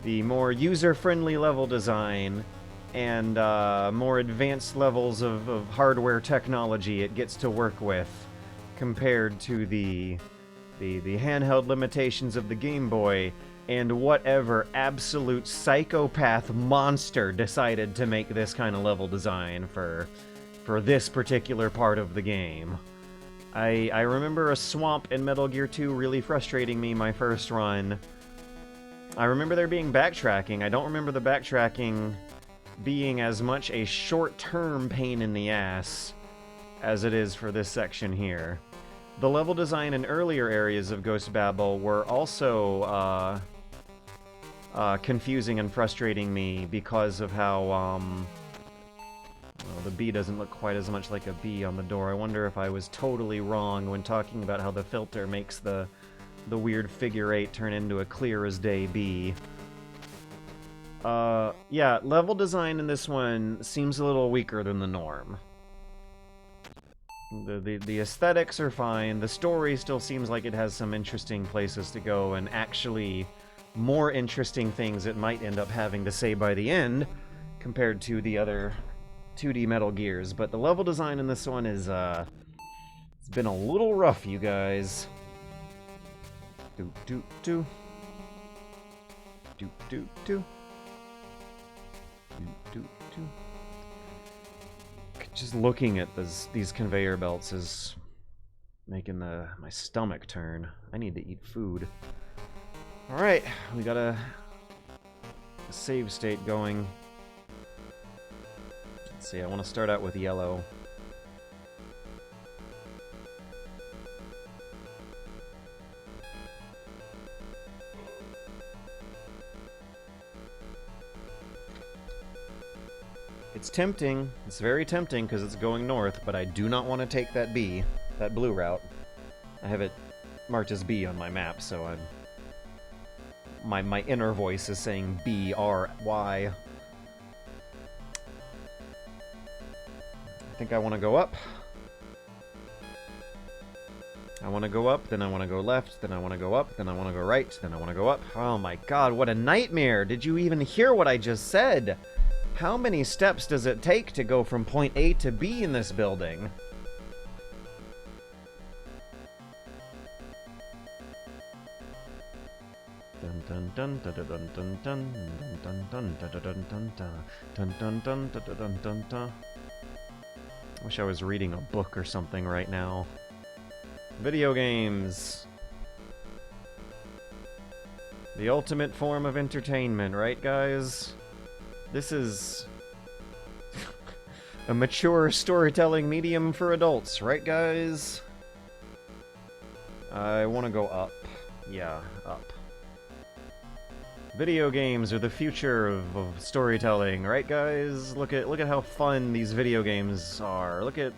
A: more user-friendly level design and more advanced levels of hardware technology it gets to work with compared to the handheld limitations of the Game Boy and whatever absolute psychopath monster decided to make this kind of level design for this particular part of the game. I remember a swamp in Metal Gear 2 really frustrating me my first run. I remember there being backtracking. I don't remember the backtracking being as much a short-term pain in the ass as it is for this section here. The level design in earlier areas of Ghost Babel were also confusing and frustrating me because of how well, the B doesn't look quite as much like a B on the door. I wonder if I was totally wrong when talking about how the filter makes the weird figure 8 turn into a clear as day B. Yeah, level design in this one seems a little weaker than the norm. The aesthetics are fine. The story still seems like it has some interesting places to go, and actually more interesting things it might end up having to say by the end compared to the other 2D Metal Gears. But the level design in this one is, it's been a little rough, you guys. Do. Just looking at these conveyor belts is making my stomach turn. I need to eat food. Alright, we got a save state going. Let's see, I want to start out with yellow. It's tempting. It's very tempting because it's going north, but I do not want to take that B, that blue route. I have it marked as B on my map, so my inner voice is saying B-R-Y. I think I want to go up. I want to go up, then I want to go left, then I want to go up, then I want to go right, then I want to go up. Oh my god, what a nightmare! Did you even hear what I just said? How many steps does it take to go from point A to B in this building? Wish I was reading a book or something right now. Video games. The ultimate form of entertainment, right guys? This is a mature storytelling medium for adults, right guys? I want to go up. Yeah, up. Video games are the future of storytelling, right, guys? Look at how fun these video games are. Look at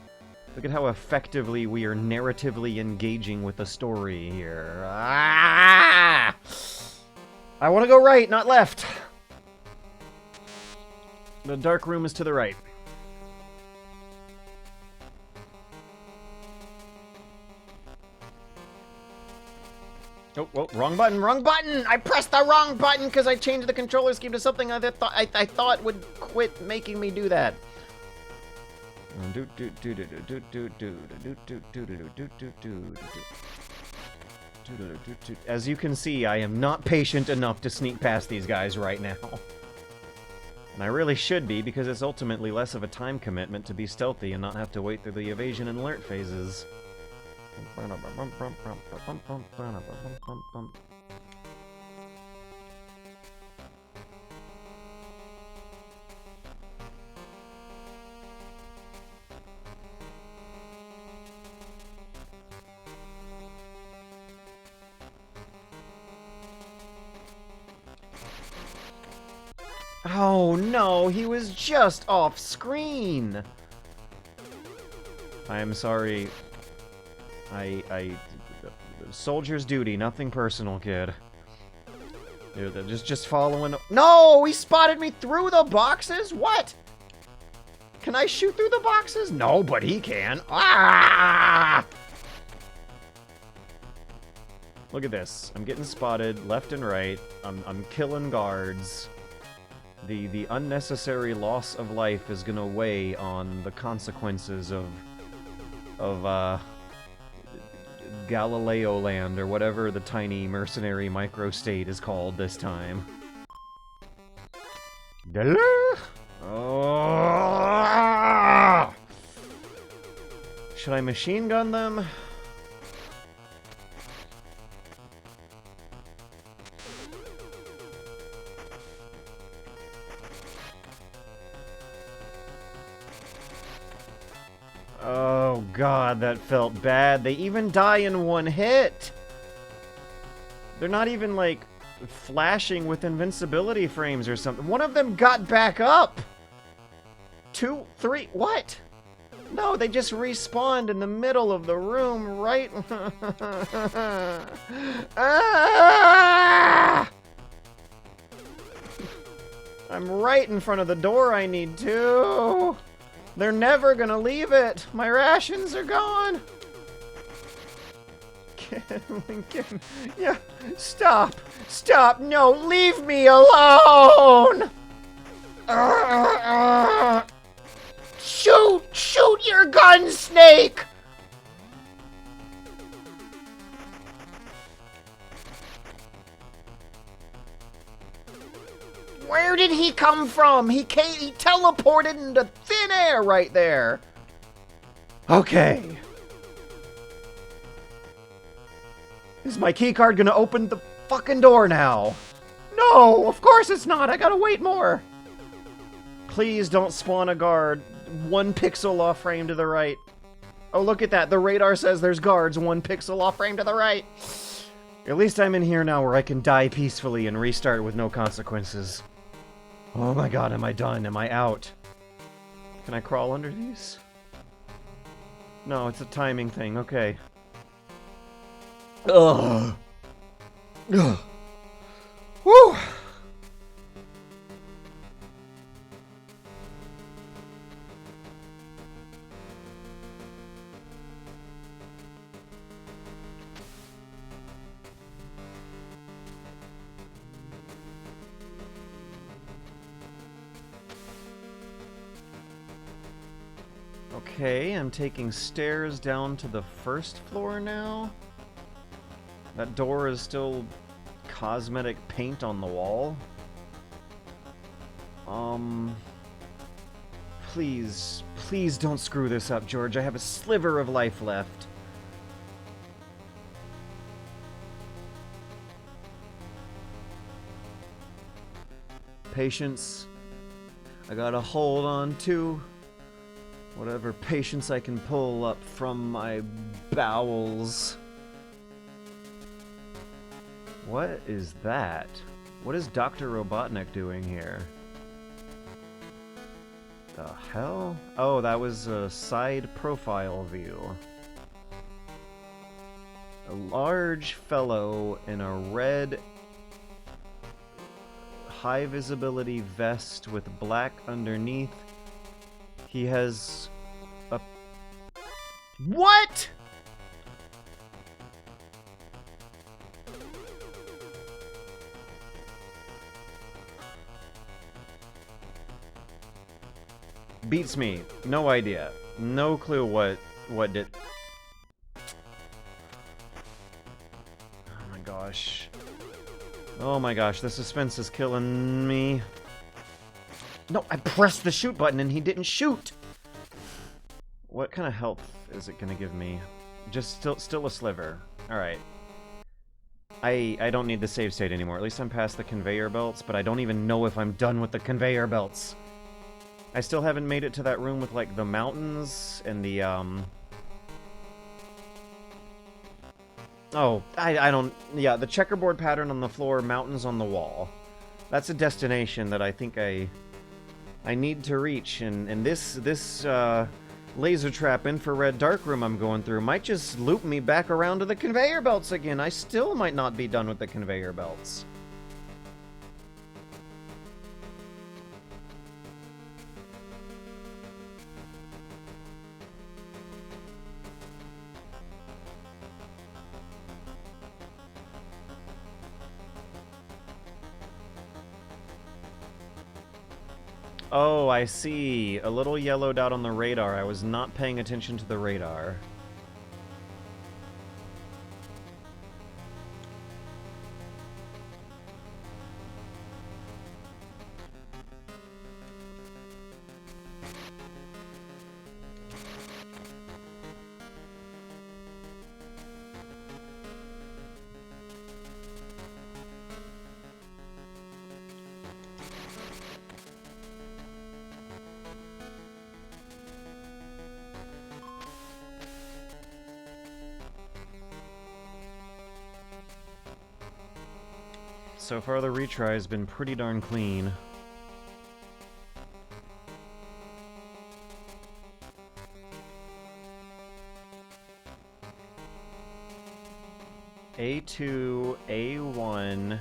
A: how effectively we are narratively engaging with the story here. Ah! I want to go right, not left. The dark room is to the right. Oh, wrong button, wrong button! I pressed the wrong button because I changed the controller scheme to something I thought would quit making me do that. As you can see, I am not patient enough to sneak past these guys right now. And I really should be, because it's ultimately less of a time commitment to be stealthy and not have to wait through the evasion and alert phases. Oh no, he was just off screen! I am sorry. Soldier's duty, nothing personal, kid. Dude, just following. No, he spotted me through the boxes? What? Can I shoot through the boxes? No, but he can. Ah! Look at this. I'm getting spotted left and right. I'm killing guards. The unnecessary loss of life is gonna weigh on the consequences of Galileo Land, or whatever the tiny mercenary microstate is called this time. Oh! Should I machine gun them? Oh god, that felt bad. They even die in one hit! They're not even, like, flashing with invincibility frames or something. One of them got back up! 2, 3, what? No, they just respawned in the middle of the room, right? Ah! I'm right in front of the door I need to. They're never gonna leave it. My rations are gone. Lincoln. Yeah. Stop. Stop. No, leave me alone. Shoot. Shoot your gun, Snake. Where did he come from? He teleported into thin air right there. Okay. Is my keycard gonna open the fucking door now? No, of course it's not. I gotta wait more. Please don't spawn a guard. 1 pixel off frame to the right. Oh, look at that. The radar says there's guards 1 pixel off frame to the right. At least I'm in here now where I can die peacefully and restart with no consequences. Oh my god, am I done? Am I out? Can I crawl under these? No, it's a timing thing. Okay. Ugh. Ugh. Woo! Okay, I'm taking stairs down to the 1st floor now. That door is still cosmetic paint on the wall. Please, please don't screw this up, George. I have a sliver of life left. Patience. I gotta hold on to whatever patience I can pull up from my bowels. What is that? What is Dr. Robotnik doing here? The hell? Oh, that was a side profile view. A large fellow in a red high visibility vest with black underneath. He has a... What?! Beats me. No idea. No clue what did... Oh my gosh. Oh my gosh, the suspense is killing me. No, I pressed the shoot button and he didn't shoot! What kind of health is it gonna give me? Just still a sliver. Alright. I don't need the save state anymore. At least I'm past the conveyor belts, but I don't even know if I'm done with the conveyor belts. I still haven't made it to that room with, like, the mountains and the, Oh, I don't... Yeah, the checkerboard pattern on the floor, mountains on the wall. That's a destination that I think I need to reach, and this laser trap infrared dark room I'm going through might just loop me back around to the conveyor belts again. I still might not be done with the conveyor belts. Oh, I see. A little yellow dot on the radar. I was not paying attention to the radar. So far, the retry has been pretty darn clean. A2, A1.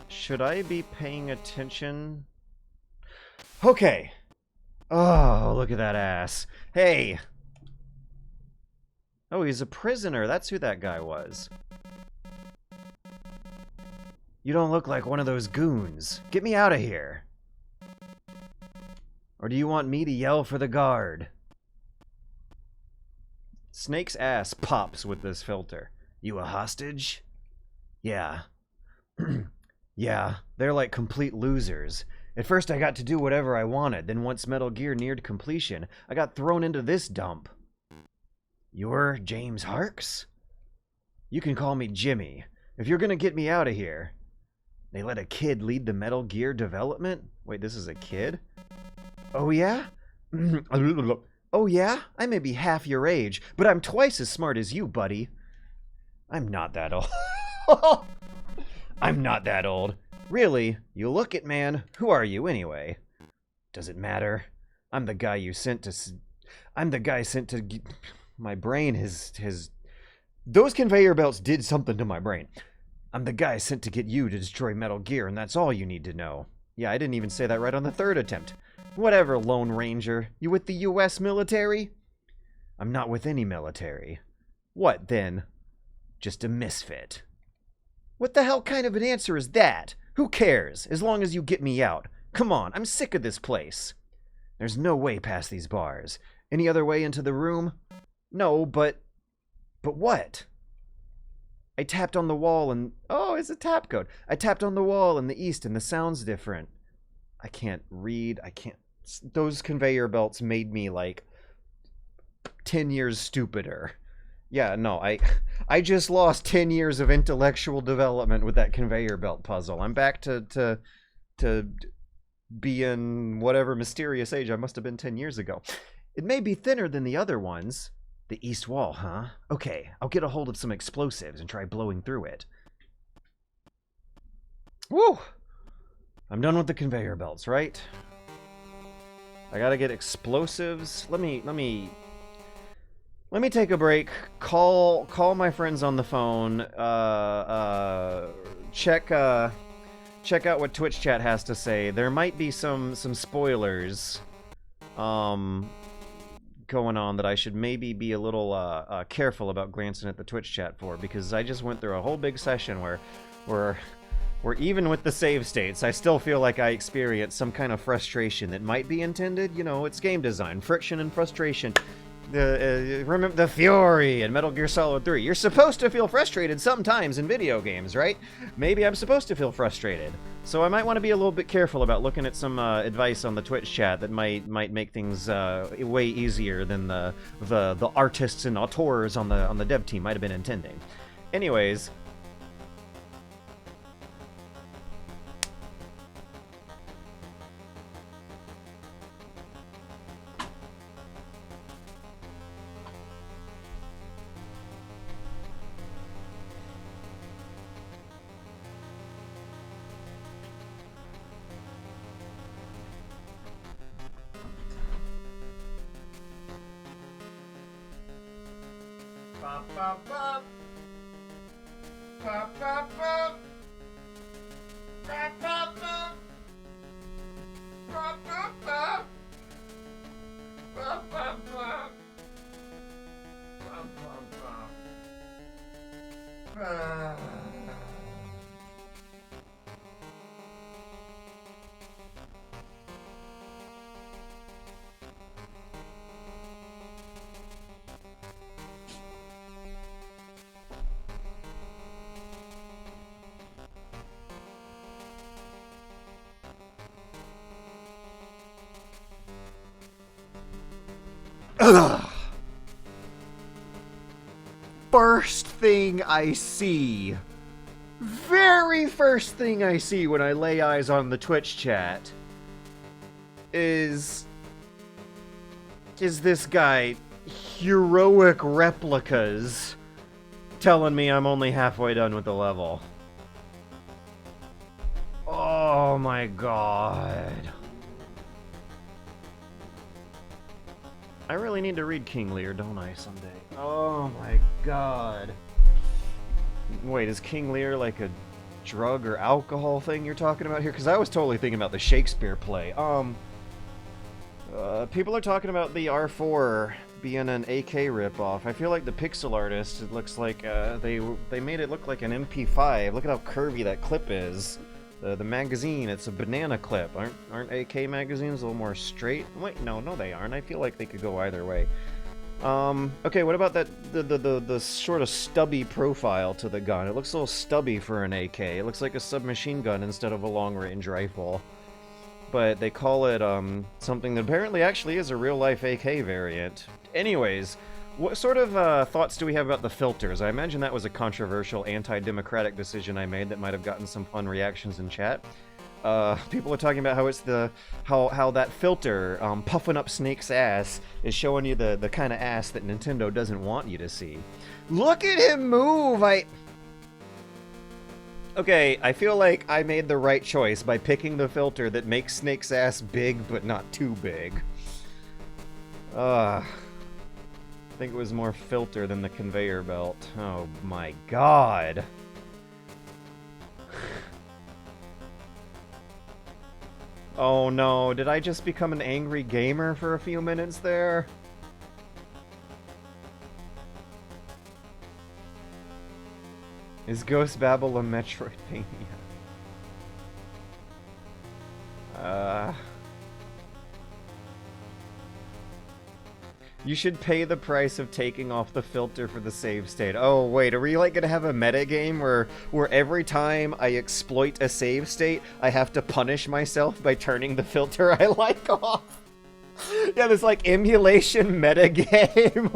A: Should I be paying attention? Okay. Oh, look at that ass. Hey! Oh, he's a prisoner. That's who that guy was. You don't look like one of those goons. Get me out of here. Or do you want me to yell for the guard? Snake's ass pops with this filter. You a hostage? Yeah. Yeah, they're like complete losers. At first I got to do whatever I wanted, then once Metal Gear neared completion, I got thrown into this dump. You're James Harkes? You can call me Jimmy. If you're gonna get me out of here... They let a kid lead the Metal Gear development? Wait, this is a kid? Oh yeah? Oh yeah? I may be half your age, but I'm twice as smart as you, buddy. I'm not that old. I'm not that old. Really? You look it, man. Who are you, anyway? Does it matter? I'm the guy you sent to... I'm the guy sent to... My brain has... Those conveyor belts did something to my brain. I'm the guy sent to get you to destroy Metal Gear, and that's all you need to know. Yeah, I didn't even say that right on the third attempt. Whatever, Lone Ranger. You with the US military? I'm not with any military. What, then? Just a misfit. What the hell kind of an answer is that? Who cares, as long as you get me out. Come on, I'm sick of this place. There's no way past these bars. Any other way into the room? No, but what? I tapped on the wall and... Oh, it's a tap code. I tapped on the wall in the east and the sound's different. I can't read. I can't... Those conveyor belts made me, like, 10 years stupider. Yeah, no, I just lost 10 years of intellectual development with that conveyor belt puzzle. I'm back to being whatever mysterious age I must have been 10 years ago. It may be thinner than the other ones. The east wall, huh? Okay, I'll get a hold of some explosives and try blowing through it. Woo! I'm done with the conveyor belts, right? I gotta get explosives. Let me take a break. Call my friends on the phone. Check out what Twitch chat has to say. There might be some spoilers going on that I should maybe be a little careful about glancing at the Twitch chat for, because I just went through a whole big session where even with the save states, I still feel like I experienced some kind of frustration that might be intended. You know, it's game design, friction and frustration. Remember the Fury in Metal Gear Solid 3. You're supposed to feel frustrated sometimes in video games, right? Maybe I'm supposed to feel frustrated. So I might want to be a little bit careful about looking at some advice on the Twitch chat that might make things way easier than the artists and auteurs on the dev team might have been intending. Anyways. Ugh. First thing I see, very first thing I see when I lay eyes on the Twitch chat is this guy, Heroic Replicas, telling me I'm only halfway done with the level. Oh my god. I really need to read King Lear, don't I, someday? Oh my god. Wait, is King Lear like a drug or alcohol thing you're talking about here? Because I was totally thinking about the Shakespeare play. People are talking about the R4 being an AK ripoff. I feel like the pixel artist, it looks like they made it look like an MP5. Look at how curvy that clip is. The magazine, it's a banana clip. Aren't AK magazines a little more straight? Wait, no, they aren't. I feel like they could go either way. Okay, what about that the sort of stubby profile to the gun? It looks a little stubby for an AK. It looks like a submachine gun instead of a long-range rifle. But they call it something that apparently actually is a real-life AK variant. Anyways, what sort of thoughts do we have about the filters? I imagine that was a controversial, anti-democratic decision I made that might have gotten some fun reactions in chat. People are talking about how it's how that filter puffing up Snake's ass is showing you the kind of ass that Nintendo doesn't want you to see. Look at him move! Okay, I feel like I made the right choice by picking the filter that makes Snake's ass big but not too big. I think it was more filter than the conveyor belt. Oh my god. Oh no, did I just become an angry gamer for a few minutes there? Is Ghost Babel a Metroidvania? You should pay the price of taking off the filter for the save state. Oh wait, are we like gonna have a meta game where every time I exploit a save state, I have to punish myself by turning the filter I like off? Yeah, this like emulation meta game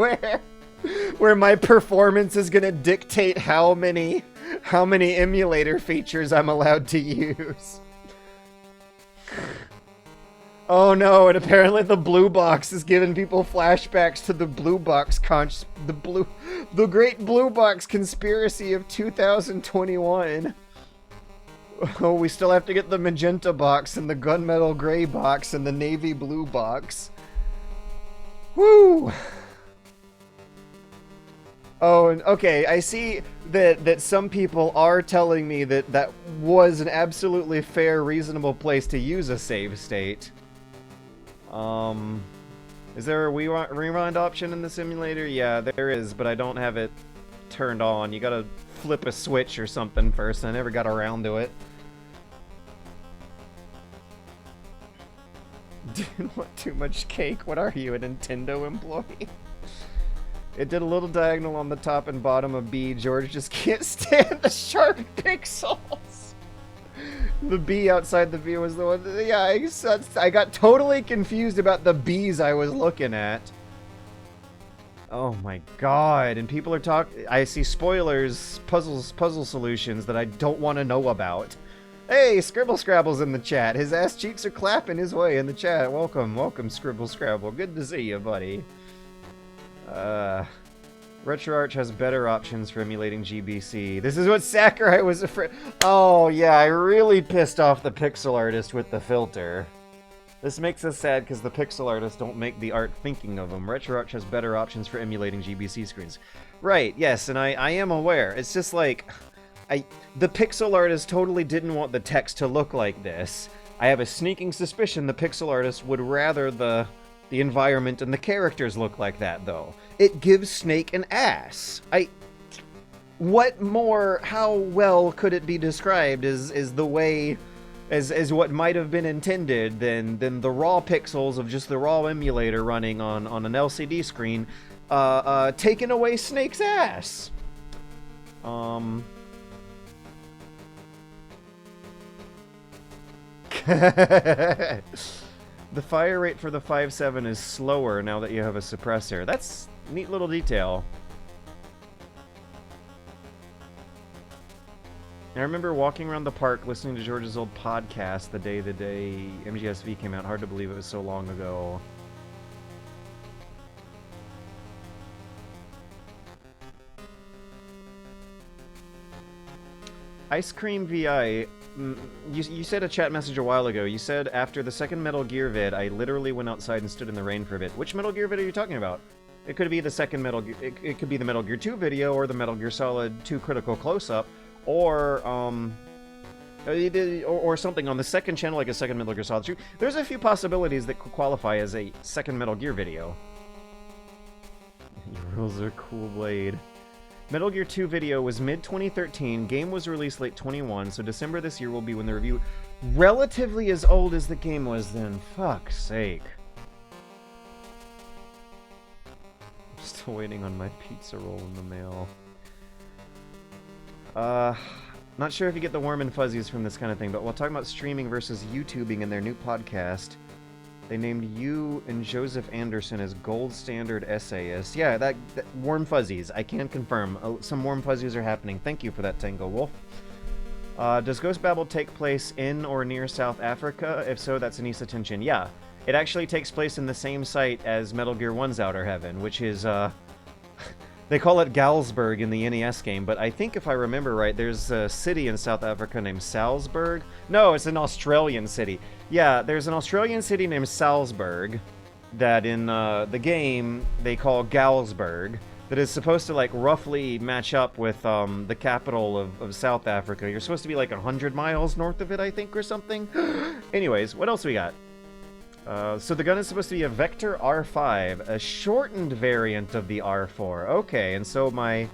A: where my performance is gonna dictate how many emulator features I'm allowed to use. Oh no, and apparently the blue box is giving people flashbacks to the blue box the great blue box conspiracy of 2021. Oh, we still have to get the magenta box and the gunmetal gray box and the navy blue box. Woo! Oh, and okay, I see that some people are telling me that that was an absolutely fair, reasonable place to use a save state. Is there a rewind option in the simulator? Yeah, there is, but I don't have it turned on. You gotta flip a switch or something first. I never got around to it. Didn't want too much cake. What are you, a Nintendo employee? It did a little diagonal on the top and bottom of B. George just can't stand the sharp pixels. The B outside the V was the one. Yeah, I got totally confused about the B's I was looking at. Oh my god. And people are talking. I see spoilers, puzzle solutions that I don't want to know about. Hey, Scribble Scrabble's in the chat. His ass cheeks are clapping his way in the chat. Welcome, Scribble Scrabble. Good to see you, buddy. RetroArch has better options for emulating GBC. This is what Sakurai was afraid. Oh, yeah, I really pissed off the pixel artist with the filter. This makes us sad because the pixel artists don't make the art thinking of them. RetroArch has better options for emulating GBC screens. Right, yes, and I am aware. It's just like, the pixel artist totally didn't want the text to look like this. I have a sneaking suspicion the pixel artist would rather the environment and the characters look like that, though. It gives Snake an ass. What more, how well could it be described as the way, as what might have been intended than the raw pixels of just the raw emulator running on an LCD screen, taking away Snake's ass? The fire rate for the 5.7 is slower now that you have a suppressor. That's a neat little detail. I remember walking around the park listening to George's old podcast the day MGSV came out. Hard to believe it was so long ago. Ice Cream VI, you said a chat message a while ago. You said after the second Metal Gear vid, I literally went outside and stood in the rain for a bit. Which Metal Gear vid are you talking about? It could be the second Metal Gear, it could be the Metal Gear 2 video, or the Metal Gear Solid 2 Critical Close-Up, or something on the second channel, like a second Metal Gear Solid 2. There's a few possibilities that could qualify as a second Metal Gear video. Your rules are cool, Blade. Metal Gear 2 video was mid-2013, game was released late 21, so December this year will be when the review... Relatively as old as the game was then, fuck's sake. I'm still waiting on my pizza roll in the mail. Not sure if you get the warm and fuzzies from this kind of thing, but while talking about streaming versus YouTubing in their new podcast, they named you and Joseph Anderson as gold standard essayists. Yeah, that warm fuzzies. I can confirm. Some warm fuzzies are happening. Thank you for that, Tango Wolf. Does Ghost Babel take place in or near South Africa? If so, that's an East attention. Yeah, it actually takes place in the same site as Metal Gear 1's Outer Heaven, which is, they call it Galsburg in the NES game, but I think if I remember right, there's a city in South Africa named Salzburg. No, it's an Australian city. Yeah, there's an Australian city named Salzburg that in the game they call Galsburg, that is supposed to like roughly match up with the capital of South Africa. You're supposed to be like 100 miles north of it, I think, or something. Anyways, what else we got? So the gun is supposed to be a Vector R5, a shortened variant of the R4. Okay, and so my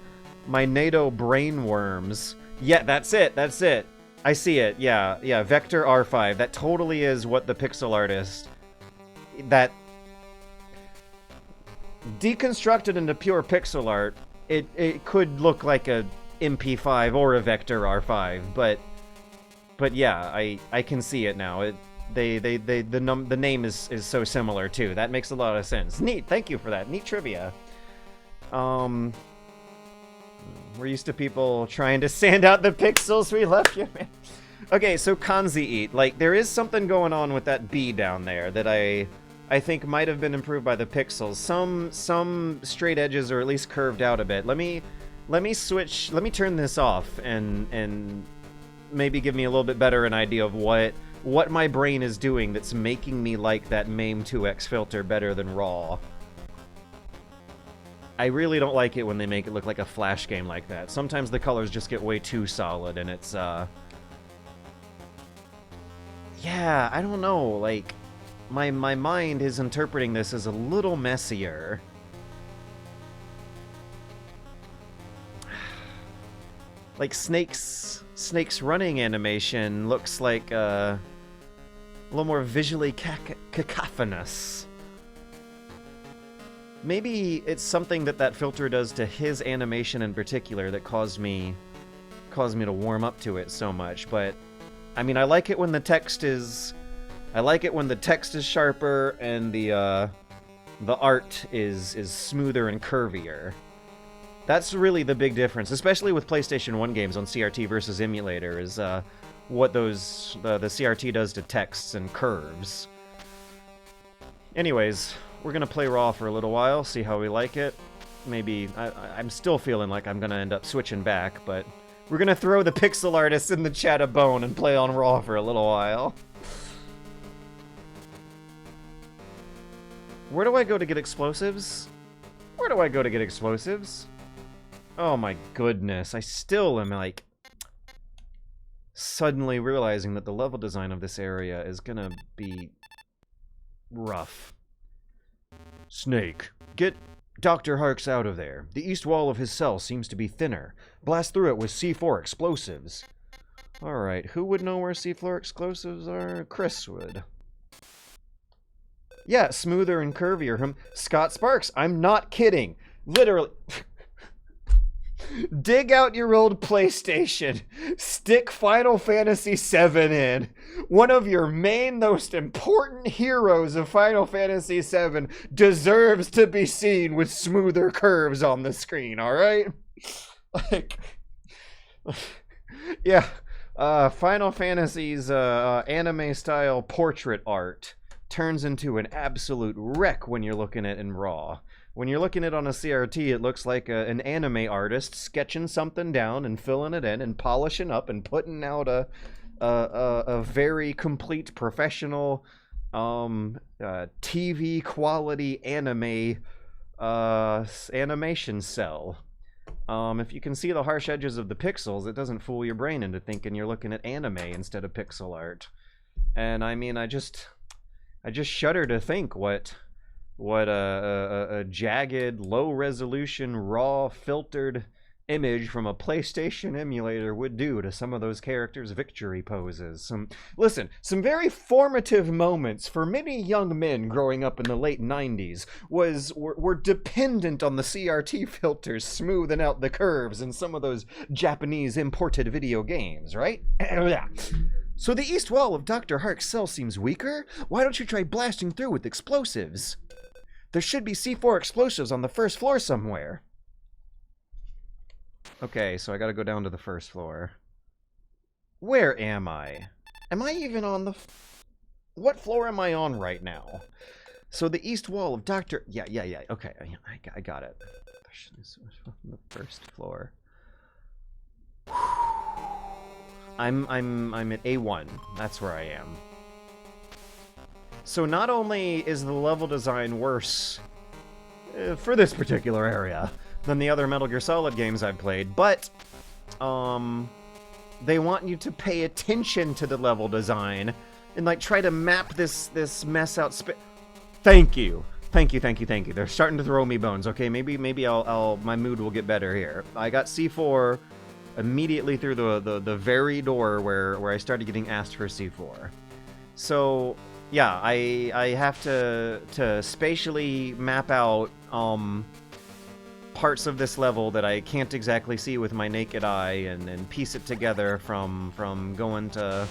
A: NATO brainworms. Yeah, that's it. I see it. Yeah, Vector R5. That totally is what the pixel artist... That... Deconstructed into pure pixel art, it could look like a MP5 or a Vector R5, but yeah, I can see it now. The name is so similar too. That makes a lot of sense. Neat. Thank you for that. Neat trivia. We're used to people trying to sand out the pixels. We left you, man. Okay, so Kanzi Eat. Like, there is something going on with that B down there that I think might have been improved by the pixels. Some straight edges are at least curved out a bit. Let me switch. Let me turn this off and maybe give me a little bit better an idea of what my brain is doing that's making me like that MAME 2X filter better than RAW. I really don't like it when they make it look like a Flash game like that. Sometimes the colors just get way too solid, and it's, yeah, I don't know, like, my mind is interpreting this as a little messier. Like, Snake's running animation looks like, a little more visually cacophonous. Maybe it's something that filter does to his animation in particular that caused me to warm up to it so much, but I mean, I like it when the text is sharper and the art is smoother and curvier. That's really the big difference, especially with PlayStation 1 games on CRT versus emulator, is what the CRT does to texts and curves. Anyways, we're gonna play RAW for a little while, see how we like it. Maybe, I'm still feeling like I'm gonna end up switching back, but we're gonna throw the pixel artists in the chat a bone and play on RAW for a little while. Where do I go to get explosives? Where do I go to get explosives? Oh my goodness, I still am, like, suddenly realizing that the level design of this area is gonna be rough. Snake, get Dr. Harks out of there. The east wall of his cell seems to be thinner. Blast through it with C4 explosives. Alright, who would know where C4 explosives are? Chris would. Yeah, smoother and curvier. Scott Sparks, I'm not kidding. Literally. Dig out your old PlayStation. Stick Final Fantasy VII in. One of your main, most important heroes of Final Fantasy VII deserves to be seen with smoother curves on the screen, alright? Like, yeah. Final Fantasy's anime-style portrait art turns into an absolute wreck when you're looking at it in RAW. When you're looking at it on a CRT, it looks like an anime artist sketching something down and filling it in and polishing up and putting out a very complete professional TV quality anime animation cell. If you can see the harsh edges of the pixels, it doesn't fool your brain into thinking you're looking at anime instead of pixel art. And I mean, I just shudder to think what a jagged, low-resolution, raw, filtered image from a PlayStation emulator would do to some of those characters' victory poses. Some very formative moments for many young men growing up in the late 90s were dependent on the CRT filters smoothing out the curves in some of those Japanese imported video games, right? So the east wall of Dr. Hark's cell seems weaker? Why don't you try blasting through with explosives? There should be C4 explosives on the first floor somewhere. Okay, so I gotta go down to the first floor. Where am I? Am I even on the... What floor am I on right now? So the east wall of Dr... Yeah, okay, I got it. The first floor. I'm at A1. That's where I am. So not only is the level design worse for this particular area than the other Metal Gear Solid games I've played, but they want you to pay attention to the level design and like try to map this mess out. Thank you. They're starting to throw me bones. Okay, maybe I'll my mood will get better here. I got C4 immediately through the very door where I started getting asked for C4. So yeah, I have to spatially map out parts of this level that I can't exactly see with my naked eye and piece it together from going to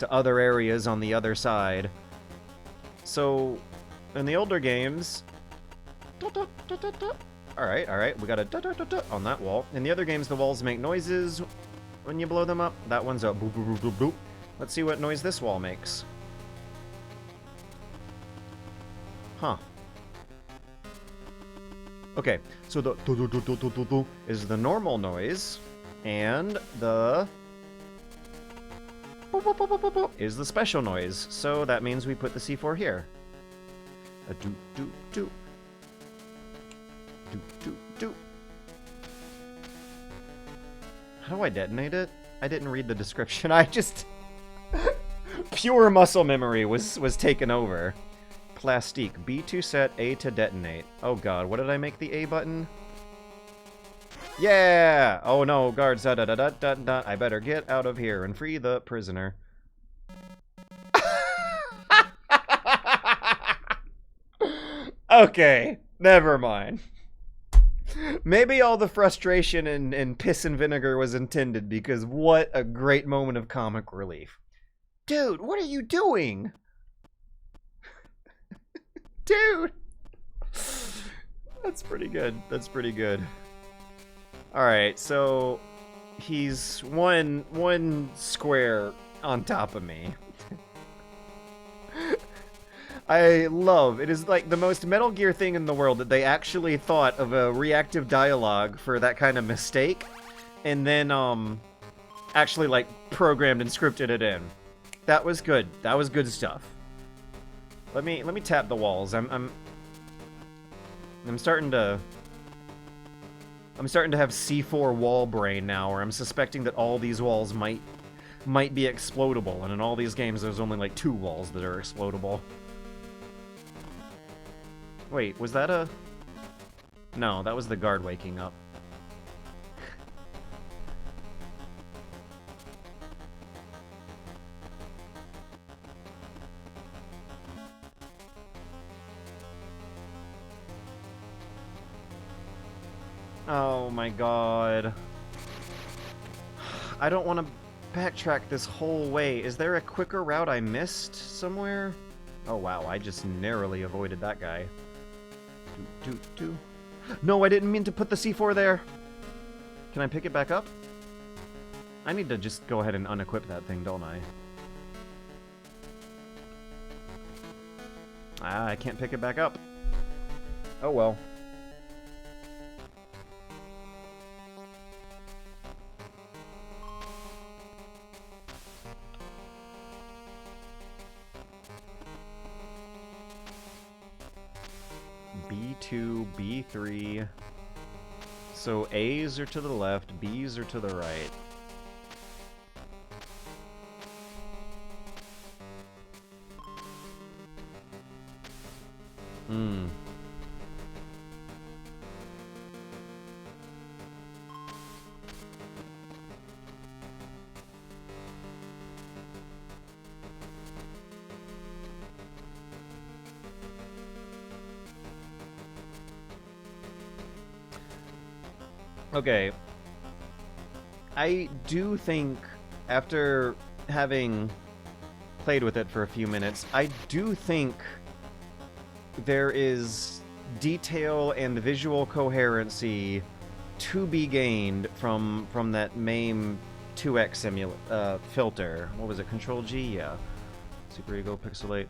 A: other areas on the other side. So in the older games, alright, we got a on that wall. In the other games, the walls make noises when you blow them up. That one's a boop boop boop boop. Let's see what noise this wall makes. Huh. Okay, so the is the normal noise, and the is the special noise. So that means we put the C4 here. A do do do. Do do do. How do I detonate it? I didn't read the description. I just pure muscle memory was taken over. Plastique. B to set, A to detonate. Oh god, what did I make the A button? Yeah! Oh no, guards, da da da da da da. I better get out of here and free the prisoner. Okay, never mind. Maybe all the frustration and piss and vinegar was intended, because what a great moment of comic relief. Dude, what are you doing? Dude! That's pretty good. That's pretty good. Alright, so he's one square on top of me. I love, it is like the most Metal Gear thing in the world that they actually thought of a reactive dialogue for that kind of mistake, and then actually like programmed and scripted it in. That was good. That was good stuff. Let me tap the walls. I'm starting to have C4 wall brain now, where I'm suspecting that all these walls might be explodable, and in all these games there's only like 2 walls that are explodable. Wait, was that a... No, that was the guard waking up. Oh my god. I don't want to backtrack this whole way. Is there a quicker route I missed somewhere? Oh wow, I just narrowly avoided that guy. No, I didn't mean to put the C4 there. Can I pick it back up? I need to just go ahead and unequip that thing, don't I? Ah, I can't pick it back up. Oh well. B2, B3. So A's are to the left, B's are to the right. Hmm. Okay. I do think, after having played with it for a few minutes, I do think there is detail and visual coherency to be gained from that MAME 2X filter. What was it? Control G? Yeah. Super Ego Pixelate.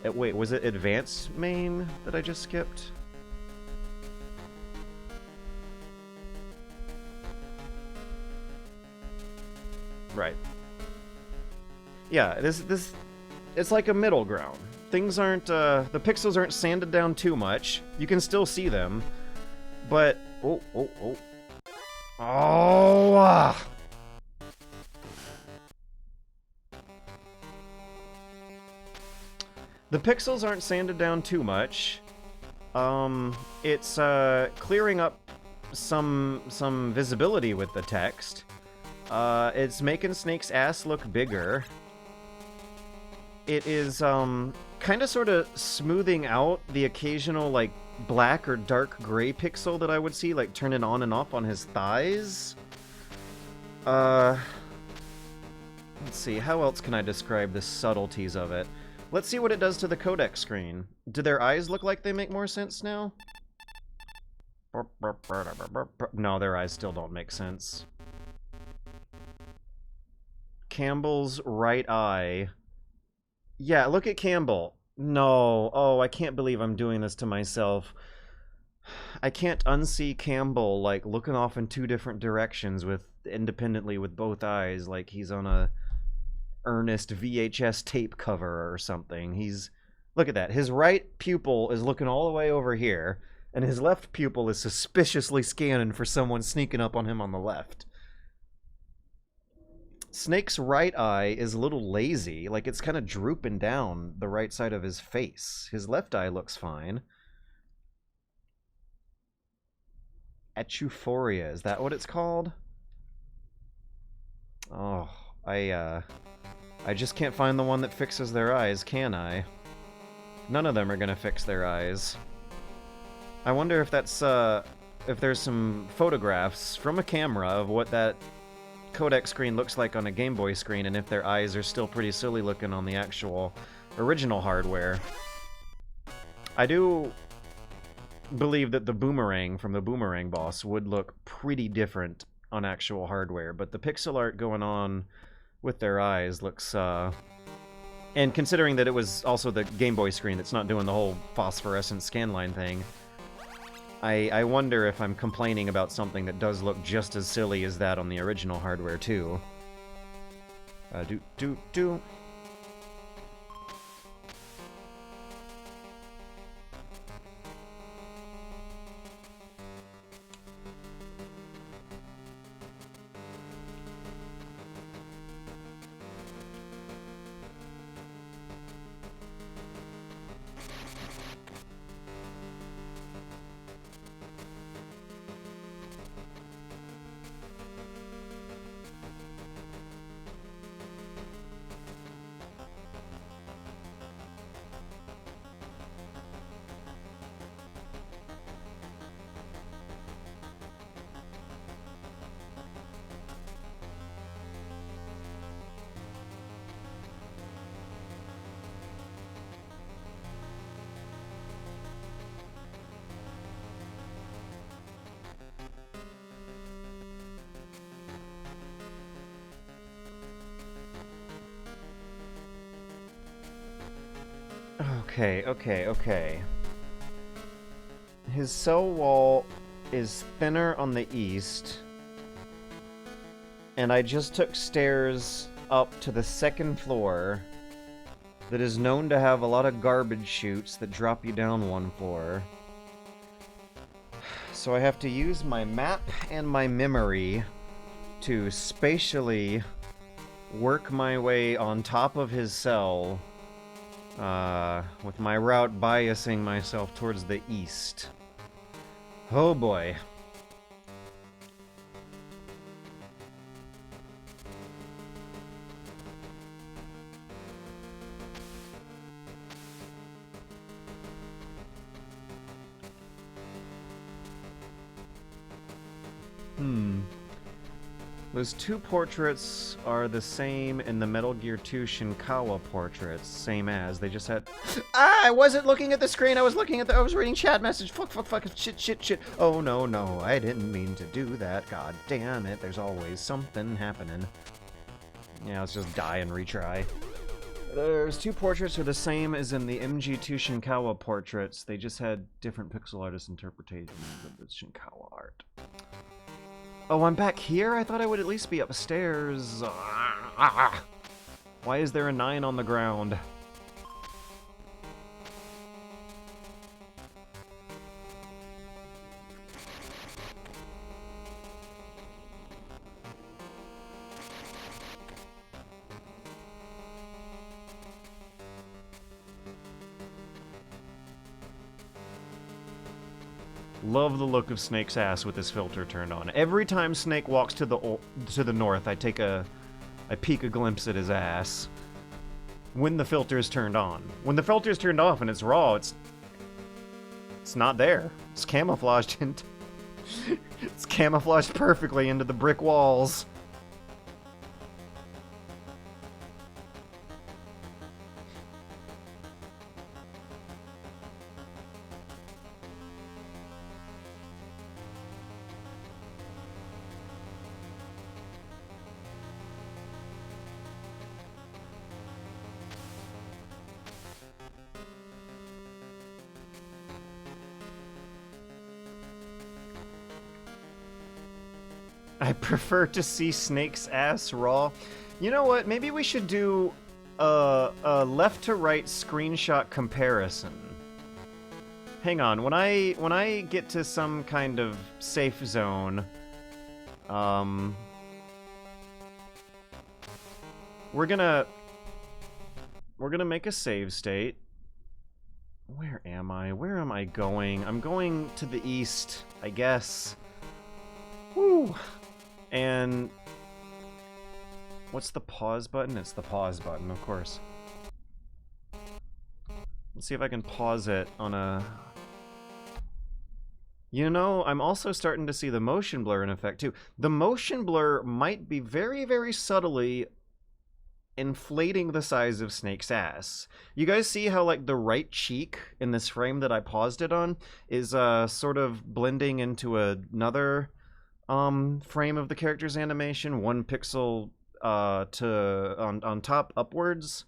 A: Wait, was it Advanced MAME that I just skipped? Right. Yeah, this it's like a middle ground. Things aren't the pixels aren't sanded down too much. You can still see them, but the pixels aren't sanded down too much. It's clearing up some visibility with the text. It's making Snake's ass look bigger. It is, kind of sort of smoothing out the occasional, like, black or dark gray pixel that I would see, like, turning on and off on his thighs. Let's see, how else can I describe the subtleties of it? Let's see what it does to the codec screen. Do their eyes look like they make more sense now? No, their eyes still don't make sense. Campbell's right eye. Yeah, look at Campbell. No. Oh, I can't believe I'm doing this to myself. I can't unsee Campbell, like, looking off in 2 different directions independently with both eyes, like he's on a earnest VHS tape cover or something. Look at that. His right pupil is looking all the way over here, and his left pupil is suspiciously scanning for someone sneaking up on him on the left. Snake's right eye is a little lazy, like it's kind of drooping down the right side of his face. His left eye looks fine. Euphoria, is that what it's called? Oh, I just can't find the one that fixes their eyes, can I? None of them are gonna fix their eyes. I wonder if that's, if there's some photographs from a camera of what that codec screen looks like on a Game Boy screen, and if their eyes are still pretty silly looking on the actual original hardware. I do believe that the boomerang from the Boomerang boss would look pretty different on actual hardware, but the pixel art going on with their eyes looks, and considering that it was also the Game Boy screen that's not doing the whole phosphorescent scanline thing, I wonder if I'm complaining about something that does look just as silly as that on the original hardware, too. Do. Okay. His cell wall is thinner on the east, and I just took stairs up to the second floor that is known to have a lot of garbage chutes that drop you down one floor. So I have to use my map and my memory to spatially work my way on top of his cell, with my route biasing myself towards the east. Oh boy. Those two portraits are the same in the Metal Gear 2 Shinkawa portraits, same as. They just had... I wasn't looking at the screen, I was reading chat message. Fuck, shit. Oh, no, I didn't mean to do that. God damn it, there's always something happening. Yeah, let's just die and retry. There's two portraits are the same as in the MG2 Shinkawa portraits. They just had different pixel artist interpretations of the Shinkawa art. Oh, I'm back here? I thought I would at least be upstairs. Why is there a 9 on the ground? Love the look of Snake's ass with his filter turned on. Every time Snake walks to the north, I peek a glimpse at his ass. When the filter is turned on. When the filter is turned off and it's raw, it's not there. It's camouflaged into... it's camouflaged perfectly into the brick walls. I prefer to see Snake's ass raw. You know what? Maybe we should do a left to right screenshot comparison. Hang on, when I get to some kind of safe zone, we're gonna make a save state. Where am I? Where am I going? I'm going to the east, I guess. Woo! And what's the pause button? It's the pause button, of course. Let's see if I can pause it on a... You know, I'm also starting to see the motion blur in effect, too. The motion blur might be very, very subtly inflating the size of Snake's ass. You guys see how, like, the right cheek in this frame that I paused it on is sort of blending into another frame of the character's animation, 1 pixel on top upwards.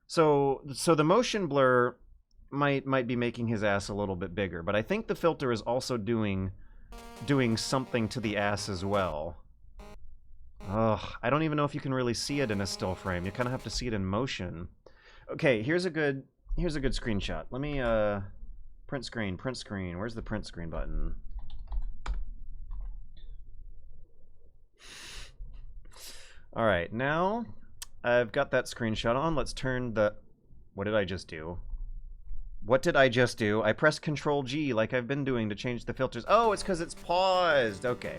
A: So the motion blur might be making his ass a little bit bigger, but I think the filter is also doing something to the ass as well. Ugh, I don't even know if you can really see it in a still frame. You kind of have to see it in motion. Okay, here's a good screenshot. Let me print screen. Where's the print screen button? All right, now I've got that screenshot on. Let's turn the... What did I just do? What did I just do? I pressed Control G like I've been doing to change the filters. Oh, it's because it's paused. Okay.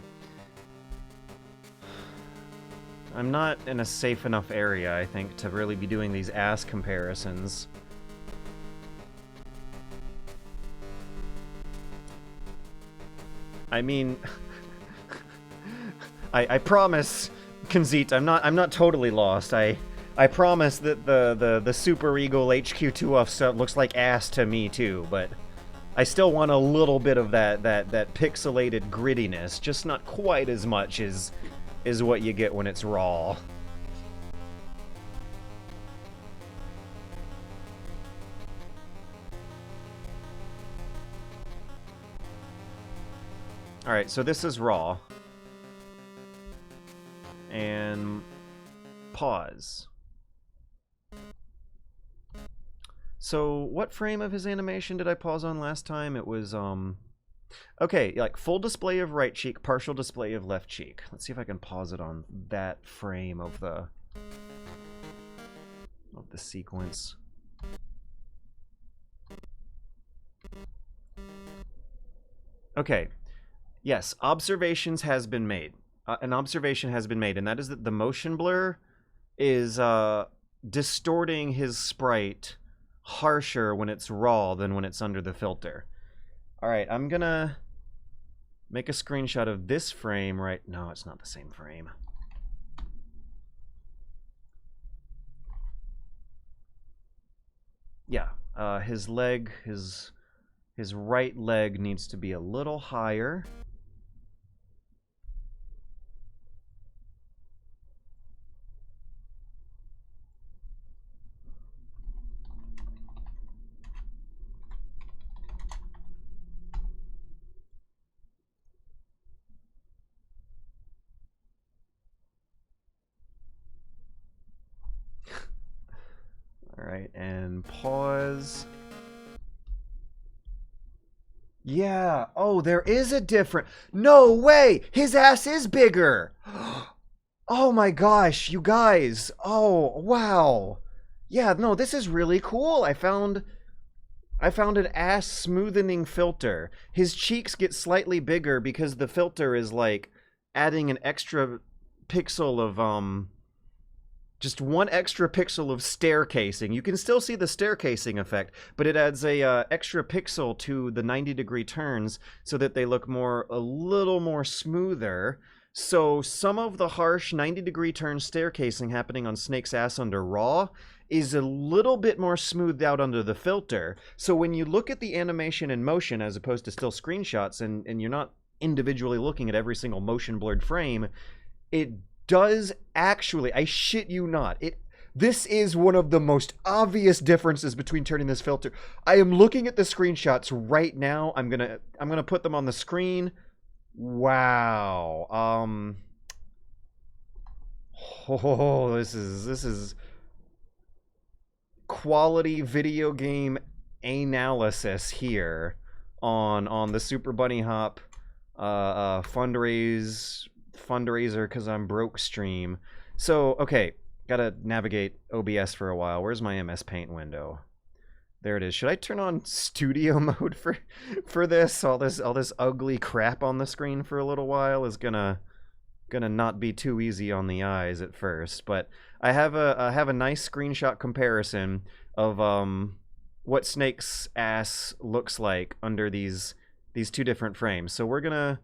A: I'm not in a safe enough area, I think, to really be doing these ass comparisons. I mean... I promise, Kanzit, I'm not totally lost. I promise that the Super Eagle HQ2 stuff looks like ass to me too, but I still want a little bit of that pixelated grittiness, just not quite as much as what you get when it's raw. Alright, so this is raw. And pause. So what frame of his animation did I pause on last time? It was okay, like full display of right cheek, partial display of left cheek. Let's see if I can pause it on that frame of the sequence. Okay. Yes, observations has been made. An observation has been made, and that is that the motion blur is distorting his sprite harsher when it's raw than when it's under the filter. Alright, I'm gonna make a screenshot of this frame right... No, it's not the same frame. Yeah, his leg, his right leg needs to be a little higher. Alright, and pause. Yeah, oh, there is a difference. No way! His ass is bigger! Oh my gosh, you guys. Oh, wow. Yeah, no, this is really cool. I found an ass smoothening filter. His cheeks get slightly bigger because the filter is like adding an extra pixel of just 1 extra pixel of staircasing. You can still see the staircasing effect, but it adds a extra pixel to the 90-degree turns so that they look a little more smoother. So some of the harsh 90-degree turn staircasing happening on Snake's ass under raw is a little bit more smoothed out under the filter. So when you look at the animation in motion as opposed to still screenshots, and you're not individually looking at every single motion blurred frame, it does actually, I shit you not, this is one of the most obvious differences between turning this filter. I am looking at the screenshots right now. I'm gonna put them on the screen. Wow. Oh, this is quality video game analysis here on the Super Bunny Hop fundraiser because I'm broke stream. So okay, gotta navigate OBS for a while. Where's my MS Paint window? There it is. Should I turn on studio mode for this? All this ugly crap on the screen for a little while is gonna not be too easy on the eyes at first. But I have a nice screenshot comparison of what Snake's ass looks like under these two different frames. So we're gonna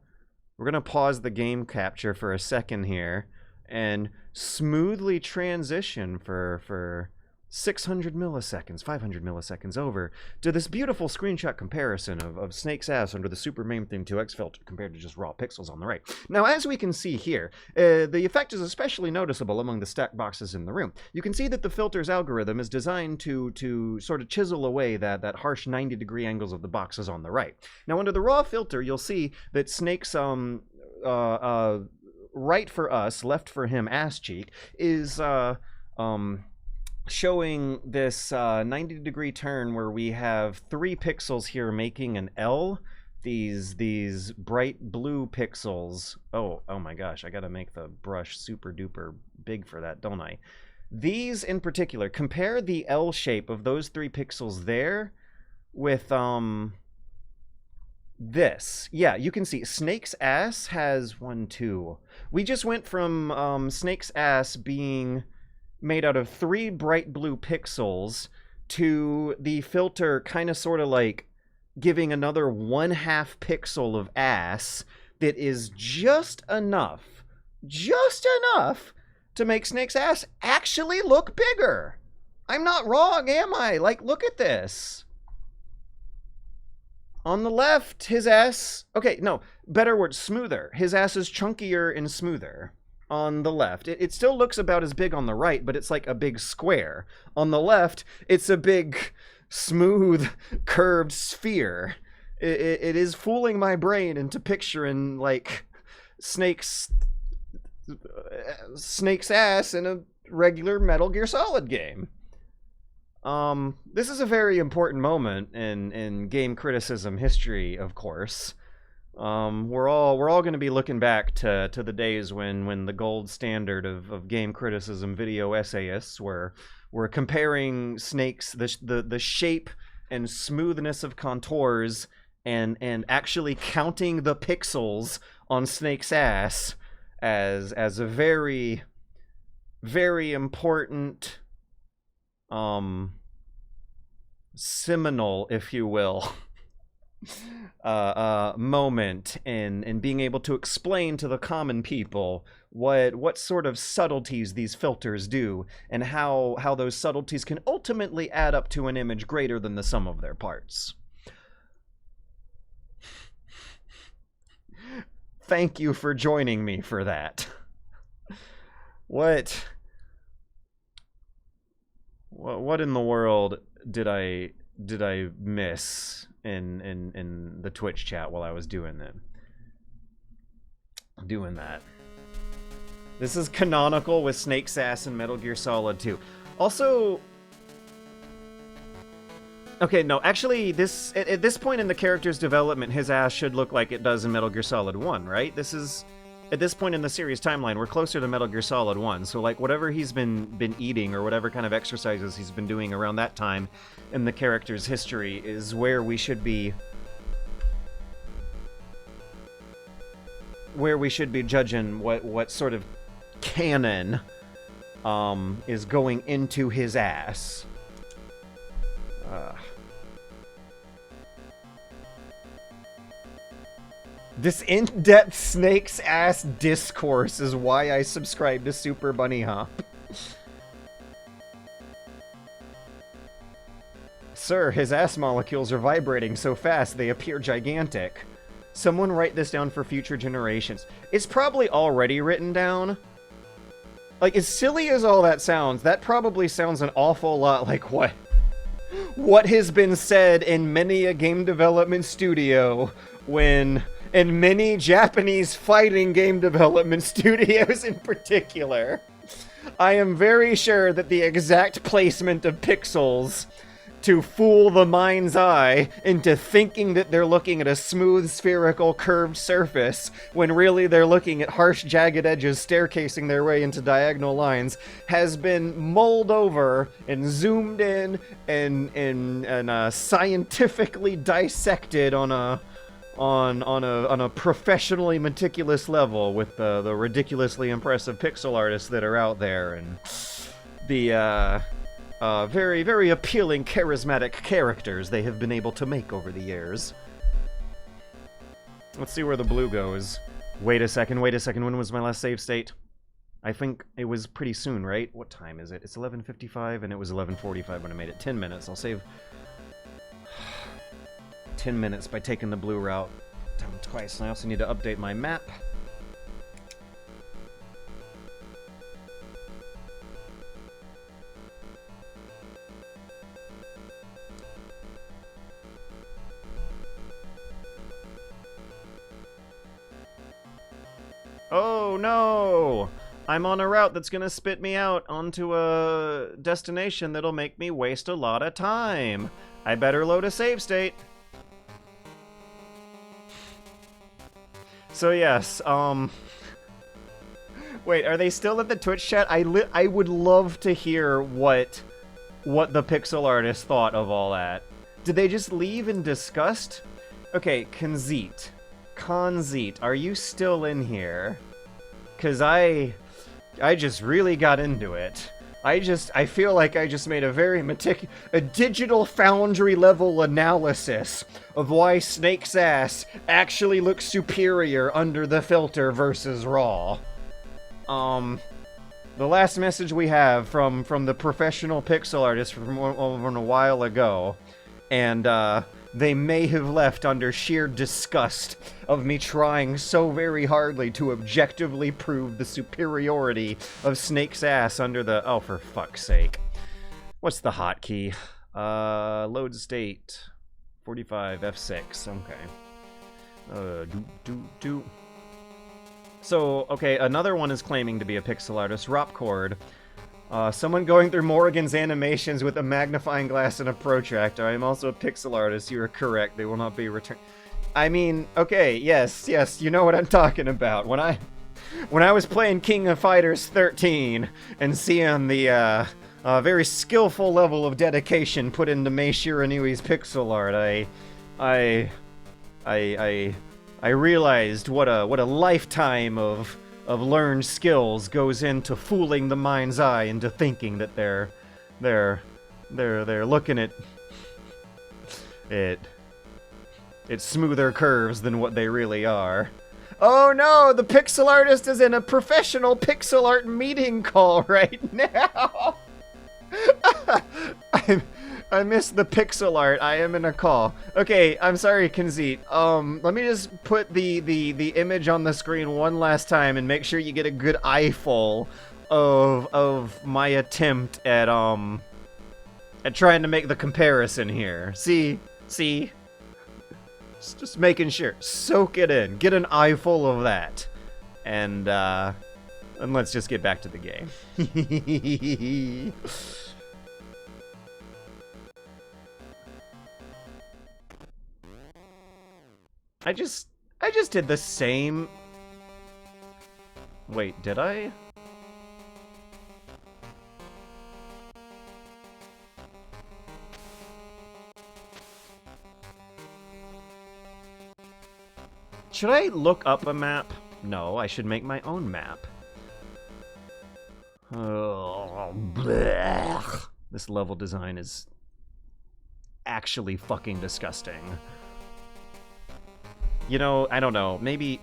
A: pause the game capture for a second here and smoothly transition for 600 milliseconds, 500 milliseconds over to this beautiful screenshot comparison of Snake's ass under the Super Mainframe 2X filter compared to just raw pixels on the right. Now, as we can see here, the effect is especially noticeable among the stacked boxes in the room. You can see that the filter's algorithm is designed to sort of chisel away that harsh 90-degree angles of the boxes on the right. Now, under the raw filter, you'll see that Snake's right for us, left for him ass cheek is showing this 90-degree turn where we have 3 pixels here making an L. These bright blue pixels. Oh my gosh, I gotta make the brush super duper big for that, don't I? These in particular, compare the L shape of those 3 pixels there with this. Yeah, you can see Snake's ass has 1, 2. We just went from Snake's ass being made out of 3 bright blue pixels to the filter kind of sort of like giving another 1/2 pixel of ass that is just enough to make Snake's ass actually look bigger. I'm not wrong, am I? Like, look at this. On the left, his ass... Okay, no, better word, smoother. His ass is chunkier and smoother. On the left. It still looks about as big on the right, but it's like a big square. On the left, it's a big, smooth, curved sphere. It is fooling my brain into picturing, like, Snake's ass in a regular Metal Gear Solid game. This is a very important moment in game criticism history, of course. We're all going to be looking back to the days when the gold standard of game criticism video essayists were comparing Snake's the shape and smoothness of contours and actually counting the pixels on Snake's ass as a very, very important seminal, if you will, moment in being able to explain to the common people what sort of subtleties these filters do and how those subtleties can ultimately add up to an image greater than the sum of their parts. Thank you for joining me for that. What in the world did I miss in the Twitch chat while I was doing that? This is canonical with Snake's ass in Metal Gear Solid 2. Also, okay, no, actually, at this point in the character's development, his ass should look like it does in Metal Gear Solid 1, right? This is, at this point in the series timeline, we're closer to Metal Gear Solid 1, so like whatever he's been eating or whatever kind of exercises he's been doing around that time in the character's history is where we should be judging what sort of canon is going into his ass. This in-depth Snake's ass discourse is why I subscribe to Super Bunny Hop. Sir, his ass molecules are vibrating so fast they appear gigantic. Someone write this down for future generations. It's probably already written down. Like, as silly as all that sounds, that probably sounds an awful lot like what has been said in many a game development studio when... in many Japanese fighting game development studios in particular. I am very sure that the exact placement of pixels to fool the mind's eye into thinking that they're looking at a smooth, spherical, curved surface, when really they're looking at harsh, jagged edges staircasing their way into diagonal lines, has been mulled over and zoomed in and scientifically dissected on a professionally meticulous level with the ridiculously impressive pixel artists that are out there, and the very, very appealing, charismatic characters they have been able to make over the years. Let's see where the blue goes. Wait a second, when was my last save state? I think it was pretty soon, right? What time is it? It's 11:55, and it was 11:45 when I made it. 10 minutes. I'll save 10 minutes by taking the blue route down twice. And I also need to update my map. Oh no! I'm on a route that's gonna spit me out onto a destination that'll make me waste a lot of time. I better load a save state. So yes, wait, are they still at the Twitch chat? I would love to hear what the pixel artist thought of all that. Did they just leave in disgust? Okay, Konzeet, are you still in here? Cause I just really got into it. I feel like I just made a very a Digital Foundry level analysis of why Snake's ass actually looks superior under the filter versus raw. The last message we have from the professional pixel artist from a while ago, and they may have left under sheer disgust of me trying so very hardly to objectively prove the superiority of Snake's ass under the... Oh, for fuck's sake. What's the hotkey? Load state. 45, F6. Okay. So, okay, another one is claiming to be a pixel artist. Ropcord. Someone going through Morrigan's animations with a magnifying glass and a protractor. I am also a pixel artist. You are correct. They will not be returned. I mean, okay, yes, you know what I'm talking about. When I was playing King of Fighters 13 and seeing the very skillful level of dedication put into Mei Shiranui's pixel art, I realized what a lifetime of learned skills goes into fooling the mind's eye into thinking that they're looking at smoother curves than what they really are. Oh no, the pixel artist is in a professional pixel art meeting call right now. I missed the pixel art. I am in a call. Okay, I'm sorry, Konzeet. Let me just put the image on the screen one last time and make sure you get a good eyeful of my attempt at trying to make the comparison here. See? Just making sure. Soak it in. Get an eyeful of that. And let's just get back to the game. I just did the same... Wait, did I? Should I look up a map? No, I should make my own map. Oh, blech. This level design is actually fucking disgusting. You know, I don't know, maybe...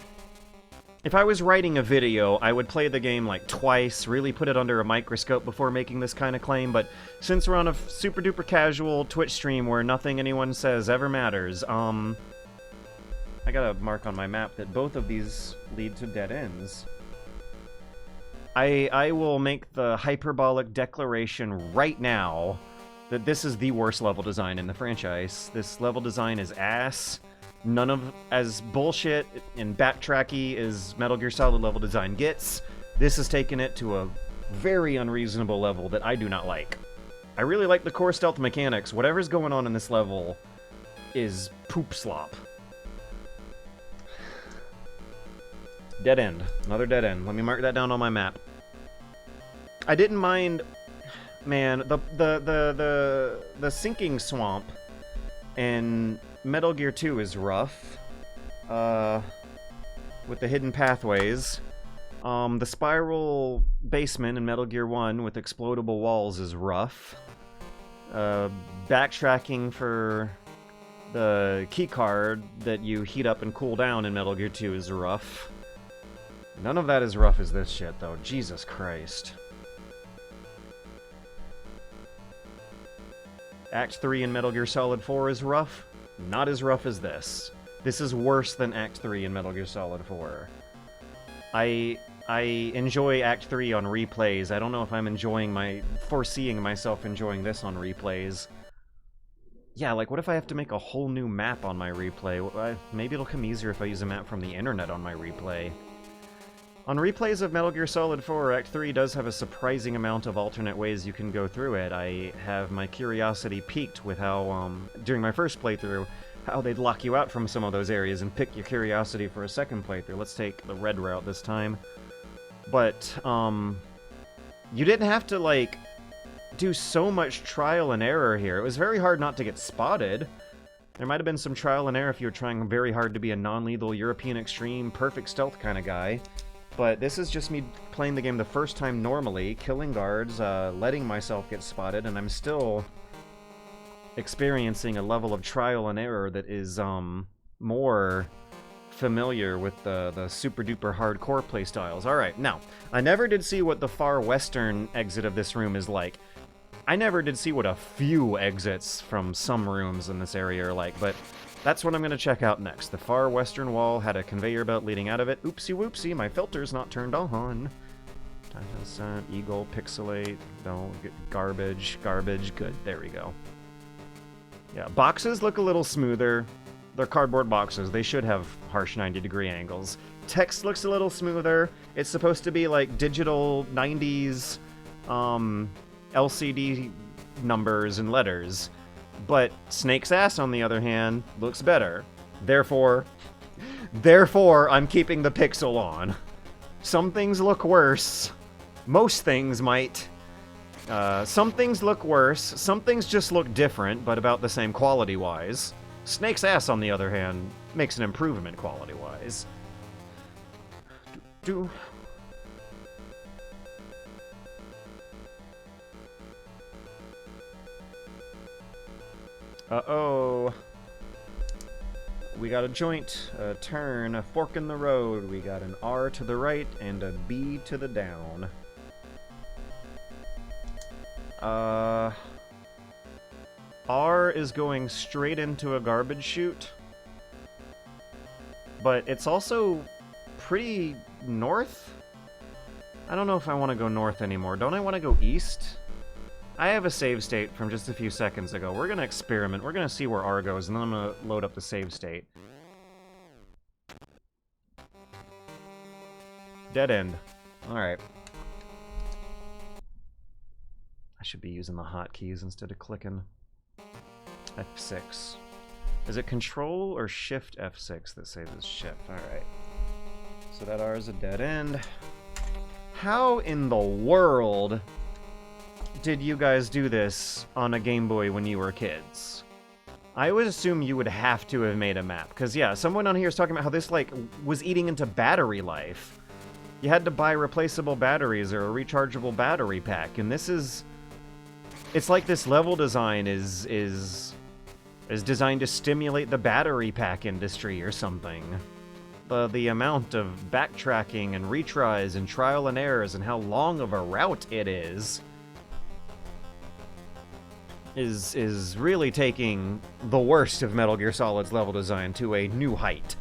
A: If I was writing a video, I would play the game like twice, really put it under a microscope before making this kind of claim, but since we're on a super duper casual Twitch stream where nothing anyone says ever matters, I gotta mark on my map that both of these lead to dead ends. I will make the hyperbolic declaration right now that this is the worst level design in the franchise. This level design is ass. None of as bullshit and backtracky as Metal Gear Solid level design gets. This has taken it to a very unreasonable level that I do not like. I really like the core stealth mechanics. Whatever's going on in this level is poop slop. Dead end. Another dead end. Let me mark that down on my map. I didn't mind... Man, the sinking swamp in Metal Gear 2 is rough. With the hidden pathways. The spiral basement in Metal Gear 1 with explodable walls is rough. Backtracking for the keycard that you heat up and cool down in Metal Gear 2 is rough. None of that is rough as this shit, though. Jesus Christ. Act 3 in Metal Gear Solid 4 is rough. Not as rough as this. This is worse than Act 3 in Metal Gear Solid 4. I enjoy Act 3 on replays. I don't know if I'm foreseeing myself enjoying this on replays. Yeah, like, what if I have to make a whole new map on my replay? Maybe it'll come easier if I use a map from the internet on my replay. On replays of Metal Gear Solid 4, Act 3 does have a surprising amount of alternate ways you can go through it. I have my curiosity piqued with how, during my first playthrough, how they'd lock you out from some of those areas and pick your curiosity for a second playthrough. Let's take the red route this time. But, you didn't have to, like, do so much trial and error here. It was very hard not to get spotted. There might have been some trial and error if you were trying very hard to be a non-lethal European extreme, perfect stealth kind of guy. But this is just me playing the game the first time normally, killing guards, letting myself get spotted, and I'm still experiencing a level of trial and error that is, more familiar with the super-duper hardcore playstyles. Alright, now, I never did see what the far western exit of this room is like. I never did see what a few exits from some rooms in this area are like, but that's what I'm going to check out next. The far western wall had a conveyor belt leading out of it. Oopsie whoopsie, my filter's not turned on. Eagle, pixelate, no, garbage, good, there we go. Yeah, boxes look a little smoother. They're cardboard boxes. They should have harsh 90-degree angles. Text looks a little smoother. It's supposed to be like digital 90s LCD numbers and letters. But Snake's ass, on the other hand, looks better. Therefore, I'm keeping the pixel on. Some things look worse. Most things might. Some things look worse. Some things just look different, but about the same quality-wise. Snake's ass, on the other hand, makes an improvement quality-wise. Uh-oh. We got a joint, a turn, a fork in the road. We got an R to the right and a B to the down. R is going straight into a garbage chute. But it's also pretty north? I don't know if I want to go north anymore. Don't I want to go east? I have a save state from just a few seconds ago. We're going to experiment. We're going to see where R goes, and then I'm going to load up the save state. Dead end. Alright. I should be using the hotkeys instead of clicking. F6. Is it Control or Shift F6 that saves as Shift? Alright. So that R is a dead end. How in the world did you guys do this on a Game Boy when you were kids? I would assume you would have to have made a map. Because, yeah, someone on here is talking about how this, like, was eating into battery life. You had to buy replaceable batteries or a rechargeable battery pack. And this is... It's like this level design is designed to stimulate the battery pack industry or something. The amount of backtracking and retries and trial and errors and how long of a route it is really taking the worst of Metal Gear Solid's level design to a new height.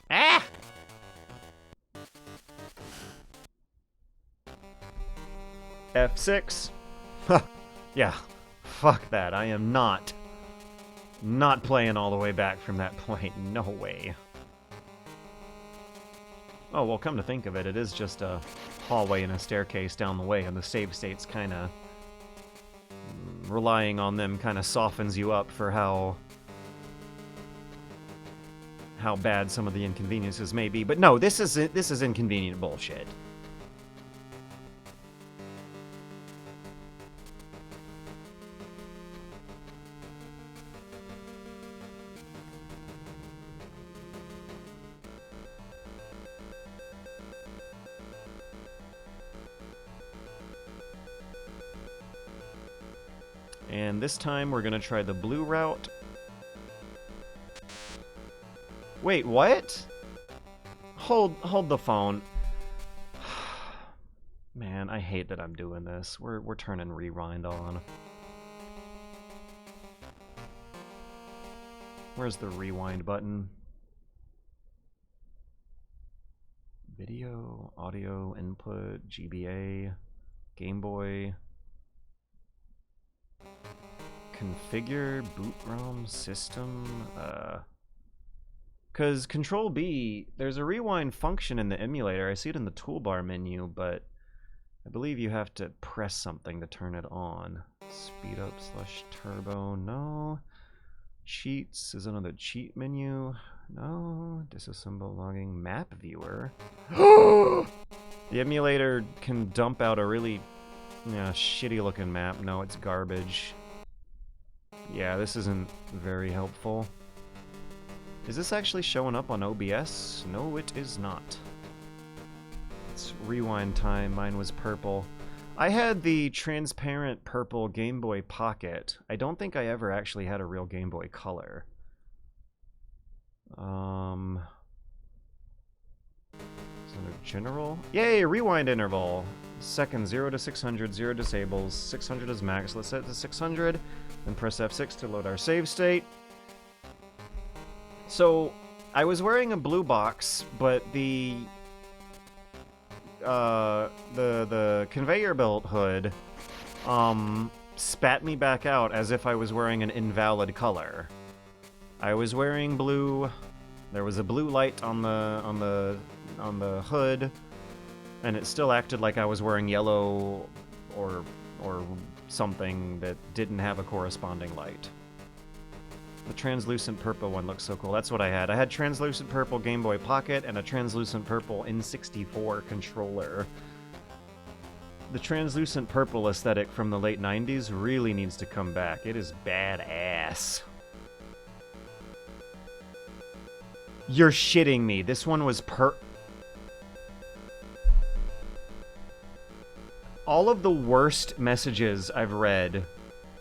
A: Ah! F6. Yeah, fuck that. I am not playing all the way back from that point. No way. Oh, well, come to think of it, it is just a hallway and a staircase down the way, and the save states kind of... relying on them kind of softens you up for how bad some of the inconveniences may be. But no, this is inconvenient bullshit. And this time we're gonna try the blue route. Wait, what? Hold the phone. Man, I hate that I'm doing this. We're turning rewind on. Where's the rewind button? Video, audio, input, GBA, Game Boy. Configure, boot ROM, system, Because Control B, there's a rewind function in the emulator. I see it in the toolbar menu, but I believe you have to press something to turn it on. Speed up / turbo, no. Cheats is another cheat menu. No. Disassemble logging, map viewer. The emulator can dump out a really shitty looking map. No, it's garbage. Yeah, this isn't very helpful. Is this actually showing up on OBS? No, it is not. It's rewind time. Mine was purple. I had the transparent purple Game Boy Pocket. I don't think I ever actually had a real Game Boy Color. General? Yay, rewind interval. Second 0 to 600, 0 disables, 600 is max. Let's set it to 600, then press F6 to load our save state. So, I was wearing a blue box, but the conveyor belt hood spat me back out as if I was wearing an invalid color. I was wearing blue. There was a blue light on the hood, and it still acted like I was wearing yellow or something that didn't have a corresponding light. The translucent purple one looks so cool. That's what I had. I had translucent purple Game Boy Pocket and a translucent purple N64 controller. The translucent purple aesthetic from the late 90s really needs to come back. It is badass. You're shitting me. This one was all of the worst messages I've read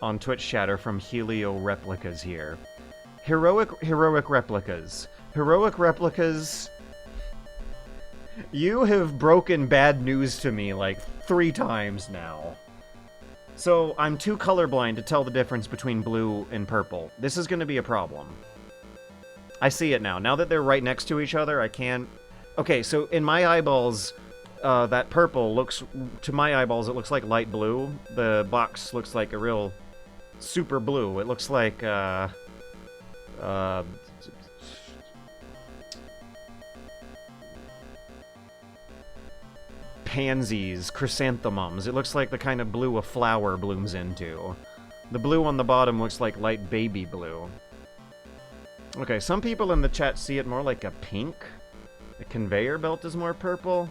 A: on Twitch chatter from Helio replicas here. Heroic replicas. Heroic replicas. You have broken bad news to me like 3 times now. So I'm too colorblind to tell the difference between blue and purple. This is going to be a problem. I see it now. Now that they're right next to each other, I can't... Okay, so in my eyeballs, that purple looks... To my eyeballs, it looks like light blue. The box looks like a real super blue. It looks like, pansies, chrysanthemums. It looks like the kind of blue a flower blooms into. The blue on the bottom looks like light baby blue. Okay, some people in the chat see it more like a pink. The conveyor belt is more purple.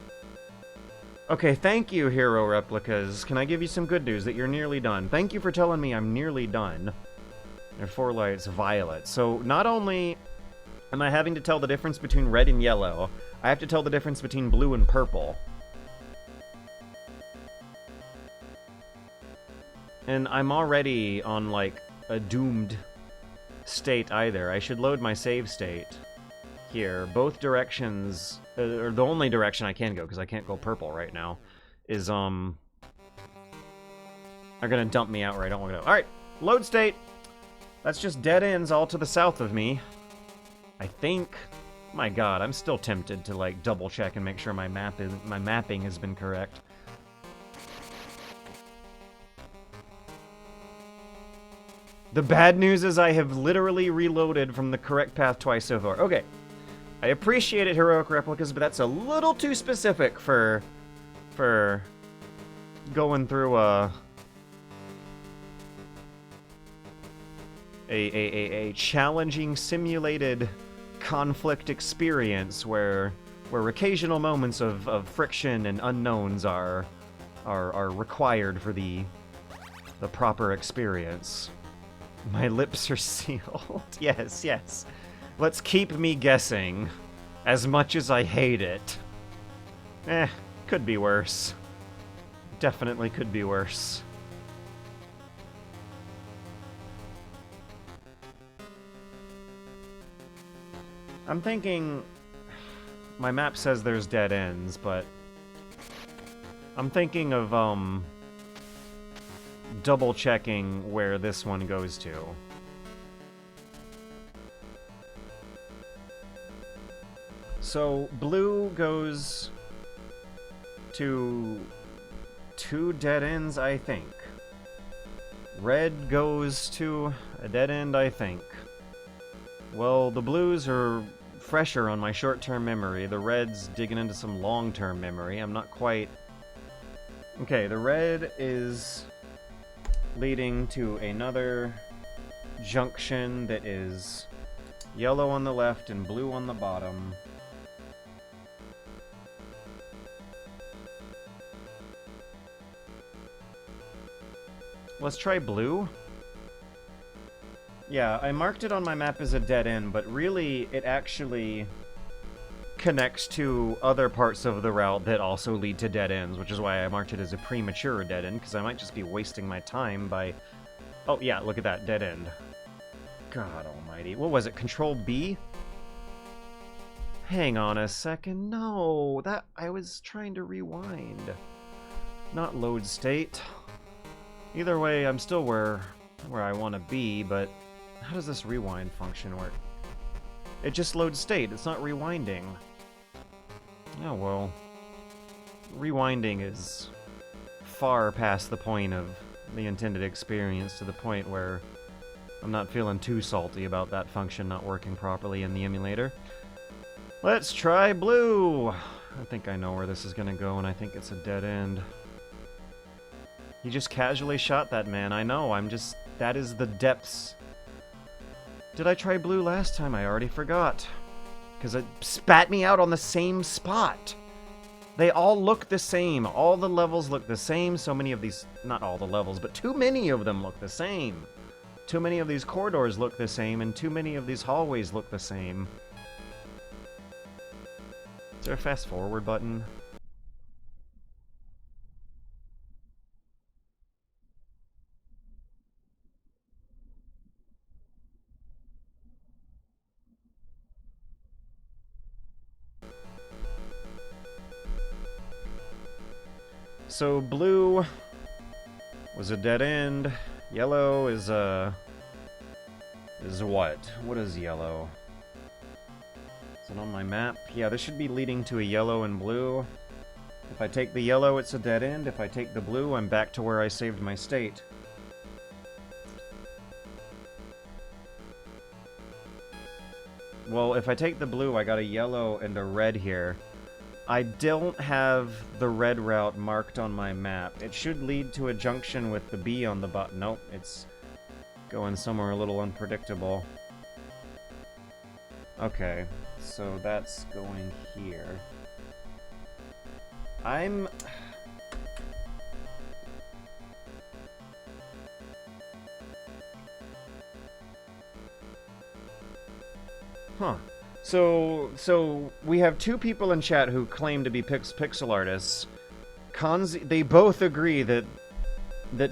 A: Okay, thank you, Hero Replicas. Can I give you some good news that you're nearly done? Thank you for telling me I'm nearly done. Therefore, lights violet. So, not only am I having to tell the difference between red and yellow, I have to tell the difference between blue and purple. And I'm already on, like, a doomed state either. I should load my save state here. Both directions, or the only direction I can go, because I can't go purple right now, is, are gonna dump me out where I don't want to go. Alright, load state! That's just dead ends all to the south of me. I think... My god, I'm still tempted to, like, double check and make sure my mapping has been correct. The bad news is I have literally reloaded from the correct path twice so far. Okay. I appreciate it, Heroic Replicas, but that's a little too specific for going through a challenging simulated conflict experience where occasional moments of friction and unknowns are required for the proper experience. My lips are sealed. Yes, yes. Let's keep me guessing. As much as I hate it. Could be worse. Definitely could be worse. I'm thinking... My map says there's dead ends, but... I'm thinking of, double-checking where this one goes to. So, blue goes to 2 dead ends, I think. Red goes to a dead end, I think. Well, the blues are fresher on my short-term memory. The red's digging into some long-term memory. I'm not quite... Okay, the red is leading to another junction that is yellow on the left and blue on the bottom. Let's try blue. Yeah, I marked it on my map as a dead end, but really it actually connects to other parts of the route that also lead to dead ends, which is why I marked it as a premature dead end, because I might just be wasting my time by... Oh yeah, look at that, dead end. God almighty. What was it, Control B? Hang on a second, no, that... I was trying to rewind. Not load state. Either way, I'm still where I want to be, but how does this rewind function work? It just loads state, it's not rewinding. Oh well. Rewinding is far past the point of the intended experience, to the point where I'm not feeling too salty about that function not working properly in the emulator. Let's try blue! I think I know where this is gonna go, and I think it's a dead end. He just casually shot that man, I know, that is the depths. Did I try blue last time? I already forgot. Because it spat me out on the same spot. They all look the same. All the levels look the same. So many of these, not all the levels, but too many of them look the same. Too many of these corridors look the same, and too many of these hallways look the same. Is there a fast forward button? So blue was a dead end. Yellow is what? What is yellow? Is it on my map? Yeah, this should be leading to a yellow and blue. If I take the yellow, it's a dead end. If I take the blue, I'm back to where I saved my state. Well, if I take the blue, I got a yellow and a red here. I don't have the red route marked on my map. It should lead to a junction with the B on the button. Nope, it's going somewhere a little unpredictable. Okay, so that's going here. Huh. So we have 2 people in chat who claim to be pixel artists. They both agree that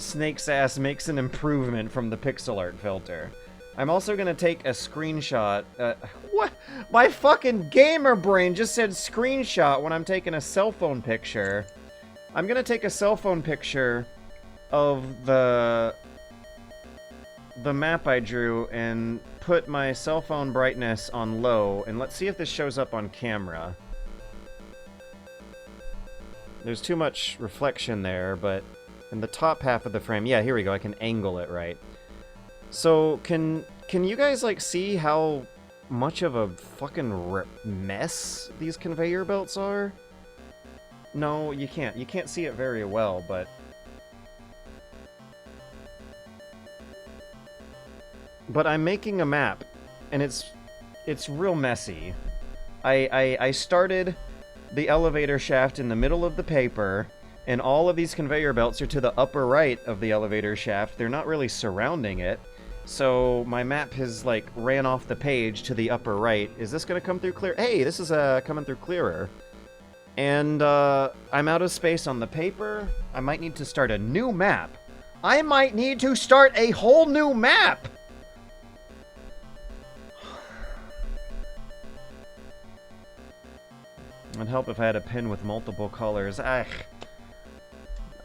A: Snake's ass makes an improvement from the pixel art filter. I'm also gonna take a screenshot. What? My fucking gamer brain just said screenshot when I'm taking a cell phone picture. I'm gonna take a cell phone picture of the map I drew and put my cell phone brightness on low, and let's see if this shows up on camera. There's too much reflection there, but in the top half of the frame, yeah, here we go, I can angle it right. So, can you guys, like, see how much of a fucking mess these conveyor belts are. No, you can't. You can't see it very well, but... But I'm making a map, and it's real messy. I started the elevator shaft in the middle of the paper, and all of these conveyor belts are to the upper right of the elevator shaft. They're not really surrounding it. So my map has, like, ran off the page to the upper right. Is this gonna come through clear? Hey, this is coming through clearer. And I'm out of space on the paper. I might need to start a new map. I might need to start a whole new map! It'd help if I had a pen with multiple colors. Ugh.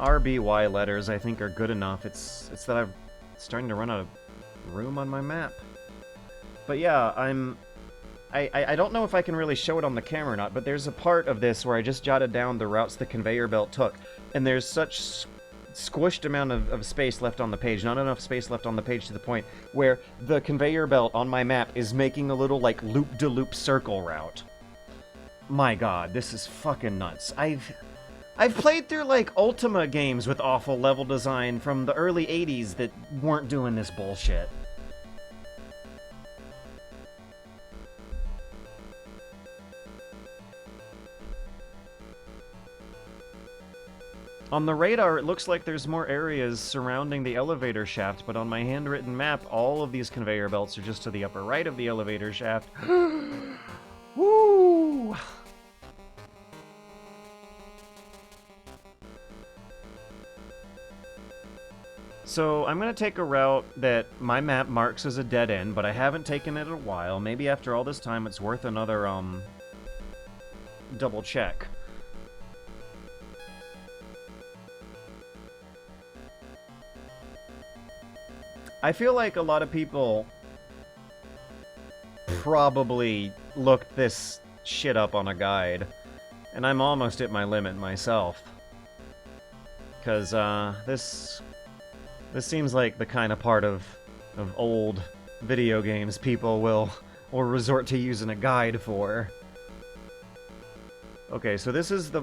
A: RBY letters, I think, are good enough. It's that I'm starting to run out of room on my map. But yeah, I don't know if I can really show it on the camera or not, but there's a part of this where I just jotted down the routes the conveyor belt took, and there's such squished amount of space left on the page, not enough space left on the page to the point where the conveyor belt on my map is making a little, like, loop-de-loop circle route. My god, this is fucking nuts. I've played through, like, Ultima games with awful level design from the early 80s that weren't doing this bullshit. On the radar, it looks like there's more areas surrounding the elevator shaft, but on my handwritten map, all of these conveyor belts are just to the upper right of the elevator shaft. Woo! So, I'm gonna take a route that my map marks as a dead end, but I haven't taken it in a while. Maybe after all this time it's worth another, double check. I feel like a lot of people probably looked this shit up on a guide, and I'm almost at my limit myself. Because, this seems like the kind of part of old video games people will resort to using a guide for. Okay, so this is the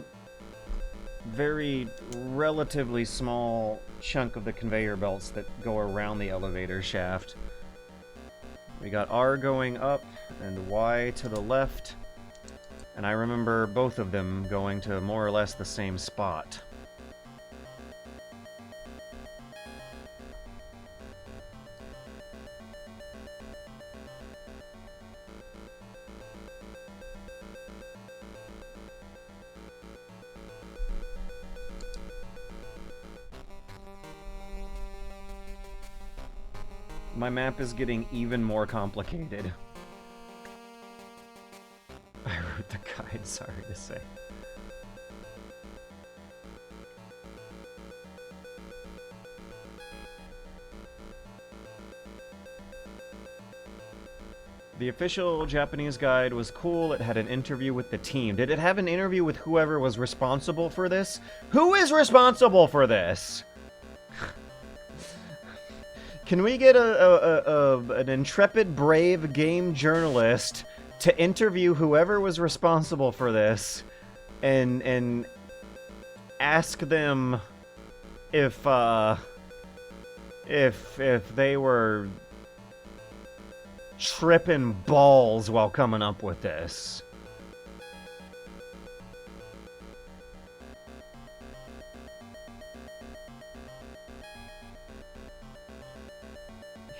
A: very relatively small chunk of the conveyor belts that go around the elevator shaft. We got R going up and Y to the left, and I remember both of them going to more or less the same spot. My map is getting even more complicated. I wrote the guide, sorry to say. The official Japanese guide was cool. It had an interview with the team. Did it have an interview with whoever was responsible for this? Who is responsible for this? Can we get an intrepid, brave game journalist to interview whoever was responsible for this and ask them if they were tripping balls while coming up with this?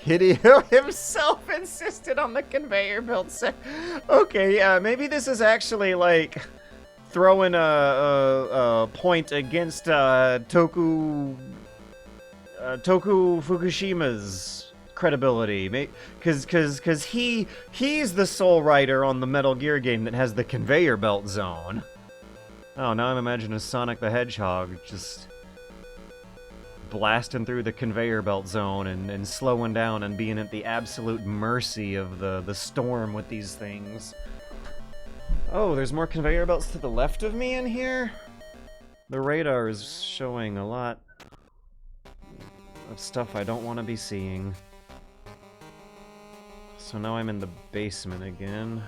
A: Hideo himself insisted on the conveyor belt set. Okay, yeah, maybe this is actually like throwing a point against Toku Fukushima's credibility, because he's the sole writer on the Metal Gear game that has the conveyor belt zone. Oh, now I'm imagining Sonic the Hedgehog just blasting through the conveyor belt zone and slowing down and being at the absolute mercy of the storm with these things. Oh, there's more conveyor belts to the left of me in here? The radar is showing a lot of stuff I don't want to be seeing. So So now I'm in the basement again.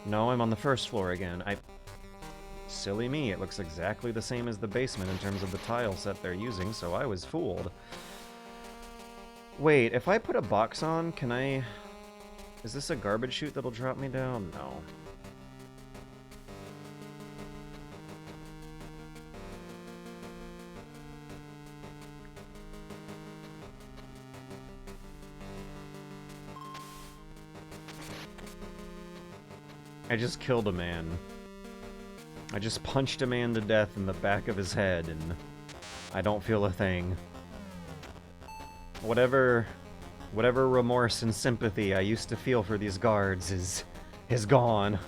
A: No, I'm on the first floor again. Silly me, it looks exactly the same as the basement in terms of the tile set they're using, so I was fooled. Wait, if I put a box on, can I... Is this a garbage chute that'll drop me down? No. I just killed a man. I just punched a man to death in the back of his head, and I don't feel a thing. Whatever remorse and sympathy I used to feel for these guards is gone.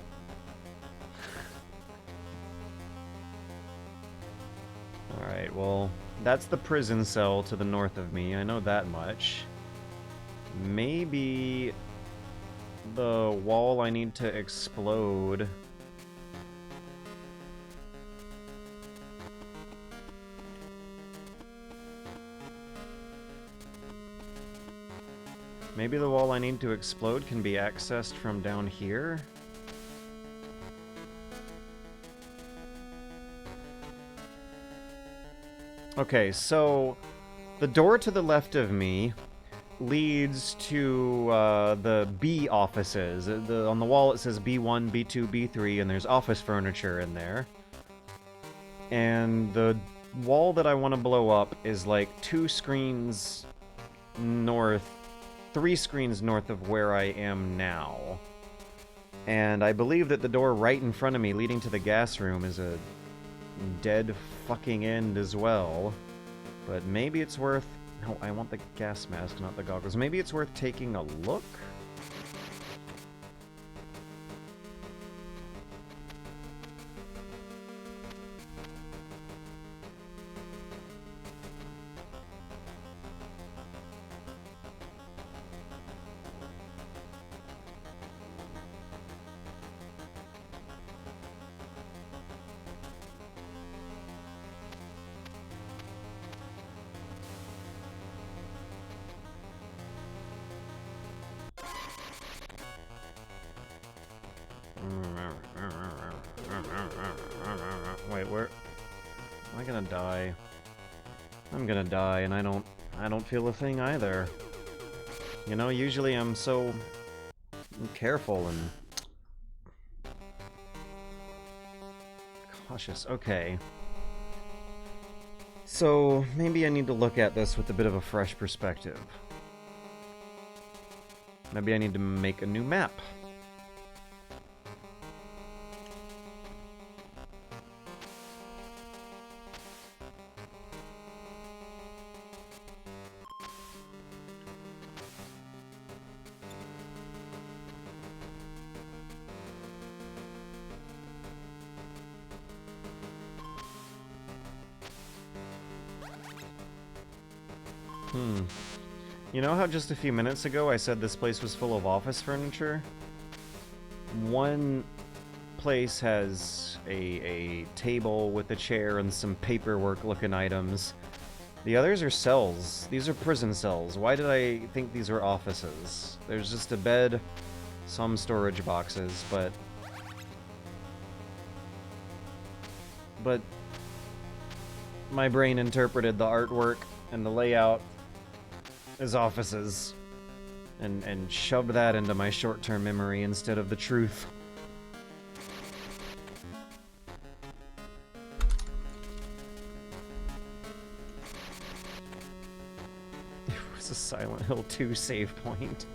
A: Alright, well, that's the prison cell to the north of me, I know that much. Maybe the wall I need to explode... Maybe the wall I need to explode can be accessed from down here? Okay, so the door to the left of me leads to the B offices. On the wall it says B1, B2, B3, and there's office furniture in there. And the wall that I want to blow up is like 2 screens north, 3 screens north of where I am now. And I believe that the door right in front of me leading to the gas room is a dead fucking end as well. But maybe it's worth... No, I want the gas mask, not the goggles. Maybe it's worth taking a look? Wait, where... Am I gonna die? I'm gonna die, and I don't feel a thing either. You know, usually I'm so careful and cautious. Okay. So, maybe I need to look at this with a bit of a fresh perspective. Maybe I need to make a new map. You know how just a few minutes ago I said this place was full of office furniture? One place has a table with a chair and some paperwork-looking items. The others are cells. These are prison cells. Why did I think these were offices? There's just a bed, some storage boxes, but my brain interpreted the artwork and the layout as offices, and shoved that into my short-term memory instead of the truth. It was a Silent Hill 2 save point.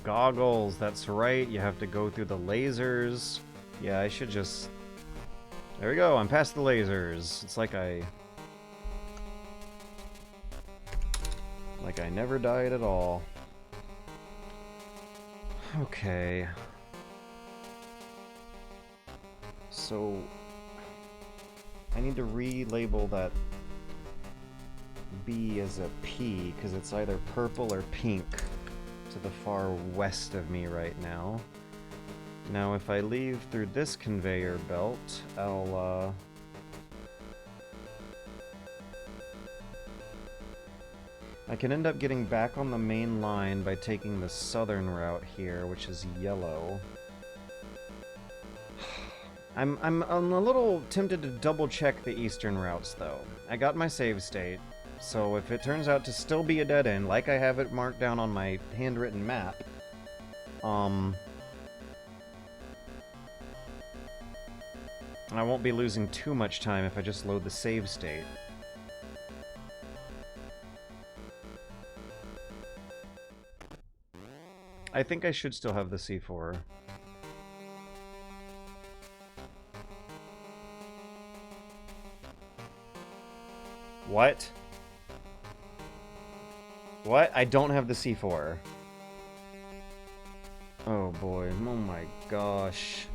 A: goggles, that's right. You have to go through the lasers. Yeah, I should just... There we go, I'm past the lasers. It's like I never died at all. Okay. So... I need to relabel that B as a P, because it's either purple or pink to the far west of me right now. Now, if I leave through this conveyor belt, I'll, I can end up getting back on the main line by taking the southern route here, which is yellow. I'm a little tempted to double-check the eastern routes, though. I got my save state, so if it turns out to still be a dead end, like I have it marked down on my handwritten map, I won't be losing too much time if I just load the save state. I think I should still have the C4. What? What? I don't have the C4. Oh boy, oh my gosh.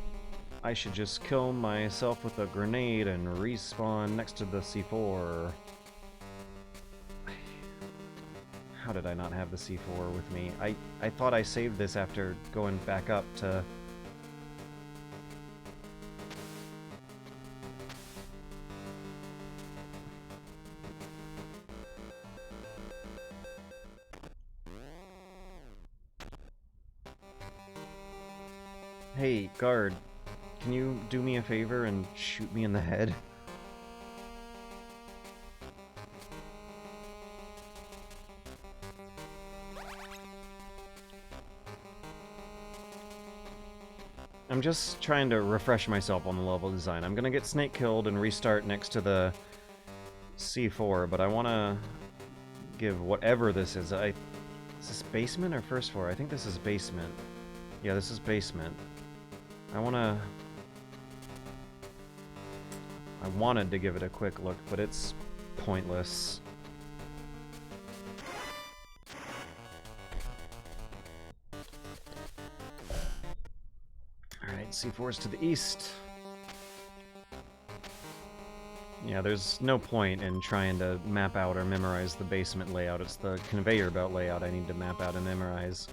A: I should just kill myself with a grenade and respawn next to the C4. How did I not have the C4 with me? I thought I saved this after going back up to... Hey, guard, can you do me a favor and shoot me in the head? I'm just trying to refresh myself on the level design. I'm gonna get Snake killed and restart next to the C4, but I want to give whatever this is. Is this basement or first floor? I think this is basement. Yeah, this is basement. I wanted to give it a quick look, but it's pointless. Alright, C4's to the east. Yeah, there's no point in trying to map out or memorize the basement layout. It's the conveyor belt layout I need to map out and memorize.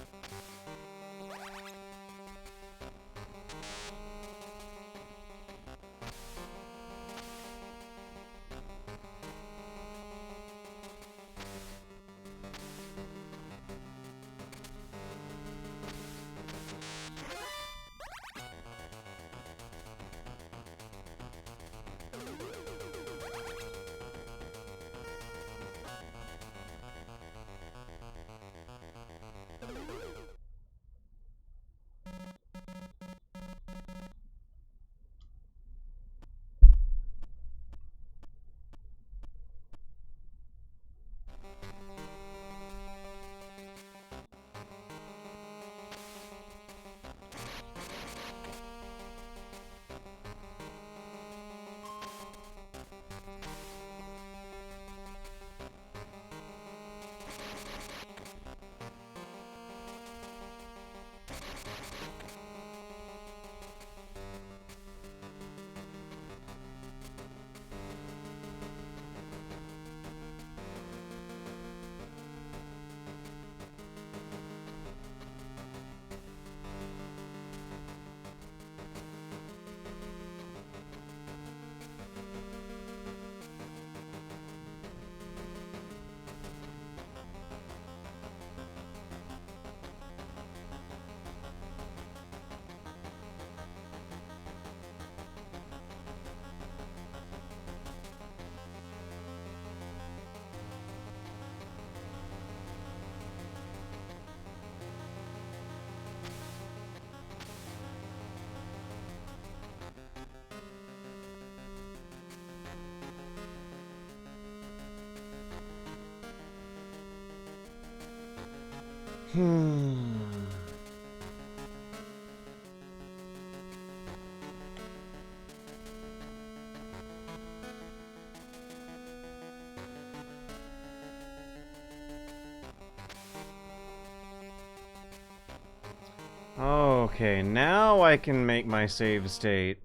A: Okay, now I can make my save state.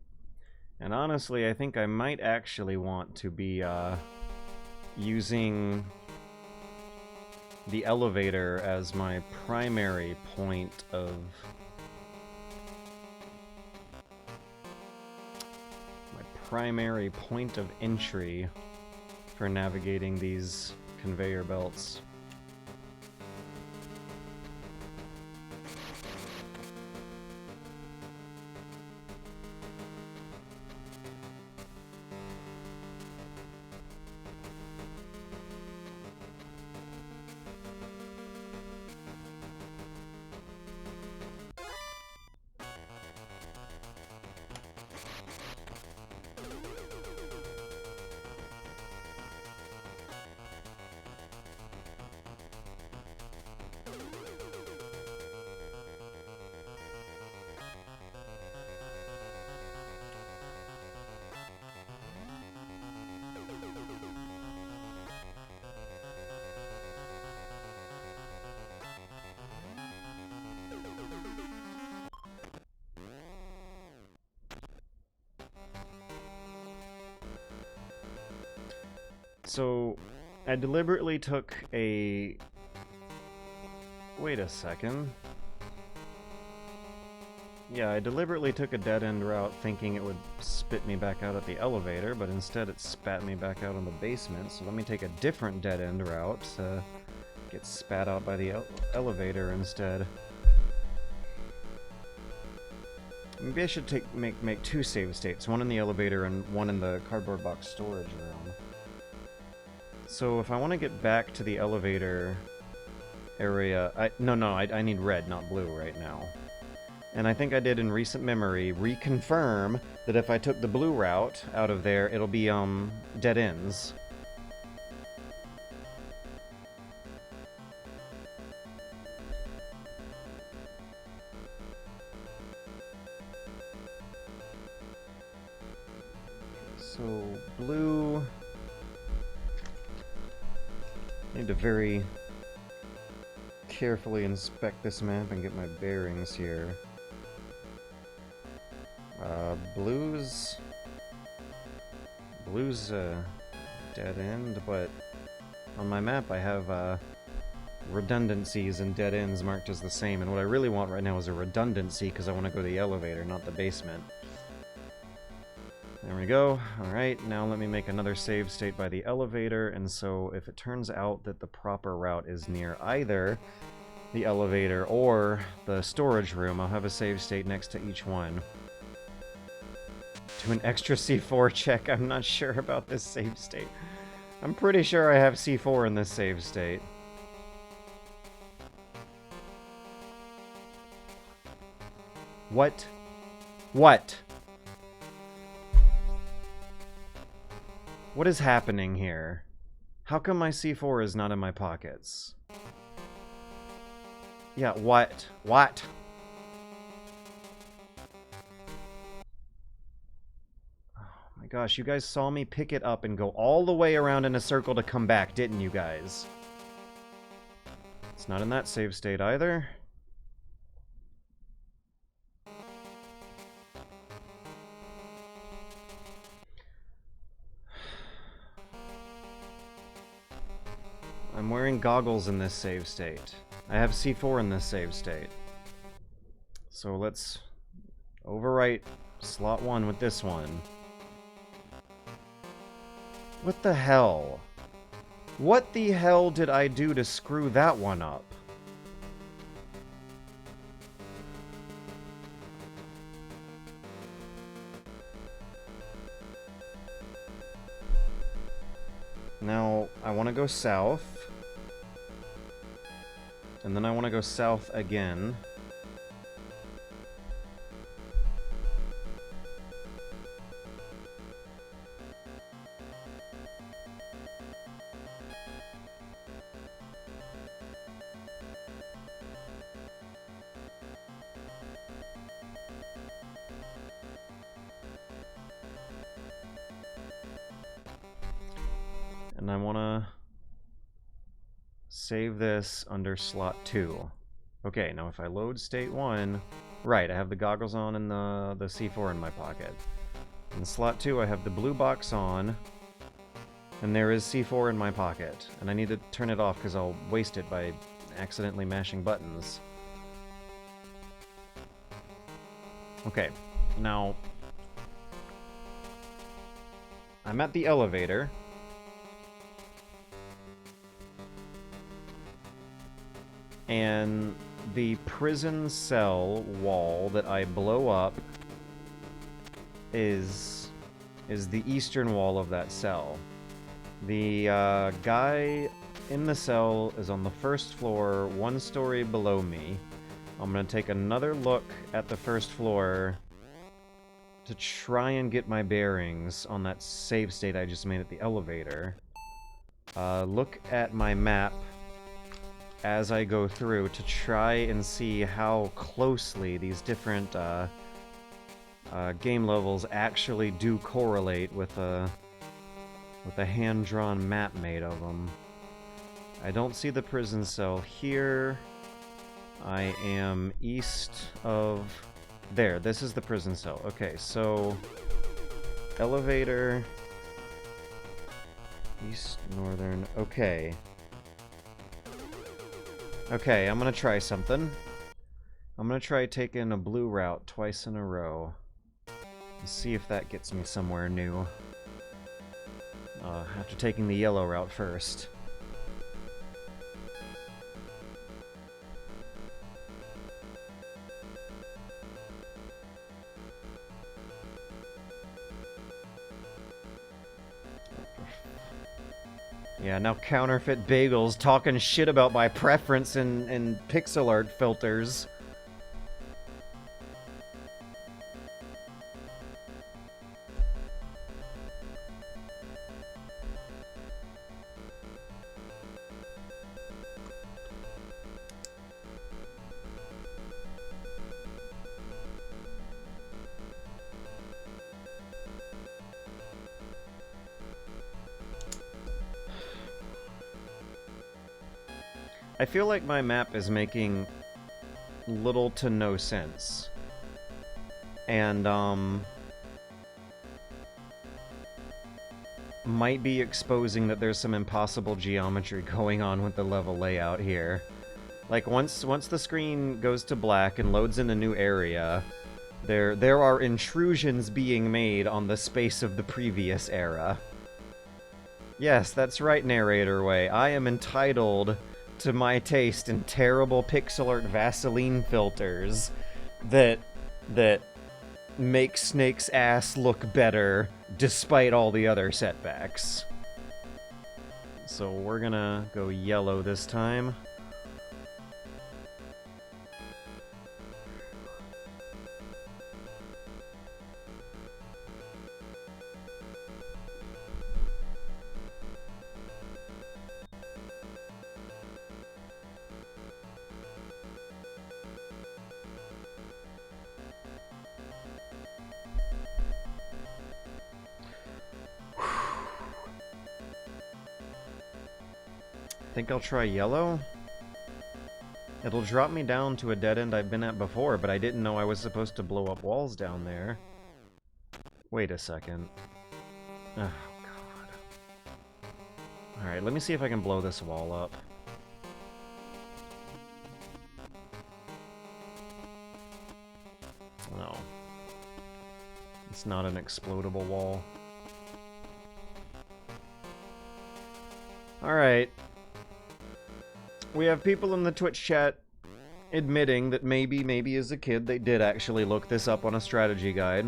A: And honestly, I think I might actually want to be using the elevator as my primary point of... entry for navigating these conveyor belts. So, I deliberately took a... Wait a second. Yeah, I deliberately took a dead-end route thinking it would spit me back out at the elevator, but instead it spat me back out in the basement, so let me take a different dead-end route to get spat out by the elevator instead. Maybe I should make two save states, one in the elevator and one in the cardboard box storage room. So if I want to get back to the elevator area, I need red, not blue right now. And I think I did in recent memory reconfirm that if I took the blue route out of there, it'll be dead ends. So blue. Need to very carefully inspect this map and get my bearings here. Blue's a dead end, but on my map I have redundancies and dead ends marked as the same, and what I really want right now is a redundancy because I want to go to the elevator, not the basement. There we go. Alright, now let me make another save state by the elevator, and so if it turns out that the proper route is near either the elevator or the storage room, I'll have a save state next to each one. Do an extra C4 check. I'm not sure about this save state. I'm pretty sure I have C4 in this save state. What? What? What is happening here? How come my C4 is not in my pockets? Yeah, what? What? Oh my gosh, you guys saw me pick it up and go all the way around in a circle to come back, didn't you guys? It's not in that save state either. I'm wearing goggles in this save state. I have C4 in this save state. So let's overwrite slot 1 with this one. What the hell? What the hell did I do to screw that one up? Now, I want to go south. And then I want to go south again. And I want to save this under slot 2. Okay, now if I load state 1, Right, I have the goggles on and the C4 in my pocket. In slot 2, I have the blue box on, and there is C4 in my pocket. And I need to turn it off because I'll waste it by accidentally mashing buttons. Okay, now I'm at the elevator. And the prison cell wall that I blow up is the eastern wall of that cell. The guy in the cell is on the first floor, 1 story below me. I'm gonna take another look at the first floor to try and get my bearings on that save state I just made at the elevator. Look at my map as I go through to try and see how closely these different game levels actually do correlate with a hand-drawn map made of them. I don't see the prison cell here. I am east of... There, this is the prison cell. Okay, so... Elevator... East, northern... Okay. Okay, I'm gonna try something. I'm gonna try taking a blue route twice in a row. And see if that gets me somewhere new. After taking the yellow route first. Yeah, now counterfeit bagels talking shit about my preference in pixel art filters. I feel like my map is making little to no sense. And, might be exposing that there's some impossible geometry going on with the level layout here. Like, once the screen goes to black and loads in a new area, there are intrusions being made on the space of the previous era. Yes, that's right, Narrator Way. I am entitled to my taste in terrible pixel art Vaseline filters that make Snake's ass look better despite all the other setbacks. So we're gonna go yellow this time. Think I'll try yellow? It'll drop me down to a dead end I've been at before, but I didn't know I was supposed to blow up walls down there. Wait a second. Oh, God. Alright, let me see if I can blow this wall up. No. It's not an explodable wall. Alright. We have people in the Twitch chat admitting that maybe as a kid they did actually look this up on a strategy guide.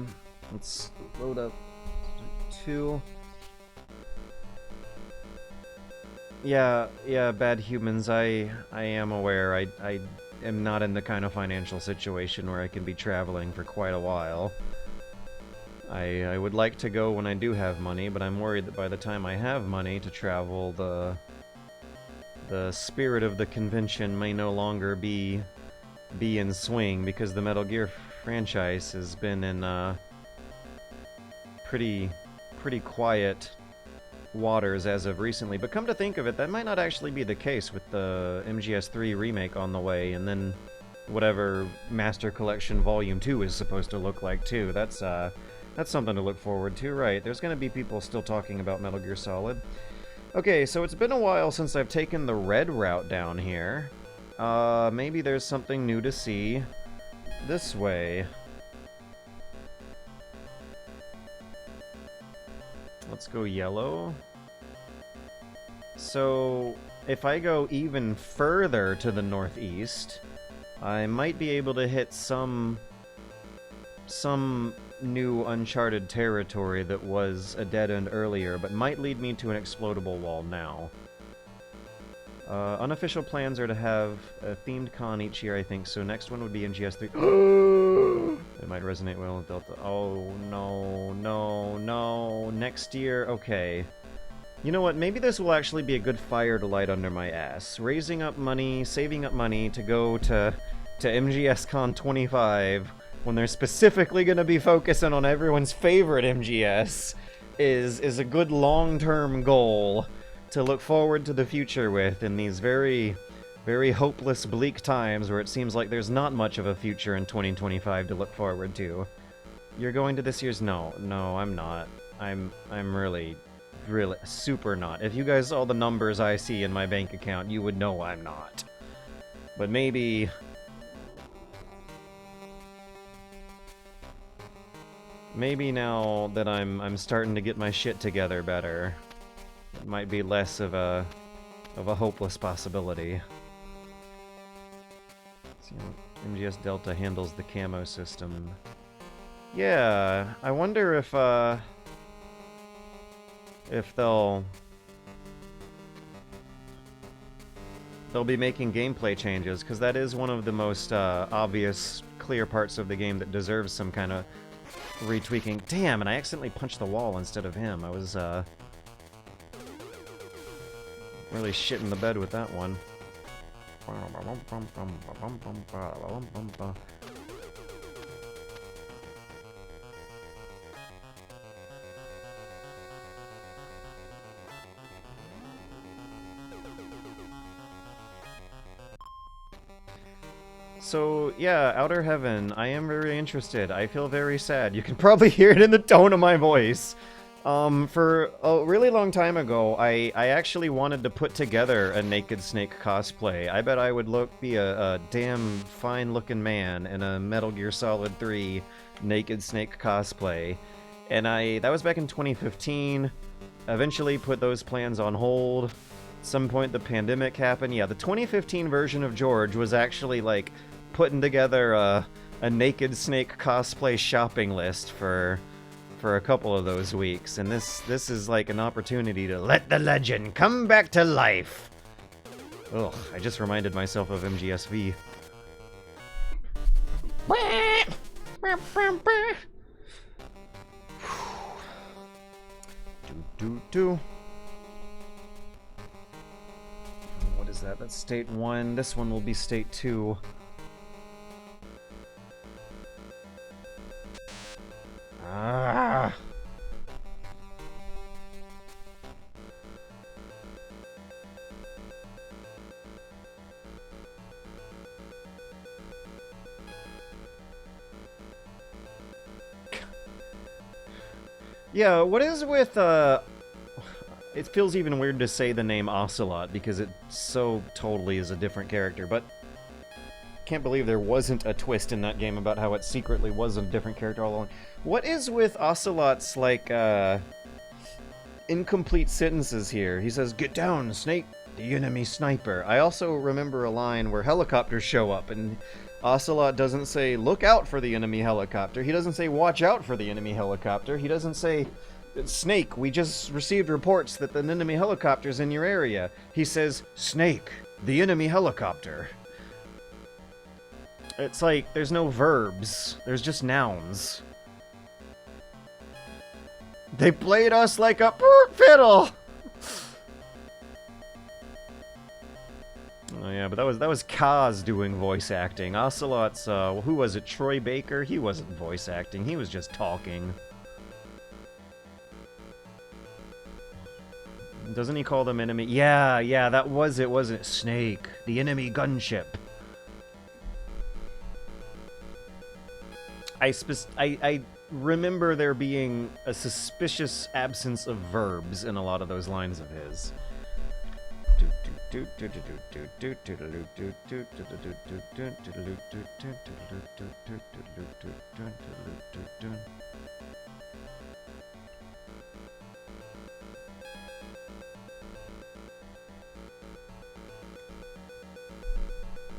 A: Let's load up 2. Yeah, bad humans, I am aware. I am not in the kind of financial situation where I can be traveling for quite a while. I would like to go when I do have money, but I'm worried that by the time I have money to travel, the spirit of the convention may no longer be in swing, because the Metal Gear franchise has been in pretty quiet waters as of recently. But come to think of it, that might not actually be the case with the MGS3 remake on the way, and then whatever Master Collection Volume 2 is supposed to look like, too. That's something to look forward to, right. There's gonna be people still talking about Metal Gear Solid. Okay, so it's been a while since I've taken the red route down here. Maybe there's something new to see this way. Let's go yellow. So, if I go even further to the northeast, I might be able to hit some new uncharted territory that was a dead end earlier, but might lead me to an explodable wall now. Unofficial plans are to have a themed con each year, I think, so next one would be in GS3. It might resonate well with Delta. Oh, no, no, no. Next year? Okay. You know what? Maybe this will actually be a good fire to light under my ass. Raising up money, saving up money to go to MGSCon 25, when they're specifically going to be focusing on everyone's favorite MGS, is a good long-term goal to look forward to the future with in these very, very hopeless, bleak times where it seems like there's not much of a future in 2025 to look forward to. You're going to this year's? No, I'm not. I'm really super not. If you guys saw the numbers I see in my bank account, you would know I'm not. But maybe now that I'm starting to get my shit together better, it might be less of a hopeless possibility. Let's see how MGS Delta handles the camo system. Yeah, I wonder if they'll be making gameplay changes, because that is one of the most obvious, clear parts of the game that deserves some kind of retweaking. Damn, and I accidentally punched the wall instead of him. I was really shitting the bed with that one. So, yeah, Outer Heaven, I am very interested. I feel very sad. You can probably hear it in the tone of my voice. For a really long time ago, I actually wanted to put together a Naked Snake cosplay. I bet I would be a damn fine-looking man in a Metal Gear Solid 3 Naked Snake cosplay. And that was back in 2015. Eventually put those plans on hold. At some point the pandemic happened. Yeah, the 2015 version of George was actually, like, putting together a Naked Snake cosplay shopping list for a couple of those weeks, and this is like an opportunity to let the legend come back to life. Ugh, I just reminded myself of MGSV. What is that? That's state 1. This one will be state 2. Ah. Yeah, what is with, it feels even weird to say the name Ocelot, because it so totally is a different character, but can't believe there wasn't a twist in that game about how it secretly was a different character all along. What is with Ocelot's, like, incomplete sentences here? He says, "Get down, Snake, the enemy sniper." I also remember a line where helicopters show up, and Ocelot doesn't say, "Look out for the enemy helicopter." He doesn't say, "Watch out for the enemy helicopter." He doesn't say, "Snake, we just received reports that an enemy helicopter's in your area." He says, "Snake, the enemy helicopter." It's like, there's no verbs. There's just nouns. They played us like a fiddle! Oh yeah, but that was Kaz doing voice acting. Ocelot's, who was it? Troy Baker? He wasn't voice acting, he was just talking. Doesn't he call them enemy? Yeah, that was it, wasn't it? Snake, the enemy gunship. I remember there being a suspicious absence of verbs in a lot of those lines of his.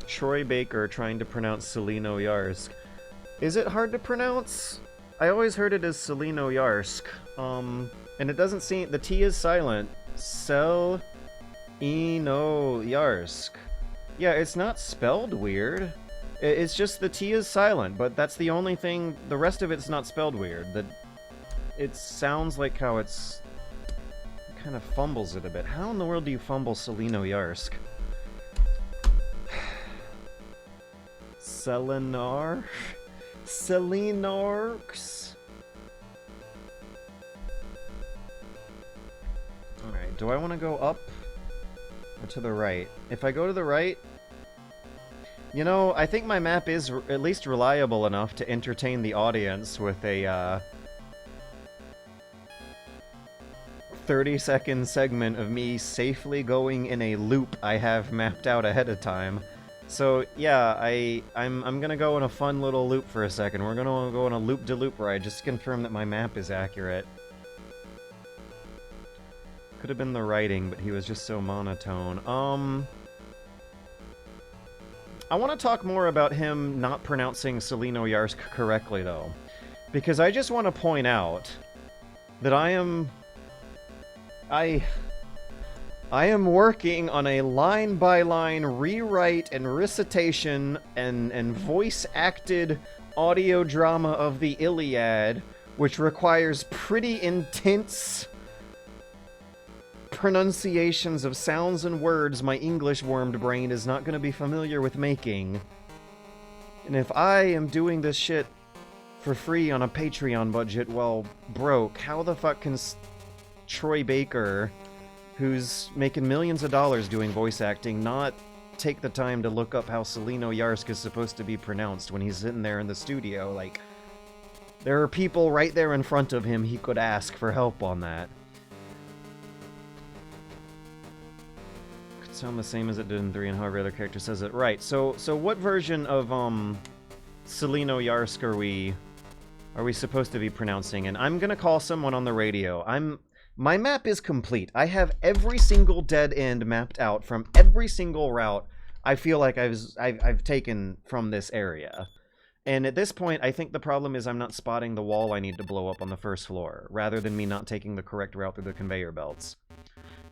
A: Troy Baker trying to pronounce Selino Yarsk. Is it hard to pronounce? I always heard it as Selino Yarsk. And it doesn't seem... The T is silent. Selino Yarsk. Yeah, it's not spelled weird. It's just the T is silent, but that's the only thing... The rest of it's not spelled weird. It sounds like how it's... It kind of fumbles it a bit. How in the world do you fumble Selino Yarsk? Selinar? Selinorks? Alright, do I want to go up or to the right? If I go to the right... You know, I think my map is at least reliable enough to entertain the audience with a 30-second segment of me safely going in a loop I have mapped out ahead of time. So yeah, I'm gonna go in a fun little loop for a second. We're gonna go in a loop-de-loop ride just to confirm that my map is accurate. Could have been the writing, but he was just so monotone. I want to talk more about him not pronouncing Selino Yarsk correctly, though. Because I just want to point out that I am working on a line-by-line rewrite and recitation and voice-acted audio drama of the Iliad, which requires pretty intense pronunciations of sounds and words my English-wormed brain is not going to be familiar with making. And if I am doing this shit for free on a Patreon budget while broke, how the fuck can Troy Baker, who's making millions of dollars doing voice acting, not take the time to look up how Selino Yarsk is supposed to be pronounced when he's sitting there in the studio? Like, there are people right there in front of him he could ask for help on that. Could sound the same as it did in 3 and how every other character says it. Right, so what version of Selino Yarsk are we supposed to be pronouncing? And I'm gonna call someone on the radio. My map is complete. I have every single dead end mapped out from every single route I feel like I've taken from this area. And at this point, I think the problem is I'm not spotting the wall I need to blow up on the first floor, rather than me not taking the correct route through the conveyor belts.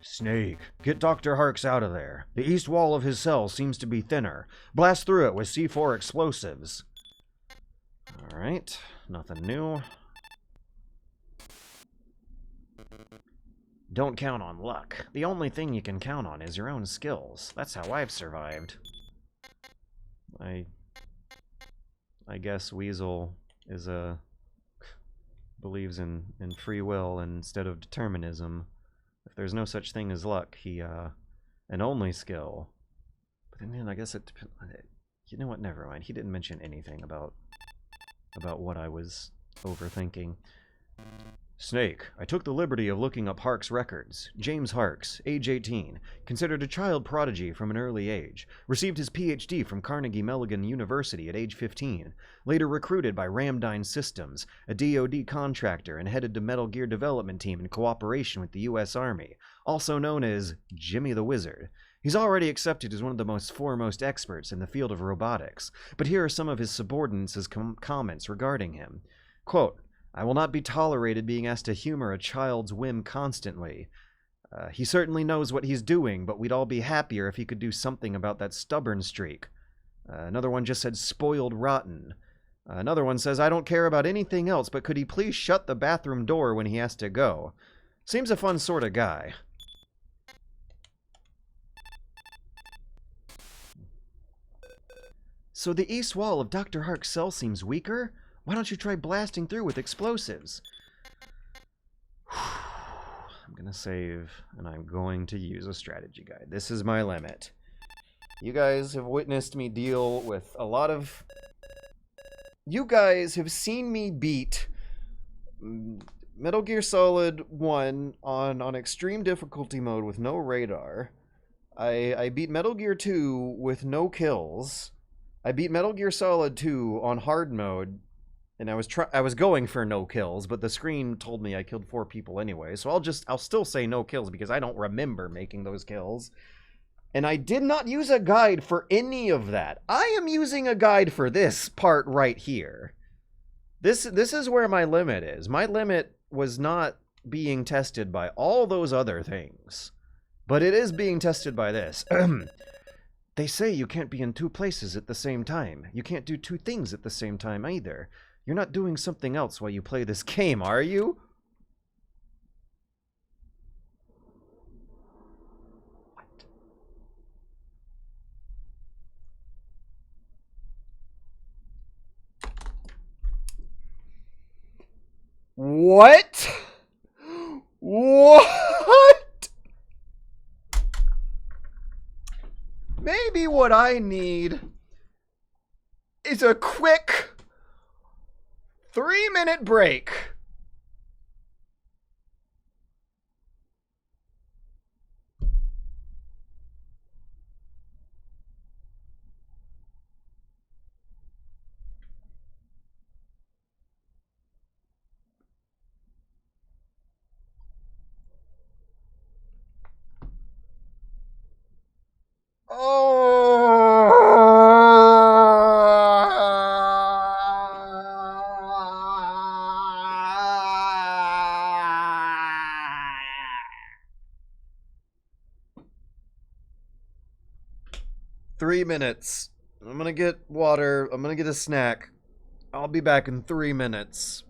A: Snake, get Dr. Harks out of there. The east wall of his cell seems to be thinner. Blast through it with C4 explosives. Alright, nothing new. Don't count on luck. The only thing you can count on is your own skills. That's how I've survived. I guess Weasel is believes in free will instead of determinism. If there's no such thing as luck, an only skill. But then I guess it depends. You know what? Never mind. He didn't mention anything about what I was overthinking. Snake, I took the liberty of looking up Harks' records. James Harks, age 18, considered a child prodigy from an early age, received his PhD from Carnegie Mellon University at age 15, later recruited by Ramdyne Systems, a DoD contractor, and headed the Metal Gear development team in cooperation with the U.S. Army, also known as Jimmy the Wizard. He's already accepted as one of the most foremost experts in the field of robotics, but here are some of his subordinates' comments regarding him. Quote, I will not be tolerated being asked to humor a child's whim constantly. He certainly knows what he's doing, but we'd all be happier if he could do something about that stubborn streak. Another one just said spoiled rotten. Another one says, I don't care about anything else, but could he please shut the bathroom door when he has to go? Seems a fun sort of guy. So the east wall of Dr. Hark's cell seems weaker? Why don't you try blasting through with explosives? I'm gonna save, and I'm going to use a strategy guide. This is my limit. You guys have witnessed me deal with a lot of you guys have seen me beat Metal Gear Solid 1 on extreme difficulty mode with no radar. I beat Metal Gear 2 with no kills. I beat Metal Gear Solid 2 on hard mode, and I was going for no kills, but the screen told me I killed 4 people anyway. So I'll still say no kills because I don't remember making those kills. And I did not use a guide for any of that. I am using a guide for this part right here. This is where my limit is. My limit was not being tested by all those other things, but it is being tested by this. They say you can't be in 2 places at the same time. You can't do 2 things at the same time either. You're not doing something else while you play this game, are you? What? What? Maybe what I need is a quick 3-minute break. Three minutes. I'm gonna get water. I'm gonna get a snack. I'll be back in 3 minutes.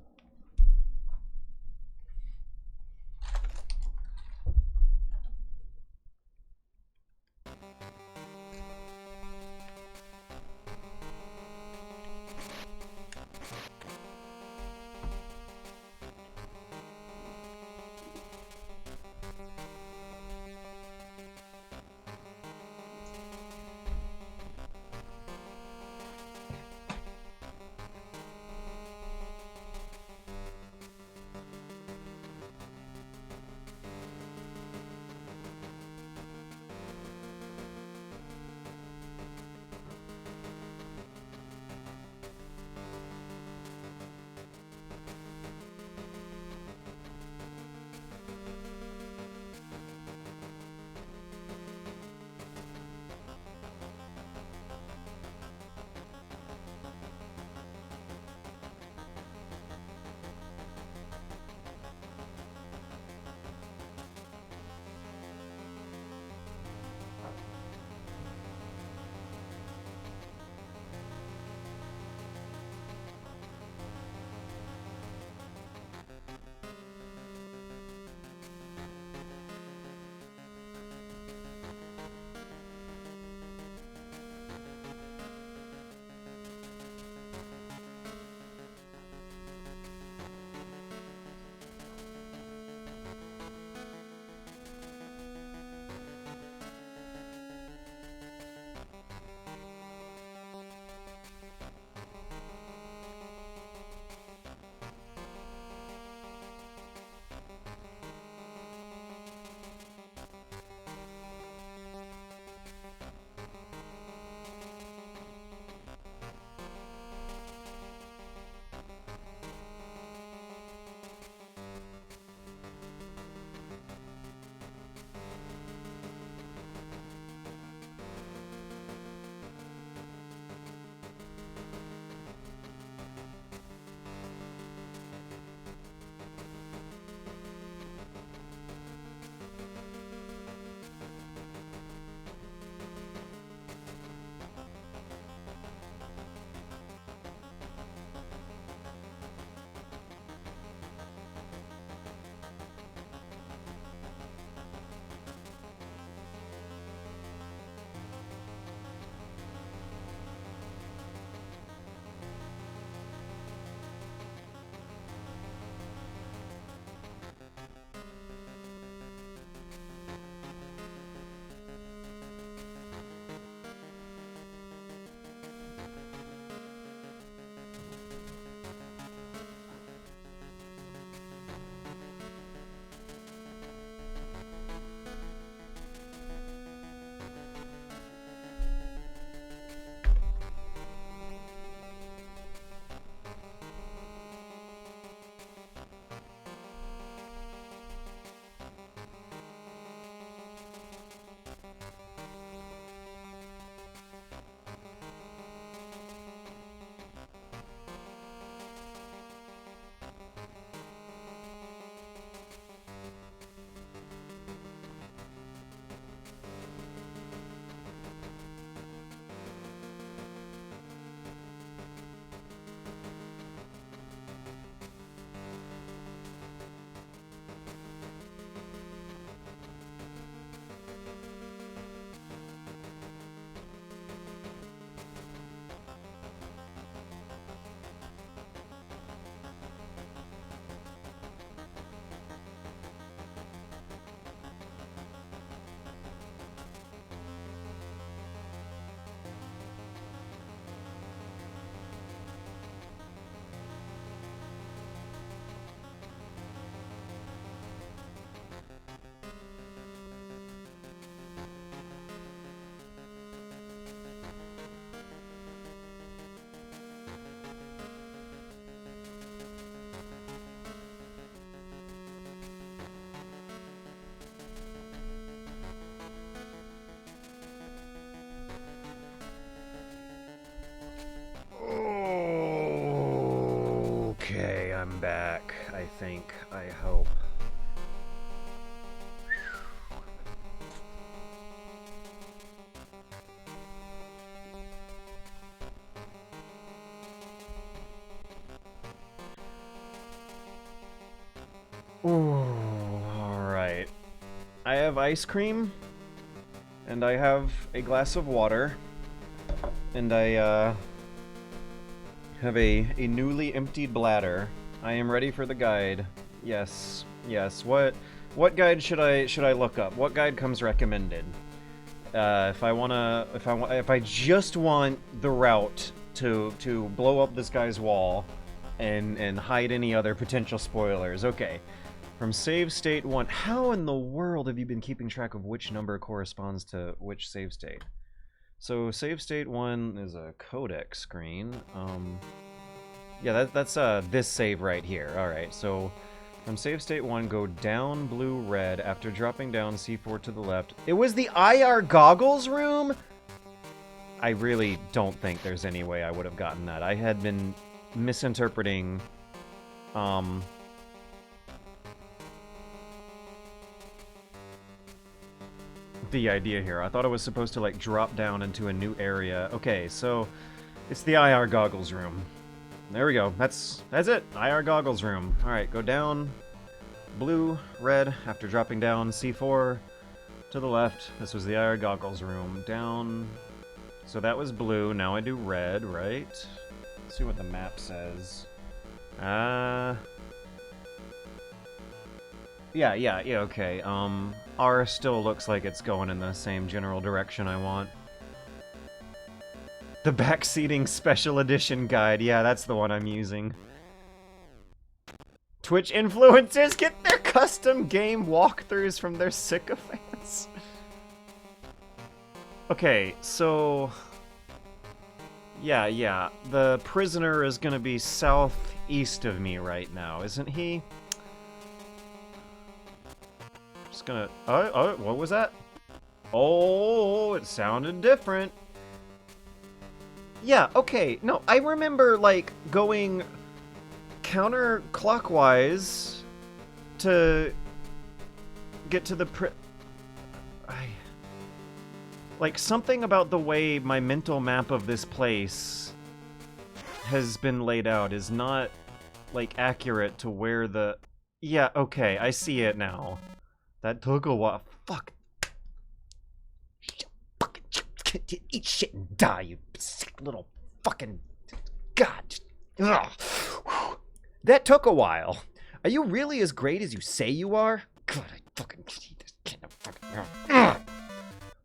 A: I'm back, I think. I hope. Ooh, alright. I have ice cream, and I have a glass of water, and I, have a newly emptied bladder. I am ready for the guide. Yes, yes. What guide should I look up? What guide comes recommended? If I just want the route to blow up this guy's wall and hide any other potential spoilers. Okay. From save state 1. How in the world have you been keeping track of which number corresponds to which save state? So save state 1 is a codec screen. Yeah, that's this save right here. Alright, so from save state 1, go down blue red after dropping down C4 to the left. It was the IR goggles room? I really don't think there's any way I would have gotten that. I had been misinterpreting the idea here. I thought it was supposed to like drop down into a new area. Okay, so it's the IR goggles room. There we go. That's it. IR goggles room. All right, go down blue, red after dropping down C4 to the left. This was the IR goggles room. Down. So that was blue. Now I do red, right? Let's see what the map says. Yeah, okay. R still looks like it's going in the same general direction I want. The backseating special edition guide. Yeah, that's the one I'm using. Twitch influencers get their custom game walkthroughs from their sycophants. Okay, so... Yeah. The prisoner is gonna be southeast of me right now, isn't he? Just gonna... Oh, what was that? Oh, it sounded different. Yeah, okay. No, I remember, like, going counterclockwise to get to the like, something about the way my mental map of this place has been laid out is not, like, accurate to where the... Yeah, okay, I see it now. That took a while. Fuck. Eat shit and die, you sick little fucking... God. Ugh. That took a while. Are you really as great as you say you are? God, I fucking...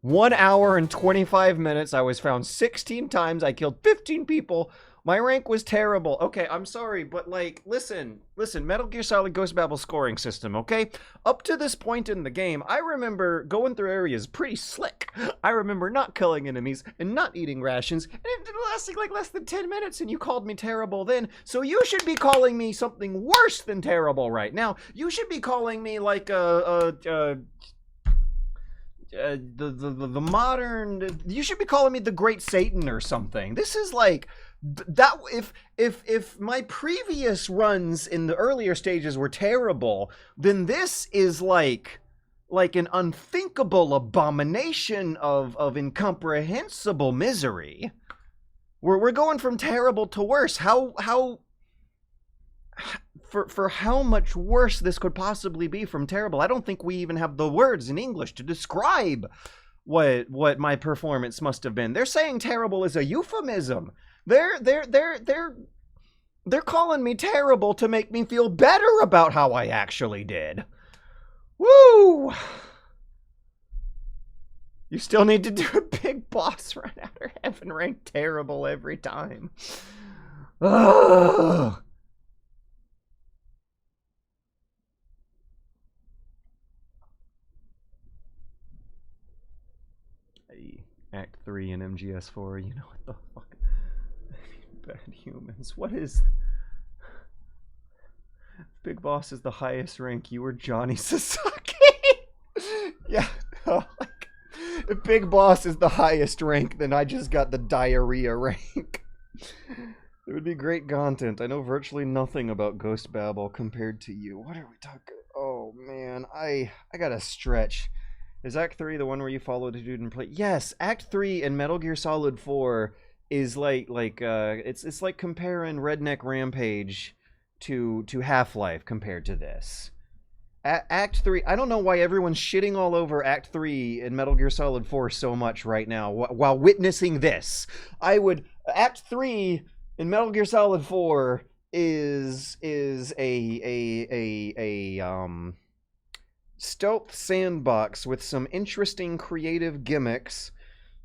A: 1 hour and 25 minutes. I was found 16 times. I killed 15 people. My rank was terrible. Okay, I'm sorry, but, like, listen, Metal Gear Solid Ghost Babel scoring system, okay? Up to this point in the game, I remember going through areas pretty slick. I remember not killing enemies and not eating rations, and it lasted, like, less than 10 minutes, and you called me terrible then, so you should be calling me something worse than terrible right now. You should be calling me, like, the modern... You should be calling me the Great Satan or something. This is, like... That if my previous runs in the earlier stages were terrible, then this is like an unthinkable abomination of incomprehensible misery. We're going from terrible to worse. For how much worse this could possibly be from terrible? I don't think we even have the words in English to describe what my performance must have been. They're saying terrible is a euphemism. They're calling me terrible to make me feel better about how I actually did. Woo! You still need to do a big boss run after having ranked terrible every time. Ugh. Act 3 in MGS4, you know what the fuck? Bad humans. What is... Big Boss is the highest rank. You were Johnny Sasaki. Yeah. Like, if Big Boss is the highest rank, then I just got the diarrhea rank. It would be great content. I know virtually nothing about Ghost Babel compared to you. What are we talking? Oh man, I gotta stretch. Is Act 3 the one where you follow the dude and play? Yes, Act 3 in Metal Gear Solid 4 is it's like comparing Redneck Rampage to Half-Life compared to this. Act 3, I don't know why everyone's shitting all over Act 3 in Metal Gear Solid 4 so much right now while witnessing this. Act 3 in Metal Gear Solid 4 is a stealth sandbox with some interesting creative gimmicks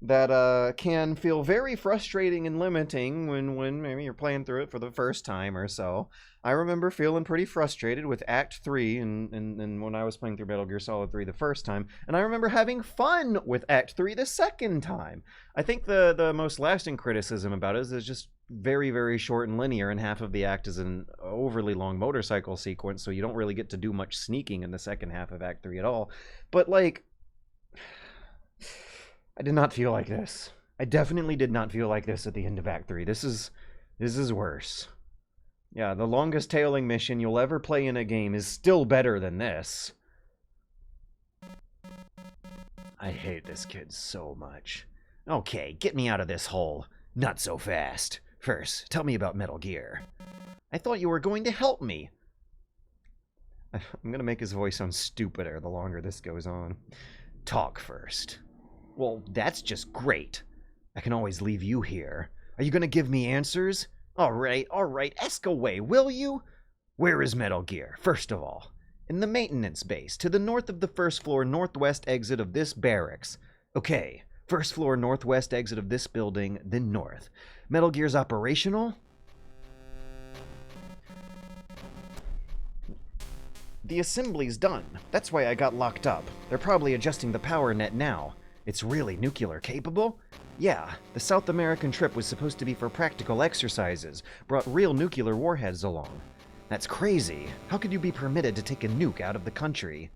A: that can feel very frustrating and limiting when maybe you're playing through it for the first time or so. I remember feeling pretty frustrated with Act 3 and when I was playing through Metal Gear Solid 3 the first time, and I remember having fun with Act 3 the second time. I think the most lasting criticism about it is it's just very, very short and linear, and half of the act is an overly long motorcycle sequence, so you don't really get to do much sneaking in the second half of Act 3 at all. But, like, I did not feel like this. I definitely did not feel like this at the end of Act 3. This is worse. Yeah, the longest tailing mission you'll ever play in a game is still better than this. I hate this kid so much. Okay, get me out of this hole. Not so fast. First, tell me about Metal Gear. I thought you were going to help me. I'm going to make his voice sound stupider the longer this goes on. Talk first. Well, that's just great. I can always leave you here. Are you going to give me answers? All right, ask away, will you? Where is Metal Gear, first of all? In the maintenance base, to the north of the first floor northwest exit of this barracks. Okay, first floor northwest exit of this building, then north. Metal Gear's operational? The assembly's done. That's why I got locked up. They're probably adjusting the power net now. It's really nuclear capable? Yeah, the South American trip was supposed to be for practical exercises, brought real nuclear warheads along. That's crazy. How could you be permitted to take a nuke out of the country?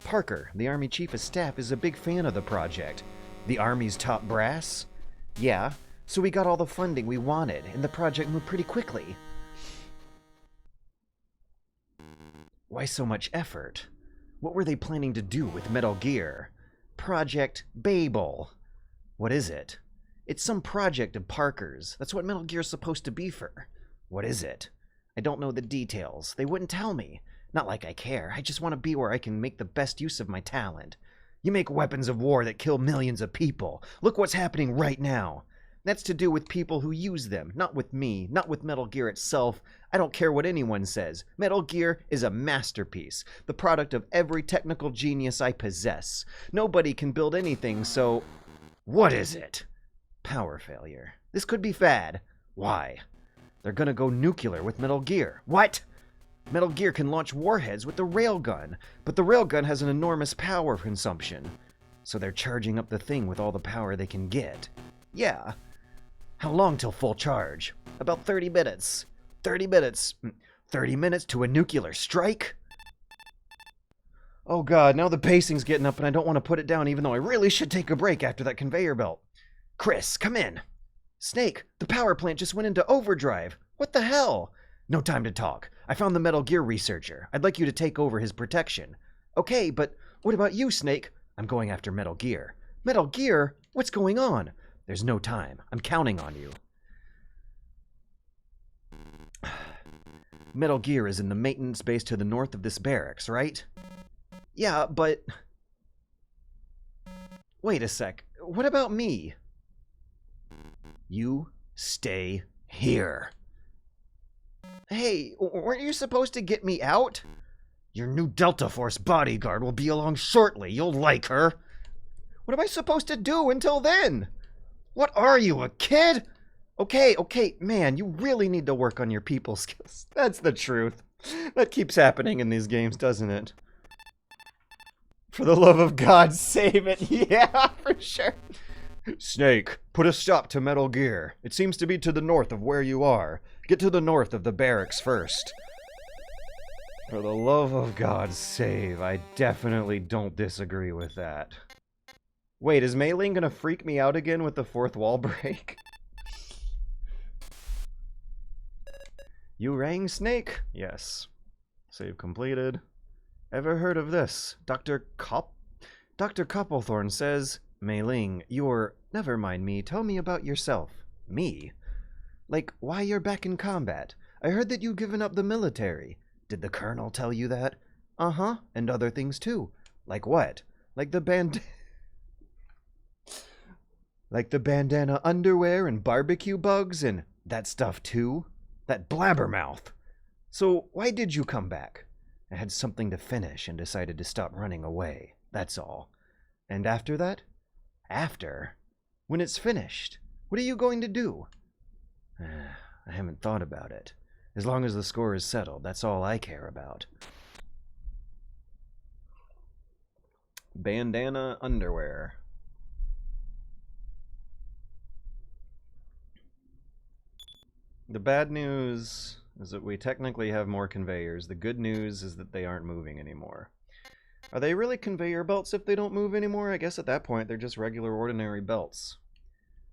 A: Parker, the Army Chief of Staff, is a big fan of the project. The Army's top brass? Yeah, so we got all the funding we wanted, and the project moved pretty quickly. Why so much effort? What were they planning to do with Metal Gear? Project Babel. What is it? It's some project of Parker's. That's what Metal Gear's supposed to be for. What is it? I don't know the details. They wouldn't tell me. Not like I care. I just want to be where I can make the best use of my talent. You make weapons of war that kill millions of people. Look what's happening right now. That's to do with people who use them, not with me, not with Metal Gear itself. I don't care what anyone says. Metal Gear is a masterpiece, the product of every technical genius I possess. Nobody can build anything, so... What is it? Power failure. This could be bad. Why? They're gonna go nuclear with Metal Gear. What? Metal Gear can launch warheads with the railgun, but the railgun has an enormous power consumption. So they're charging up the thing with all the power they can get. Yeah. How long till full charge? About 30 minutes. 30 minutes. 30 minutes to a nuclear strike? Oh god, now the pacing's getting up and I don't want to put it down even though I really should take a break after that conveyor belt. Chris, come in. Snake, the power plant just went into overdrive. What the hell? No time to talk. I found the Metal Gear researcher. I'd like you to take over his protection. Okay, but what about you, Snake? I'm going after Metal Gear. Metal Gear? What's going on? There's no time. I'm counting on you. Metal Gear is in the maintenance base to the north of this barracks, right? Yeah, but... Wait a sec. What about me? You stay here. Hey, weren't you supposed to get me out? Your new Delta Force bodyguard will be along shortly. You'll like her. What am I supposed to do until then? What are you, a kid? Okay, man, you really need to work on your people skills. That's the truth. That keeps happening in these games, doesn't it? For the love of God, save it. Yeah, for sure. Snake, put a stop to Metal Gear. It seems to be to the north of where you are. Get to the north of the barracks first. For the love of God, save. I definitely don't disagree with that. Wait, is Mei Ling gonna freak me out again with the fourth wall break? You rang, Snake? Yes. Save completed. Ever heard of this? Dr. Copplethorne says, Mei Ling, you're... Never mind me. Tell me about yourself. Me? Like, why you're back in combat. I heard that you've given up the military. Did the Colonel tell you that? Uh-huh, and other things too. Like what? Like the bandana underwear and barbecue bugs and that stuff too? That blabbermouth. So why did you come back? I had something to finish and decided to stop running away. That's all. And after that? After? When it's finished, what are you going to do? I haven't thought about it. As long as the score is settled, that's all I care about. Bandana underwear. The bad news is that we technically have more conveyors. The good news is that they aren't moving anymore. Are they really conveyor belts if they don't move anymore? I guess at that point they're just regular ordinary belts.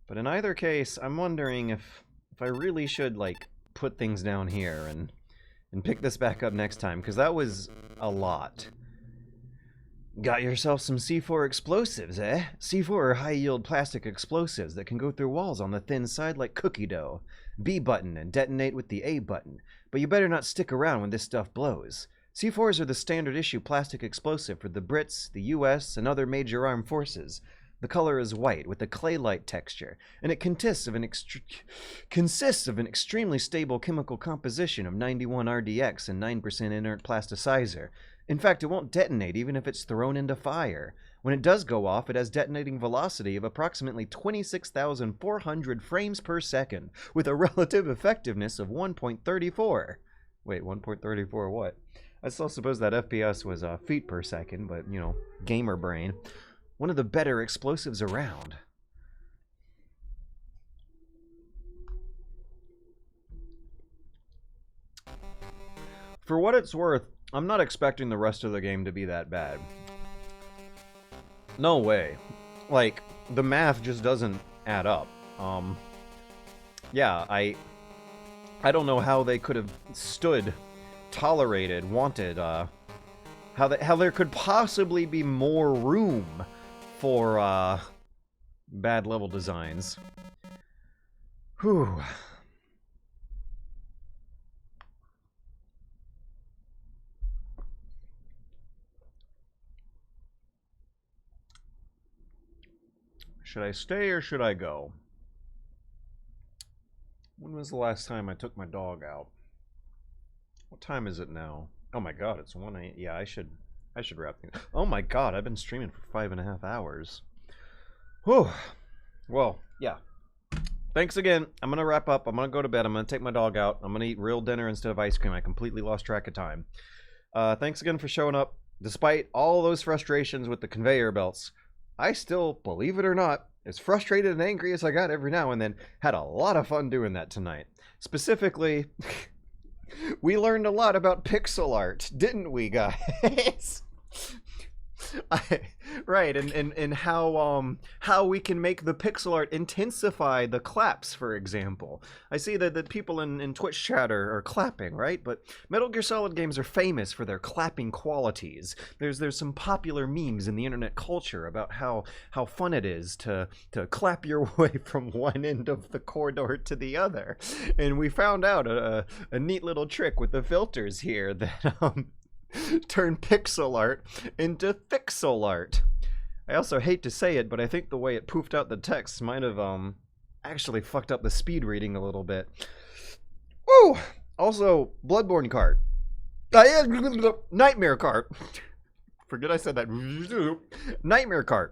A: But in either case, I'm wondering if I really should, like, put things down here and pick this back up next time, because that was a lot. Got yourself some C4 explosives, eh? C4 are high-yield plastic explosives that can go through walls on the thin side like cookie dough. B button and detonate with the A button. But you better not stick around when this stuff blows. C4s are the standard issue plastic explosive for the Brits, the US, and other major armed forces. The color is white with a clay-like texture, and it consists of an extremely stable chemical composition of 91 RDX and 9% inert plasticizer. In fact, it won't detonate even if it's thrown into fire. When it does go off, it has detonating velocity of approximately 26,400 frames per second, with a relative effectiveness of 1.34. Wait, 1.34 what? I still suppose that FPS was feet per second, but, you know, gamer brain. One of the better explosives around. For what it's worth, I'm not expecting the rest of the game to be that bad. No way. Like, the math just doesn't add up. Yeah, I don't know how they could have stood, tolerated, wanted, how there could possibly be more room for, bad level designs. Whew. Should I stay or should I go? When was the last time I took my dog out? What time is it now? Oh my god, it's 1 a.m. Yeah, I should wrap things. Oh my god, I've been streaming for 5.5 hours. Whew. Well, yeah. Thanks again. I'm gonna wrap up. I'm gonna go to bed. I'm gonna take my dog out. I'm gonna eat real dinner instead of ice cream. I completely lost track of time. Thanks again for showing up. Despite all those frustrations with the conveyor belts, I still, believe it or not, as frustrated and angry as I got every now and then, had a lot of fun doing that tonight. Specifically, we learned a lot about pixel art, didn't we, guys? Right, and how we can make the pixel art intensify the claps, for example. I see that people in Twitch chat are clapping, right? But Metal Gear Solid games are famous for their clapping qualities. There's some popular memes in the internet culture about how fun it is to clap your way from one end of the corridor to the other. And we found out a neat little trick with the filters here that turn pixel art into thixel art. I also hate to say it, but I think the way it poofed out the text might have actually fucked up the speed reading a little bit. Woo! Also, Bloodborne Kart. Nightmare Kart. Forget I said that. Nightmare Kart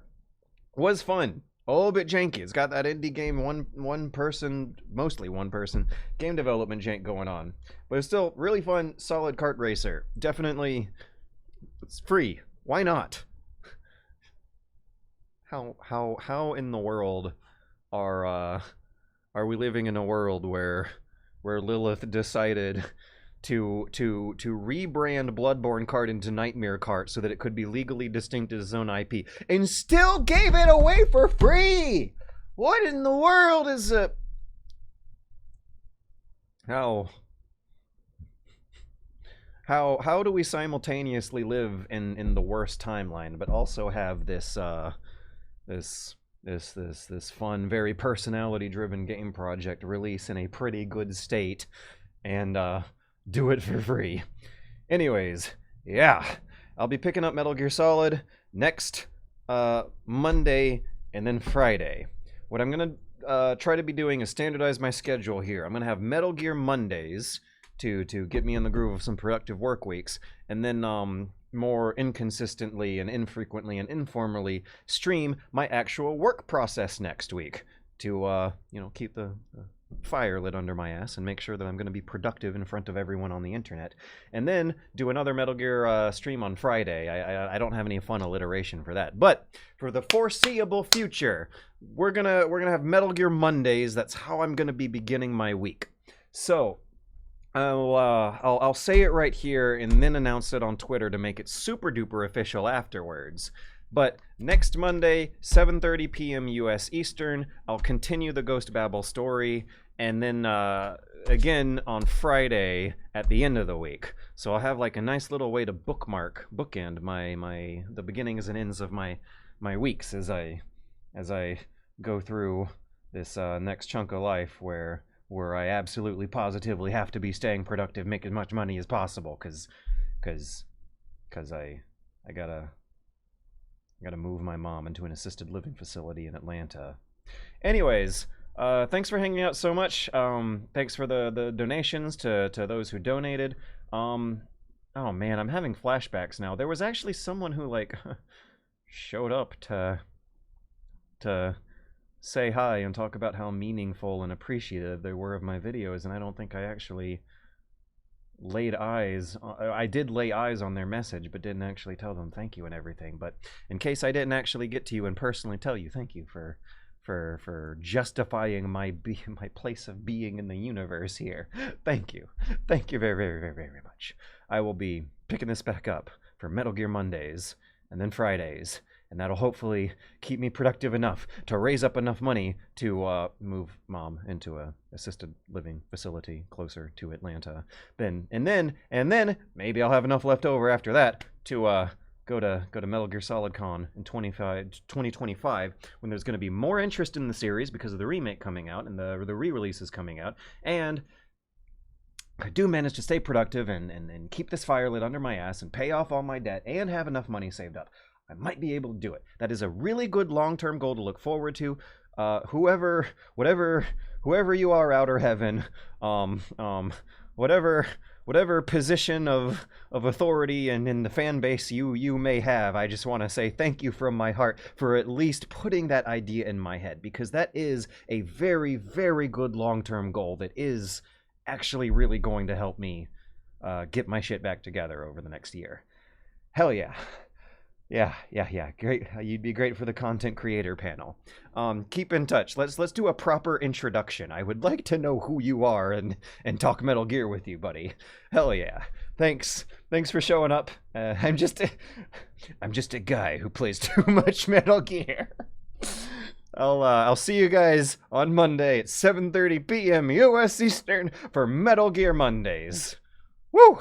A: was fun. A little bit janky. It's got that indie game, one person, mostly one person, game development jank going on. But it's still really fun, solid kart racer. Definitely, it's free. Why not? How in the world are we living in a world where Lilith decided to rebrand Bloodborne Kart into Nightmare Kart so that it could be legally distinct as its own IP, and still gave it away for free? What in the world is it? How how do we simultaneously live in the worst timeline, but also have this this fun, very personality-driven game project release in a pretty good state, and do it for free. Anyways, yeah, I'll be picking up Metal Gear Solid next Monday and then Friday. What I'm gonna try to be doing is standardize my schedule here. I'm gonna have Metal Gear Mondays to get me in the groove of some productive work weeks, and then more inconsistently and infrequently and informally stream my actual work process next week to keep the fire lit under my ass and make sure that I'm going to be productive in front of everyone on the internet, and then do another Metal Gear stream on Friday. I don't have any fun alliteration for that, but for the foreseeable future, we're gonna have Metal Gear Mondays. That's how I'm gonna be beginning my week. So I'll say it right here and then announce it on Twitter to make it super duper official afterwards. But next Monday, 7:30 p.m. U.S. Eastern, I'll continue the Ghost Babel story, and then again on Friday at the end of the week. So I'll have like a nice little way to bookend the beginnings and ends of my weeks as I go through this next chunk of life where I absolutely positively have to be staying productive, making as much money as possible, cause I gotta move my mom into an assisted living facility in Atlanta. Anyways, thanks for hanging out so much. Thanks for the donations to those who donated. Oh man, I'm having flashbacks now. There was actually someone who like showed up to say hi and talk about how meaningful and appreciative they were of my videos, and I don't think I actually I did lay eyes on their message, but didn't actually tell them thank you and everything. But in case I didn't actually get to you and personally tell you thank you for justifying my place of being in the universe here, thank you very, very, very, very much. I will be picking this back up for Metal Gear Mondays and then Fridays, and that'll hopefully keep me productive enough to raise up enough money to move Mom into a assisted living facility closer to Atlanta. And then maybe I'll have enough left over after that to go to Metal Gear Solid Con in 2025, when there's going to be more interest in the series because of the remake coming out and the re-releases coming out, and I do manage to stay productive and keep this fire lit under my ass and pay off all my debt and have enough money saved up. I might be able to do it. That is a really good long-term goal to look forward to. Whoever you are, outer heaven, whatever position of authority and in the fan base you may have, I just want to say thank you from my heart for at least putting that idea in my head, because that is a very, very good long-term goal that is actually really going to help me get my shit back together over the next year. Hell yeah. Yeah. Great. You'd be great for the content creator panel. Keep in touch. Let's do a proper introduction. I would like to know who you are and talk Metal Gear with you, buddy. Hell yeah. Thanks for showing up. I'm just a guy who plays too much Metal Gear. I'll see you guys on Monday at 7:30 p.m. U.S. Eastern for Metal Gear Mondays. Woo!